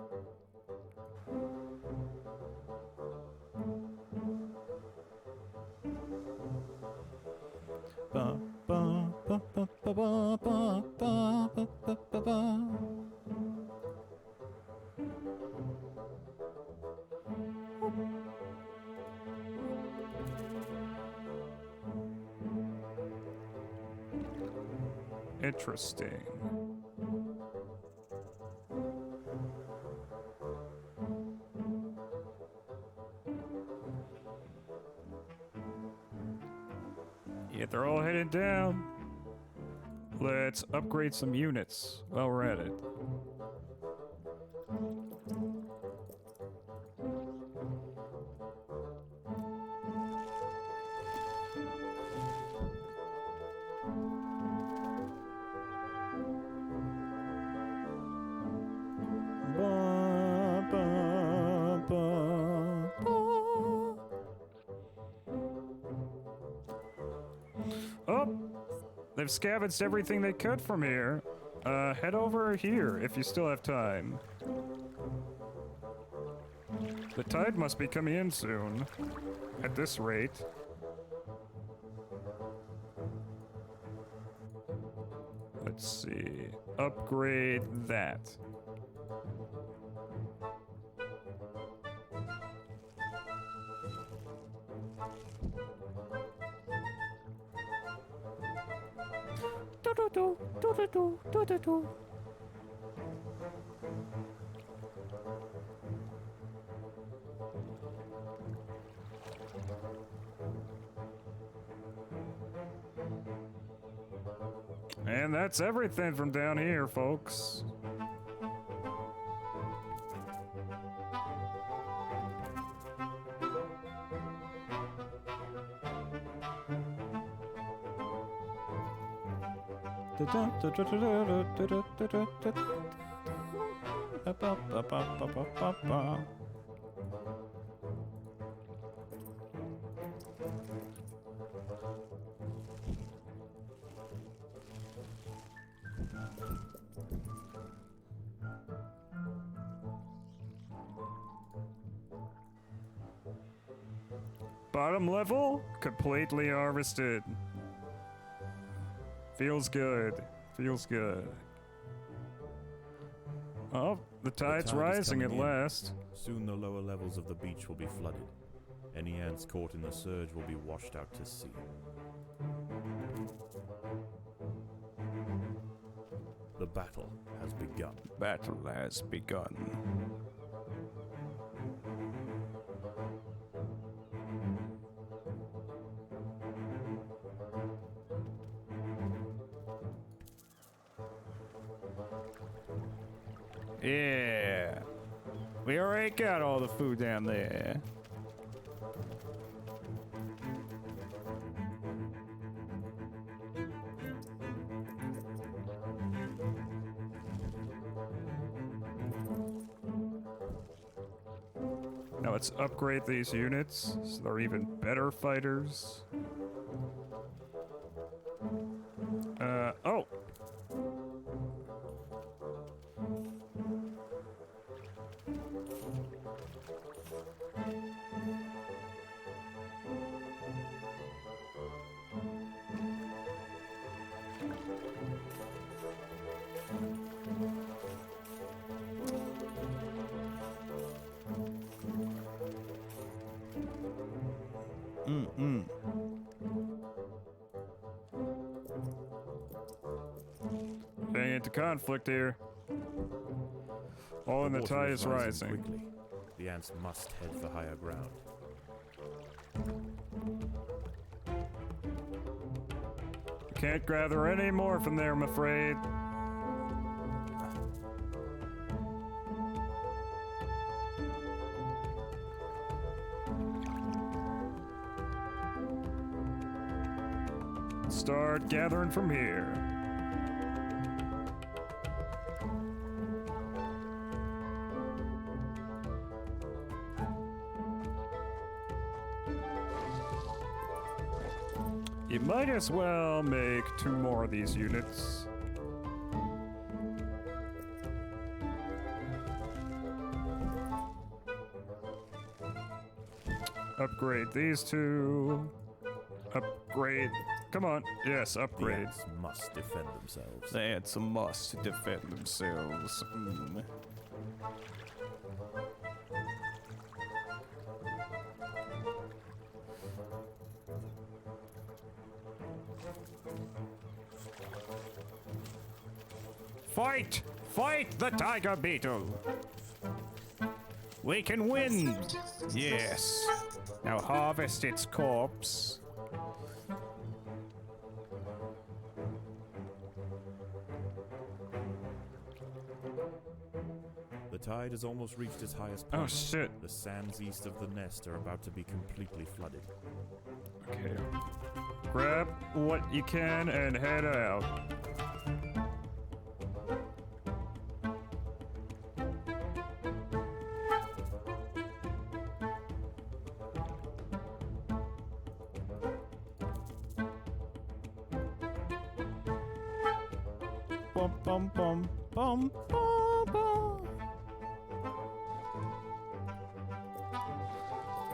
Ba, ba, ba, ba, ba, ba, ba, ba, ba, ba, ba, ba. Interesting. Yeah, they're all headed down. Let's upgrade some units while we're at it. Ba, ba, ba, ba. Oh, they've scavenged everything they could from here. Head over here if you still have time. The tide must be coming in soon. At this rate. Let's see. Upgrade that. And that's everything from down here, folks. Bottom level, completely harvested. Feels good. Feels good. Oh, the tide's tide is rising at coming in. last. Soon the lower levels of the beach will be flooded. Any ants caught in the surge will be washed out to sea. The battle has begun. Battle has begun. Yeah. We already got all the food down there. Now let's upgrade these units so they're even better fighters. Oh! Getting into conflict here. All in the water tide is rising. Quickly. The ants must head for higher ground. Can't gather any more from there, I'm afraid. Start gathering from here. You might as well make 2 more of these units. Upgrade these 2. Upgrade. Come on. Yes, The upgrade. ants must defend themselves. The ants must defend themselves. Fight! Fight the tiger beetle! We can win! Yes. Now harvest its corpse. The tide has almost reached its highest point. Oh shit. The sands east of the nest are about to be completely flooded. Okay. Grab what you can and head out. Bum bum bum bum bum bum.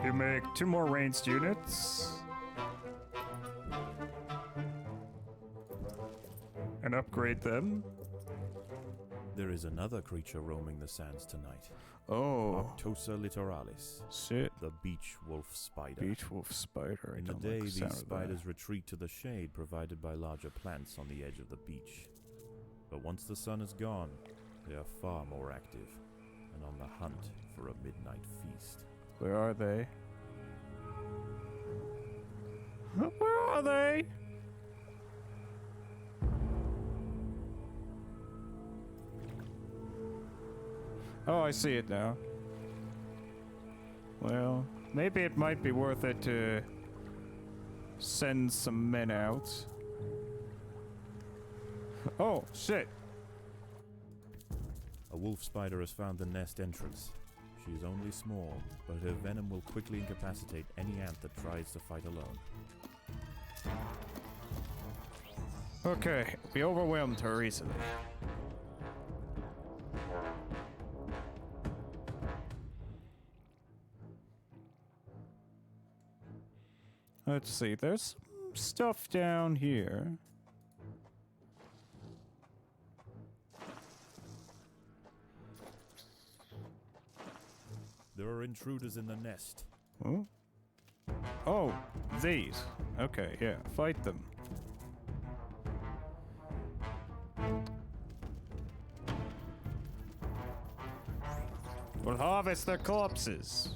You make 2 more ranged units. And upgrade them. There is another creature roaming the sands tonight. Oh, Octosa littoralis, shit. the beach wolf spider. Beach wolf spider. I In the don't day, like the these sound of that. spiders retreat to the shade provided by larger plants on the edge of the beach. But once the sun is gone, they are far more active and on the hunt for a midnight feast. Where are they? Where are they? Oh, I see it now. Well, maybe it might be worth it to send some men out. Oh, shit. A wolf spider has found the nest entrance. She is only small, but her venom will quickly incapacitate any ant that tries to fight alone. Okay, we overwhelmed her easily. Let's see, there's some stuff down here. There are intruders in the nest. Oh? Oh, these. Okay, yeah, fight them. We'll harvest their corpses.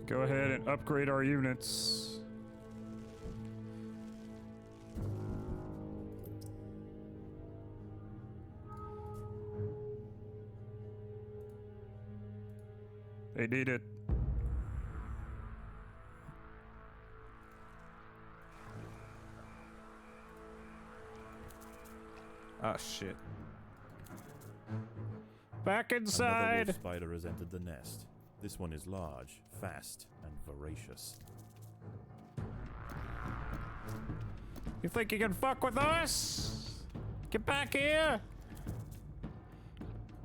Go ahead and upgrade our units. They need it. Ah, shit. Back Another inside! wolf spider has entered the nest. This one is large, fast, and voracious. You think you can fuck with us? Get back here!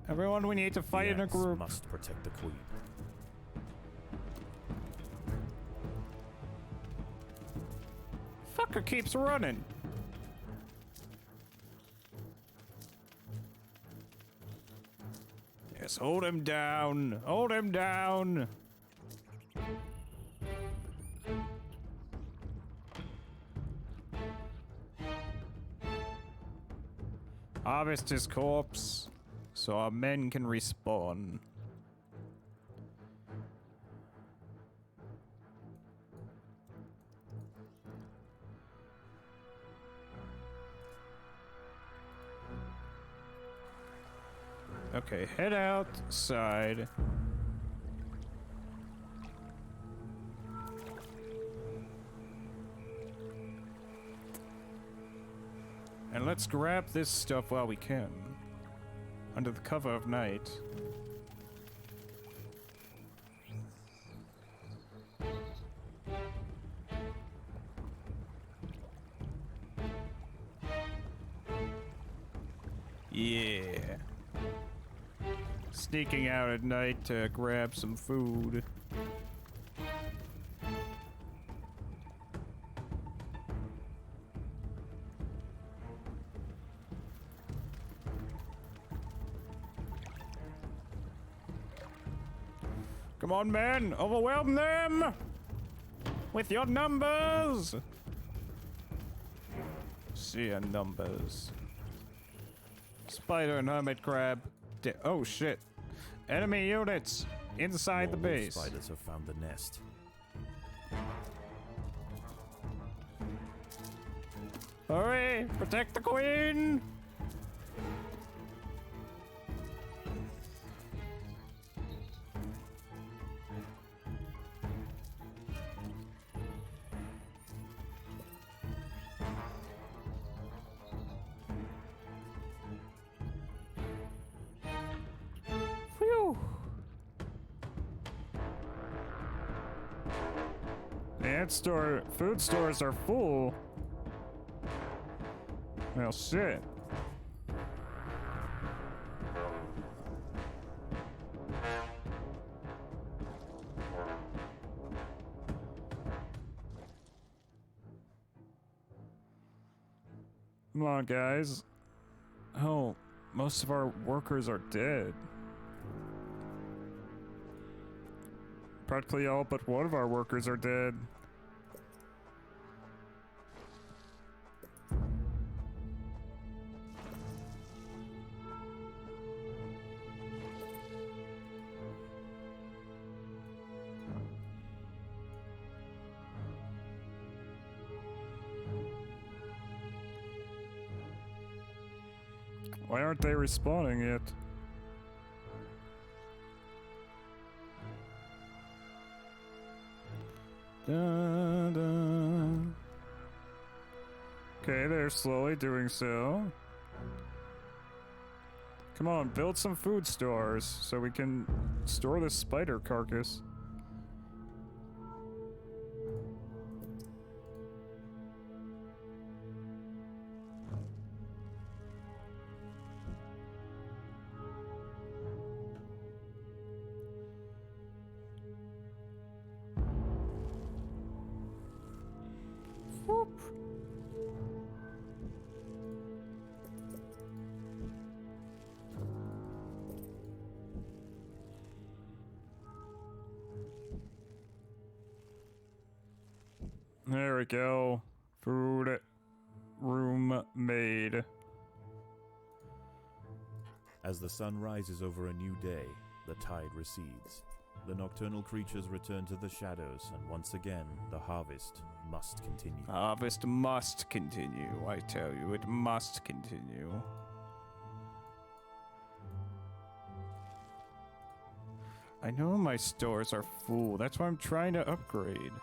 Everyone, we need to fight in a Ants group. must protect the queen. Fucker keeps running. Yes, hold him down. Hold him down. Harvest his corpse so our men can respawn. Okay, head outside. And let's grab this stuff while we can. Under the cover of night. Yeah. Sneaking out at night to grab some food. Come on, man! Overwhelm them! With your numbers! See your numbers. Spider and hermit crab. Oh shit. Enemy units inside the More wolf base. spiders have found the nest. Hurry! Protect the queen! Phew! Food stores are full. Well, shit. Come on, guys. Oh, most of our workers are dead. Practically all but one of our workers are dead. Why aren't they respawning yet? Dun, dun. Okay, they're slowly doing so. Come on, build some food stores so we can store this spider carcass. Whoop. There we go. Food room made. As the sun rises over a new day, the tide recedes. The nocturnal creatures return to the shadows, and once again, the harvest must continue. Harvest must continue, I tell you, it must continue. I know my stores are full, that's why I'm trying to upgrade.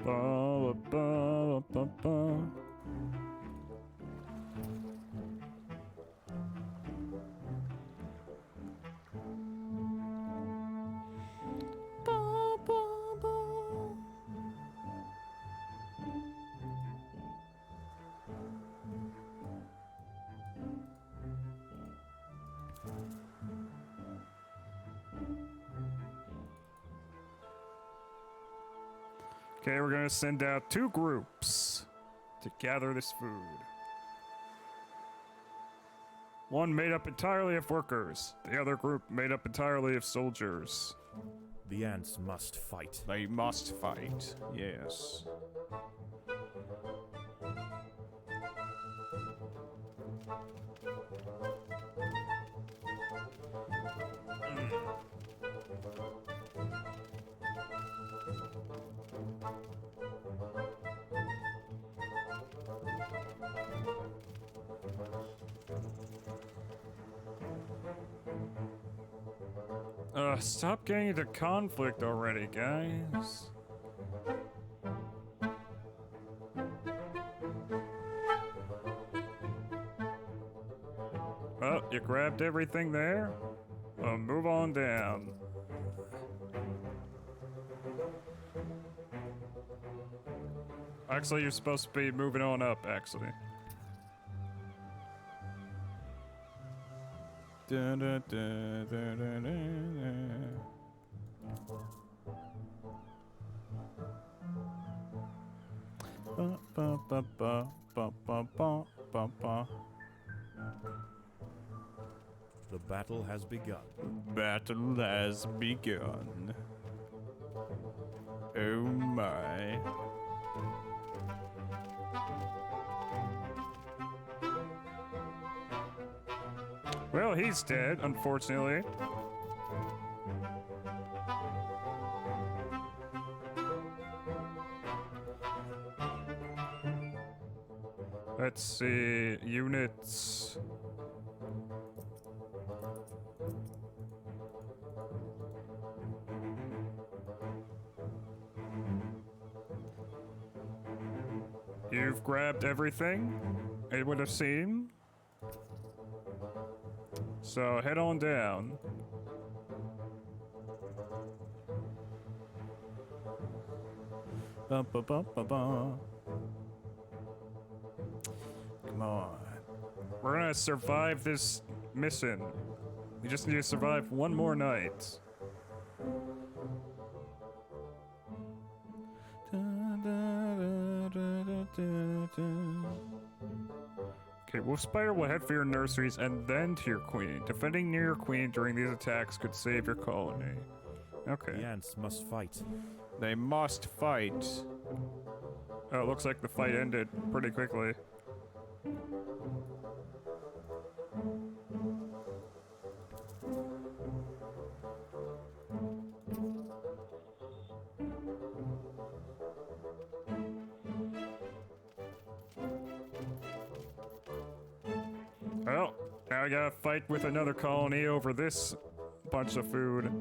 Ba, ba, ba, ba, ba. Okay, we're gonna send out 2 groups to gather this food. One made up entirely of workers, the other group made up entirely of soldiers. The ants must fight. They must fight. Yes. Stop getting into conflict already, guys. Oh, you grabbed everything there? Well, move on down. Actually, you're supposed to be moving on up, actually. Da, da, da, da, da, da, da. Ba, ba, ba, ba, ba, ba, ba, ba, ba. The battle has begun. Battle has begun. Oh my. Well, he's dead, unfortunately. Let's see, units. You've grabbed everything, it would have seemed. So head on down. Ba, ba, ba, ba, ba. Come on. We're gonna survive this mission. We just need to survive one more night. Da, da, da, da, da, da. Okay, Wolf Spider will head for your nurseries and then to your queen. Defending near your queen during these attacks could save your colony. Okay. The ants must fight. They must fight. Oh, it looks like the fight ended pretty quickly. Well, now I gotta fight with another colony over this bunch of food.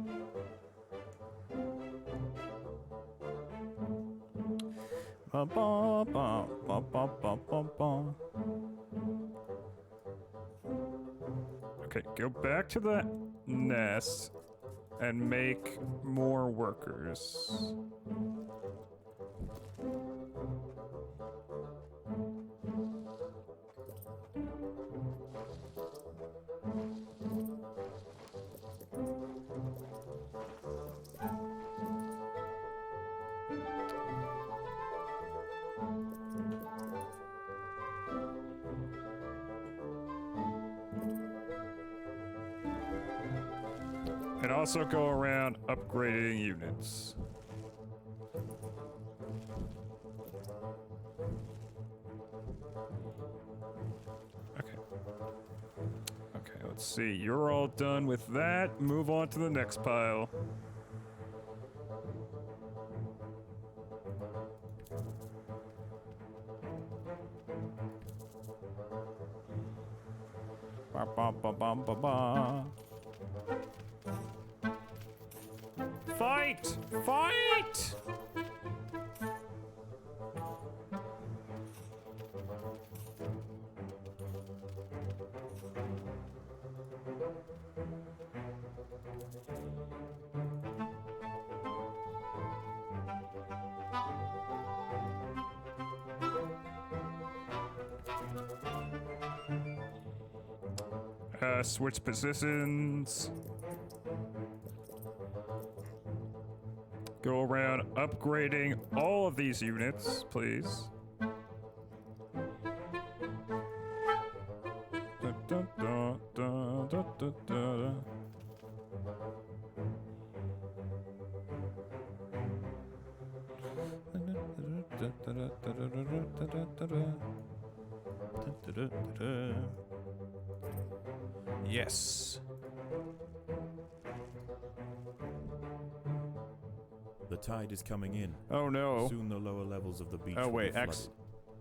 Ba, ba, ba, ba, ba, ba, ba, ba. Okay, go back to the nest and make more workers. And also go around upgrading units. Okay. Okay, let's see. You're all done with that. Move on to the next pile. Ba, ba, ba, ba, ba, ba. Fight! Fight! Switch positions. Go around upgrading all of these units, please. Da, da, da, da, da, da, da. Yes. The tide is coming in. Oh no. Soon the lower levels of the beach Oh will wait, be flooded.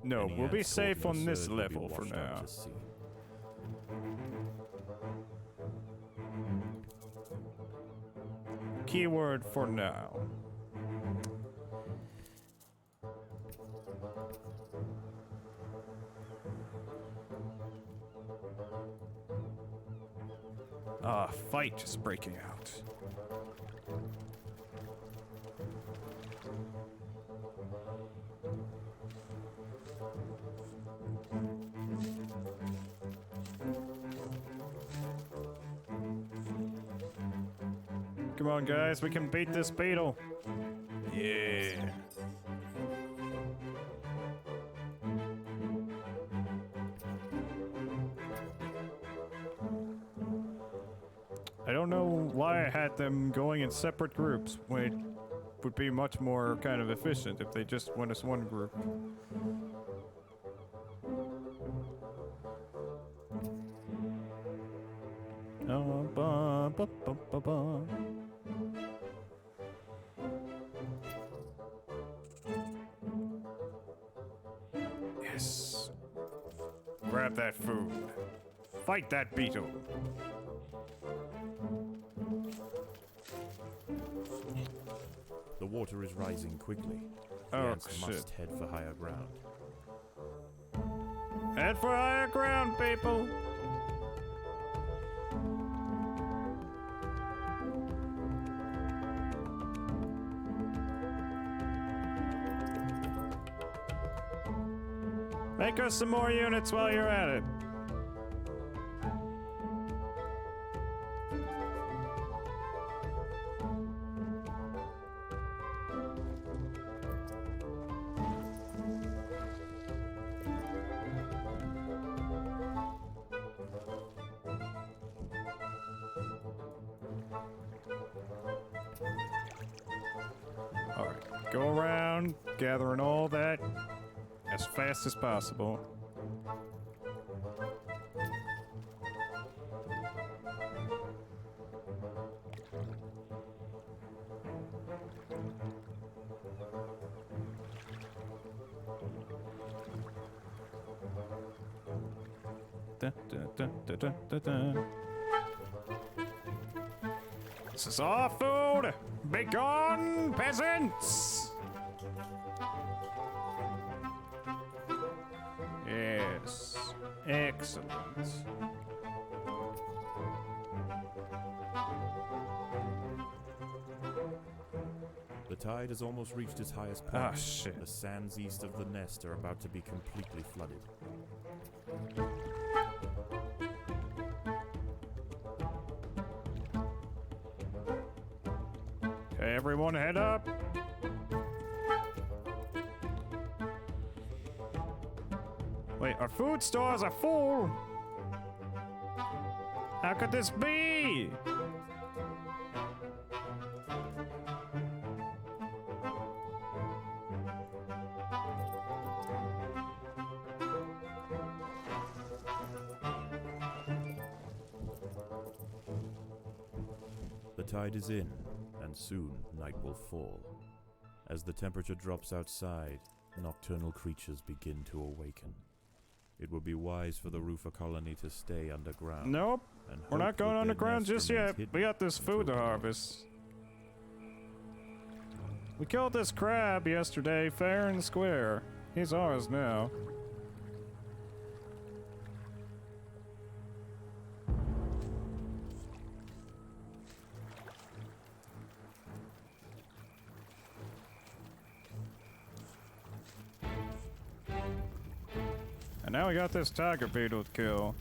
no, Any we'll be ants safe caught in on the this surge will be level for washed out now. to sea. Keyword for now. Ah, fight just breaking out. Come on, guys, we can beat this beetle. Yeah. I don't know why I had them going in separate groups when it would be much more kind of efficient if they just went as one group. Oh, ba, ba, ba, ba, ba. Yes. Grab that food. Fight that beetle. The water is rising quickly. The Oh, ants shit. must head for higher ground. Head for higher ground, people. Make us some more units while you're at it. Alright, go around, gathering all that as fast as possible. Da, da, da, da, da, da, da. This is our food! Be gone, peasants! Yes. Excellent. The tide has almost reached its highest point. Ah, shit. The sands east of the nest are about to be completely flooded. Okay, everyone head up. Wait, our food stores are full. How could this be? The tide is in, and soon night will fall. As the temperature drops outside, nocturnal creatures begin to awaken. It would be wise for the roofer colony to stay underground. Nope, and we're hope not going that their underground nest just remains yet. hidden We got this food to until dawn. harvest. We killed this crab yesterday, fair and square. He's ours now. And now we got this tiger beetle to kill.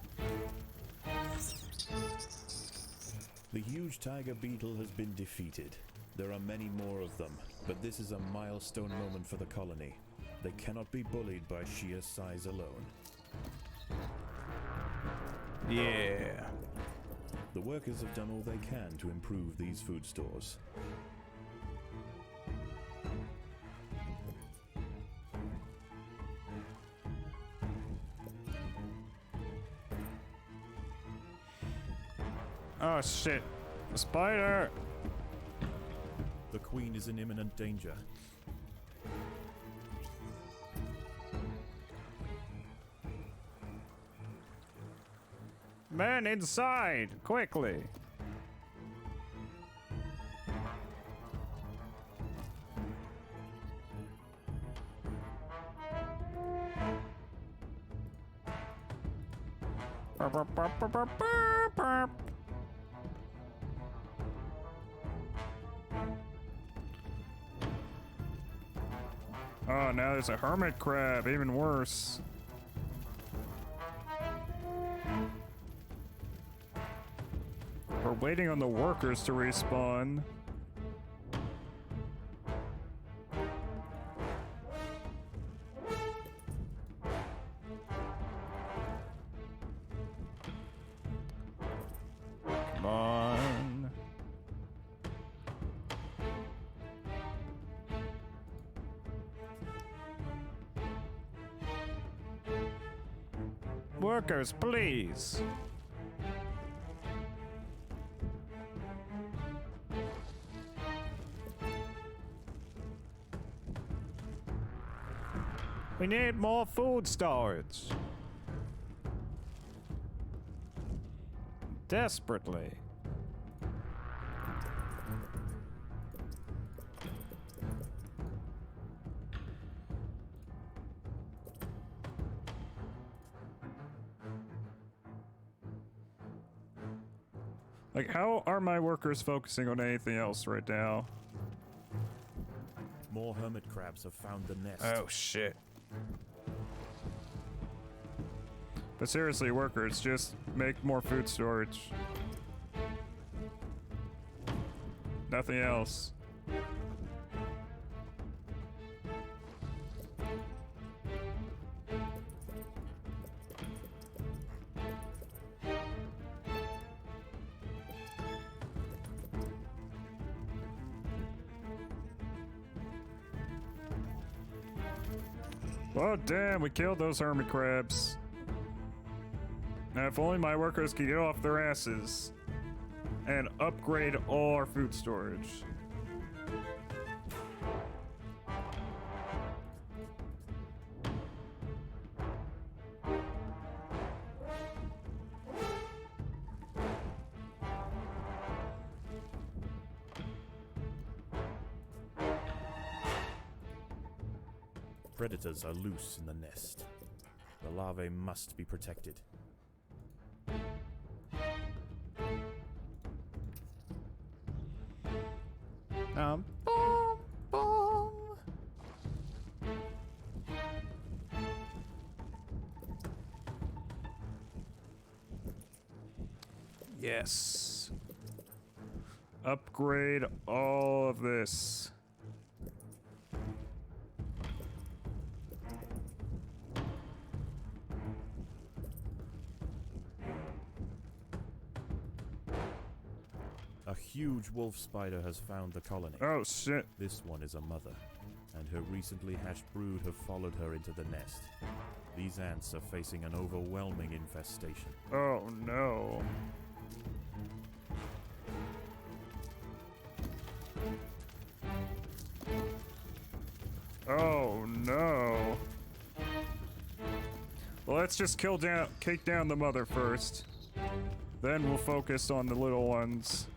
The huge tiger beetle has been defeated. There are many more of them, but this is a milestone moment for the colony. They cannot be bullied by sheer size alone. Yeah. The workers have done all they can to improve these food stores. Oh shit. A spider! The queen is in imminent danger. Man inside! Quickly! Oh, now there's a hermit crab, even worse. We're waiting on the workers to respawn. Come on. Workers, please. We need more food storage. Desperately. Like, how are my workers focusing on anything else right now? More hermit crabs have found the nest. Oh shit. But seriously, workers, just make more food storage. Nothing else. Oh damn, we killed those hermit crabs. Now if only my workers could get off their asses and upgrade all our food storage. Predators are loose in the nest. The larvae must be protected. Boom, boom. Yes. Upgrade all of this. A huge wolf spider has found the colony. Oh shit. This one is a mother, and her recently hatched brood have followed her into the nest. These ants are facing an overwhelming infestation. Oh no. Oh no. Well, let's just kick down the mother first. Then we'll focus on the little ones.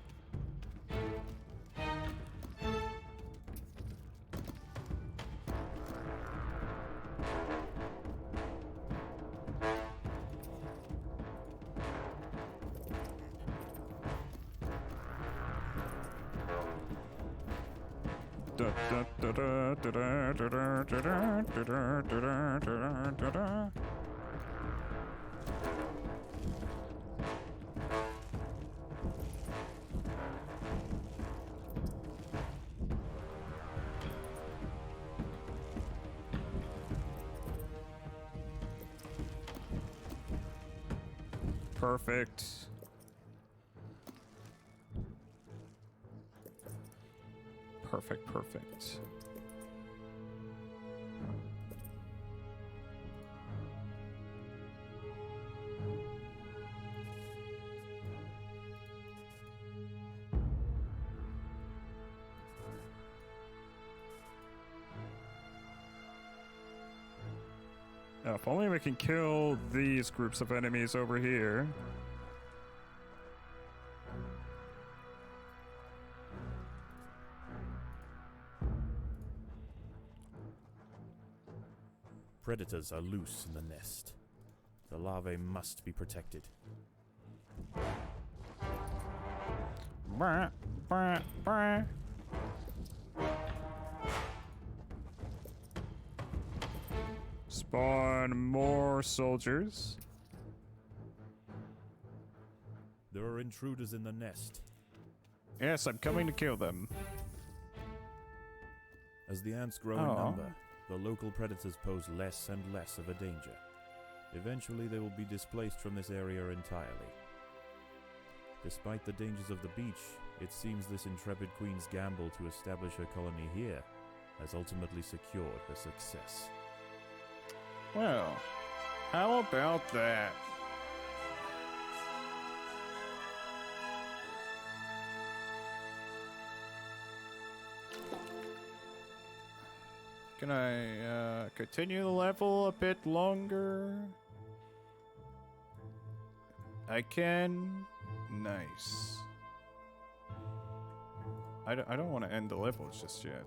Perfect. Perfect, perfect. If only we can kill these groups of enemies over here. Predators are loose in the nest. The larvae must be protected. Brr, brr, brr. Spawn more soldiers. There are intruders in the nest. Yes, I'm coming to kill them. As the ants grow in number, the local predators pose less and less of a danger. Eventually, they will be displaced from this area entirely. Despite the dangers of the beach, it seems this intrepid queen's gamble to establish her colony here has ultimately secured her success. Well, how about that? Can I continue the level a bit longer? I can. Nice. I don't want to end the levels just yet.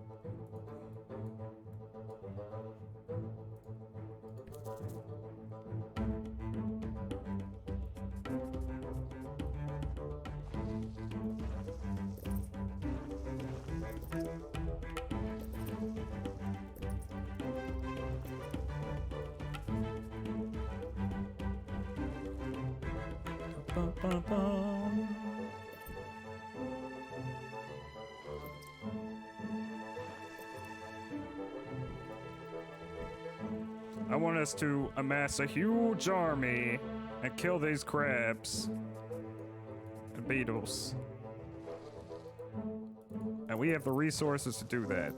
I want us to amass a huge army and kill these crabs and beetles. And we have the resources to do that.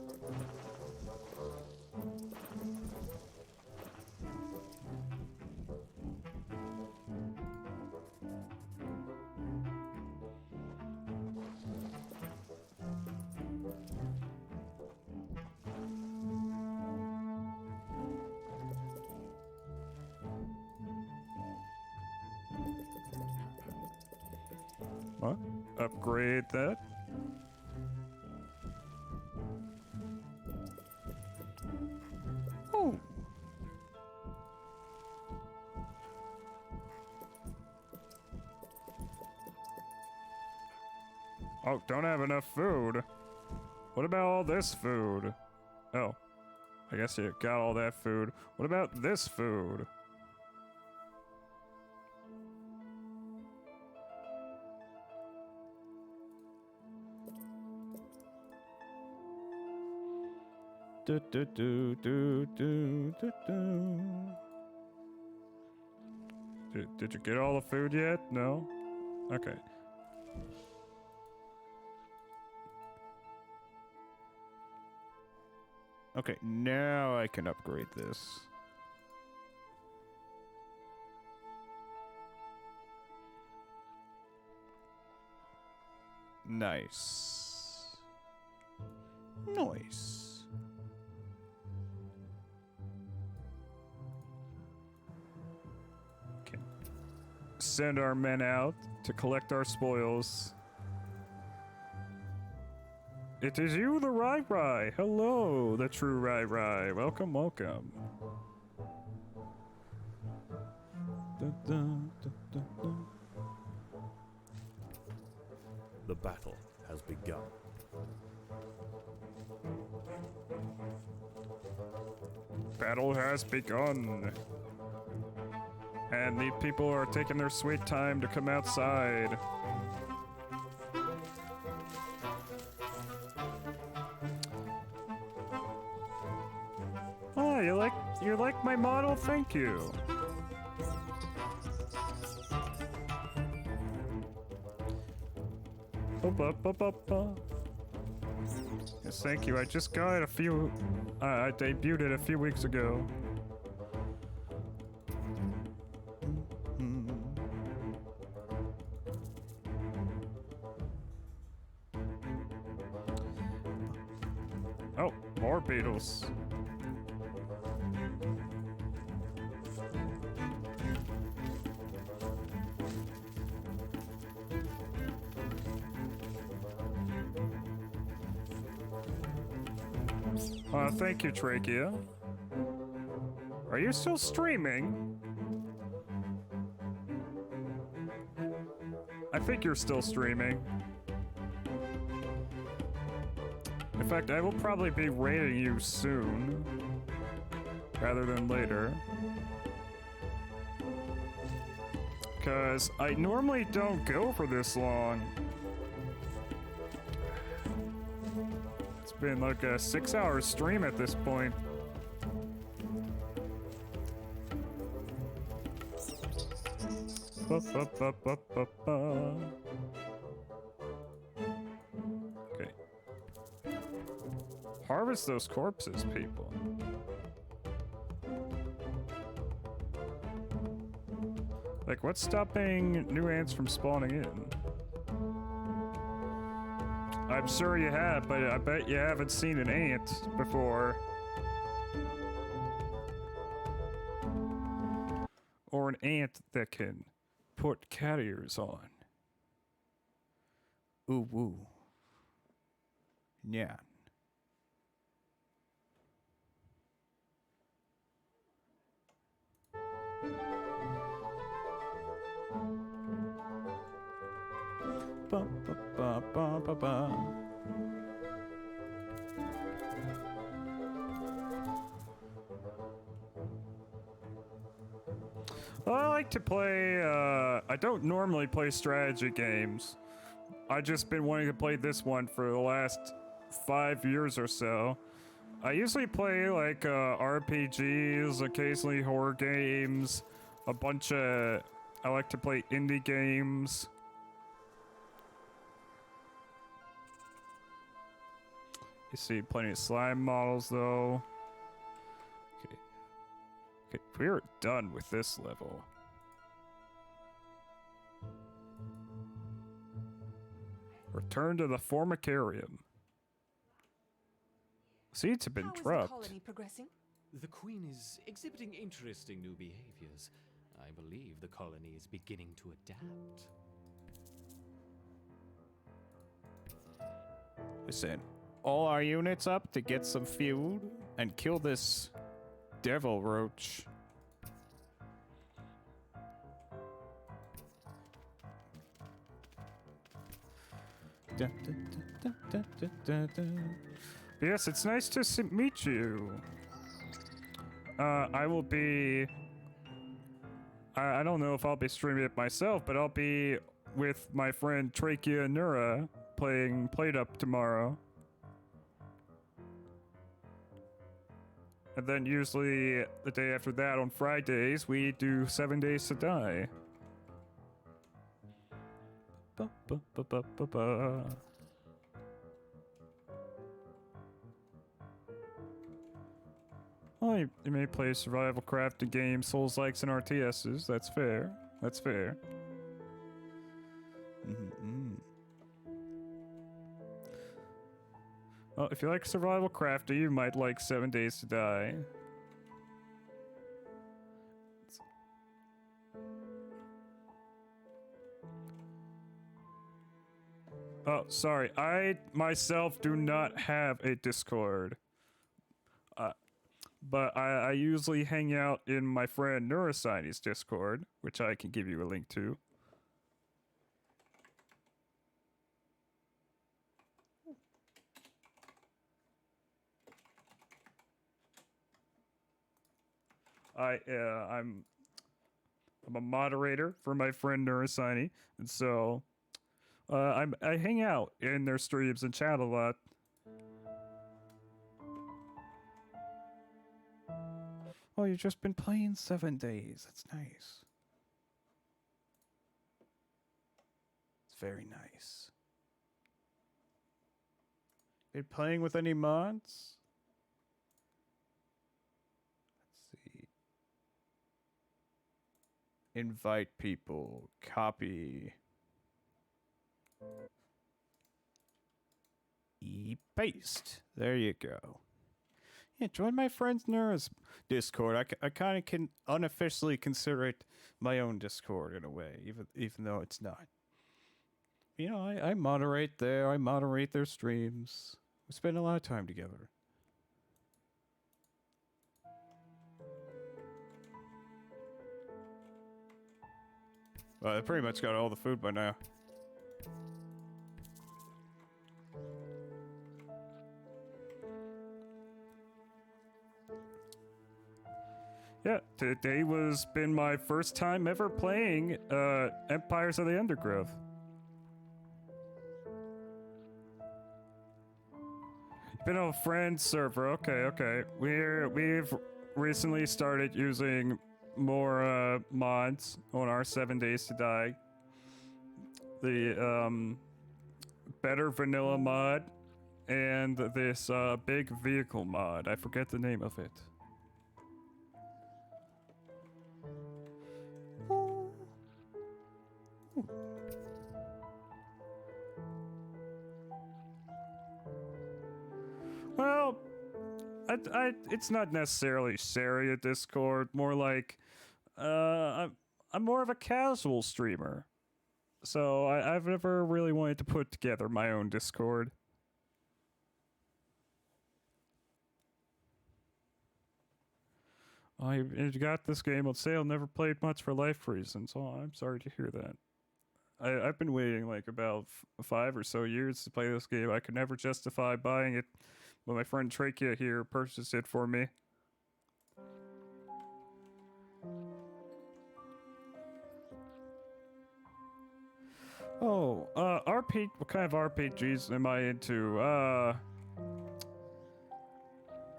What? Upgrade that? Oh. Oh, don't have enough food. What about all this food? Oh, I guess you got all that food. What about this food? Do, do, do, do, do, do, do. Did you get all the food yet? No? Okay. Okay, now I can upgrade this. Nice. Nice. Send our men out to collect our spoils. It is you, the Rai Rai. Hello, the true Rai Rai. Welcome, welcome. Dun, dun, dun, dun, dun. The battle has begun. Battle has begun. And the people are taking their sweet time to come outside. Oh, you like my model? Thank you. Yes, thank you. I just got it I debuted it a few weeks ago. Oh, more beetles. Thank you, Trachea. Are you still streaming? I think you're still streaming. In fact, I will probably be raiding you soon, rather than later. Because I normally don't go for this long. It's been like a 6-hour stream at this point. Okay. Harvest those corpses, people. Like, what's stopping new ants from spawning in? I'm sure you have, but I bet you haven't seen an ant before. Or an ant that can put cat ears on. Ooh, woo. Yeah. Ba, ba, ba, ba, ba, ba. I like to play, I don't normally play strategy games. I've just been wanting to play this one for the last 5 years or so. I usually play like RPGs, occasionally horror games, a bunch of, I like to play indie games. You see plenty of slime models though. Okay, we're done with this level. Return to the Formicarium. Seeds have been How is the dropped. colony progressing? The Queen is exhibiting interesting new behaviors. I believe the colony is beginning to adapt. Listen, all our units up to get some fuel and kill this devil roach. Da, da, da, da, da, da, da. Yes, it's nice to meet you. I will be... I don't know if I'll be streaming it myself, but I'll be with my friend Trachea Nura playing Plate Up tomorrow. And then usually the day after that on Fridays, we do 7 Days to Die. Ba, ba, ba, ba, ba, ba. Well, you may play survival crafting games, Souls-likes, and RTSs. That's fair. That's fair. Mm-hmm. Well, if you like survival crafting, you might like 7 Days to Die. Oh, sorry. I myself do not have a Discord. But I usually hang out in my friend Neuroscience's Discord, which I can give you a link to. I'm a moderator for my friend Neuroscience, and so I hang out in their streams and chat a lot. Oh, you've just been playing 7 days. That's nice. It's very nice. Been playing with any mods? Let's see. Invite people. Copy. Paste. There you go. Yeah, join my friend's Nura's Discord. I kind of can unofficially consider it my own Discord in a way, even though it's not. You know, I moderate there. I moderate their streams. We spend a lot of time together. Well, I pretty much got all the food by now. Yeah, today was been my first time ever playing Empires of the Undergrowth. Been on a friend server. Okay. We've recently started using more mods on our 7 Days to Die. The better vanilla mod and this big vehicle mod. I forget the name of it. Well, it's not necessarily Saria Discord. More like, I'm more of a casual streamer, so I've never really wanted to put together my own Discord. I got this game on sale. Never played much for life reasons. Oh, I'm sorry to hear that. I've been waiting like about 5 or so years to play this game. I could never justify buying it. But my friend Trachea here purchased it for me. Oh, what kind of RPGs am I into?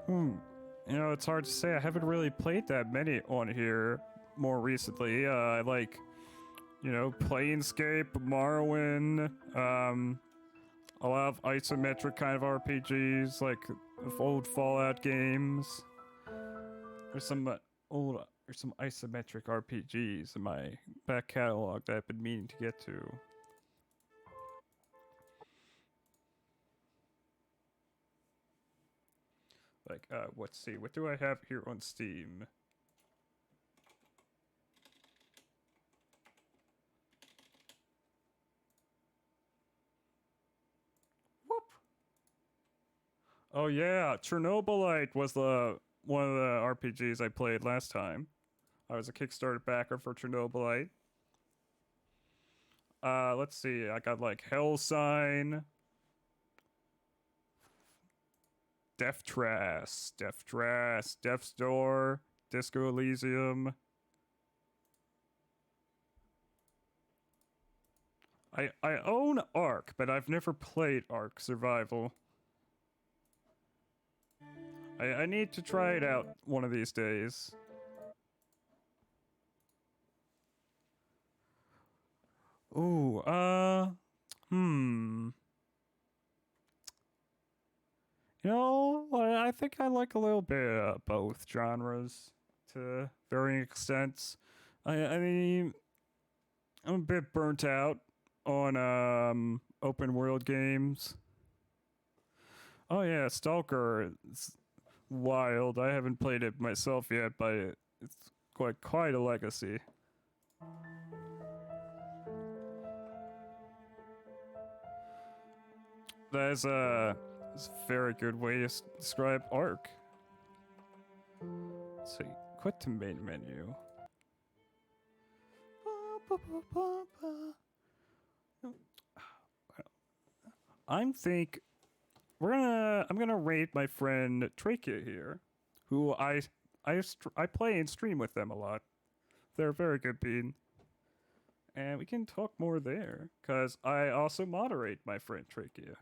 You know, it's hard to say. I haven't really played that many on here more recently. I like, you know, Planescape, Morrowind, a lot of isometric kind of RPGs, like old Fallout games. There's some isometric RPGs in my back catalog that I've been meaning to get to. Like, let's see, what do I have here on Steam? Whoop! Oh yeah, Chernobylite was one of the RPGs I played last time. I was a Kickstarter backer for Chernobylite. Let's see, I got like Hellsign, Death's Door, Disco Elysium. I own Ark, but I've never played Ark Survival. I need to try it out one of these days. Ooh, You know, I think I like a little bit of both genres to varying extents. I mean, I'm a bit burnt out on open world games. Oh yeah, Stalker. It's wild. I haven't played it myself yet, but it's quite a legacy. That's a very good way to describe Ark. Let's see, quit to main menu. I'm gonna raid my friend Trachea here, who I play and stream with them a lot. They're a very good bean. And we can talk more there, because I also moderate my friend Trachea.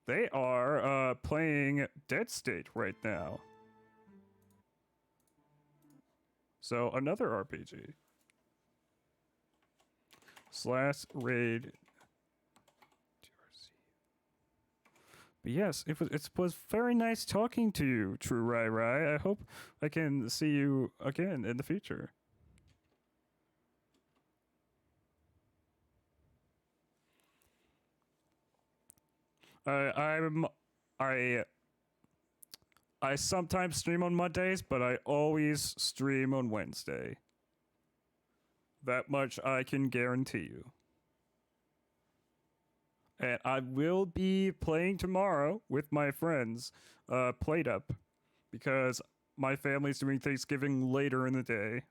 They are playing Dead State right now. So another RPG. / raid. But yes, it was very nice talking to you, True Rai Rai. I hope I can see you again in the future. I sometimes stream on Mondays, but I always stream on Wednesday. That much I can guarantee you. And I will be playing tomorrow with my friends, Played Up, because my family's doing Thanksgiving later in the day.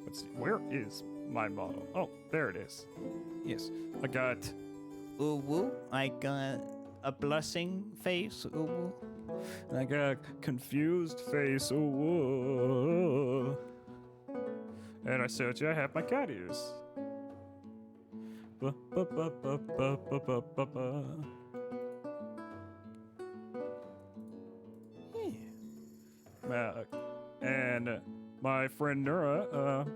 Let's see, where is my model? Oh, there it is. Yes. I got Ooh, I got a blessing face. Ooh. I got confused face. Ooh. And I said, I have my cat ears. And my friend Nura,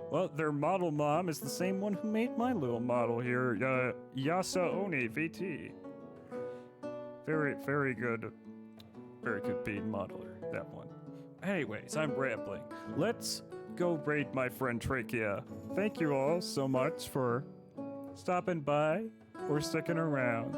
well, their model mom is the same one who made my little model here, Yasaoni VT. Very good bean modeler, that one. Anyways, I'm rambling. Let's go raid my friend Trachea. Thank you all so much for stopping by or sticking around.